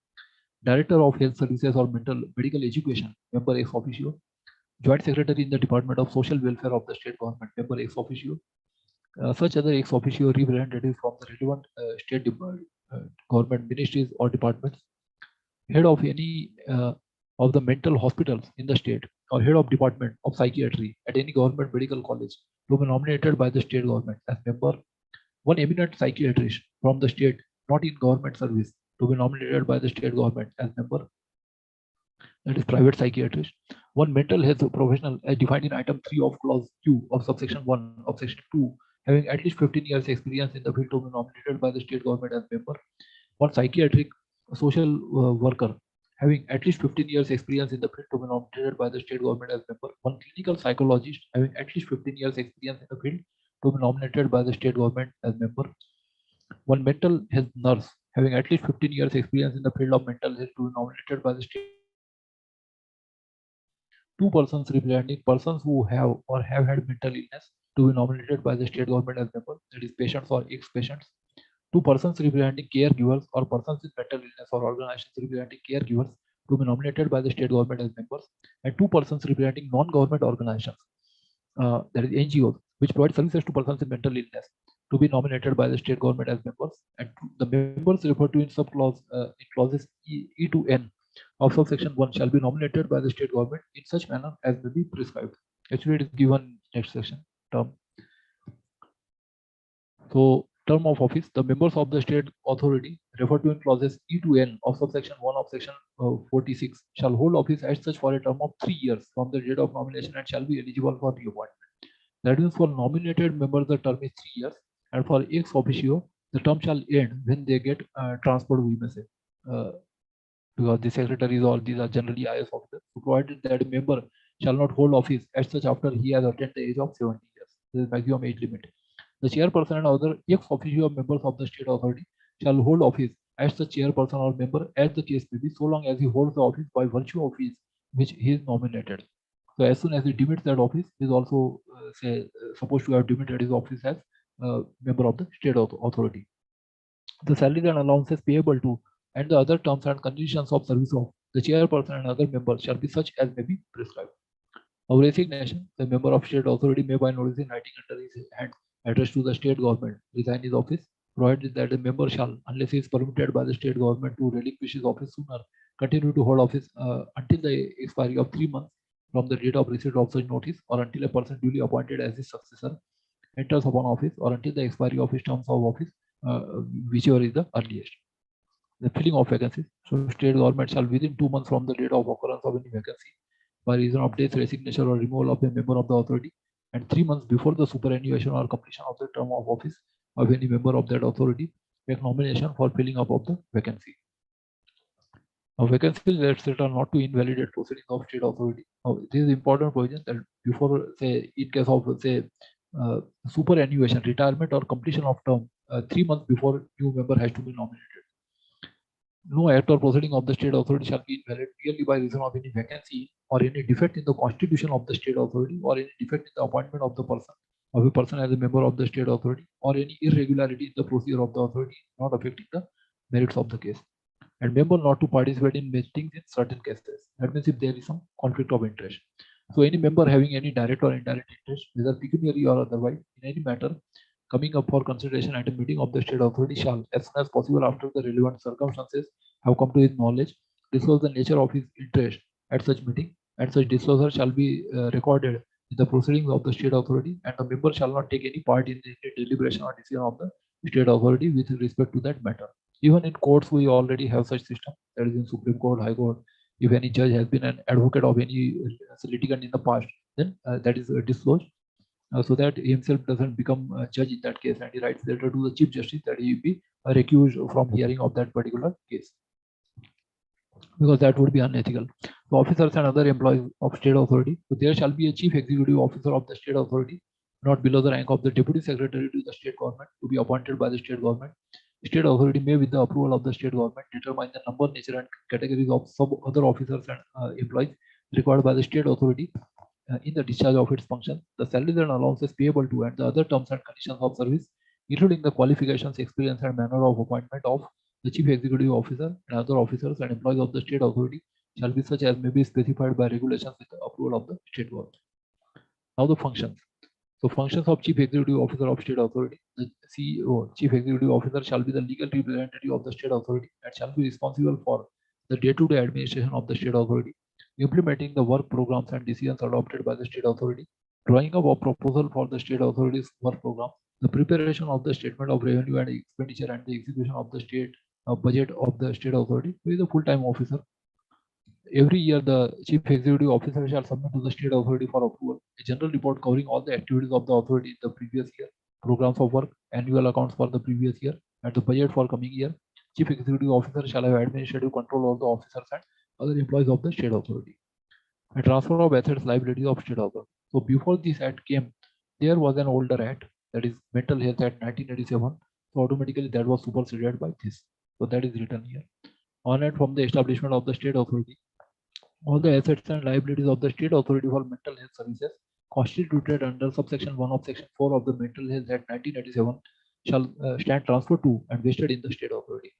director of health services or medical education, member ex officio; joint secretary in the Department of Social Welfare of the state government, member ex officio; such other ex officio representatives from the relevant state government ministries or departments; head of any of the mental hospitals in the state, or head of department of psychiatry at any government medical college to be nominated by the state government as member; one eminent psychiatrist from the state not in government service to be nominated by the state government as member, that is private psychiatrist; one mental health professional as defined in item 3 of clause Q of subsection 1 of section 2 having at least 15 years experience in the field to be nominated by the state government as member; one psychiatric social worker having at least 15 years experience in the field to be nominated by the state government as member; one clinical psychologist having at least 15 years experience in the field to be nominated by the state government as member; one mental health nurse having at least 15 years experience in the field of mental health to be nominated by the state. Two persons representing persons who have or have had mental illness to be nominated by the state government as member, that is patients or ex-patients. Two persons representing caregivers or persons with mental illness or organizations representing caregivers to be nominated by the state government as members, and two persons representing non-government organizations, that is NGOs, which provide services to persons with mental illness to be nominated by the state government as members, and the members referred to in subclause in clauses E to N of subsection 1 shall be nominated by the state government in such manner as may be prescribed. Actually, it is given next section term. So term of office, the members of the state authority referred to in clauses E to N of subsection 1 of section 46 shall hold office as such for a term of 3 years from the date of nomination and shall be eligible for reappointment. That means for nominated members the term is 3 years, and for ex officio the term shall end when they get transferred, we may say, because the secretaries or these are generally IS officers, provided that a member shall not hold office as such after he has attained the age of 70 years. This is maximum age limit. The chairperson and other ex officio members of the state authority shall hold office as the chairperson or member as the case may be, so long as he holds the office by virtue of his which he is nominated. So as soon as he demits that office, he is also supposed to have demitted his office as member of the state authority. The salaries and allowances payable to and the other terms and conditions of service of the chairperson and other members shall be such as may be prescribed. Of resignation, the member of state authority may by notice in writing under his hand addressed to the state government resign his office provided that the member shall, unless he is permitted by the state government to relinquish his office sooner, continue to hold office until the expiry of 3 months from the date of receipt of such notice, or until a person duly appointed as his successor enters upon office, or until the expiry of his terms of office, whichever is the earliest. The filling of vacancies. So state government shall, within 2 months from the date of occurrence of any vacancy, by reason of death, resignation, or removal of a member of the authority, and 3 months before the superannuation or completion of the term of office of any member of that authority, make nomination for filling up of the vacancy. Now, vacancies that are not to invalidate proceedings of state authority. Now, this is important provision that before, say, in case of, say, superannuation, retirement, or completion of term, 3 months before new member has to be nominated. No act or proceeding of the state authority shall be invalid merely by reason of any vacancy or any defect in the constitution of the state authority, or any defect in the appointment of a person as a member of the state authority, or any irregularity in the procedure of the authority not affecting the merits of the case. And member not to participate in meetings in certain cases. That means if there is some conflict of interest. So any member having any direct or indirect interest, whether pecuniary or otherwise, in any matter coming up for consideration at a meeting of the state authority shall, as soon as possible after the relevant circumstances have come to his knowledge, disclose the nature of his interest at such meeting, and such disclosure shall be recorded in the proceedings of the state authority, and the member shall not take any part in the deliberation or decision of the state authority with respect to that matter. Even in courts, we already have such system. That is in Supreme Court, High Court. If any judge has been an advocate of any litigant in the past, then that is disclosed. So that he himself doesn't become a judge in that case, and he writes letter to the Chief Justice that he be recused from hearing of that particular case, because that would be unethical. So officers and other employees of state authority. So there shall be a chief executive officer of the state authority, not below the rank of the deputy secretary to the state government, to be appointed by the state government. State authority may, with the approval of the state government, determine the number, nature, and categories of some other officers and employees required by the state authority in the discharge of its function, the salaries and allowances payable to, and the other terms and conditions of service, including the qualifications, experience, and manner of appointment of the chief executive officer and other officers and employees of the state authority, shall be such as may be specified by regulations with the approval of the state government. Now the functions. So functions of chief executive officer of state authority. The CEO, chief executive officer, shall be the legal representative of the state authority and shall be responsible for the day-to-day administration of the state authority, implementing the work programs and decisions adopted by the state authority, drawing up a proposal for the state authority's work program, the preparation of the statement of revenue and expenditure, and the execution of the state budget of the state authority. Who is a full-time officer. Every year, the chief executive officer shall submit to the state authority for approval a general report covering all the activities of the authority in the previous year, programs of work, annual accounts for the previous year, and the budget for coming year. Chief executive officer shall have administrative control over the officers and other employees of the state authority. A transfer of assets, liabilities of state authority. So before this act came, there was an older act, that is Mental Health Act 1987. So automatically that was superseded by this. So that is written here. On and from the establishment of the state authority, all the assets and liabilities of the state authority for mental health services constituted under subsection 1 of section 4 of the Mental Health Act 1987 shall stand transferred to and vested in the state authority.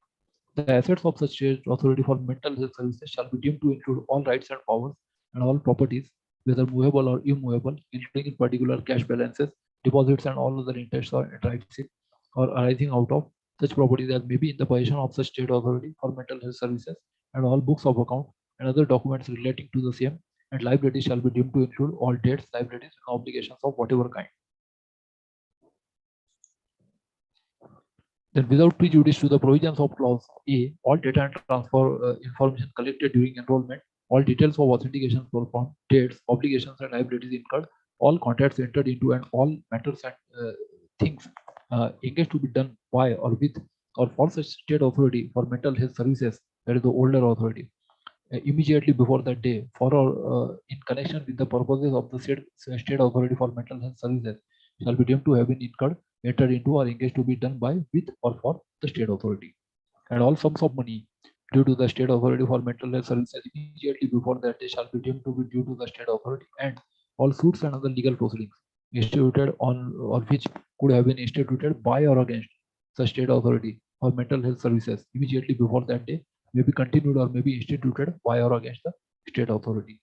The assets of such state authority for mental health services shall be deemed to include all rights and powers and all properties, whether movable or immovable, including in particular cash balances, deposits, and all other interests or rights in or arising out of such properties as may be in the possession of such state authority for mental health services, and all books of account and other documents relating to the same, and liabilities shall be deemed to include all debts, liabilities, and obligations of whatever kind. Then, without prejudice to the provisions of clause A, all data and transfer information collected during enrollment, all details of authentication performed, debts, obligations, and liabilities incurred, all contracts entered into, and all matters and things engaged to be done by or with or for such state authority for mental health services, that is the older authority, immediately before that day, for or in connection with the purposes of the state authority for mental health services, shall be deemed to have been incurred, entered into, or engaged to be done by, with, or for the state authority. And all sums of money due to the state authority for mental health services immediately before that day shall be deemed to be due to the state authority, and all suits and other legal proceedings instituted on or which could have been instituted by or against the state authority for mental health services immediately before that day may be continued or may be instituted by or against the state authority.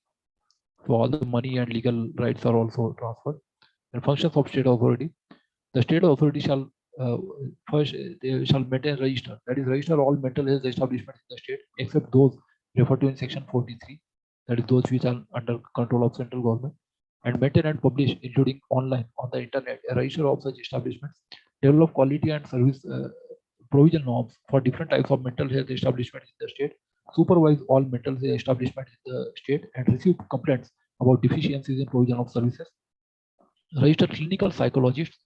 So all the money and legal rights are also transferred. And functions of state authority. The state authority shall first they shall maintain register, that is register all mental health establishments in the state except those referred to in section 43, that is those which are under control of central government, and maintain and publish, including online on the internet, a register of such establishments, develop quality and service provision norms for different types of mental health establishments in the state, supervise all mental health establishments in the state, and receive complaints about deficiencies in provision of services, register clinical psychologists,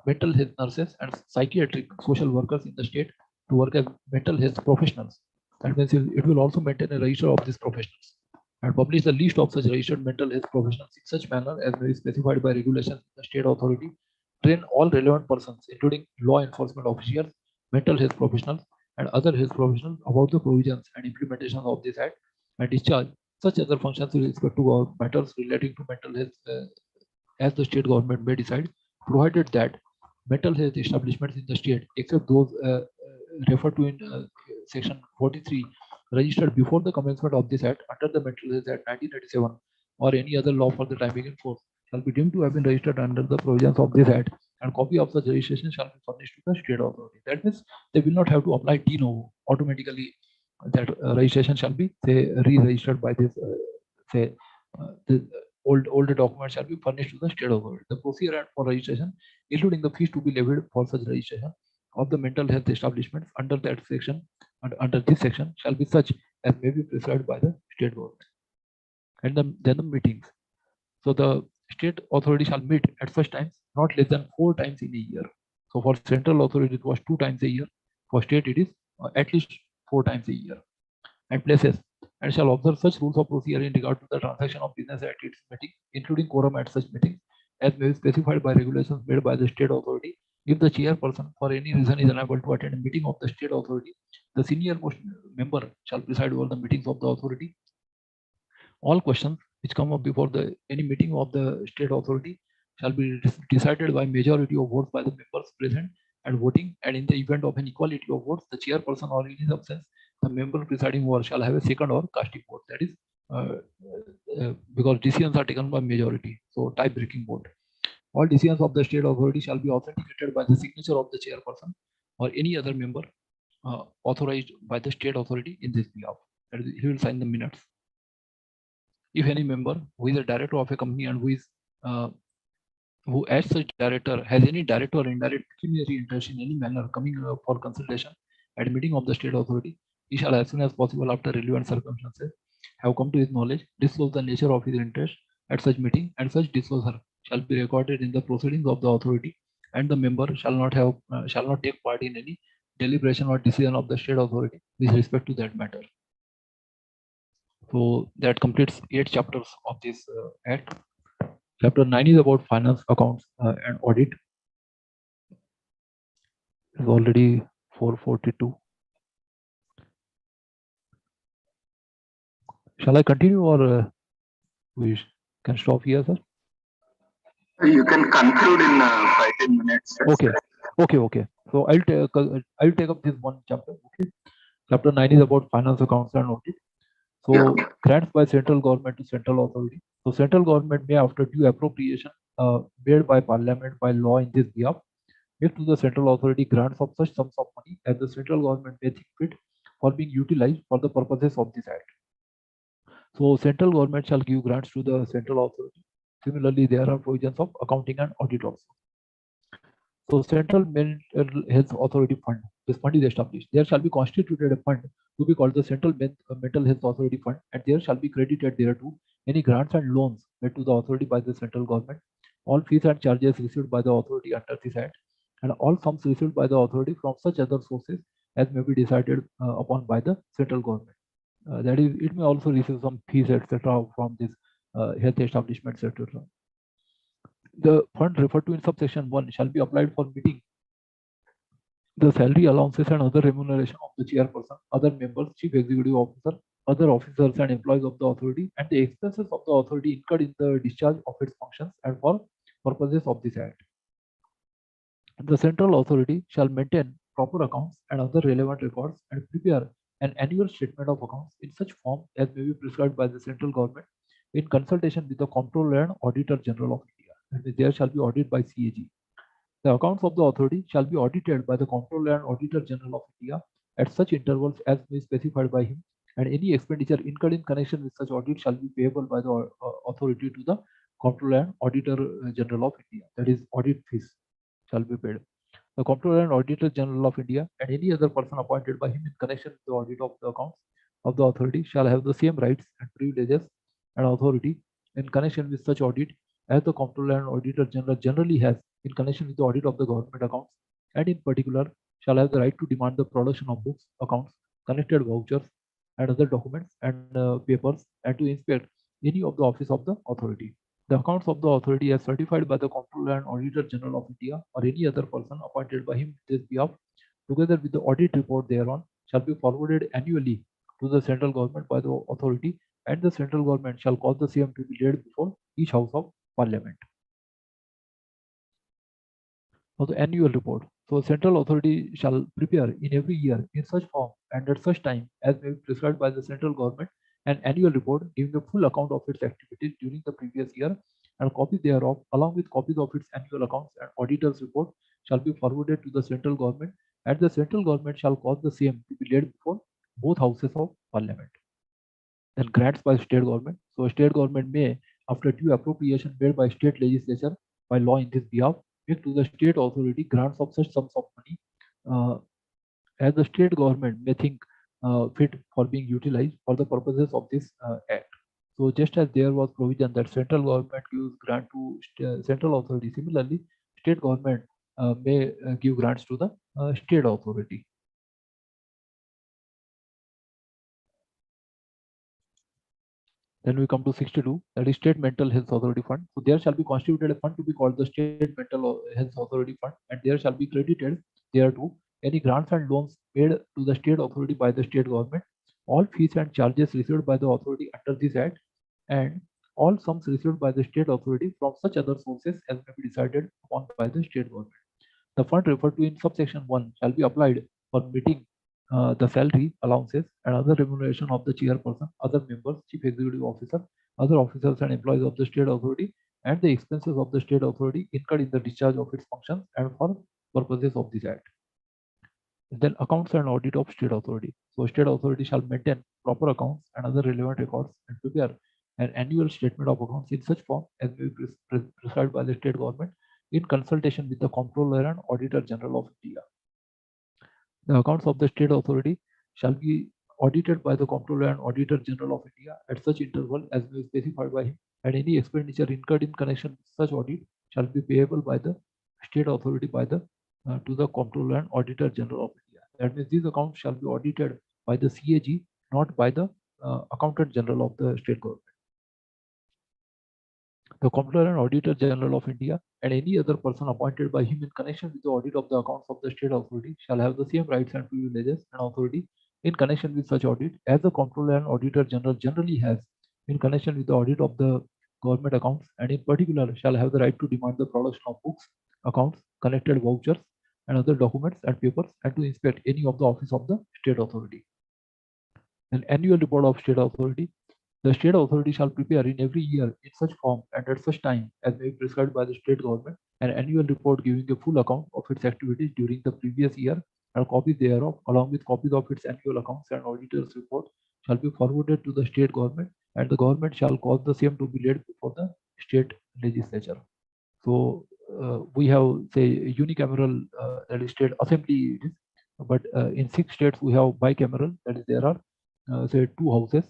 mental health nurses, and psychiatric social workers in the state to work as mental health professionals. That means it will also maintain a register of these professionals and publish the list of such registered mental health professionals in such manner as may be specified by regulations in the state authority. Train all relevant persons, including law enforcement officials, mental health professionals, and other health professionals about the provisions and implementation of this act, and discharge such other functions with respect to matters relating to mental health as the state government may decide, provided that mental health establishments in the state, except those referred to in section 43, registered before the commencement of this act under the Mental Health Act 1987 or any other law for the time being in force, shall be deemed to have been registered under the provisions of this act, and copy of such registration shall be furnished to the state authority. That means they will not have to apply de novo automatically. That registration shall be re-registered by this the older documents shall be furnished to the state authority. The procedure for registration, including the fees to be levied for such registration of the mental health establishments under that section and under this section, shall be such as may be prescribed by the state government. And then the meetings. So the state authority shall meet at such times not less than 4 times in a year. So for central authority it was 2 times a year. For state it is at least 4 times a year. And places, and shall observe such rules of procedure in regard to the transaction of business at its meeting, including quorum at such meetings, as may be specified by regulations made by the state authority. If the chairperson for any reason is unable to attend a meeting of the state authority, the senior most member shall preside over the meetings of the authority. All questions which come up before any meeting of the state authority shall be decided by majority of votes by the members present and voting, and in the event of an equality of votes, the chairperson or in his absence, the member presiding over shall have a second or casting vote. That is because decisions are taken by majority, so tie-breaking vote. All decisions of the state authority shall be authenticated by the signature of the chairperson or any other member authorized by the state authority in this behalf. That is, he will sign the minutes. If any member who is a director of a company and who as such director has any direct or indirect pecuniary interest in any manner coming for consultation at a meeting of the state authority, he shall as soon as possible after relevant circumstances have come to his knowledge disclose the nature of his interest at such meeting, and such disclosure shall be recorded in the proceedings of the authority, and the member shall not take part in any deliberation or decision of the state authority with respect to that matter. So that completes 8 chapters of this act. Chapter 9 is about finance, accounts, and audit. It's already 4:42. Shall I continue, or we can stop here, sir? You can conclude in 5-10 minutes. Okay. So I'll take up this one chapter. Okay. Chapter 9 is about finance, accounts, and audit. So grants by central government to central authority. So central government may, after due appropriation made by parliament by law in this behalf, give to the central authority grants of such sums of money as the central government may think fit for being utilized for the purposes of this act. So central government shall give grants to the central authority. Similarly, there are provisions of accounting and audit also. So central mental health authority fund, this fund is established. There shall be constituted a fund to be called the central mental health authority fund, and there shall be credited thereto any grants and loans made to the authority by the central government, all fees and charges received by the authority under this act, and all sums received by the authority from such other sources as may be decided upon by the central government. That is, it may also receive some fees, etc., from this health establishments, etc. The fund referred to in subsection 1 shall be applied for meeting the salary allowances and other remuneration of the chairperson, other members, chief executive officer, other officers and employees of the authority, and the expenses of the authority incurred in the discharge of its functions and for purposes of this act. The central authority shall maintain proper accounts and other relevant records and prepare an annual statement of accounts in such form as may be prescribed by the central government in consultation with the Comptroller and Auditor General of India. And there shall be audit by CAG. The accounts of the authority shall be audited by the Comptroller and Auditor General of India at such intervals as may be specified by him, and any expenditure incurred in connection with such audit shall be payable by the authority to the Comptroller and Auditor General of India. That is, audit fees shall be paid. The Comptroller and Auditor General of India and any other person appointed by him in connection with the audit of the accounts of the authority shall have the same rights and privileges and authority in connection with such audit as the Comptroller and Auditor General generally has in connection with the audit of the government accounts, and in particular shall have the right to demand the production of books, accounts, connected vouchers, and other documents and papers, and to inspect any of the office of the authority. The accounts of the authority as certified by the Comptroller and Auditor General of India or any other person appointed by him in this behalf, together with the audit report thereon, shall be forwarded annually to the central government by the authority, and the central government shall cause the same to be laid before each House of Parliament. Now the annual report. So central authority shall prepare in every year in such form and at such time as may be prescribed by the central government an annual report giving a full account of its activities during the previous year, and copies thereof along with copies of its annual accounts and auditor's report shall be forwarded to the central government, and the central government shall cause the same to be laid before both houses of parliament. Then grants by state government. So state government may, after due appropriation made by state legislature by law in this behalf, make to the state authority grants of such sums of money as the state government may think fit for being utilized for the purposes of this act. So just as there was provision that central government gives grant to central authority, similarly state government may give grants to the state authority. Then we come to 62, that is State Mental Health Authority Fund. So there shall be constituted a fund to be called the State Mental Health Authority Fund, and there shall be credited thereto any grants and loans paid to the state authority by the state government, all fees and charges received by the authority under this act, and all sums received by the state authority from such other sources as may be decided upon by the state government. The fund referred to in subsection 1 shall be applied for meeting the salary, allowances, and other remuneration of the chairperson, other members, chief executive officer, other officers and employees of the state authority, and the expenses of the state authority incurred in the discharge of its functions and for purposes of this act. Then accounts and audit of state authority. So state authority shall maintain proper accounts and other relevant records and prepare an annual statement of accounts in such form as may be prescribed by the state government in consultation with the Comptroller and Auditor General of India. The accounts of the state authority shall be audited by the Comptroller and Auditor General of India at such interval as may be specified by him, and any expenditure incurred in connection with such audit shall be payable by the state authority by the to the Comptroller and Auditor General of India. That means these accounts shall be audited by the CAG, not by the Accountant General of the state government. The Comptroller and Auditor General of India and any other person appointed by him in connection with the audit of the accounts of the state authority shall have the same rights and privileges and authority in connection with such audit as the Comptroller and Auditor General generally has in connection with the audit of the government accounts, and in particular shall have the right to demand the production of books, accounts, connected vouchers, and other documents and papers, and to inspect any of the office of the state authority. An annual report of state authority. The state authority shall prepare in every year in such form and at such time as may be prescribed by the state government an annual report giving a full account of its activities during the previous year, and copies thereof along with copies of its annual accounts and auditor's report shall be forwarded to the state government, and the government shall cause the same to be laid before the state legislature. So we have, say, unicameral, that is state assembly, but in 6 states we have bicameral, that is there are say 2 houses,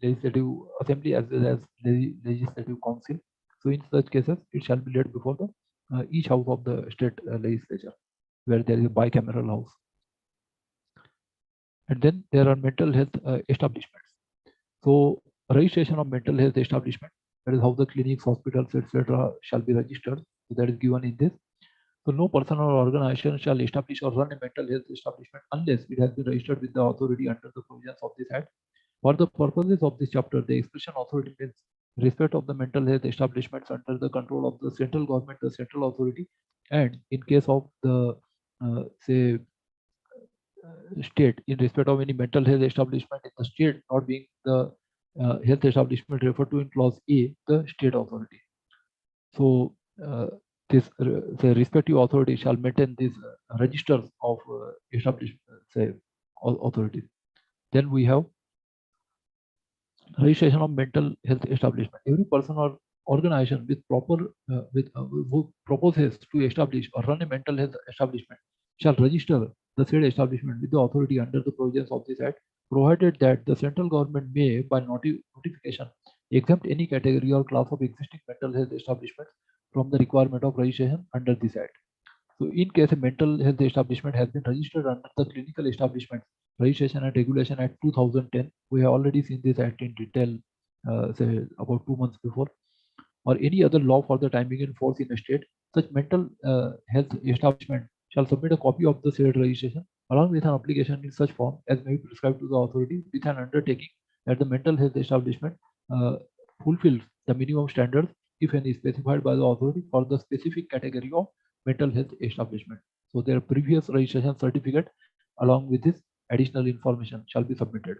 legislative assembly as well as legislative council. So in such cases it shall be laid before the each house of the state legislature where there is a bicameral house. And then there are mental health establishments. So registration of mental health establishment, that is how the clinics, hospitals, etc. shall be registered. So that is given in this. So no person or organization shall establish or run a mental health establishment unless it has been registered with the authority under the provisions of this act. For the purposes of this chapter, the expression authority means respect of the mental health establishments under the control of the central government, the central authority, and in case of the say state, in respect of any mental health establishment in the state not being the health establishment referred to in clause A, the state authority. So this the respective authority shall maintain these registers of established authorities. Then we have registration of mental health establishment. Every person or organization with who proposes to establish or run a mental health establishment shall register the said establishment with the authority under the provisions of this Act, provided that the central government may, by notification, exempt any category or class of existing mental health establishments from the requirement of registration under this Act. So, in case a mental health establishment has been registered under the Clinical Establishment Registration and Regulation Act 2010, we have already seen this Act in detail, say about 2 months before, or any other law for the time being in force in a state, such mental health establishment shall submit a copy of the said registration along with an application in such form as may be prescribed to the authority, with an undertaking that the mental health establishment fulfills the minimum standards, if any, specified by the authority for the specific category of mental health establishment. So their previous registration certificate along with this additional information shall be submitted.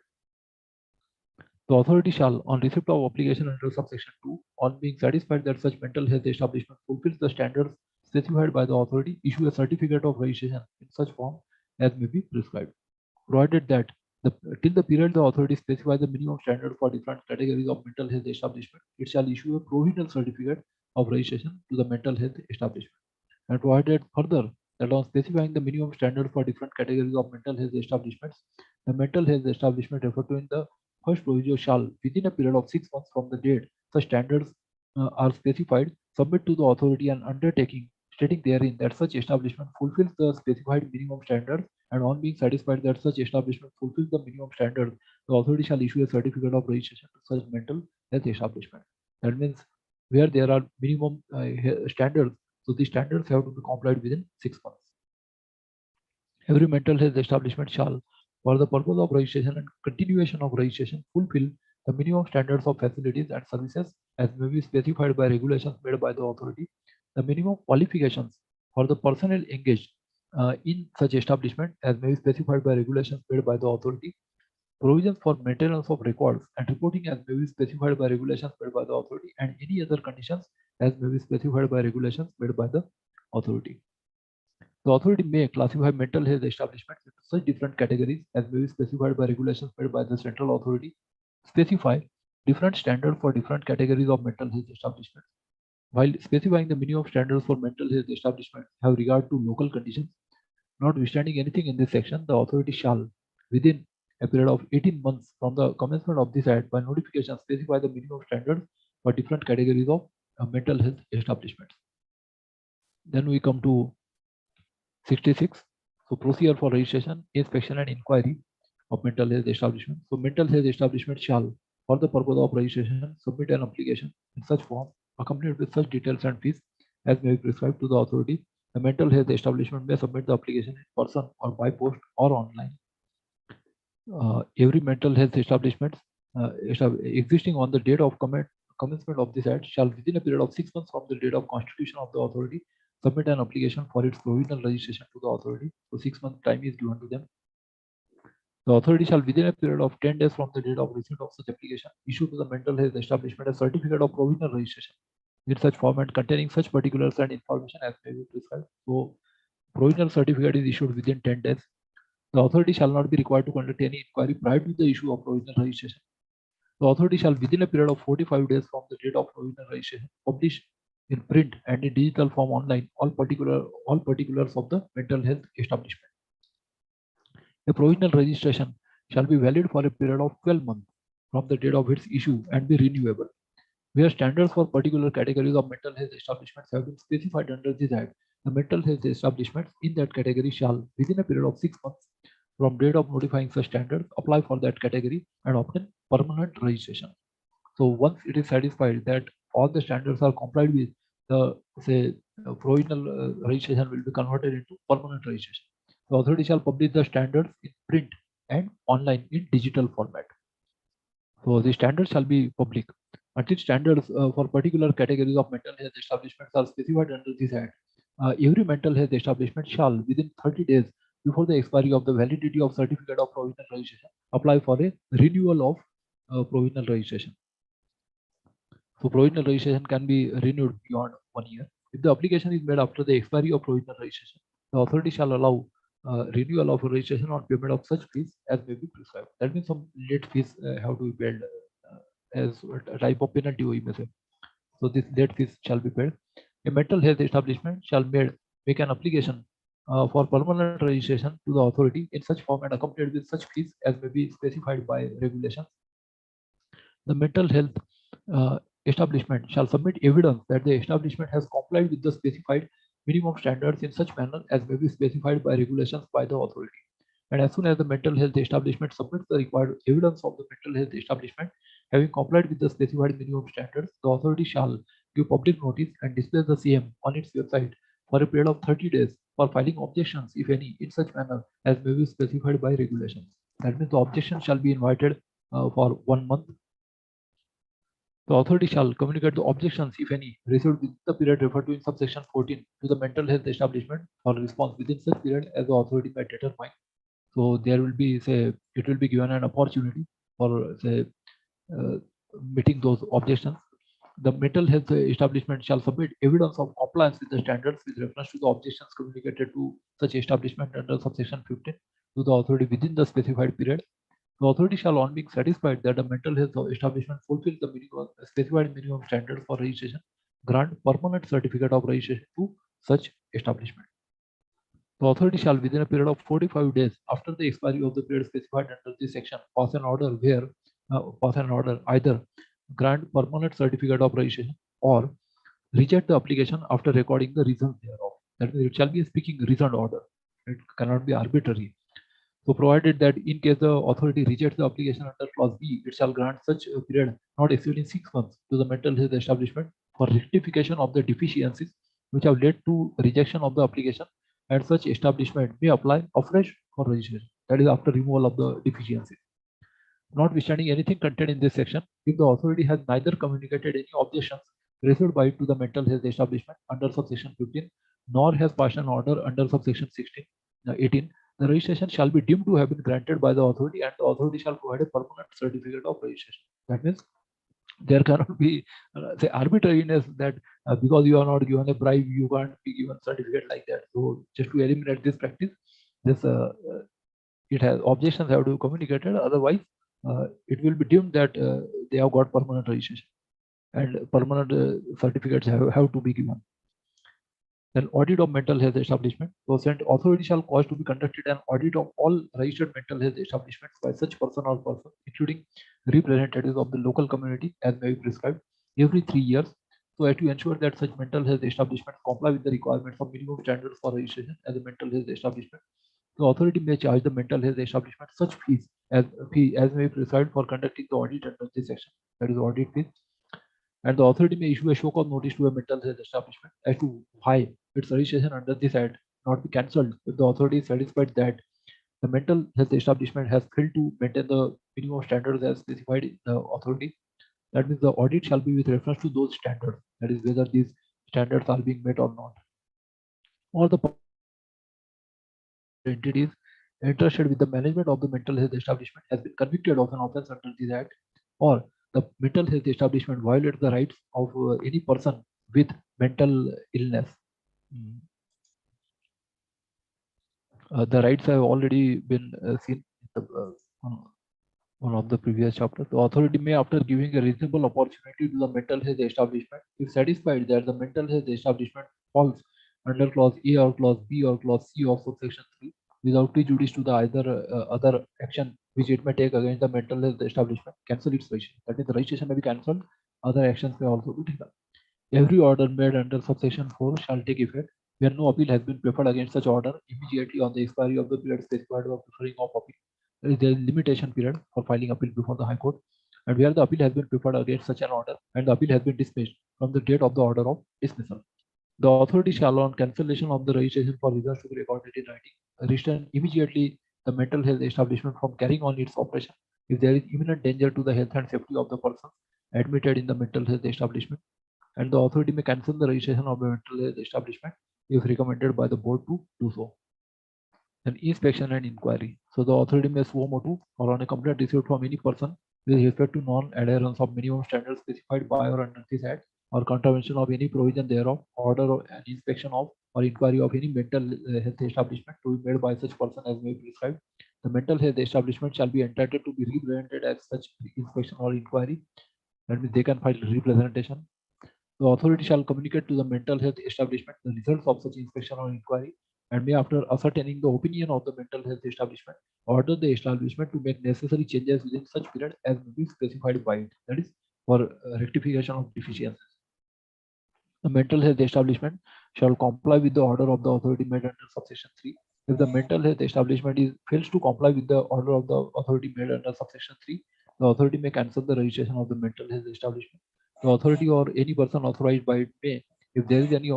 The authority shall, on receipt of application under subsection 2, on being satisfied that such mental health establishment fulfills the standards specified by the authority, issue a certificate of registration in such form as may be prescribed, provided that till the period the authority specifies the minimum standard for different categories of mental health establishment, it shall issue a provisional certificate of registration to the mental health establishment, and provided further that on specifying the minimum standard for different categories of mental health establishments, the mental health establishment referred to in the first proviso shall, within a period of 6 months from the date such standards are specified, submit to the authority an undertaking stating therein that such establishment fulfills the specified minimum standards, and on being satisfied that such establishment fulfills the minimum standards, the authority shall issue a certificate of registration to such mental health establishment. That means where there are minimum standards, so the standards have to be complied within 6 months. Every mental health establishment shall, for the purpose of registration and continuation of registration, fulfill the minimum standards of facilities and services as may be specified by regulations made by the authority. The minimum qualifications for the personnel engaged in such establishment as may be specified by regulations made by the authority. Provisions for maintenance of records and reporting as may be specified by regulations made by the authority, and any other conditions as may be specified by regulations made by the authority. The authority may classify mental health establishments into such different categories as may be specified by regulations made by the central authority, specify different standards for different categories of mental health establishments, while specifying the minimum standards for mental health establishments have regard to local conditions. Notwithstanding anything in this section, the authority shall, within a period of 18 months from the commencement of this Act, by notification specify the minimum standards for different categories of mental health establishments. Then we come to 66. So procedure for registration, inspection and inquiry of mental health establishment. So mental health establishment shall, for the purpose of registration, submit an application in such form accompanied with such details and fees as may be prescribed to the authority. The mental health establishment may submit the application in person or by post or online. Every mental health establishment existing on the date of commencement of this Act shall, within a period of 6 months from the date of constitution of the authority, submit an application for its provisional registration to the authority. So 6 months time is given to them. The authority shall, within a period of 10 days from the date of receipt of such application, issue to the mental health establishment a certificate of provisional registration in such format containing such particulars and information as may be prescribed. So provisional certificate is issued within 10 days. The authority shall not be required to conduct any inquiry prior to the issue of provisional registration. The authority shall, within a period of 45 days from the date of provisional registration, publish in print and in digital form online all particulars of the mental health establishment. A provisional registration shall be valid for a period of 12 months from the date of its issue and be renewable. Where standards for particular categories of mental health establishments have been specified under this Act, the mental health establishments in that category shall, within a period of 6 months from date of notifying such standards, apply for that category and obtain permanent registration. So once it is satisfied that all the standards are complied with, the provisional registration will be converted into permanent registration. The authority shall publish the standards in print and online in digital format. So the standards shall be public. Until standards for particular categories of mental health establishments are specified under this Act, every mental health establishment shall, within 30 days before the expiry of the validity of certificate of provisional registration, apply for a renewal of provisional registration. So provisional registration can be renewed beyond 1 year. If the application is made after the expiry of provisional registration, the authority shall allow renewal of registration on payment of such fees as may be prescribed. That means some late fees have to be paid as a type of penalty, we may say. So this late fees shall be paid. A mental health establishment shall make an application for permanent registration to the authority in such form and accompanied with such fees as may be specified by regulations. The mental health establishment shall submit evidence that the establishment has complied with the specified minimum standards in such manner as may be specified by regulations by the authority. And as soon as the mental health establishment submits the required evidence of the mental health establishment having complied with the specified minimum standards, the authority shall give public notice and display the same on its website for a period of 30 days for filing objections, if any, in such manner as may be specified by regulations. That means the objection shall be invited for 1 month. The authority shall communicate the objections, if any, received within the period referred to in subsection 14 to the mental health establishment for response within such period as the authority may determine. So there will be, it will be given an opportunity for, meeting those objections. The mental health establishment shall submit evidence of compliance with the standards with reference to the objections communicated to such establishment under subsection 15 to the authority within the specified period. The authority shall, on being satisfied that the mental health establishment fulfills the specified minimum standards for registration, grant permanent certificate of registration to such establishment. The authority shall, within a period of 45 days after the expiry of the period specified under this section, pass an order either grant permanent certificate of registration or reject the application after recording the reasons thereof. That means it shall be a speaking reasoned order. It cannot be arbitrary. So provided that in case the authority rejects the application under clause B, it shall grant such a period not exceeding 6 months to the mental health establishment for rectification of the deficiencies which have led to rejection of the application, and such establishment may apply afresh for registration. That is after removal of the deficiencies. Notwithstanding anything contained in this section, if the authority has neither communicated any objections received by it to the mental health establishment under subsection 15, nor has passed an order under subsection 18, the registration shall be deemed to have been granted by the authority, and the authority shall provide a permanent certificate of registration. That means there cannot be say arbitrariness that because you are not given a bribe, you can't be given certificate like that. So just to eliminate this practice, this it has objections have to be communicated. Otherwise, it will be deemed that they have got permanent registration, and permanent certificates have to be given. Then audit of mental health establishment. So authority shall cause to be conducted an audit of all registered mental health establishments by such person or person, including representatives of the local community as may be prescribed every 3 years, so as to ensure that such mental health establishments comply with the requirements of minimum standards for registration as a mental health establishment. The authority may charge the mental health establishment such fees as may be prescribed for conducting the audit under this section. That is audit fees. And the authority may issue a show cause notice to a mental health establishment as to why its registration under this act not be cancelled if the authority is satisfied that the mental health establishment has failed to maintain the minimum standards as specified in the authority. That means the audit shall be with reference to those standards, that is whether these standards are being met or not. Or the entities entrusted with the management of the mental health establishment has been convicted of an offence under this act, or the mental health establishment violates the rights of any person with mental illness. The rights have already been seen in one of the previous chapters. The authority may, after giving a reasonable opportunity to the mental health establishment, if satisfied that the mental health establishment falls under clause A or clause B or clause C of subsection 3, without prejudice to the either other action which it may take against the mental health establishment, cancel its registration. That is, the registration may be cancelled, other actions may also be taken. Every order made under subsection 4 shall take effect where no appeal has been preferred against such order immediately on the expiry of the period specified of preferring of appeal. There is a limitation period for filing appeal before the High Court, and where the appeal has been preferred against such an order and the appeal has been dismissed from the date of the order of dismissal. The authority shall, on cancellation of the registration for reasons to be recorded in writing, restrain immediately the mental health establishment from carrying on its operation if there is imminent danger to the health and safety of the person admitted in the mental health establishment, and the authority may cancel the registration of the mental health establishment if recommended by the board to do so. Then inspection and inquiry. So the authority may suo motu or on a complaint received from any person with respect to non-adherence of minimum standards specified by or under this act, or contravention of any provision thereof, order of an inspection of or inquiry of any mental health establishment to be made by such person as may be prescribed, the mental health establishment shall be entitled to be represented at such inspection or inquiry. That means they can file representation. The authority shall communicate to the mental health establishment the results of such inspection or inquiry, and may, after ascertaining the opinion of the mental health establishment, order the establishment to make necessary changes within such period as may be specified by it. That is for rectification of deficiencies. The mental health establishment shall comply with the order of the authority made under subsection 3. If the mental health establishment fails to comply with the order of the authority made under subsection 3, the authority may cancel the registration of the mental health establishment. The authority or any person authorized by it may, if there is any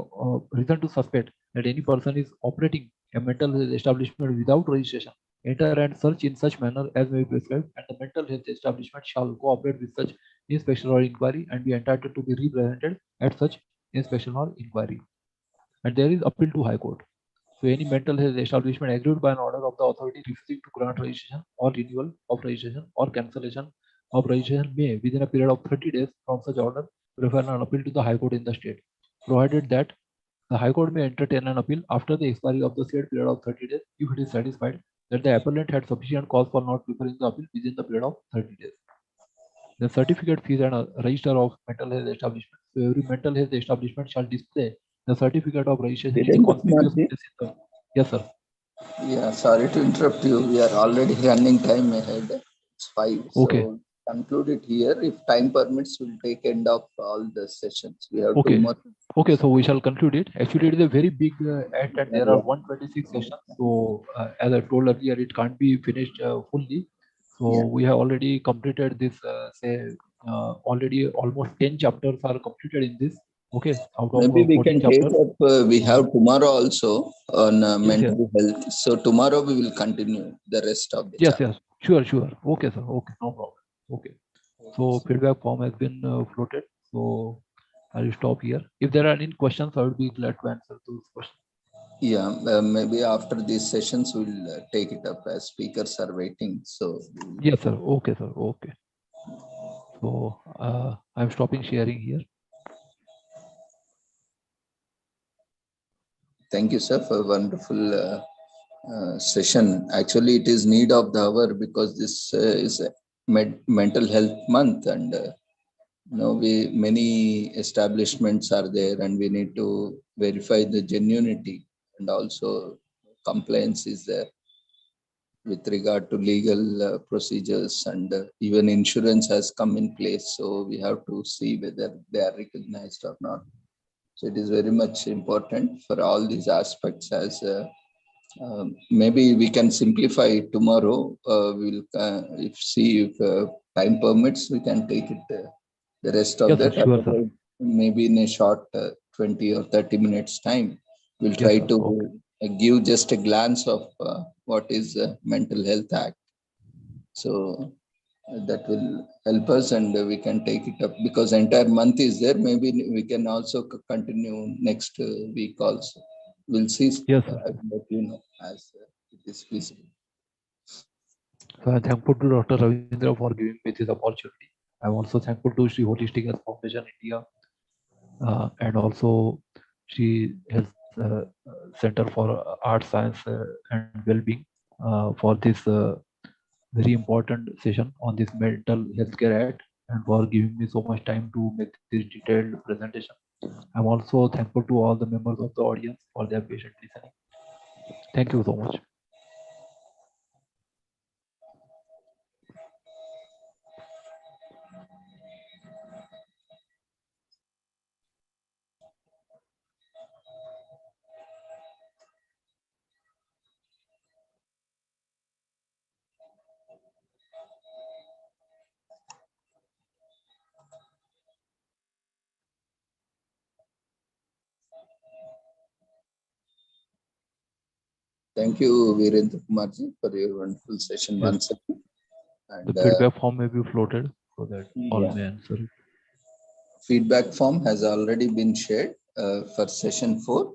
reason to suspect that any person is operating a mental health establishment without registration, enter and search in such manner as may be prescribed, and the mental health establishment shall cooperate with such inspection or inquiry and be entitled to be represented at such inspection or inquiry. And there is appeal to High Court. So any mental health establishment aggrieved by an order of the authority refusing to grant registration or renewal of registration or cancellation of registration may, within a period of 30 days from such order, refer an appeal to the High Court in the state, provided that the High Court may entertain an appeal after the expiry of the said period of 30 days if it is satisfied that the appellant had sufficient cause for not preferring the appeal within the period of 30 days. The certificate fees and a register of mental health establishment. So every mental health establishment shall display the certificate of registration in a conspicuous place. Yes, sir. Yeah, sorry to interrupt you. We are already running time ahead. It's 5. Okay. So conclude it here. If time permits, we'll take end of all the sessions. We have 2 Okay. more. Okay, so we shall conclude it. Actually, it is a very big act and there are 126 sessions. So as I told earlier, it can't be finished fully. So we have already completed this, already almost 10 chapters are completed in this. Okay, out of Maybe we 14 can take chapters. up, we have tomorrow also on mental health. So tomorrow we will continue the rest of the chapter. Yes, sure. Okay, sir. Okay, no problem. Okay. So feedback form has been floated. So I will stop here. If there are any questions, I would be glad to answer those questions. Yeah, maybe after these sessions, we'll take it up as speakers are waiting. So yes, sir. Okay, sir. Okay. So I'm stopping sharing here. Thank you, sir, for a wonderful session. Actually, it is need of the hour because this is a mental health month, and many establishments are there, and we need to verify the genuinity, and also compliance is there with regard to legal procedures, and even insurance has come in place. So we have to see whether they are recognized or not. So it is very much important for all these aspects. As maybe we can simplify it tomorrow. We'll see if time permits, we can take it the rest of that. Sure, maybe in a short 20 or 30 minutes time, we'll try to give just a glance of what is Mental Health Act. So that will help us, and we can take it up because entire month is there. Maybe we can also continue next week also. We'll see. Yes, I will let you know as it is feasible. So I'm thankful to Dr. Ravindra for giving me this opportunity. I'm also thankful to Sri Holistic Health Foundation India, and also Sri Health Center for Art, Science and Well-being for this very important session on this Mental Healthcare Act, and for giving me so much time to make this detailed presentation. I'm also thankful to all the members of the audience for their patient listening. Thank you so much. Thank you, Virendra Kumarji, for your wonderful session once again. And, the feedback form may be floated so that all may answer it. Feedback form has already been shared for session 4.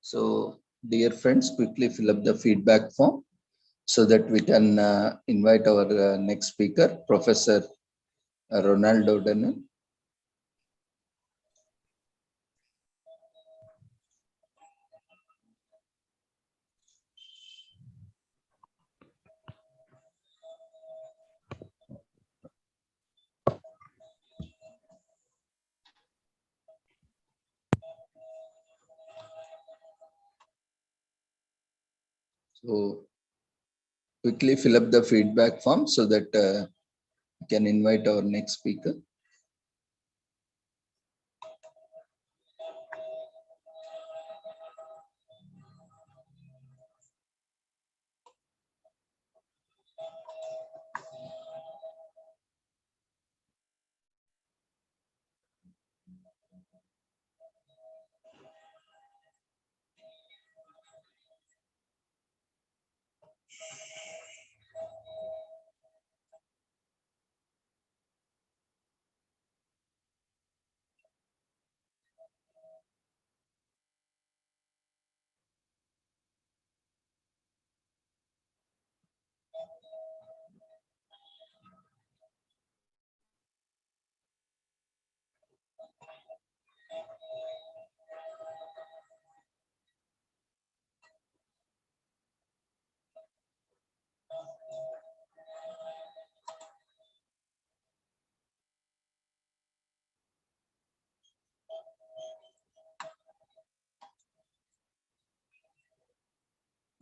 So, dear friends, quickly fill up the feedback form so that we can invite our next speaker, Professor Ronald O'Donnell. So quickly fill up the feedback form so that we can invite our next speaker.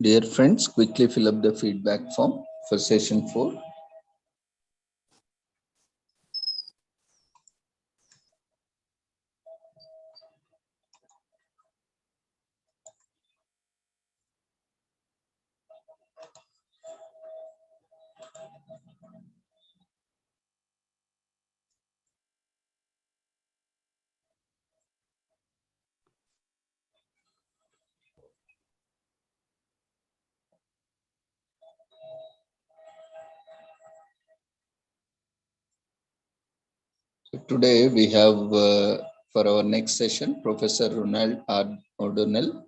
Dear friends, quickly fill up the feedback form for session 4. Today we have for our next session, Professor Ronald R. O'Donnell,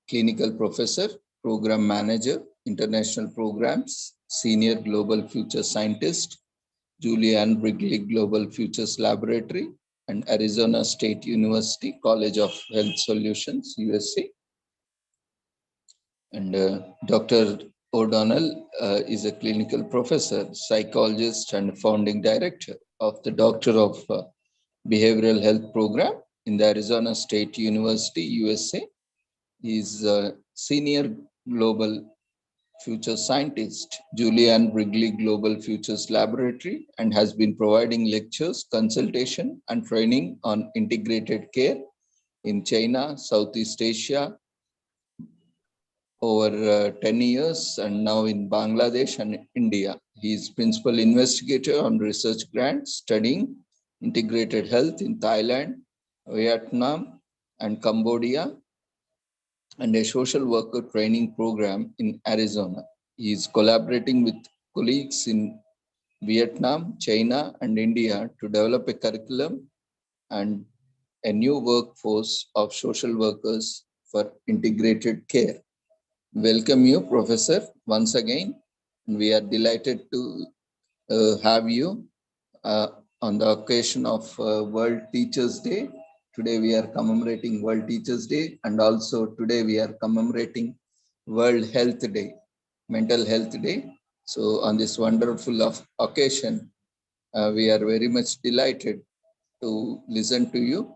Clinical Professor, Program Manager, International Programs, Senior Global Future Scientist, Julian Wrigley Global Futures Laboratory, and Arizona State University College of Health Solutions, USA. And Dr. O'Donnell is a clinical professor, psychologist, and founding director of the Doctor of Behavioral Health Program in the Arizona State University, USA. He is a senior global future scientist, Julian Wrigley Global Futures Laboratory, and has been providing lectures, consultation, and training on integrated care in China, Southeast Asia, over 10 years, and now in Bangladesh and India. He is principal investigator on research grants studying integrated health in Thailand, Vietnam, and Cambodia, and a social worker training program in Arizona. He is collaborating with colleagues in Vietnam, China, and India to develop a curriculum and a new workforce of social workers for integrated care. Welcome you, Professor, once again. We are delighted to have you on the occasion of World Teachers Day. Today we are commemorating World Teachers Day, and also today we are commemorating World Health Day, Mental Health Day. So on this wonderful occasion, we are very much delighted to listen to you,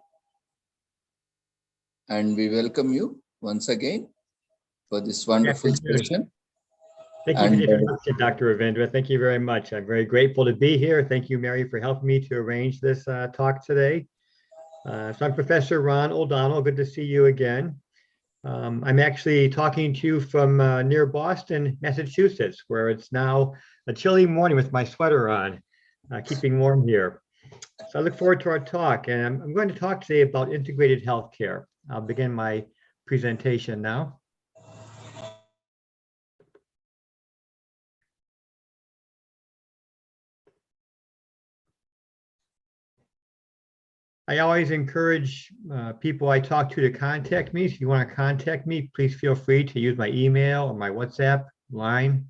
and we welcome you once again for this wonderful session. Thank you for the introduction, Dr. Ravindra. Thank you very much. I'm very grateful to be here. Thank you, Mary, for helping me to arrange this talk today. So I'm Professor Ron O'Donnell. Good to see you again. I'm actually talking to you from near Boston, Massachusetts, where it's now a chilly morning with my sweater on, keeping warm here. So I look forward to our talk, and I'm going to talk today about integrated healthcare. I'll begin my presentation now. I always encourage people I talk to contact me. So if you want to contact me, please feel free to use my email or my WhatsApp line.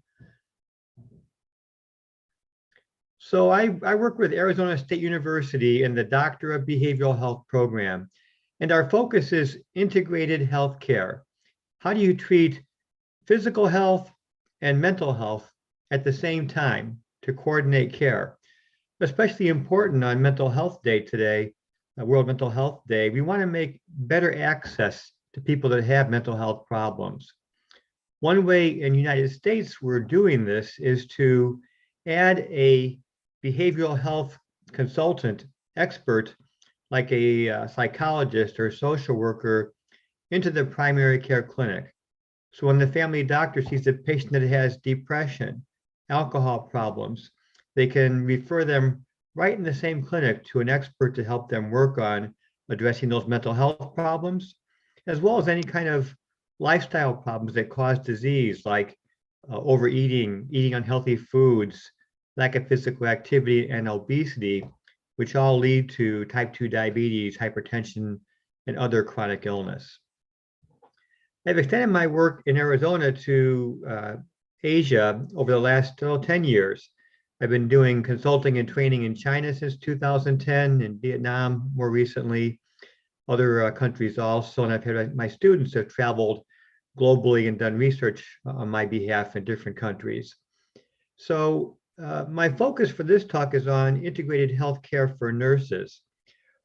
So I work with Arizona State University in the Doctor of Behavioral Health program, and our focus is integrated healthcare. How do you treat physical health and mental health at the same time to coordinate care? Especially important on Mental Health Day today, World Mental Health Day. We want to make better access to people that have mental health problems. One way in the United States we're doing this is to add a behavioral health consultant expert like a psychologist or social worker into the primary care clinic. So when the family doctor sees a patient that has depression, alcohol problems, they can refer them right in the same clinic to an expert to help them work on addressing those mental health problems, as well as any kind of lifestyle problems that cause disease like overeating, eating unhealthy foods, lack of physical activity, and obesity, which all lead to type 2 diabetes, hypertension, and other chronic illness. I've extended my work in Arizona to Asia over the last 10 years. I've been doing consulting and training in China since 2010, in Vietnam more recently, other countries also, and I've had my students have traveled globally and done research on my behalf in different countries. So my focus for this talk is on integrated healthcare for nurses.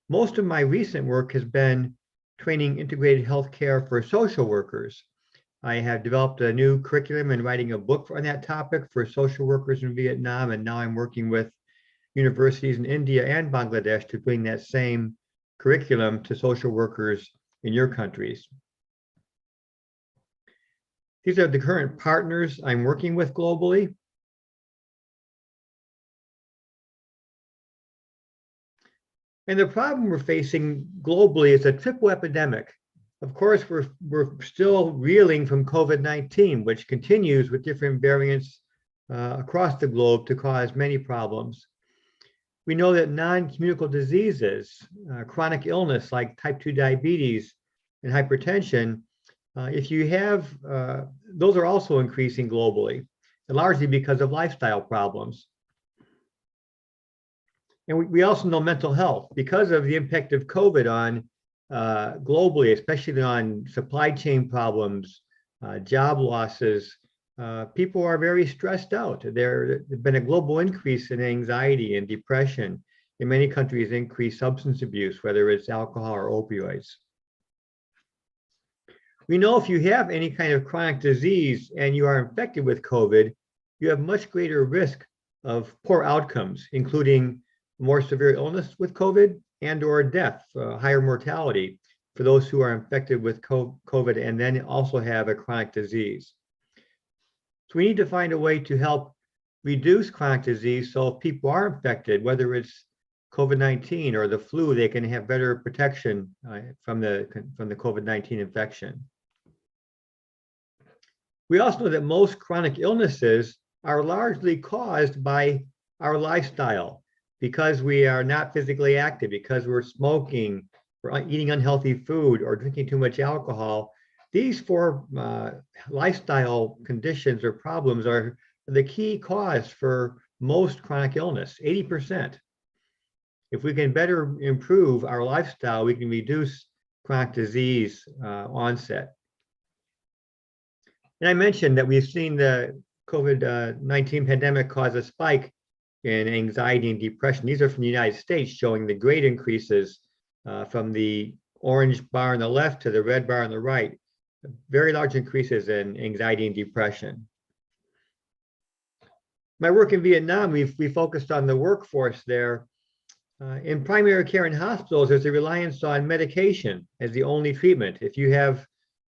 Most of my recent work has been training integrated healthcare for social workers. I have developed a new curriculum and writing a book on that topic for social workers in Vietnam, and now I'm working with universities in India and Bangladesh to bring that same curriculum to social workers in your countries. These are the current partners I'm working with globally. And the problem we're facing globally is a triple epidemic. Of course, we're still reeling from COVID-19, which continues with different variants across the globe to cause many problems. We know that non-communicable diseases, chronic illness like type 2 diabetes and hypertension, if you have, those are also increasing globally, and largely because of lifestyle problems. And we also know mental health, because of the impact of COVID on globally, especially on supply chain problems, job losses, people are very stressed out. There's been a global increase in anxiety and depression. In many countries, increased substance abuse, whether it's alcohol or opioids. We know if you have any kind of chronic disease and you are infected with COVID, you have much greater risk of poor outcomes, including more severe illness with COVID and or death, higher mortality for those who are infected with COVID and then also have a chronic disease. So we need to find a way to help reduce chronic disease so if people are infected, whether it's COVID-19 or the flu, they can have better protection from the COVID-19 infection. We also know that most chronic illnesses are largely caused by our lifestyle, because we are not physically active, because we're smoking, we're eating unhealthy food, or drinking too much alcohol. These four lifestyle conditions or problems are the key cause for most chronic illness, 80%. If we can better improve our lifestyle, we can reduce chronic disease onset. And I mentioned that we've seen the COVID-19 pandemic cause a spike in anxiety and depression. These are from the United States, showing the great increases from the orange bar on the left to the red bar on the right. Very large increases in anxiety and depression. My work in Vietnam, we focused on the workforce there. In primary care and hospitals, there's a reliance on medication as the only treatment. If you have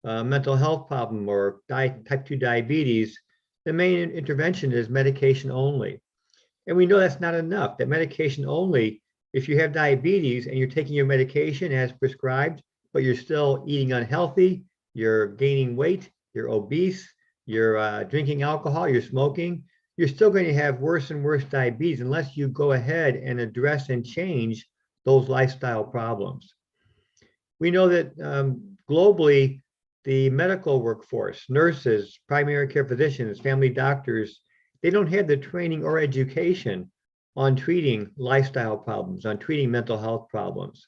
a mental health problem or type 2 diabetes, the main intervention is medication only. And we know that's not enough, that medication only, if you have diabetes and you're taking your medication as prescribed, but you're still eating unhealthy, you're gaining weight, you're obese, you're drinking alcohol, you're smoking, you're still going to have worse and worse diabetes unless you go ahead and address and change those lifestyle problems. We know that globally, the medical workforce, nurses, primary care physicians, family doctors, they don't have the training or education on treating lifestyle problems, on treating mental health problems.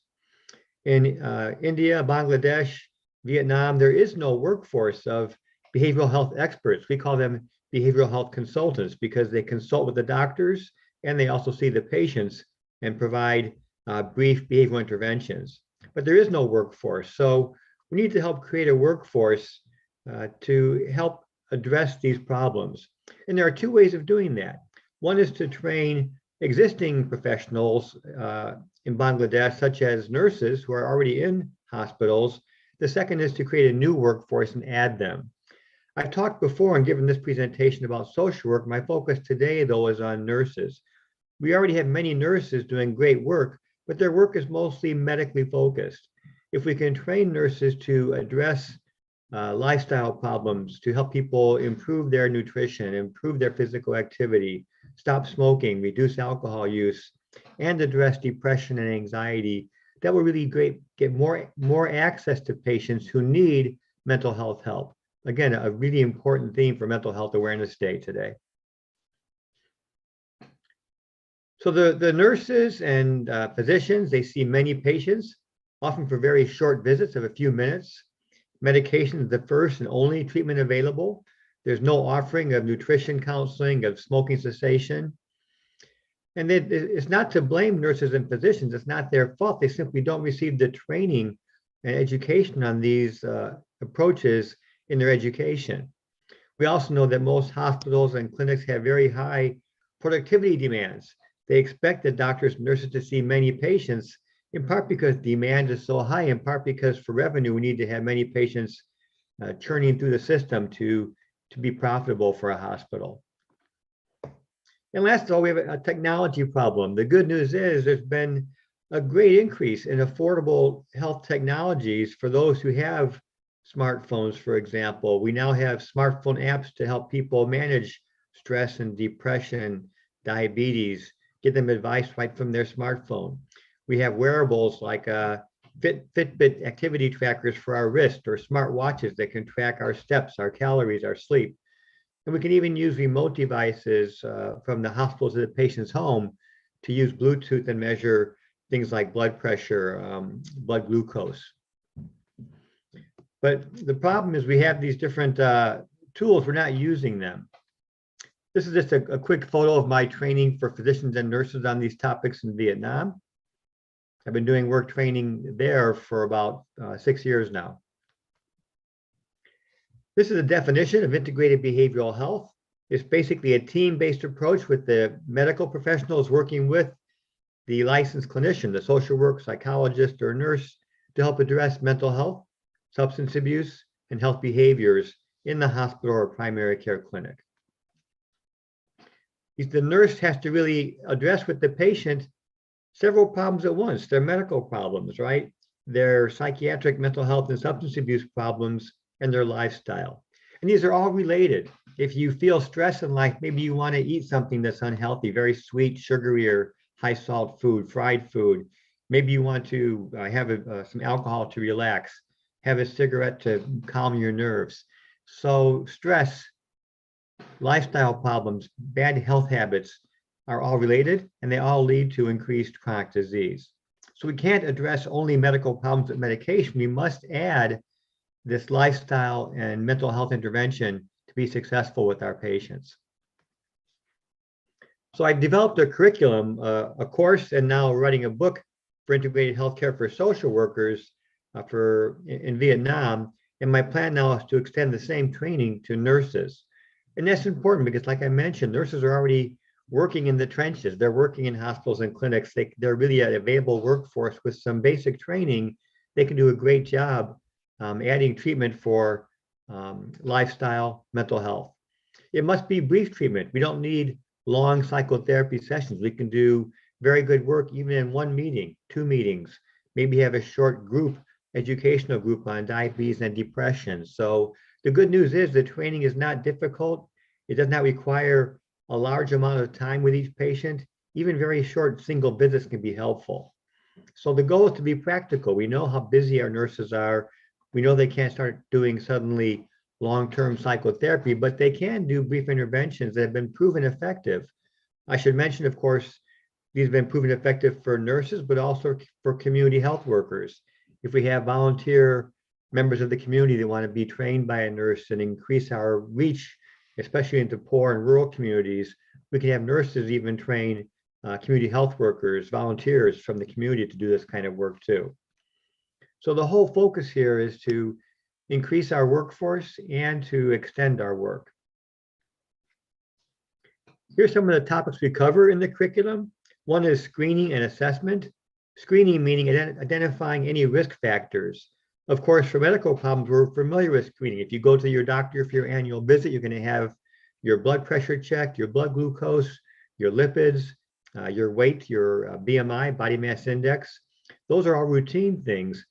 In India, Bangladesh, Vietnam, there is no workforce of behavioral health experts. We call them behavioral health consultants because they consult with the doctors and they also see the patients and provide brief behavioral interventions. But there is no workforce. So we need to help create a workforce to help address these problems. And there are two ways of doing that. One is to train existing professionals in Bangladesh, such as nurses who are already in hospitals. The second is to create a new workforce and add them. I've talked before and given this presentation about social work. My focus today, though, is on nurses. We already have many nurses doing great work, but their work is mostly medically focused. If we can train nurses to address lifestyle problems, to help people improve their nutrition, improve their physical activity, stop smoking, reduce alcohol use, and address depression and anxiety, that will really get more access to patients who need mental health help. Again, a really important theme for Mental Health Awareness Day today. So the nurses and physicians, they see many patients, often for very short visits of a few minutes. Medication is the first and only treatment available. There's no offering of nutrition counseling, of smoking cessation. And it's not to blame nurses and physicians. It's not their fault. They simply don't receive the training and education on these approaches in their education. We also know that most hospitals and clinics have very high productivity demands. They expect the doctors and nurses to see many patients, in part because demand is so high, in part because for revenue, we need to have many patients churning through the system to be profitable for a hospital. And last of all, we have a technology problem. The good news is there's been a great increase in affordable health technologies for those who have smartphones, for example. We now have smartphone apps to help people manage stress and depression, diabetes, get them advice right from their smartphone. We have wearables like Fitbit activity trackers for our wrist, or smart watches that can track our steps, our calories, our sleep. And we can even use remote devices from the hospital to the patient's home to use Bluetooth and measure things like blood pressure, blood glucose. But the problem is we have these different tools, we're not using them. This is just a quick photo of my training for physicians and nurses on these topics in Vietnam. I've been doing work training there for about 6 years now. This is a definition of integrated behavioral health. It's basically a team-based approach with the medical professionals working with the licensed clinician, the social work psychologist or nurse, to help address mental health, substance abuse, and health behaviors in the hospital or primary care clinic. The nurse has to really address with the patient several problems at once. Their medical problems, right? Their psychiatric, mental health, and substance abuse problems, and their lifestyle. And these are all related. If you feel stress in life, maybe you want to eat something that's unhealthy, very sweet, sugary, or high salt food, fried food. Maybe you want to have some alcohol to relax, have a cigarette to calm your nerves. So stress, lifestyle problems, bad health habits are all related, and they all lead to increased chronic disease. So we can't address only medical problems with medication. We must add this lifestyle and mental health intervention to be successful with our patients. So I developed a curriculum, a course, and now writing a book for integrated healthcare for social workers in Vietnam. And my plan now is to extend the same training to nurses. And that's important because, like I mentioned, nurses are already working in the trenches. They're working in hospitals and clinics. They're really an available workforce with some basic training. They can do a great job adding treatment for lifestyle, mental health. It must be brief treatment. We don't need long psychotherapy sessions. We can do very good work even in 1 meeting, 2 meetings, maybe have a short group, educational group on diabetes and depression. So the good news is the training is not difficult. It does not require a large amount of time with each patient. Even very short single visits can be helpful. So the goal is to be practical. We know how busy our nurses are. We know they can't start doing suddenly long-term psychotherapy, but they can do brief interventions that have been proven effective. I should mention, of course, these have been proven effective for nurses, but also for community health workers. If we have volunteer members of the community that want to be trained by a nurse and increase our reach, especially into poor and rural communities, we can have nurses even train community health workers, volunteers from the community to do this kind of work too. So the whole focus here is to increase our workforce and to extend our work. Here's some of the topics we cover in the curriculum. One is screening and assessment. Screening meaning identifying any risk factors. Of course, for medical problems, we're familiar with screening. If you go to your doctor for your annual visit, you're going to have your blood pressure checked, your blood glucose, your lipids, your weight, your BMI, body mass index. Those are all routine things.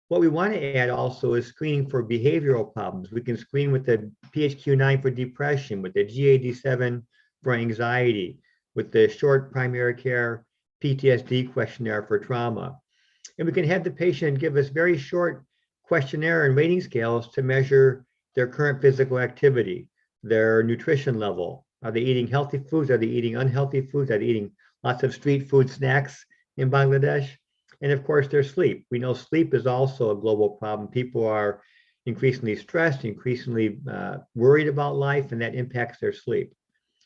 What we want to add also is screening for behavioral problems. We can screen with the PHQ-9 for depression, with the GAD-7 for anxiety, with the short primary care PTSD questionnaire for trauma. And we can have the patient give us very short questionnaire and rating scales to measure their current physical activity, their nutrition level. Are they eating healthy foods? Are they eating unhealthy foods? Are they eating lots of street food snacks in Bangladesh? And of course, their sleep. We know sleep is also a global problem. People are increasingly stressed, increasingly worried about life, and that impacts their sleep.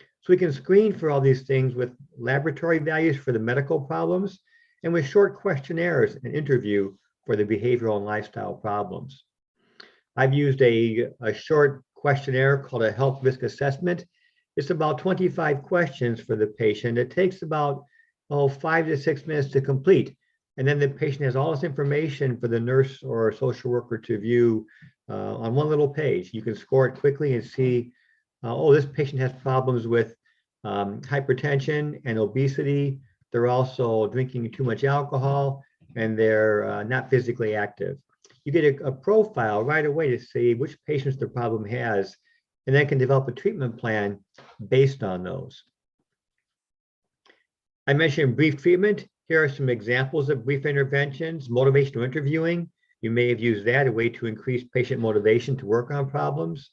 So we can screen for all these things with laboratory values for the medical problems and with short questionnaires and interview for the behavioral and lifestyle problems. I've used a short questionnaire called a health risk assessment. It's about 25 questions for the patient. It takes about 5 to 6 minutes to complete. And then the patient has all this information for the nurse or social worker to view on one little page. You can score it quickly and see, oh, this patient has problems with hypertension and obesity. They're also drinking too much alcohol, and they're not physically active. You get a profile right away to see which patients the problem has, and then can develop a treatment plan based on those. I mentioned brief treatment. Here are some examples of brief interventions. Motivational interviewing. You may have used that, a way to increase patient motivation to work on problems.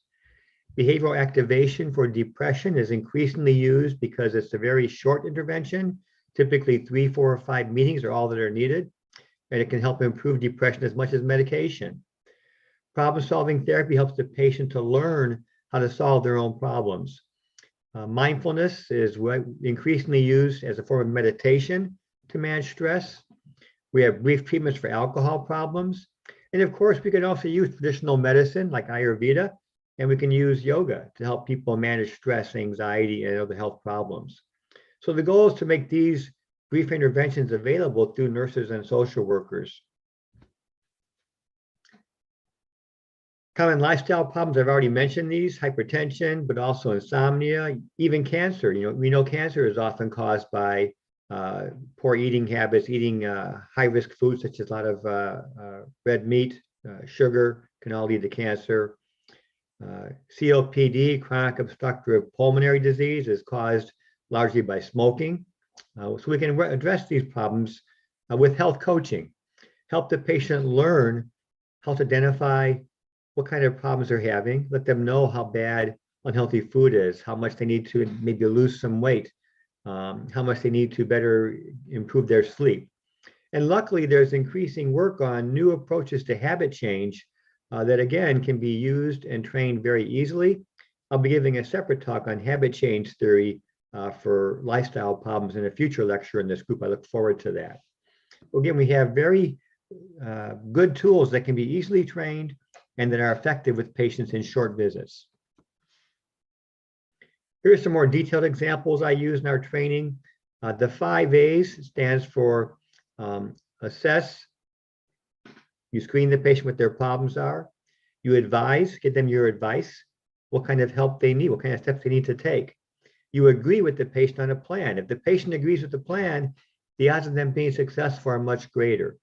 Behavioral activation for depression is increasingly used because it's a very short intervention. Typically 3, 4, or 5 meetings are all that are needed, and it can help improve depression as much as medication. Problem-solving therapy helps the patient to learn how to solve their own problems. Mindfulness is increasingly used as a form of meditation to manage stress. We have brief treatments for alcohol problems. And of course, we can also use traditional medicine like Ayurveda, and we can use yoga to help people manage stress, anxiety, and other health problems. So the goal is to make these brief interventions available through nurses and social workers. Common lifestyle problems, I've already mentioned these: hypertension, but also insomnia, even cancer. We know cancer is often caused by poor eating habits, eating high-risk foods such as a lot of red meat, sugar can all lead to cancer. COPD, chronic obstructive pulmonary disease, is caused largely by smoking. So we can address these problems with health coaching, help the patient learn how to identify what kind of problems they're having, let them know how bad unhealthy food is, how much they need to maybe lose some weight, how much they need to better improve their sleep. And luckily, there's increasing work on new approaches to habit change that, again, can be used and trained very easily. I'll be giving a separate talk on habit change theory for lifestyle problems in a future lecture in this group. I look forward to that. Again, we have very good tools that can be easily trained and that are effective with patients in short visits. Here are some more detailed examples I use in our training. The 5 A's stands for assess. You screen the patient what their problems are. You advise, give them your advice, what kind of help they need, what kind of steps they need to take. You agree with the patient on a plan. If the patient agrees with the plan, the odds of them being successful are much greater.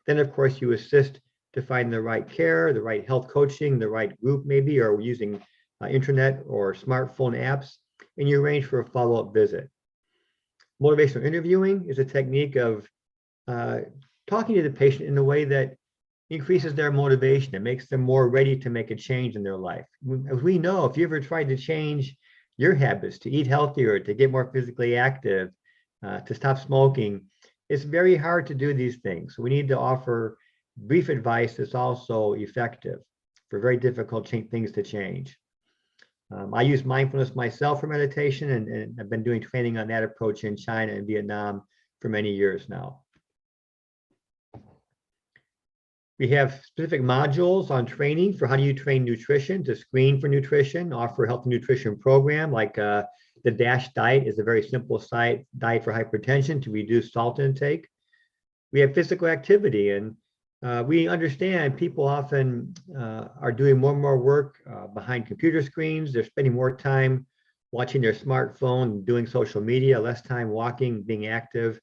Then, of course, you assist to find the right care, the right health coaching, the right group maybe, or using internet or smartphone apps, and you arrange for a follow-up visit. Motivational interviewing is a technique of talking to the patient in a way that increases their motivation. It makes them more ready to make a change in their life. As we know, if you ever tried to change your habits, to eat healthier, to get more physically active, to stop smoking, it's very hard to do these things. So we need to offer brief advice that's also effective for very difficult things to change. I use mindfulness myself for meditation, and I've been doing training on that approach in China and Vietnam for many years now. We have specific modules on training for how do you train nutrition, to screen for nutrition, offer a healthy nutrition program like the DASH diet is a very simple diet for hypertension to reduce salt intake. We have physical activity, and we understand people often are doing more and more work behind computer screens. They're spending more time watching their smartphone, doing social media, less time walking, being active.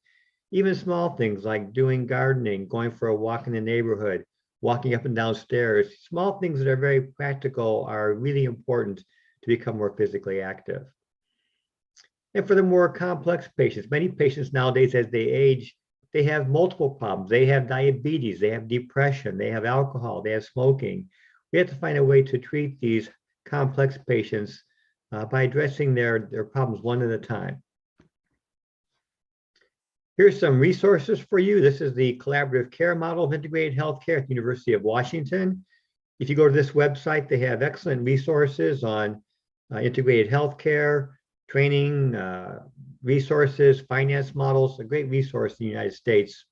Even small things like doing gardening, going for a walk in the neighborhood, walking up and down stairs, small things that are very practical are really important to become more physically active. And for the more complex patients, many patients nowadays as they age, they have multiple problems. They have diabetes, they have depression, they have alcohol, they have smoking. We have to find a way to treat these complex patients by addressing their problems one at a time. Here's some resources for you. This is the collaborative care model of integrated healthcare at the University of Washington. If you go to this website, they have excellent resources on integrated healthcare, training, resources, finance models, a great resource in the United States.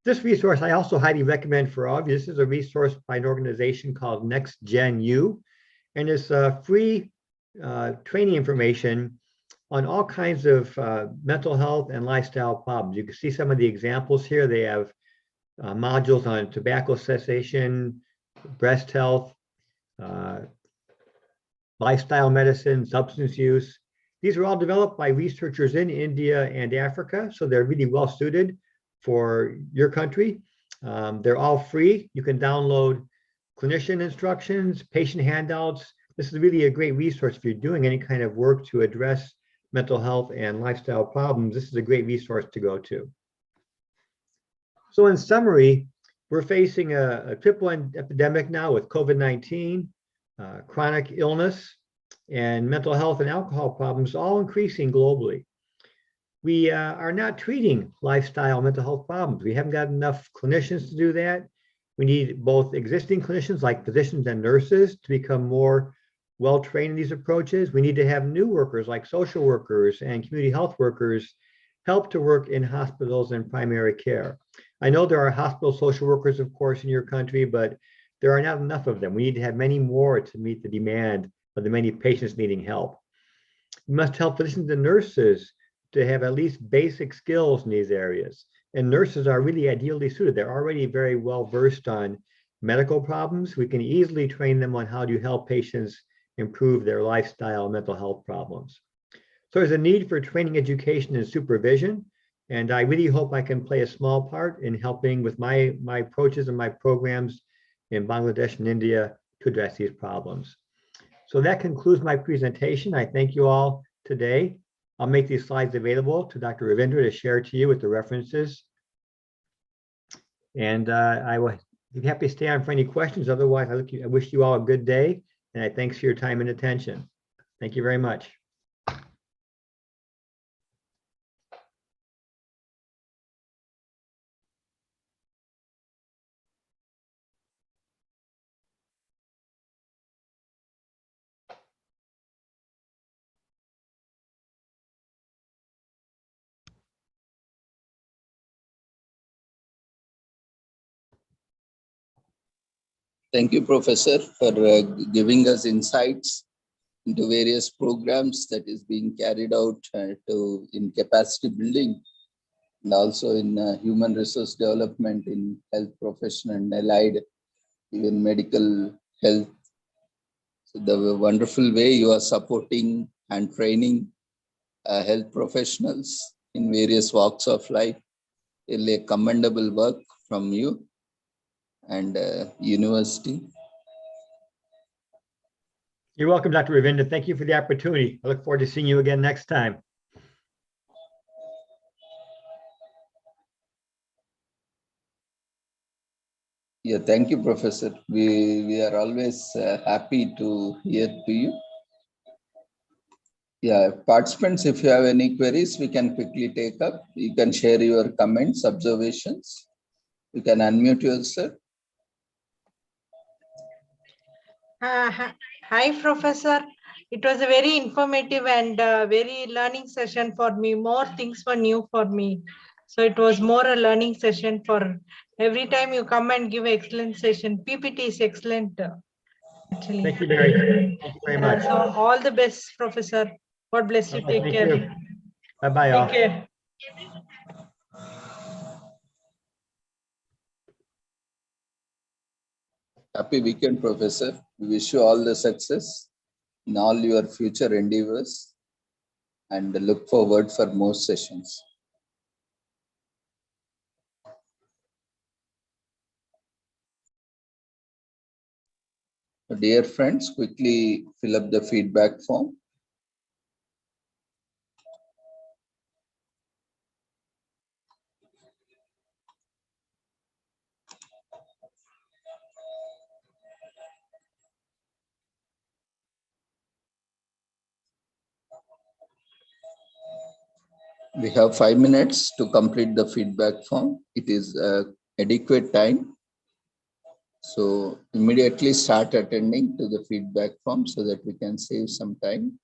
This resource I also highly recommend for all of you. This is a resource by an organization called NextGenU, and it's free training information on all kinds of mental health and lifestyle problems. You can see some of the examples here. They have modules on tobacco cessation, breast health, lifestyle medicine, substance use. These are all developed by researchers in India and Africa, so they're really well suited for your country. They're all free. You can download clinician instructions, patient handouts. This is really a great resource if you're doing any kind of work to address mental health and lifestyle problems. This is a great resource to go to. So in summary, we're facing a triple epidemic now with COVID-19, chronic illness, and mental health and alcohol problems all increasing globally. We are not treating lifestyle mental health problems. We haven't got enough clinicians to do that. We need both existing clinicians like physicians and nurses to become more well-trained in these approaches. We need to have new workers like social workers and community health workers help to work in hospitals and primary care. I know there are hospital social workers, of course, in your country, but there are not enough of them. We need to have many more to meet the demand of the many patients needing help. We must help physicians and nurses to have at least basic skills in these areas. And nurses are really ideally suited. They're already very well versed on medical problems. We can easily train them on how to help patients improve their lifestyle and mental health problems. So there's a need for training, education, and supervision. And I really hope I can play a small part in helping with my approaches and my programs in Bangladesh and India to address these problems. So that concludes my presentation. I thank you all today. I'll make these slides available to Dr. Ravindra to share to you with the references. And I will be happy to stay on for any questions. Otherwise, I wish you all a good day. And I thanks for your time and attention. Thank you very much. Thank you, Professor, for giving us insights into various programs that is being carried out in capacity building and also in human resource development in health profession and allied, even medical health. So the wonderful way you are supporting and training health professionals in various walks of life. Really a commendable work from you and university. You're welcome, Dr. Ravindra. Thank you for the opportunity. I look forward to seeing you again next time. Yeah, thank you, Professor. We are always happy to hear to you. Yeah, participants, if you have any queries, we can quickly take up. You can share your comments, observations. You can unmute yourself. Hi, Professor. It was a very informative and very learning session for me. More things were new for me. So it was more a learning session for Every time you come and give excellent session. PPT is excellent. Actually. Thank you, Mary. Thank you very much. So all the best, Professor. God bless you. Okay, Take thank care. you. Bye-bye, all. Take care. Happy weekend, Professor. We wish you all the success in all your future endeavors and look forward for more sessions. Dear friends, quickly fill up the feedback form. We have 5 minutes to complete the feedback form. It is adequate time. So immediately start attending to the feedback form so that we can save some time.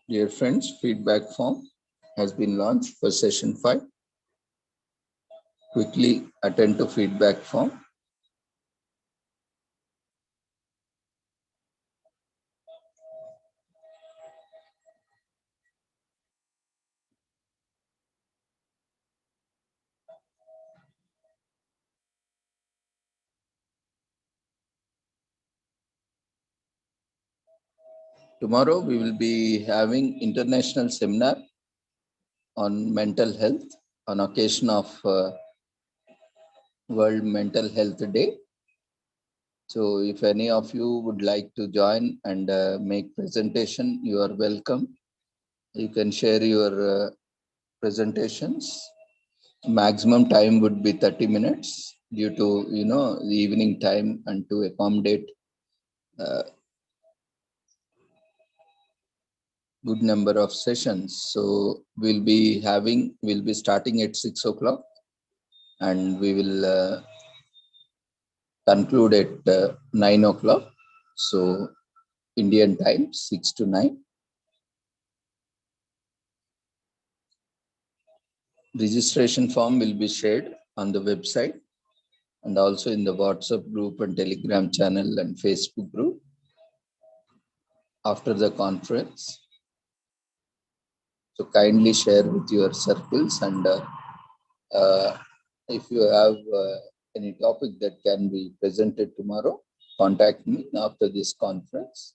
Dear friends, feedback form has been launched for session 5. Quickly attend to feedback form. Tomorrow we will be having international seminar on mental health on occasion of World Mental Health Day. So if any of you would like to join and make presentation, you are welcome. You can share your presentations. Maximum time would be 30 minutes due to, the evening time and to accommodate good number of sessions. So we'll be starting at 6 o'clock and we will conclude at 9 o'clock. So Indian time, 6 to 9. Registration form will be shared on the website and also in the WhatsApp group and Telegram channel and Facebook group after the conference. So kindly share with your circles, and if you have any topic that can be presented tomorrow, contact me after this conference.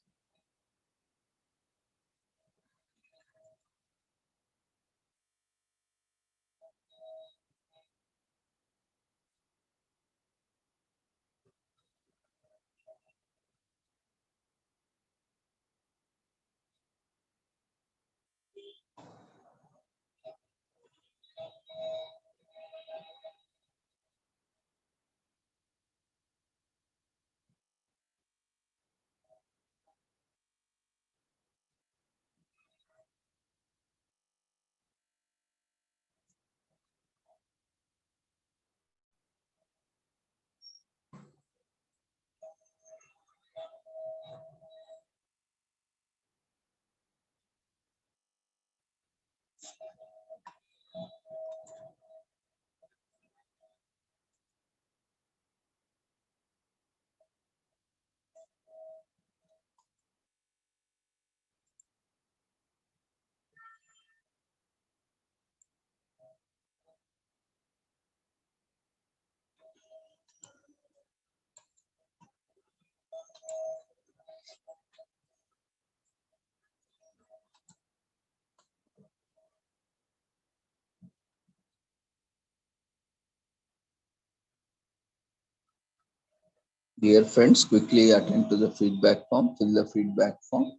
Dear friends, quickly attend to the feedback form, fill the feedback form.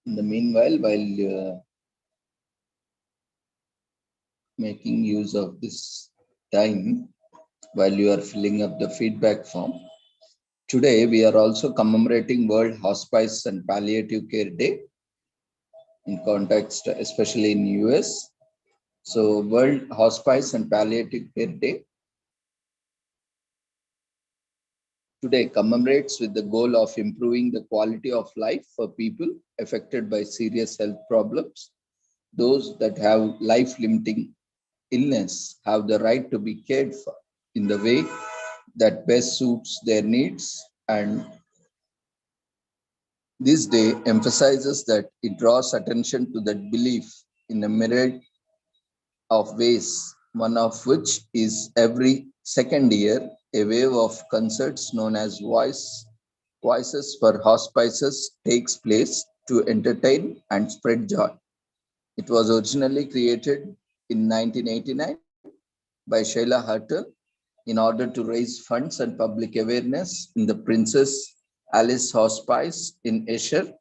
In the meanwhile, while making use of this time, while you are filling up the feedback form, today we are also commemorating World Hospice and Palliative Care Day in context, especially in US. So World Hospice and Palliative Care Day today commemorates with the goal of improving the quality of life for people affected by serious health problems. Those that have life-limiting illness have the right to be cared for in the way that best suits their needs, and this day emphasizes that it draws attention to that belief in a myriad of ways, one of which is every second year, a wave of concerts known as Voices for Hospices takes place to entertain and spread joy. It was originally created in 1989 by Sheila Hartel in order to raise funds and public awareness in the Princess Alice Hospice in Esher,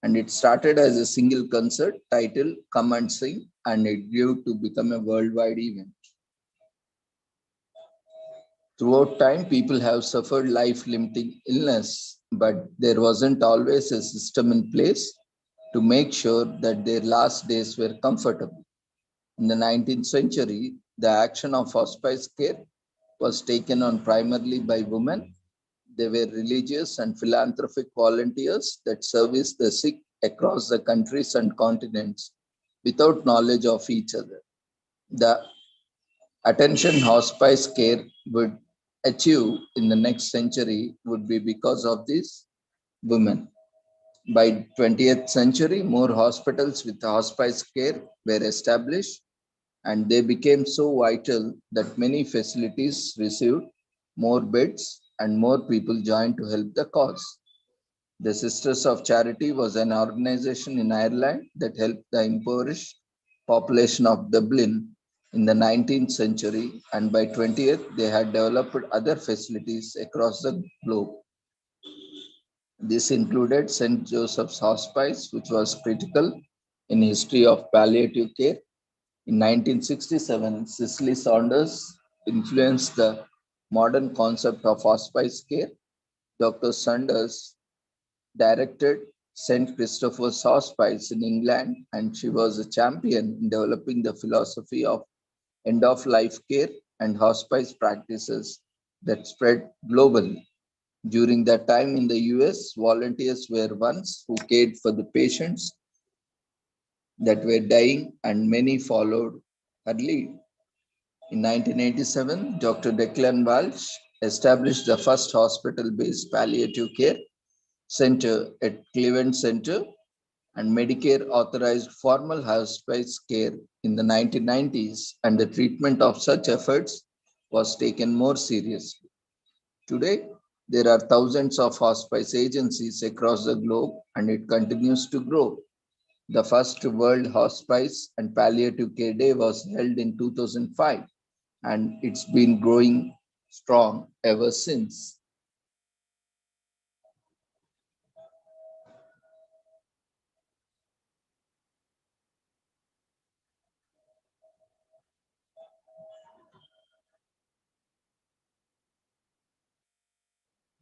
and it started as a single concert titled Come and Sing, and it grew to become a worldwide event. Throughout time, people have suffered life-limiting illness, but there wasn't always a system in place to make sure that their last days were comfortable. In the 19th century, the action of hospice care was taken on primarily by women. They were religious and philanthropic volunteers that serviced the sick across the countries and continents without knowledge of each other. The attention hospice care would achieve in the next century would be because of these women. By 20th century, more hospitals with hospice care were established, and they became so vital that many facilities received more beds and more people joined to help the cause. The Sisters of Charity was an organization in Ireland that helped the impoverished population of Dublin in the 19th century, and by 20th, they had developed other facilities across the globe. This included St. Joseph's Hospice, which was critical in history of palliative care. In 1967, Cicely Saunders influenced the modern concept of hospice care. Dr. Saunders directed St. Christopher's Hospice in England, and she was a champion in developing the philosophy of end-of-life care and hospice practices that spread globally. During that time in the US, volunteers were ones who cared for the patients that were dying, and many followed her lead. In 1987, Dr. Declan Walsh established the first hospital-based palliative care center at Cleveland Center, and Medicare authorized formal hospice care in the 1990s, and the treatment of such efforts was taken more seriously. Today, there are thousands of hospice agencies across the globe, and it continues to grow. The first World Hospice and Palliative Care Day was held in 2005, and it's been growing strong ever since.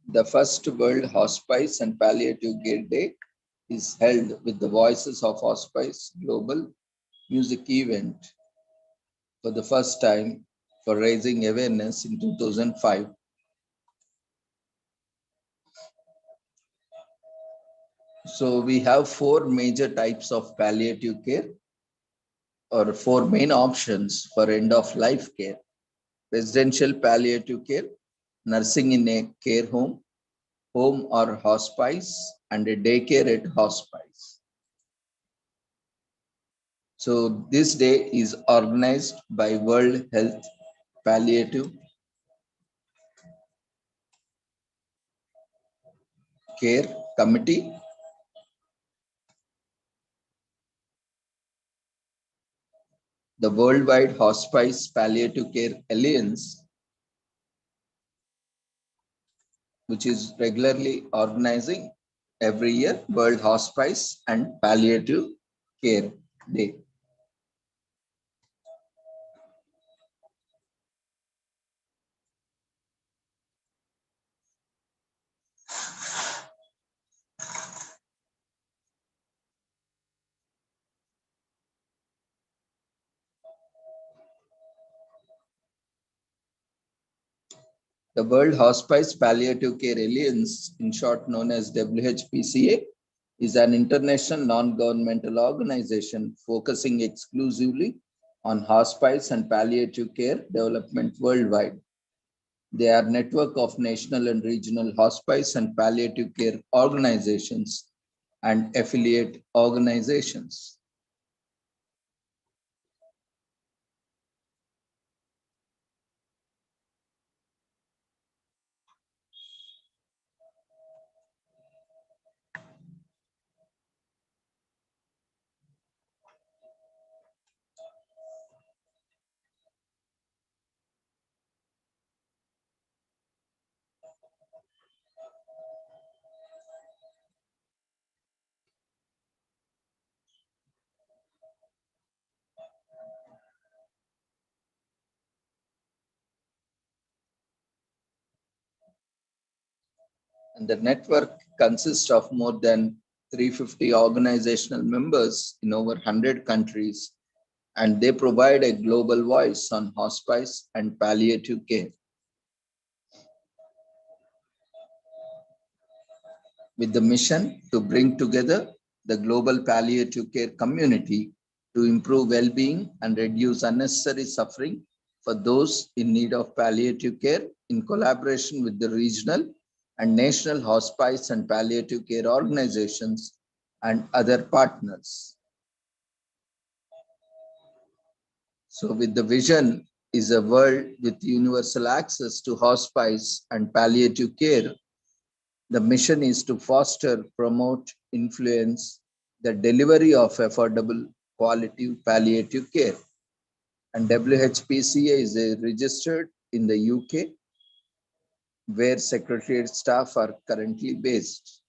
The first World Hospice and Palliative Care Day is held with the Voices of Hospice global music event for the first time for raising awareness in 2005. So we have four major types of palliative care, or four main options for end-of-life care: residential palliative care, nursing in a care home, home or hospice, and a daycare at hospice. So this day is organized by World Health Palliative Care Committee, the Worldwide Hospice Palliative Care Alliance, which is regularly organizing every year World Hospice and Palliative Care Day. The World Hospice Palliative Care Alliance, in short known as WHPCA, is an international non-governmental organization focusing exclusively on hospice and palliative care development worldwide. They are a network of national and regional hospice and palliative care organizations and affiliate organizations. And the network consists of more than 350 organizational members in over 100 countries, and they provide a global voice on hospice and palliative care. With the mission to bring together the global palliative care community to improve well-being and reduce unnecessary suffering for those in need of palliative care in collaboration with the regional and national hospice and palliative care organizations and other partners. So with the vision is a world with universal access to hospice and palliative care. The mission is to foster, promote, influence the delivery of affordable quality palliative care. And WHPCA is registered in the UK, where secretariat staff are currently based.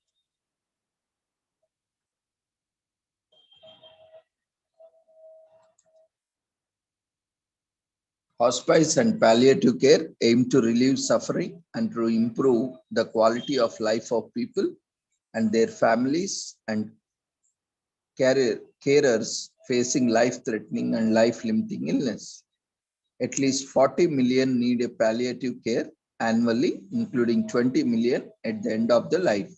Hospice and palliative care aim to relieve suffering and to improve the quality of life of people and their families and carers facing life-threatening and life-limiting illness. At least 40 million need a palliative care annually, including 20 million at the end of the life.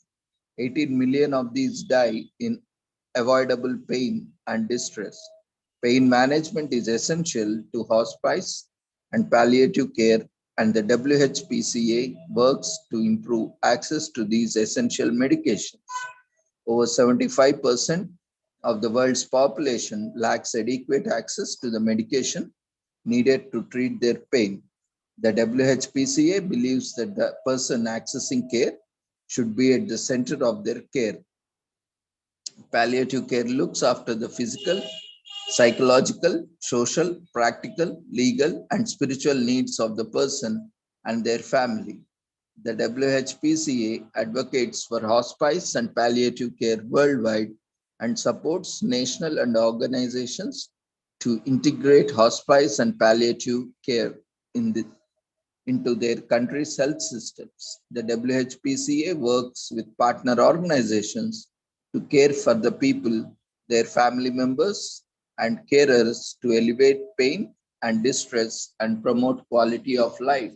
18 million of these die in avoidable pain and distress. Pain management is essential to hospice and palliative care, and the WHPCA works to improve access to these essential medications. Over 75% of the world's population lacks adequate access to the medication needed to treat their pain. The WHPCA believes that the person accessing care should be at the center of their care. Palliative care looks after the physical, psychological, social, practical, legal, and spiritual needs of the person and their family. The WHPCA advocates for hospice and palliative care worldwide and supports national and organizations to integrate hospice and palliative care into their country's health systems. The WHPCA works with partner organizations to care for the people, their family members, and carers to alleviate pain and distress and promote quality of life.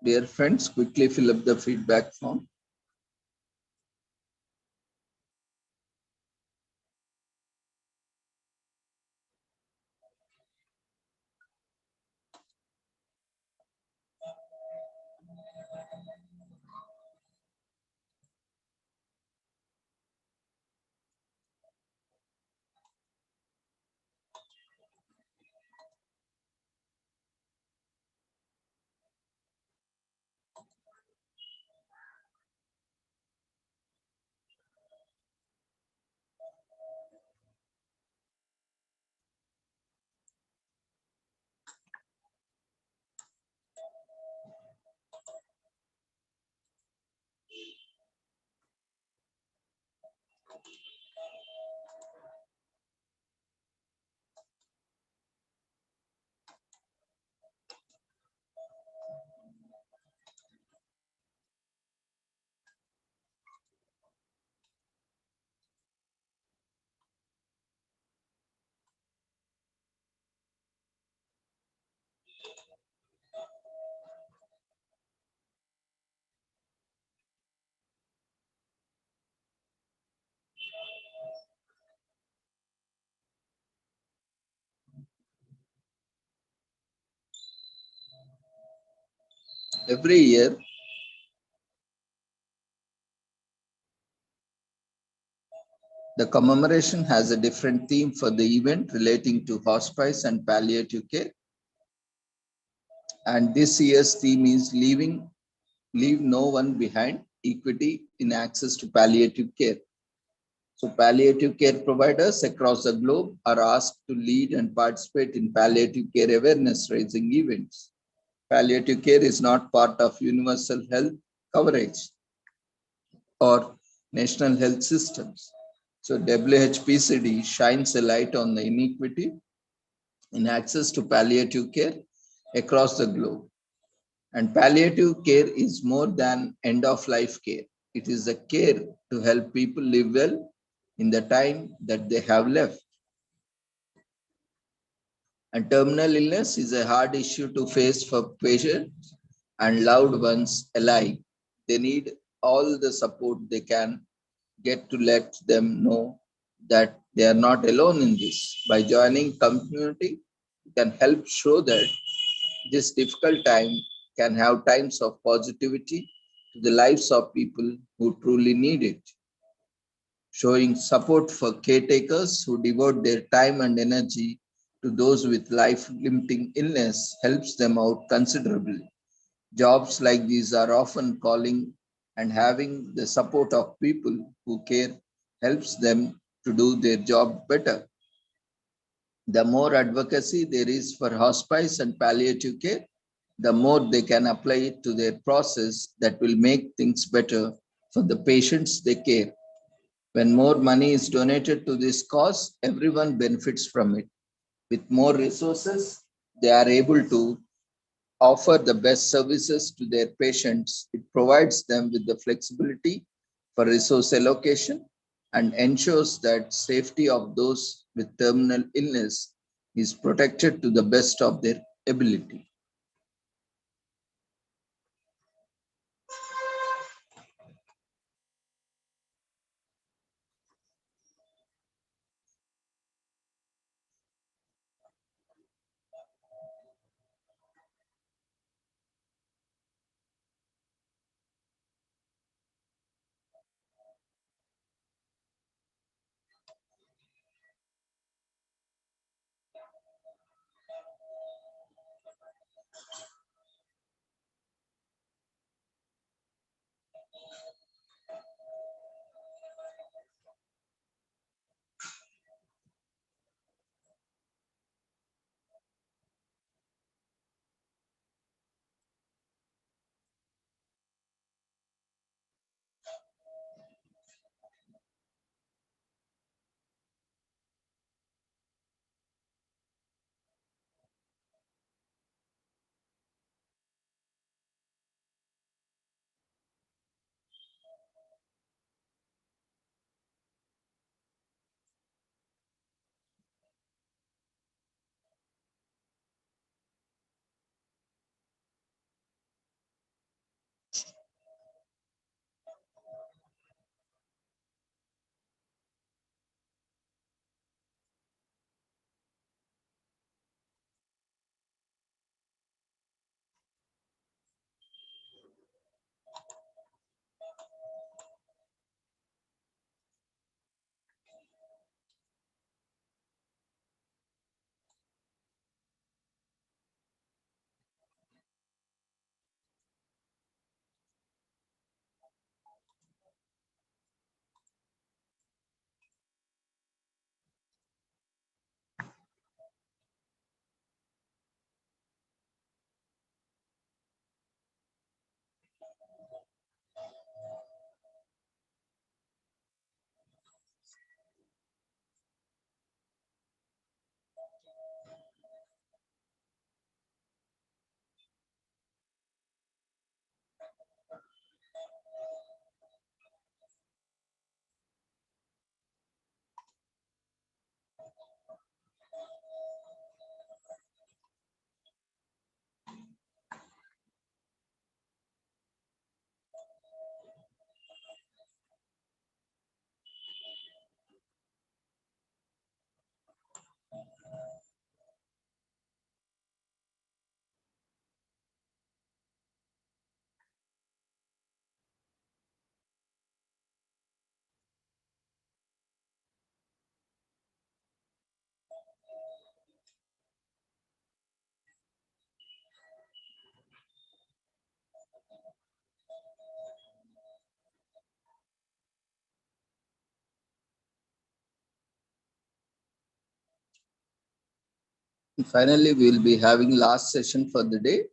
Dear friends, quickly fill up the feedback form. Every year, the commemoration has a different theme for the event relating to hospice and palliative care. And this year's theme is Leave No One Behind, Equity in Access to Palliative Care. So palliative care providers across the globe are asked to lead and participate in palliative care awareness raising events. Palliative care is not part of universal health coverage or national health systems. So WHPCD shines a light on the inequity in access to palliative care across the globe. And palliative care is more than end-of-life care. It is a care to help people live well in the time that they have left. And terminal illness is a hard issue to face for patients and loved ones alike. They need all the support they can get to let them know that they are not alone in this. By joining community, you can help show that this difficult time can have times of positivity to the lives of people who truly need it. Showing support for caretakers who devote their time and energy to those with life-limiting illness helps them out considerably. Jobs like these are often calling, and having the support of people who care helps them to do their job better. The more advocacy there is for hospice and palliative care, the more they can apply it to their process that will make things better for the patients they care. When more money is donated to this cause, everyone benefits from it. With more resources, they are able to offer the best services to their patients. It provides them with the flexibility for resource allocation and ensures that safety of those with terminal illness is protected to the best of their ability. Finally, we will be having last session for the day.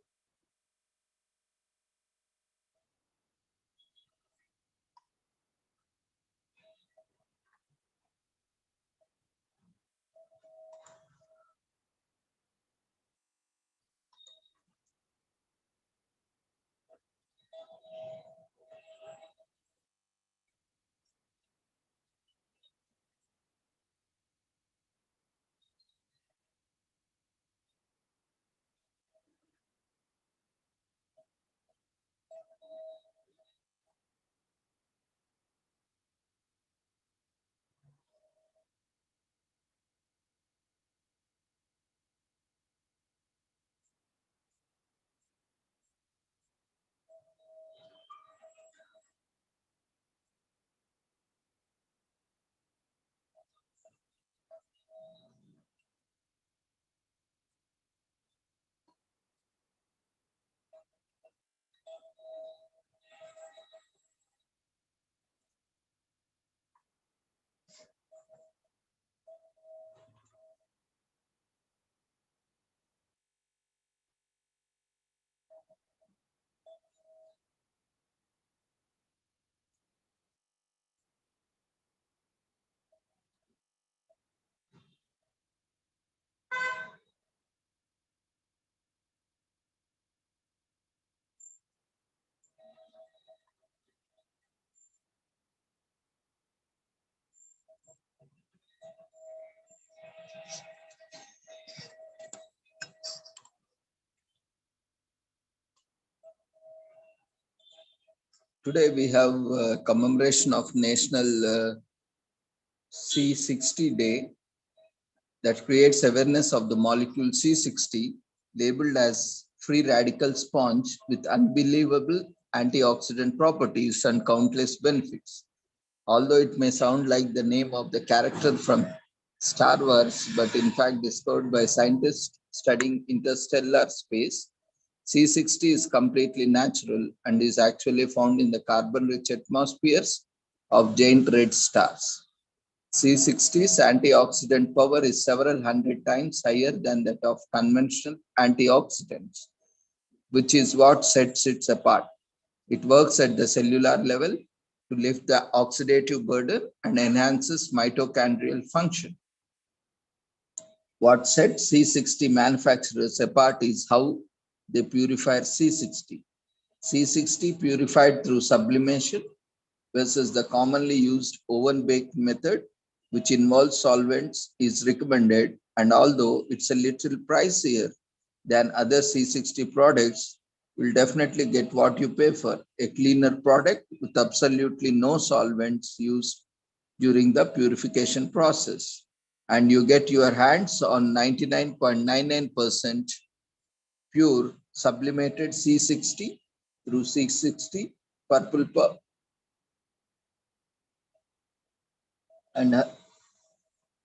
Today we have commemoration of National C60 Day that creates awareness of the molecule C60, labeled as free radical sponge with unbelievable antioxidant properties and countless benefits. Although it may sound like the name of the character from Star Wars, but in fact discovered by scientists studying interstellar space, C60 is completely natural and is actually found in the carbon-rich atmospheres of giant red stars. C60's antioxidant power is several hundred times higher than that of conventional antioxidants, which is what sets it apart. It works at the cellular level to lift the oxidative burden and enhances mitochondrial function. What sets C60 manufacturers apart is how they purify C60. C60 purified through sublimation versus the commonly used oven-baked method, which involves solvents, is recommended. And although it's a little pricier than other C60 products, you'll definitely get what you pay for, a cleaner product with absolutely no solvents used during the purification process. And you get your hands on 99.99% pure sublimated C60 through C60 Purple Pub. And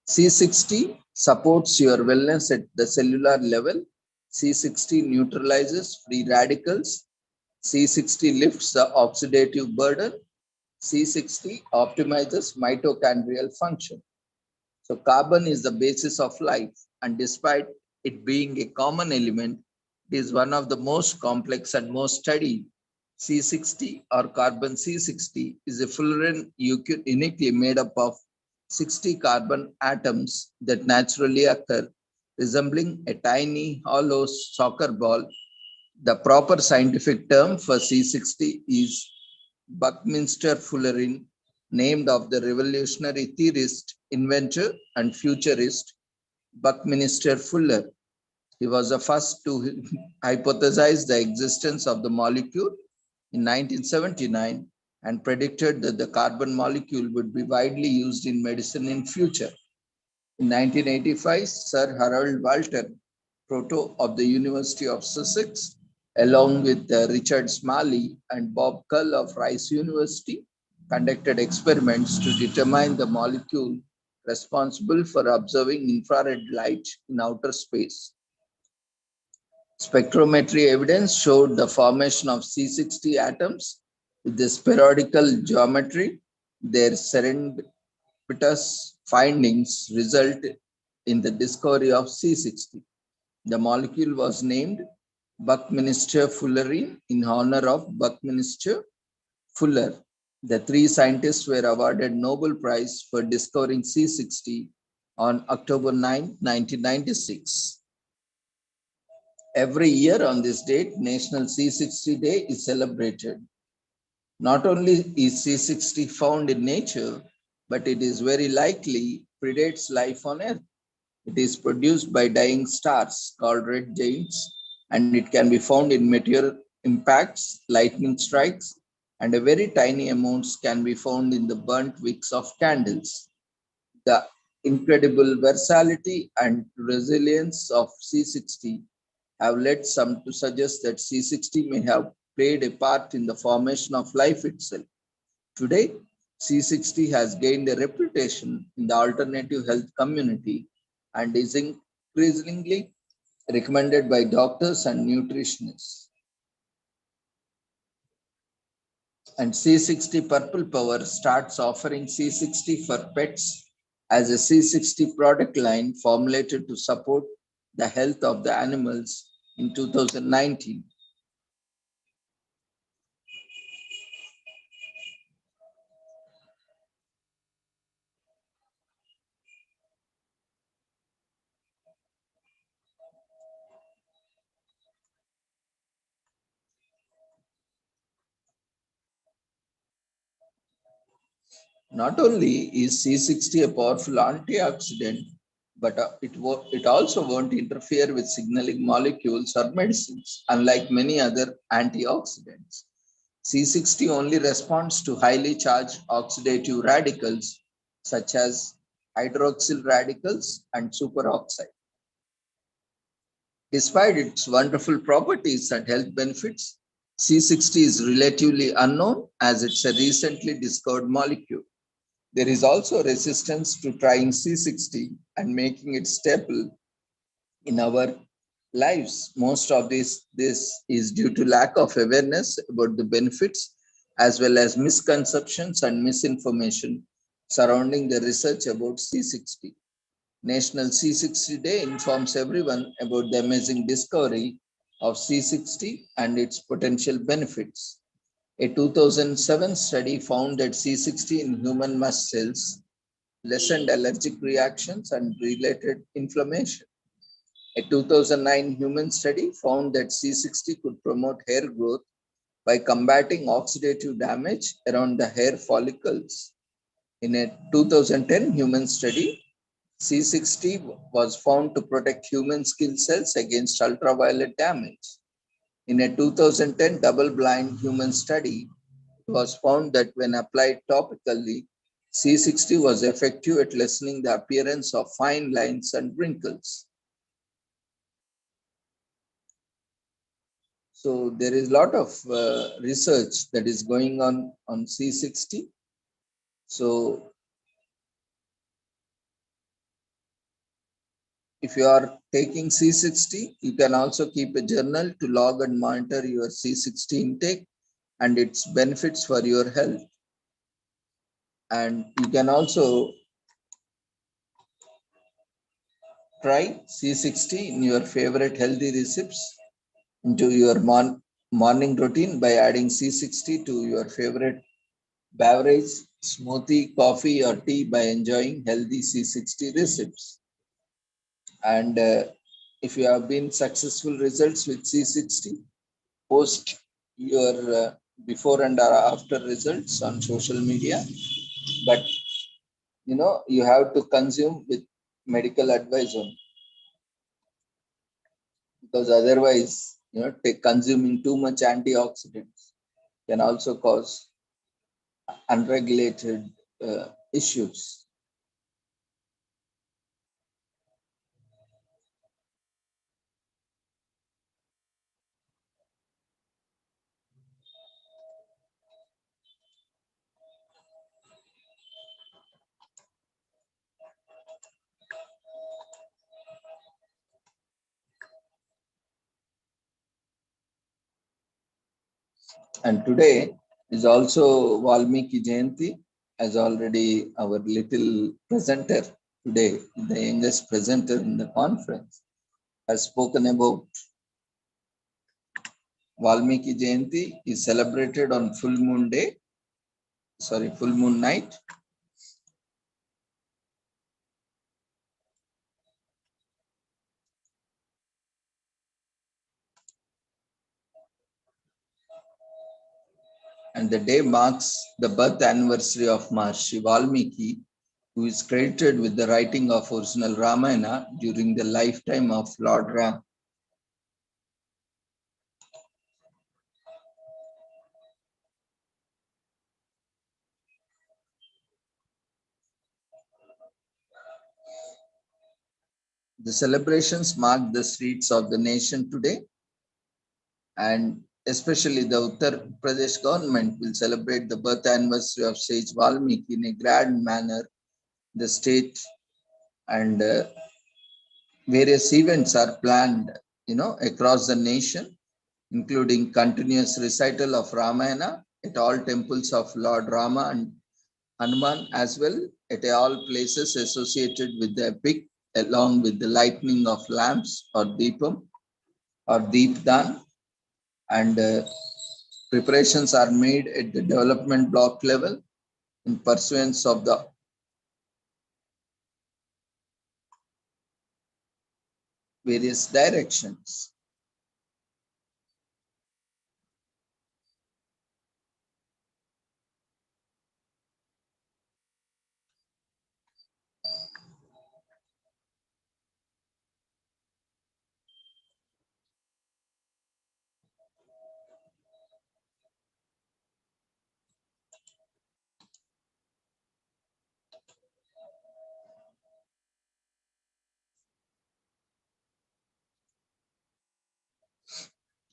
C60 supports your wellness at the cellular level. C60 neutralizes free radicals. C60 lifts the oxidative burden. C60 optimizes mitochondrial function. So carbon is the basis of life, and despite it being a common element, it is one of the most complex and most studied. C60 or carbon C60 is a fullerene uniquely made up of 60 carbon atoms that naturally occur, resembling a tiny hollow soccer ball. The proper scientific term for C60 is Buckminster fullerene, named after the revolutionary theorist, inventor, and futurist Buckminster Fuller. He was the first to hypothesize the existence of the molecule in 1979 and predicted that the carbon molecule would be widely used in medicine in future. In 1985, Sir Harold Walton, Proto of the University of Sussex, along with Richard Smalley and Bob Cull of Rice University, conducted experiments to determine the molecule responsible for observing infrared light in outer space. Spectrometry evidence showed the formation of C60 atoms with this periodical geometry. Their serendipitous findings result in the discovery of C60. The molecule was named Buckminster fullerene in honor of Buckminster Fuller. The three scientists were awarded Nobel Prize for discovering C60 on October 9, 1996. Every year on this date, National C60 Day is celebrated. Not only is C60 found in nature, but it is very likely predates life on Earth. It is produced by dying stars called red giants, and it can be found in meteor impacts, lightning strikes, and a very tiny amounts can be found in the burnt wicks of candles. The incredible versatility and resilience of C60 have led some to suggest that C60 may have played a part in the formation of life itself. Today, C60 has gained a reputation in the alternative health community and is increasingly recommended by doctors and nutritionists. And C60 Purple Power starts offering C60 for pets as a C60 product line formulated to support the health of the animals in 2019. Not only is C60 a powerful antioxidant, but it also won't interfere with signaling molecules or medicines, unlike many other antioxidants. C60 only responds to highly charged oxidative radicals such as hydroxyl radicals and superoxide. Despite its wonderful properties and health benefits, C60 is relatively unknown as it's a recently discovered molecule. There is also resistance to trying C60 and making it staple in our lives. Most of this is due to lack of awareness about the benefits, as well as misconceptions and misinformation surrounding the research about C60. National C60 Day informs everyone about the amazing discovery of C60 and its potential benefits. A 2007 study found that C60 in human mast cells lessened allergic reactions and related inflammation. A 2009 human study found that C60 could promote hair growth by combating oxidative damage around the hair follicles. In a 2010 human study, C60 was found to protect human skin cells against ultraviolet damage. In a 2010 double-blind human study, it was found that when applied topically, C60 was effective at lessening the appearance of fine lines and wrinkles. So there is a lot of research that is going on C60. So if you are taking C60, you can also keep a journal to log and monitor your C60 intake and its benefits for your health. And you can also try C60 in your favorite healthy recipes into your morning routine by adding C60 to your favorite beverage, smoothie, coffee, or tea by enjoying healthy C60 recipes. And if you have been successful results with C60, post your before and after results on social media. But you have to consume with medical advice on, because otherwise, consuming too much antioxidants can also cause unregulated issues. And today is also Valmiki Jayanti, as already our little presenter today, the youngest presenter in the conference. has spoken about Valmiki Jayanti is celebrated on full moon night. And the day marks the birth anniversary of Maharishi Valmiki, who is credited with the writing of original Ramayana during the lifetime of Lord Ram. The celebrations mark the streets of the nation today, and especially the Uttar Pradesh government will celebrate the birth anniversary of Sage Valmiki in a grand manner. The state and various events are planned, across the nation, including continuous recital of Ramayana at all temples of Lord Rama and Hanuman, as well at all places associated with the epic, along with the lighting of lamps or deepam or deepdan, and preparations are made at the development block level in pursuance of the various directions.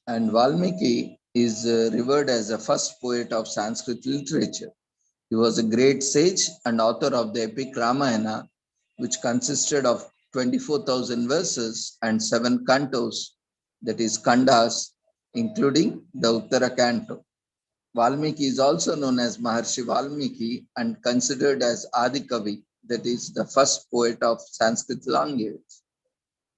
And Valmiki is revered as the first poet of Sanskrit literature. He was a great sage and author of the epic Ramayana, which consisted of 24,000 verses and 7 cantos, that is kandas, including the Uttara canto. Valmiki is also known as Maharishi Valmiki and considered as Adi Kavi, that is the first poet of Sanskrit language.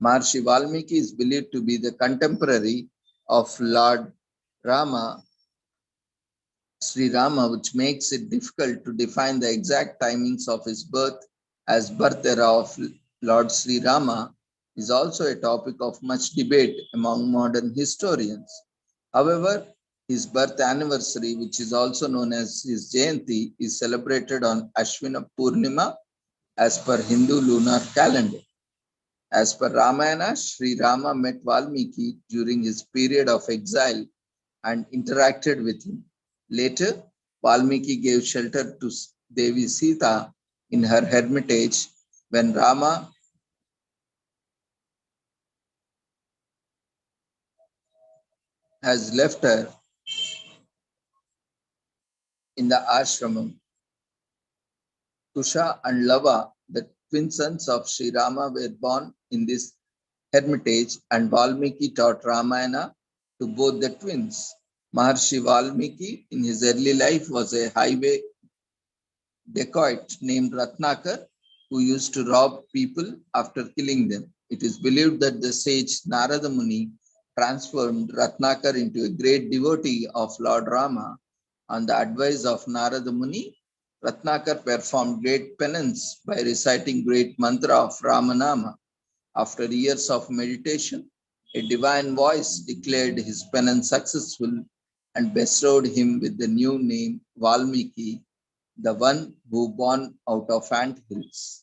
Maharishi Valmiki is believed to be the contemporary of Lord Rama, Sri Rama, which makes it difficult to define the exact timings of his birth, as birth era of Lord Sri Rama is also a topic of much debate among modern historians. However, his birth anniversary, which is also known as his Jayanti, is celebrated on Ashwina Purnima as per Hindu lunar calendar. As per Ramayana, Sri Rama met Valmiki during his period of exile and interacted with him. Later, Valmiki gave shelter to Devi Sita in her hermitage when Rama has left her in the ashramam. Kusha and Lava, the twin sons of Sri Rama, were born in this hermitage, and Valmiki taught Ramayana to both the twins. Maharishi Valmiki in his early life was a highway dacoit named Ratnakar, who used to rob people after killing them. It is believed that the sage Narada Muni transformed Ratnakar into a great devotee of Lord Rama. On the advice of Narada Muni, Ratnakar performed great penance by reciting great mantra of Ramanama. After years of meditation, a divine voice declared his penance successful and bestowed him with the new name Valmiki, the one who born out of ant hills.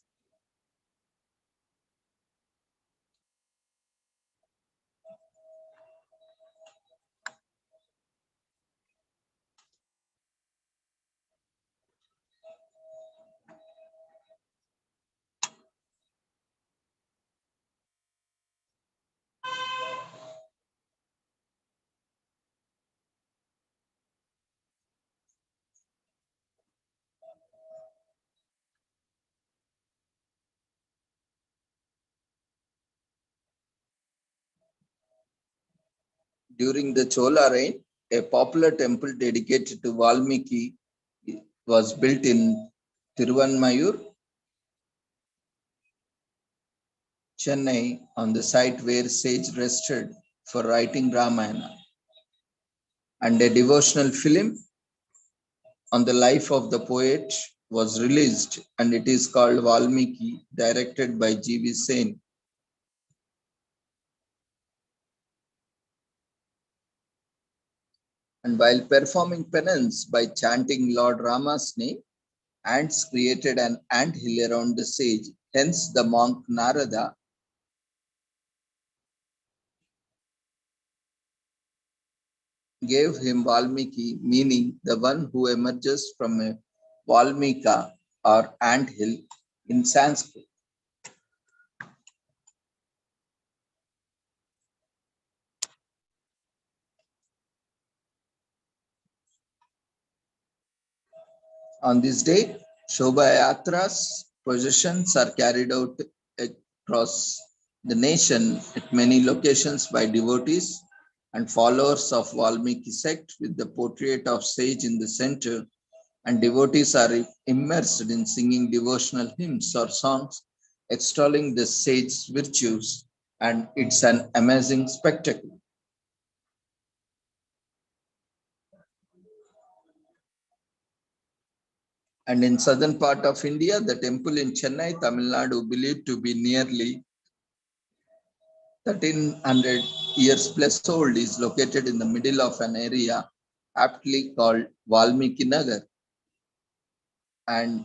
During the Chola reign, a popular temple dedicated to Valmiki was built in Tiruvanmayur, Chennai, on the site where sage rested for writing Ramayana, and a devotional film on the life of the poet was released, and it is called Valmiki, directed by G.V. Sen. And while performing penance by chanting Lord Rama's name, ants created an ant hill around the sage. Hence, the monk Narada gave him Valmiki, meaning the one who emerges from a Valmika or ant hill in Sanskrit. On this day, Shobha Yatras processions are carried out across the nation at many locations by devotees and followers of Valmiki sect, with the portrait of sage in the center, and devotees are immersed in singing devotional hymns or songs extolling the sage's virtues, and it's an amazing spectacle. And in southern part of India, the temple in Chennai, Tamil Nadu, believed to be nearly 1300 years plus old, is located in the middle of an area aptly called Valmiki Nagar. And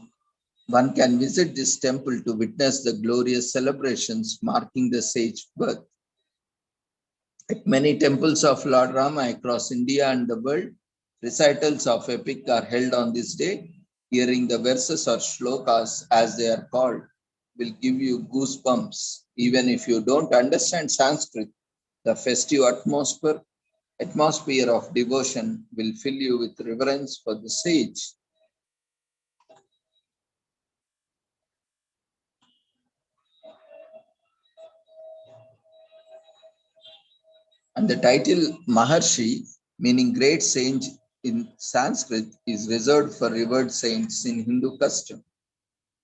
one can visit this temple to witness the glorious celebrations marking the sage birth. At many temples of Lord Rama across India and the world, recitals of epic are held on this day. Hearing the verses or shlokas, as they are called, will give you goosebumps. Even if you don't understand Sanskrit, the festive atmosphere of devotion will fill you with reverence for the sage. And the title Maharshi, meaning great sage in Sanskrit, is reserved for revered saints in Hindu custom.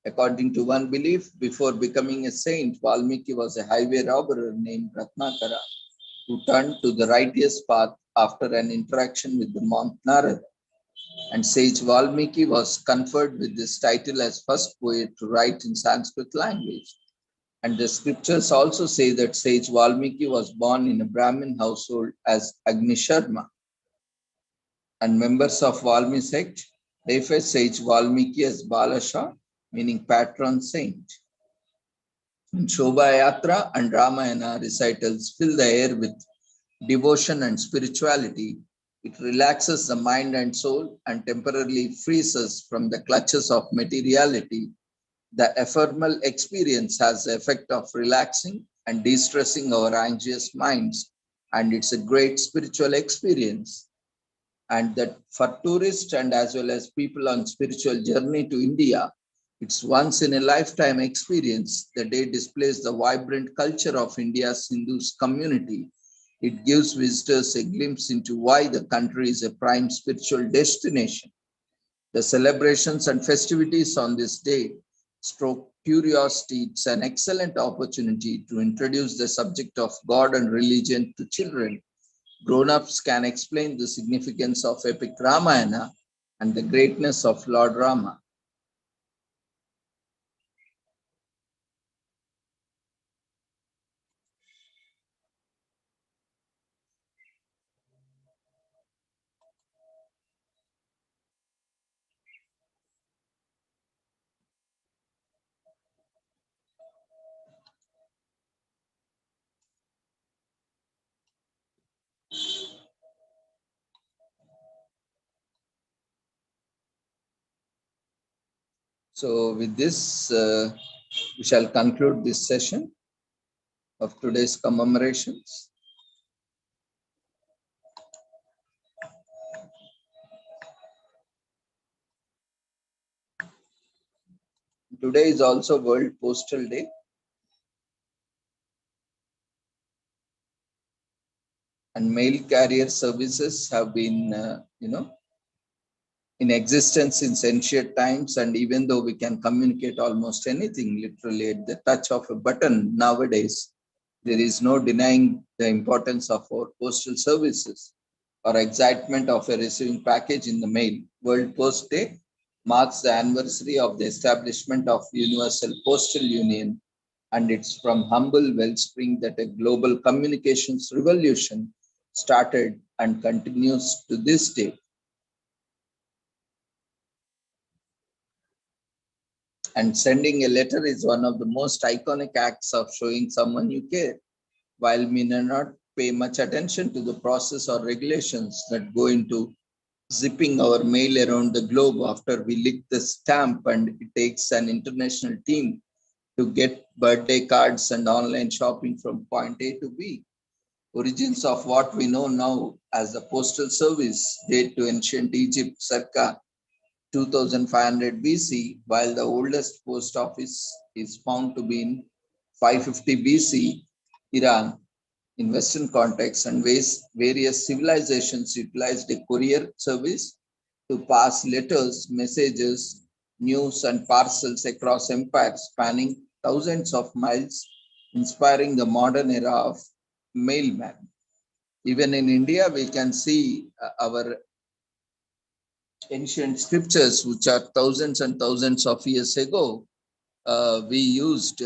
According to one belief, before becoming a saint, Valmiki was a highway robber named Ratnakara, who turned to the righteous path after an interaction with the monk Narada. And sage Valmiki was conferred with this title as first poet to write in Sanskrit language. And the scriptures also say that sage Valmiki was born in a Brahmin household as Agni Sharma. And members of Valmiki sect refer sage Valmiki as Balasha, meaning patron saint. And Shobha Yatra and Ramayana recitals fill the air with devotion and spirituality. It relaxes the mind and soul and temporarily frees us from the clutches of materiality. The ephemeral experience has the effect of relaxing and de-stressing our anxious minds, and it's a great spiritual experience. And that for tourists and as well as people on spiritual journey to India, it's once in a lifetime experience. The day displays the vibrant culture of India's Hindu community. It gives visitors a glimpse into why the country is a prime spiritual destination. The celebrations and festivities on this day stroke curiosity. It's an excellent opportunity to introduce the subject of God and religion to children. Grown-ups can explain the significance of epic Ramayana and the greatness of Lord Rama. So with this, we shall conclude this session of today's commemorations. Today is also World Postal Day. And mail carrier services have been, in existence since ancient times, and even though we can communicate almost anything literally at the touch of a button nowadays, there is no denying the importance of our postal services or excitement of a receiving package in the mail. World Post Day marks the anniversary of the establishment of Universal Postal Union, and it's from humble wellspring that a global communications revolution started and continues to this day. And sending a letter is one of the most iconic acts of showing someone you care. While we may not pay much attention to the process or regulations that go into zipping our mail around the globe after we lick the stamp, and it takes an international team to get birthday cards and online shopping from point A to B. Origins of what we know now as the Postal Service date to ancient Egypt circa 2500 BC, while the oldest post office is found to be in 550 BC, Iran. In Western context and various civilizations utilized a courier service to pass letters, messages, news, and parcels across empires spanning thousands of miles, inspiring the modern era of mailman. Even in India, we can see our ancient scriptures, which are thousands and thousands of years ago. We used,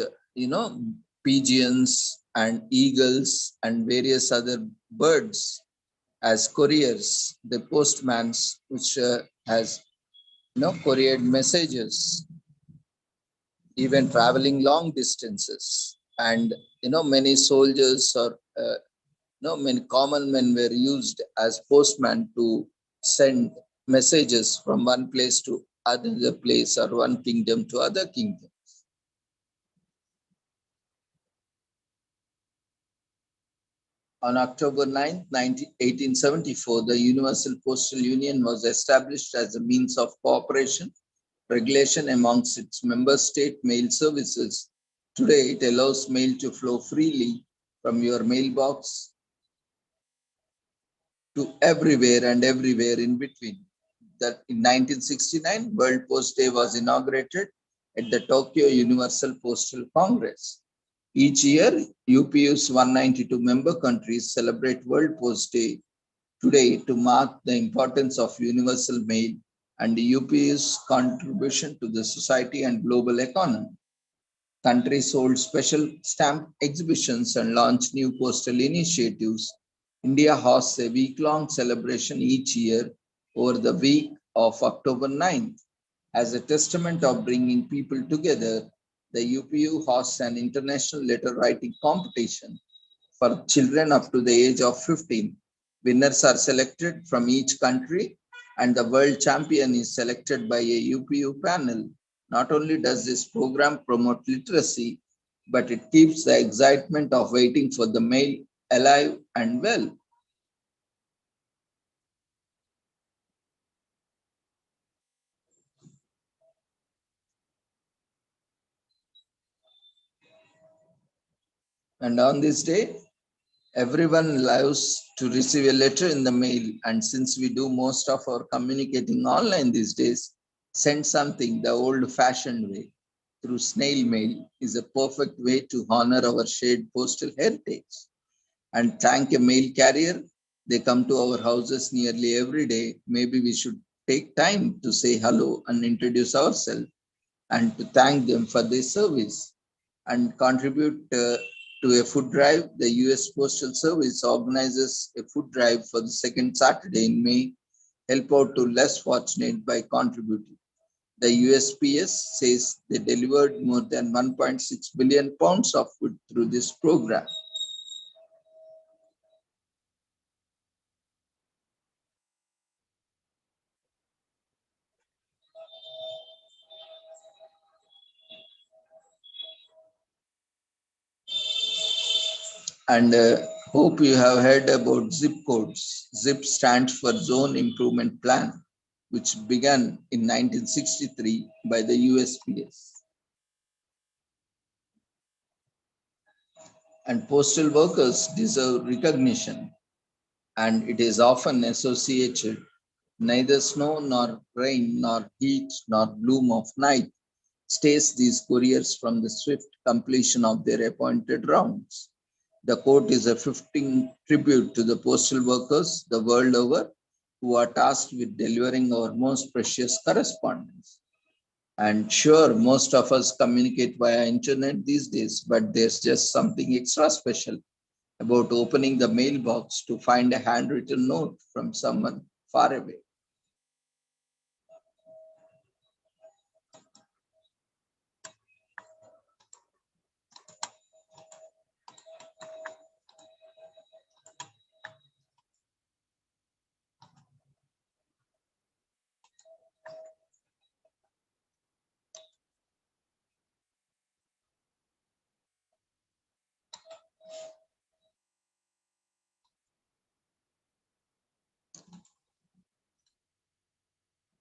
pigeons and eagles and various other birds as couriers, the postmans, which has couriered messages, even traveling long distances. And many soldiers or many common men were used as postmen to send messages from one place to other place or one kingdom to other kingdom. On October 9, 1874, the Universal Postal Union was established as a means of cooperation, regulation amongst its member state mail services. Today, it allows mail to flow freely from your mailbox to everywhere and everywhere in between. That in 1969, World Post Day was inaugurated at the Tokyo Universal Postal Congress. Each year, UPU's 192 member countries celebrate World Post Day today to mark the importance of universal mail and the UPU's contribution to the society and global economy. Countries hold special stamp exhibitions and launch new postal initiatives. India hosts a week-long celebration each year over the week of October 9th. As a testament of bringing people together, the UPU hosts an international letter writing competition for children up to the age of 15. Winners are selected from each country, and the world champion is selected by a UPU panel. Not only does this program promote literacy, but it keeps the excitement of waiting for the mail alive and well. And on this day, everyone loves to receive a letter in the mail. And since we do most of our communicating online these days, send something the old-fashioned way through snail mail is a perfect way to honor our shared postal heritage. And thank a mail carrier. They come to our houses nearly every day. Maybe we should take time to say hello and introduce ourselves and to thank them for their service and contribute to a food drive. The US Postal Service organizes a food drive for the second Saturday in May. Help out to less fortunate by contributing. The USPS says they delivered more than 1.6 billion pounds of food through this program. And hope you have heard about zip codes. ZIP stands for Zone Improvement Plan, which began in 1963 by the USPS. And postal workers deserve recognition, and it is often associated Neither snow nor rain nor heat nor gloom of night stays these couriers from the swift completion of their appointed rounds. The quote is a fitting tribute to the postal workers the world over who are tasked with delivering our most precious correspondence. And sure, most of us communicate via internet these days, but there's just something extra special about opening the mailbox to find a handwritten note from someone far away.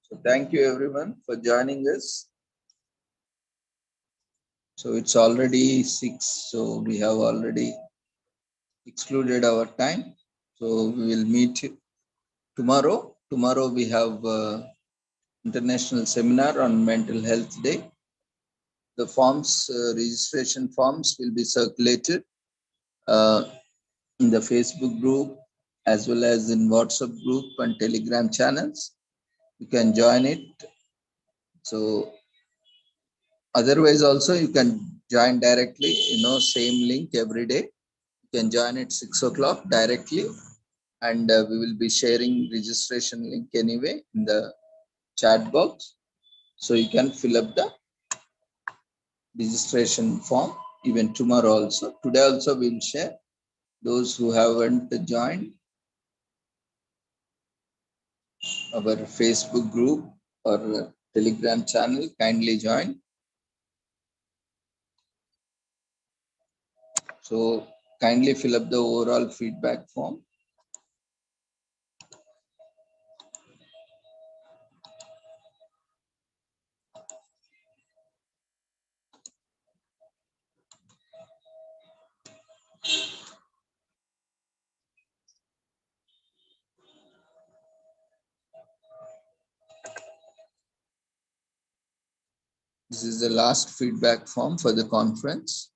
So thank you everyone for joining us. So it's already 6, so we have already excluded our time. So we will meet tomorrow. Tomorrow we have international seminar on mental health day. The forms, registration forms will be circulated in the Facebook group as well as in WhatsApp group and Telegram channels. You can join it. So otherwise also you can join directly, same link every day. You can join at 6 o'clock directly, and we will be sharing registration link anyway in the chat box. So you can fill up the registration form even tomorrow also. Today also we'll share. Those who haven't joined our Facebook group or Telegram channel, kindly join. So kindly fill up the overall feedback form. This is the last feedback form for the conference.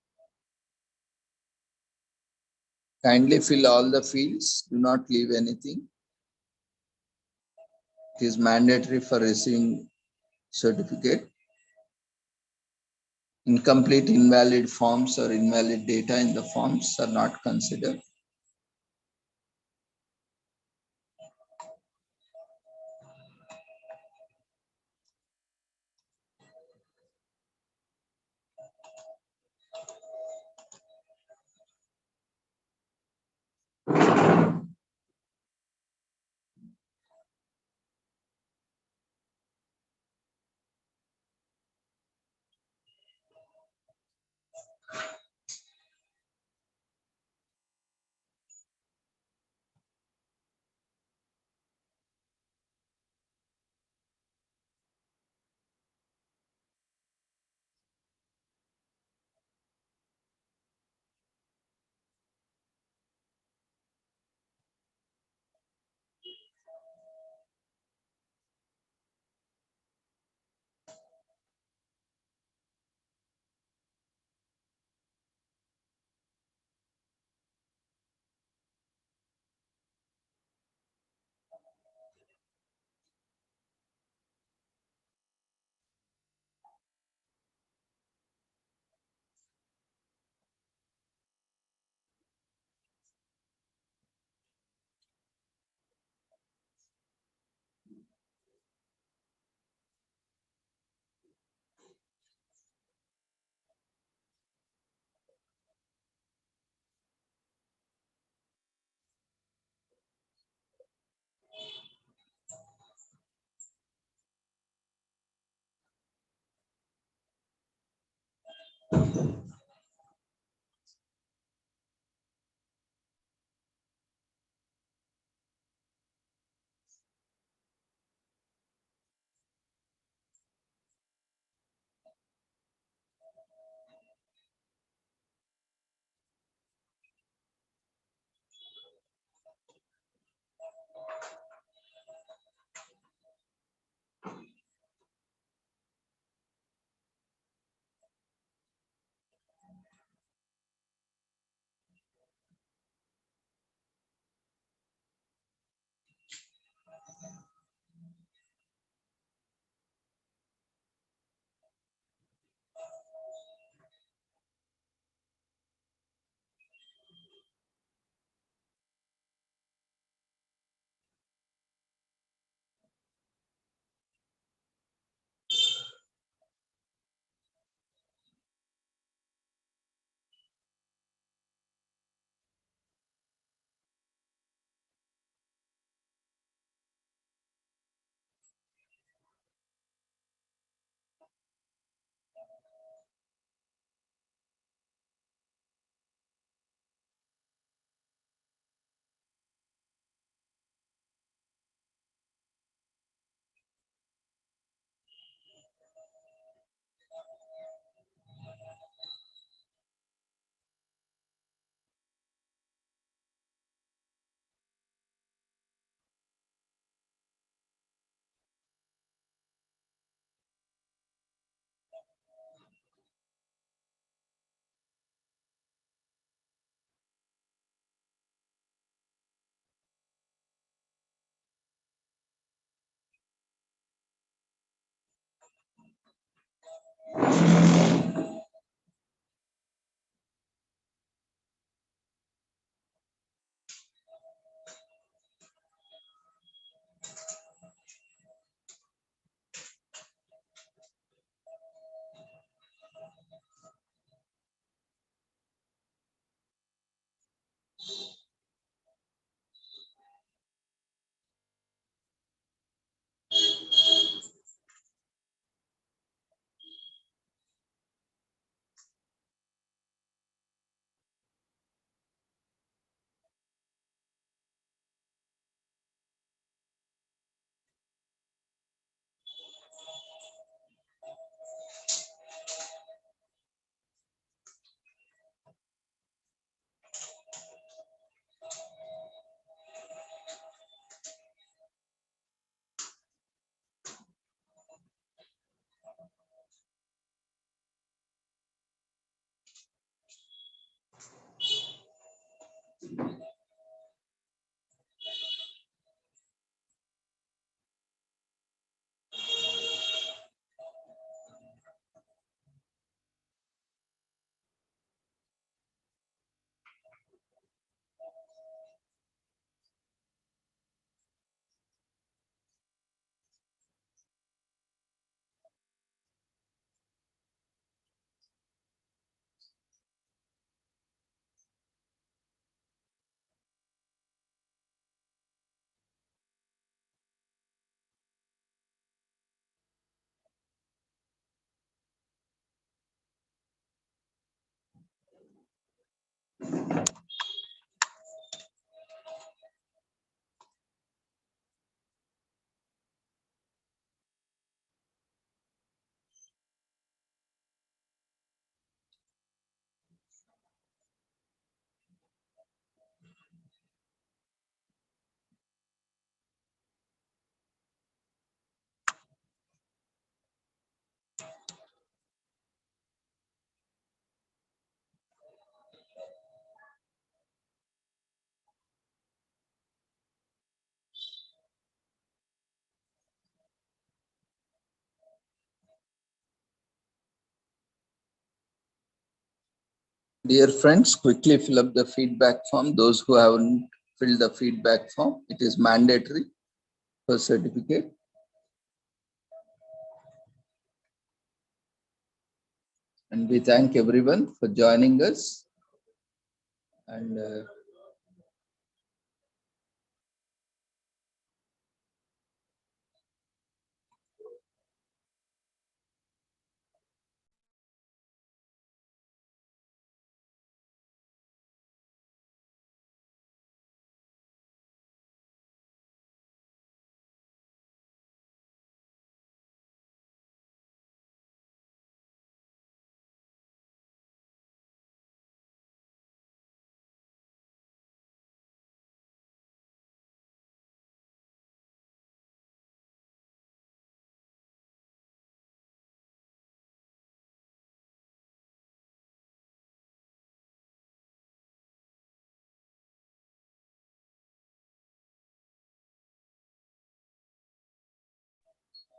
Kindly fill all the fields. Do not leave anything. It is mandatory for receiving certificate. Incomplete, invalid forms or invalid data in the forms are not considered. Dear friends, quickly fill up the feedback form. Those who haven't filled the feedback form, it is mandatory for certificate. And we thank everyone for joining us. And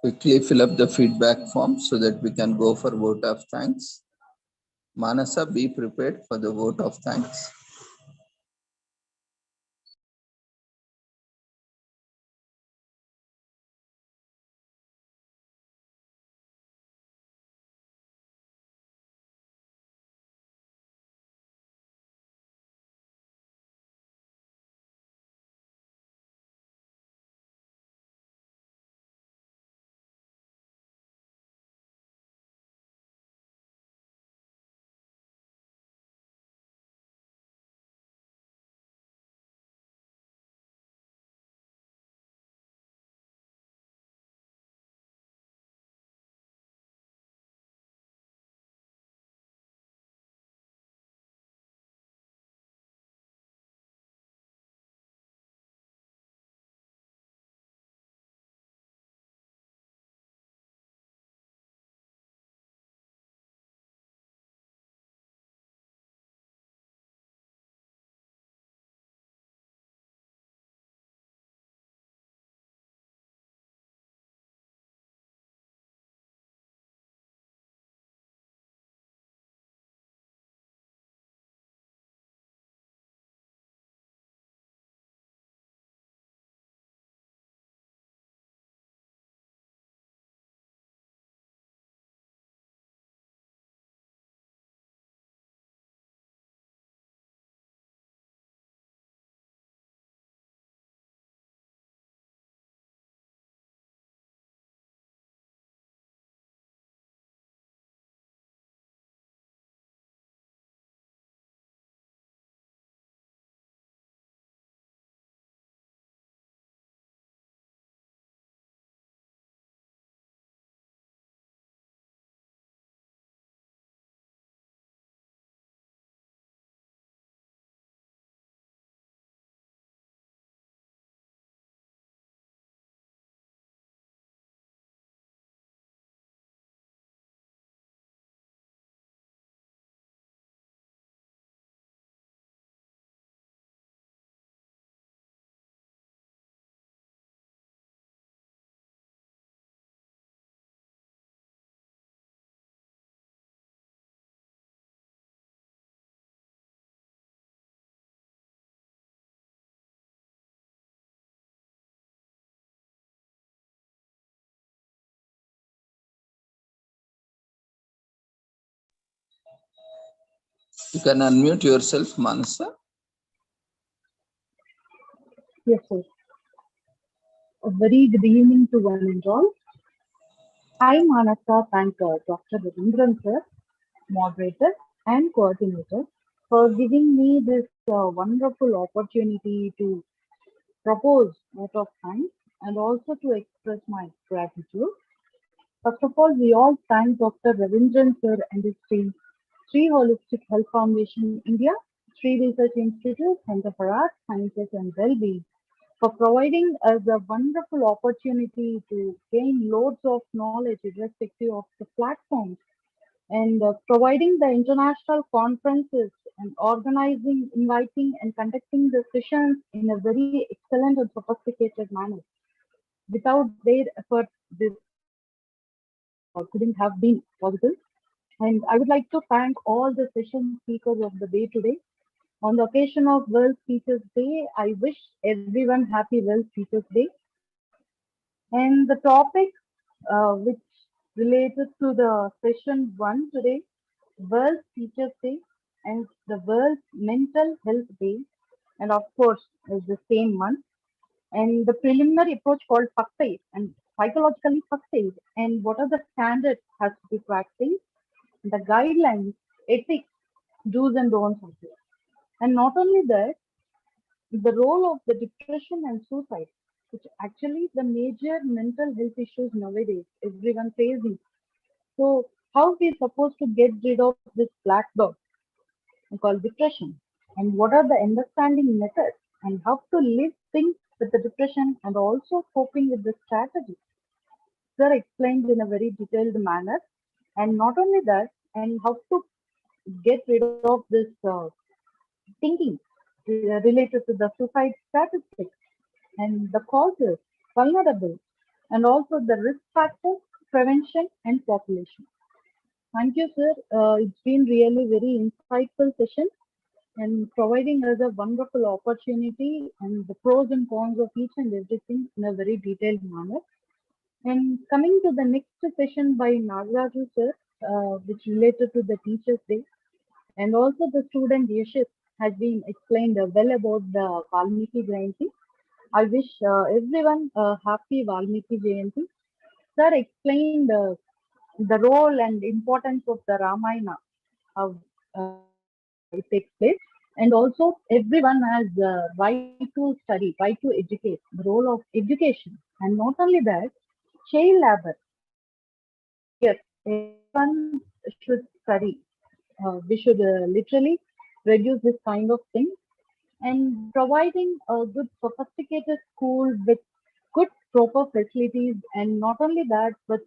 quickly fill up the feedback form so that we can go for vote of thanks. Manasa, be prepared for the vote of thanks. You can unmute yourself, Manasa. Yes, sir. A very good evening to one and all. I, Manasa, thank Dr. Ravindran, sir, moderator and coordinator, for giving me this wonderful opportunity to propose out of time and also to express my gratitude. First of all, we all thank Dr. Ravindran, sir, and his team, Sri Holistic Health Foundation India, Sri Research Institute, Center for Arts, Sciences and Wellbeing, for providing us a wonderful opportunity to gain loads of knowledge irrespective of the platforms, and providing the international conferences and organizing, inviting and conducting the sessions in a very excellent and sophisticated manner. Without their effort, this couldn't have been possible. And I would like to thank all the session speakers of the day today. On the occasion of World Teachers Day, I wish everyone happy World Teachers Day. And the topic which related to the session 1 today, World Teachers Day and the World Mental Health Day, and of course is the same month. And the preliminary approach called first aid and psychologically first aid, and what are the standards has to be practiced, the guidelines, ethics, do's and don'ts of it. And not only that, the role of the depression and suicide, which actually the major mental health issues nowadays everyone facing. So how we supposed to get rid of this black dot called depression, and what are the understanding methods, and how to live things with the depression and also coping with the strategy. They're explained in a very detailed manner, and not only that, and how to get rid of this thinking related to the suicide statistics and the causes, vulnerable, and also the risk factors, prevention, and population. Thank you, sir. It's been really very insightful session and providing us a wonderful opportunity and the pros and cons of each and everything in a very detailed manner. And coming to the next session by Nagaraju, sir, which related to the Teachers' Day, and also the student Yashis has been explained well about the Valmiki Jayanti. I wish everyone a happy Valmiki Jayanti. Sir explained the role and importance of the Ramayana, how it takes place, and also everyone has the right to study, right to educate, the role of education. And not only that, child labor. Yes, everyone should study. We should literally reduce this kind of thing, and providing a good sophisticated school with good proper facilities, and not only that, but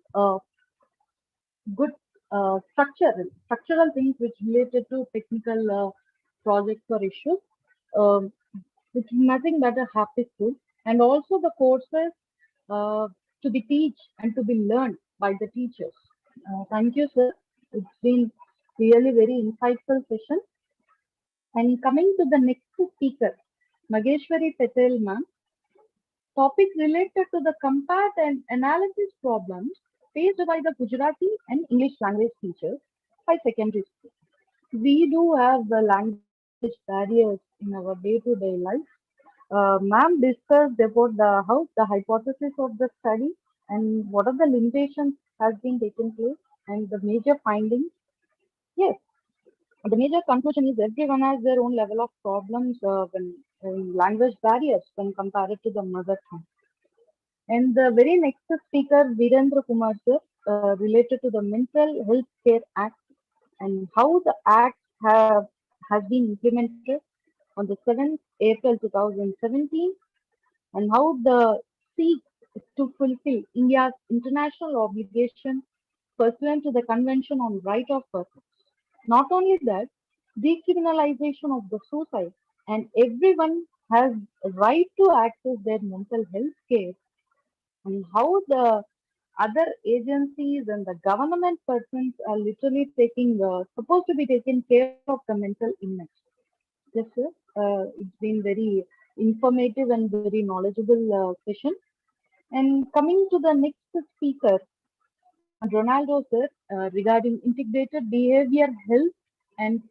good structural things which related to technical projects or issues, which is nothing but a happy school, and also the courses to be teach and to be learned by the teachers. Thank you, sir. It's been really very insightful session. And coming to the next speaker, Mageshwari Patel ma'am, topic related to the compared and analysis problems faced by the Gujarati and English language teachers by secondary school. We do have the language barriers in our day-to-day life. Ma'am discussed about how the hypothesis of the study and what are the limitations has been taken place and the major findings. Yes, the major conclusion is everyone has their own level of problems when language barriers when compared to the mother tongue. And the very next speaker, Virendra Kumar sir, related to the Mental Health Care Act and how the act has been implemented on the 7th April 2017, and how the seeks to fulfill India's international obligation pursuant to the Convention on Right of Persons. Not only that, decriminalization of the suicide, and everyone has a right to access their mental health care, and how the other agencies and the government persons are literally supposed to be taking care of the mental illness. Yes, sir. It's been very informative and very knowledgeable session. And coming to the next speaker, Ronaldo sir, regarding integrated behavior health and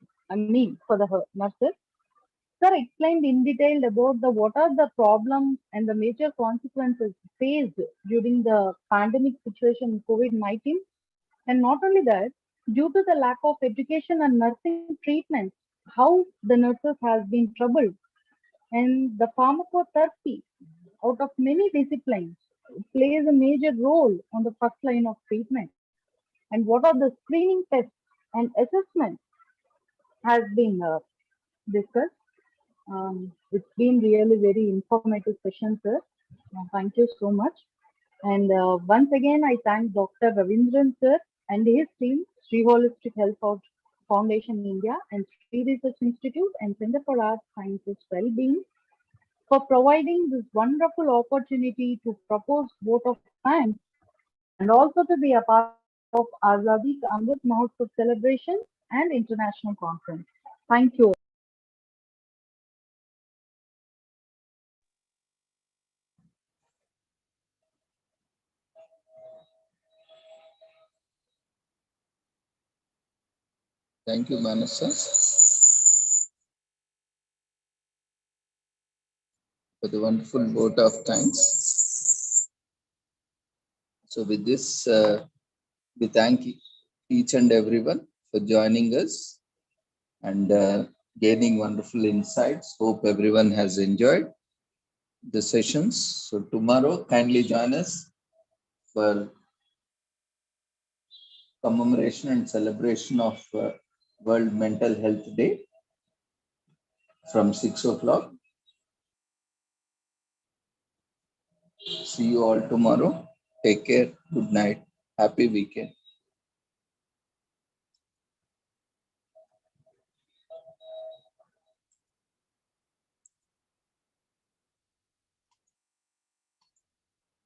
for the nurses. Sir explained in detail about what are the problems and the major consequences faced during the pandemic situation in COVID-19. And not only that, due to the lack of education and nursing treatment, how the nurses has been troubled, and the pharmacotherapy out of many disciplines plays a major role on the first line of treatment. And what are the screening tests and assessments has been discussed. It's been really very informative session, sir. Thank you so much. And once again, I thank Dr. Ravindran, sir, and his team, Sri Holistic Health Foundation India and Sri Research Institute and Center for Arts, Sciences, Wellbeing for providing this wonderful opportunity to propose vote of thanks and also to be a part of Azadi Ka Amrit Mahotsav celebration and international conference. Thank you. Thank you, Manasa, for the wonderful vote of thanks. So with this, we thank each and everyone for joining us and gaining wonderful insights. Hope everyone has enjoyed the sessions. So tomorrow, kindly join us for commemoration and celebration of World Mental Health Day from 6 o'clock. See you all tomorrow. Take care. Good night. Happy weekend.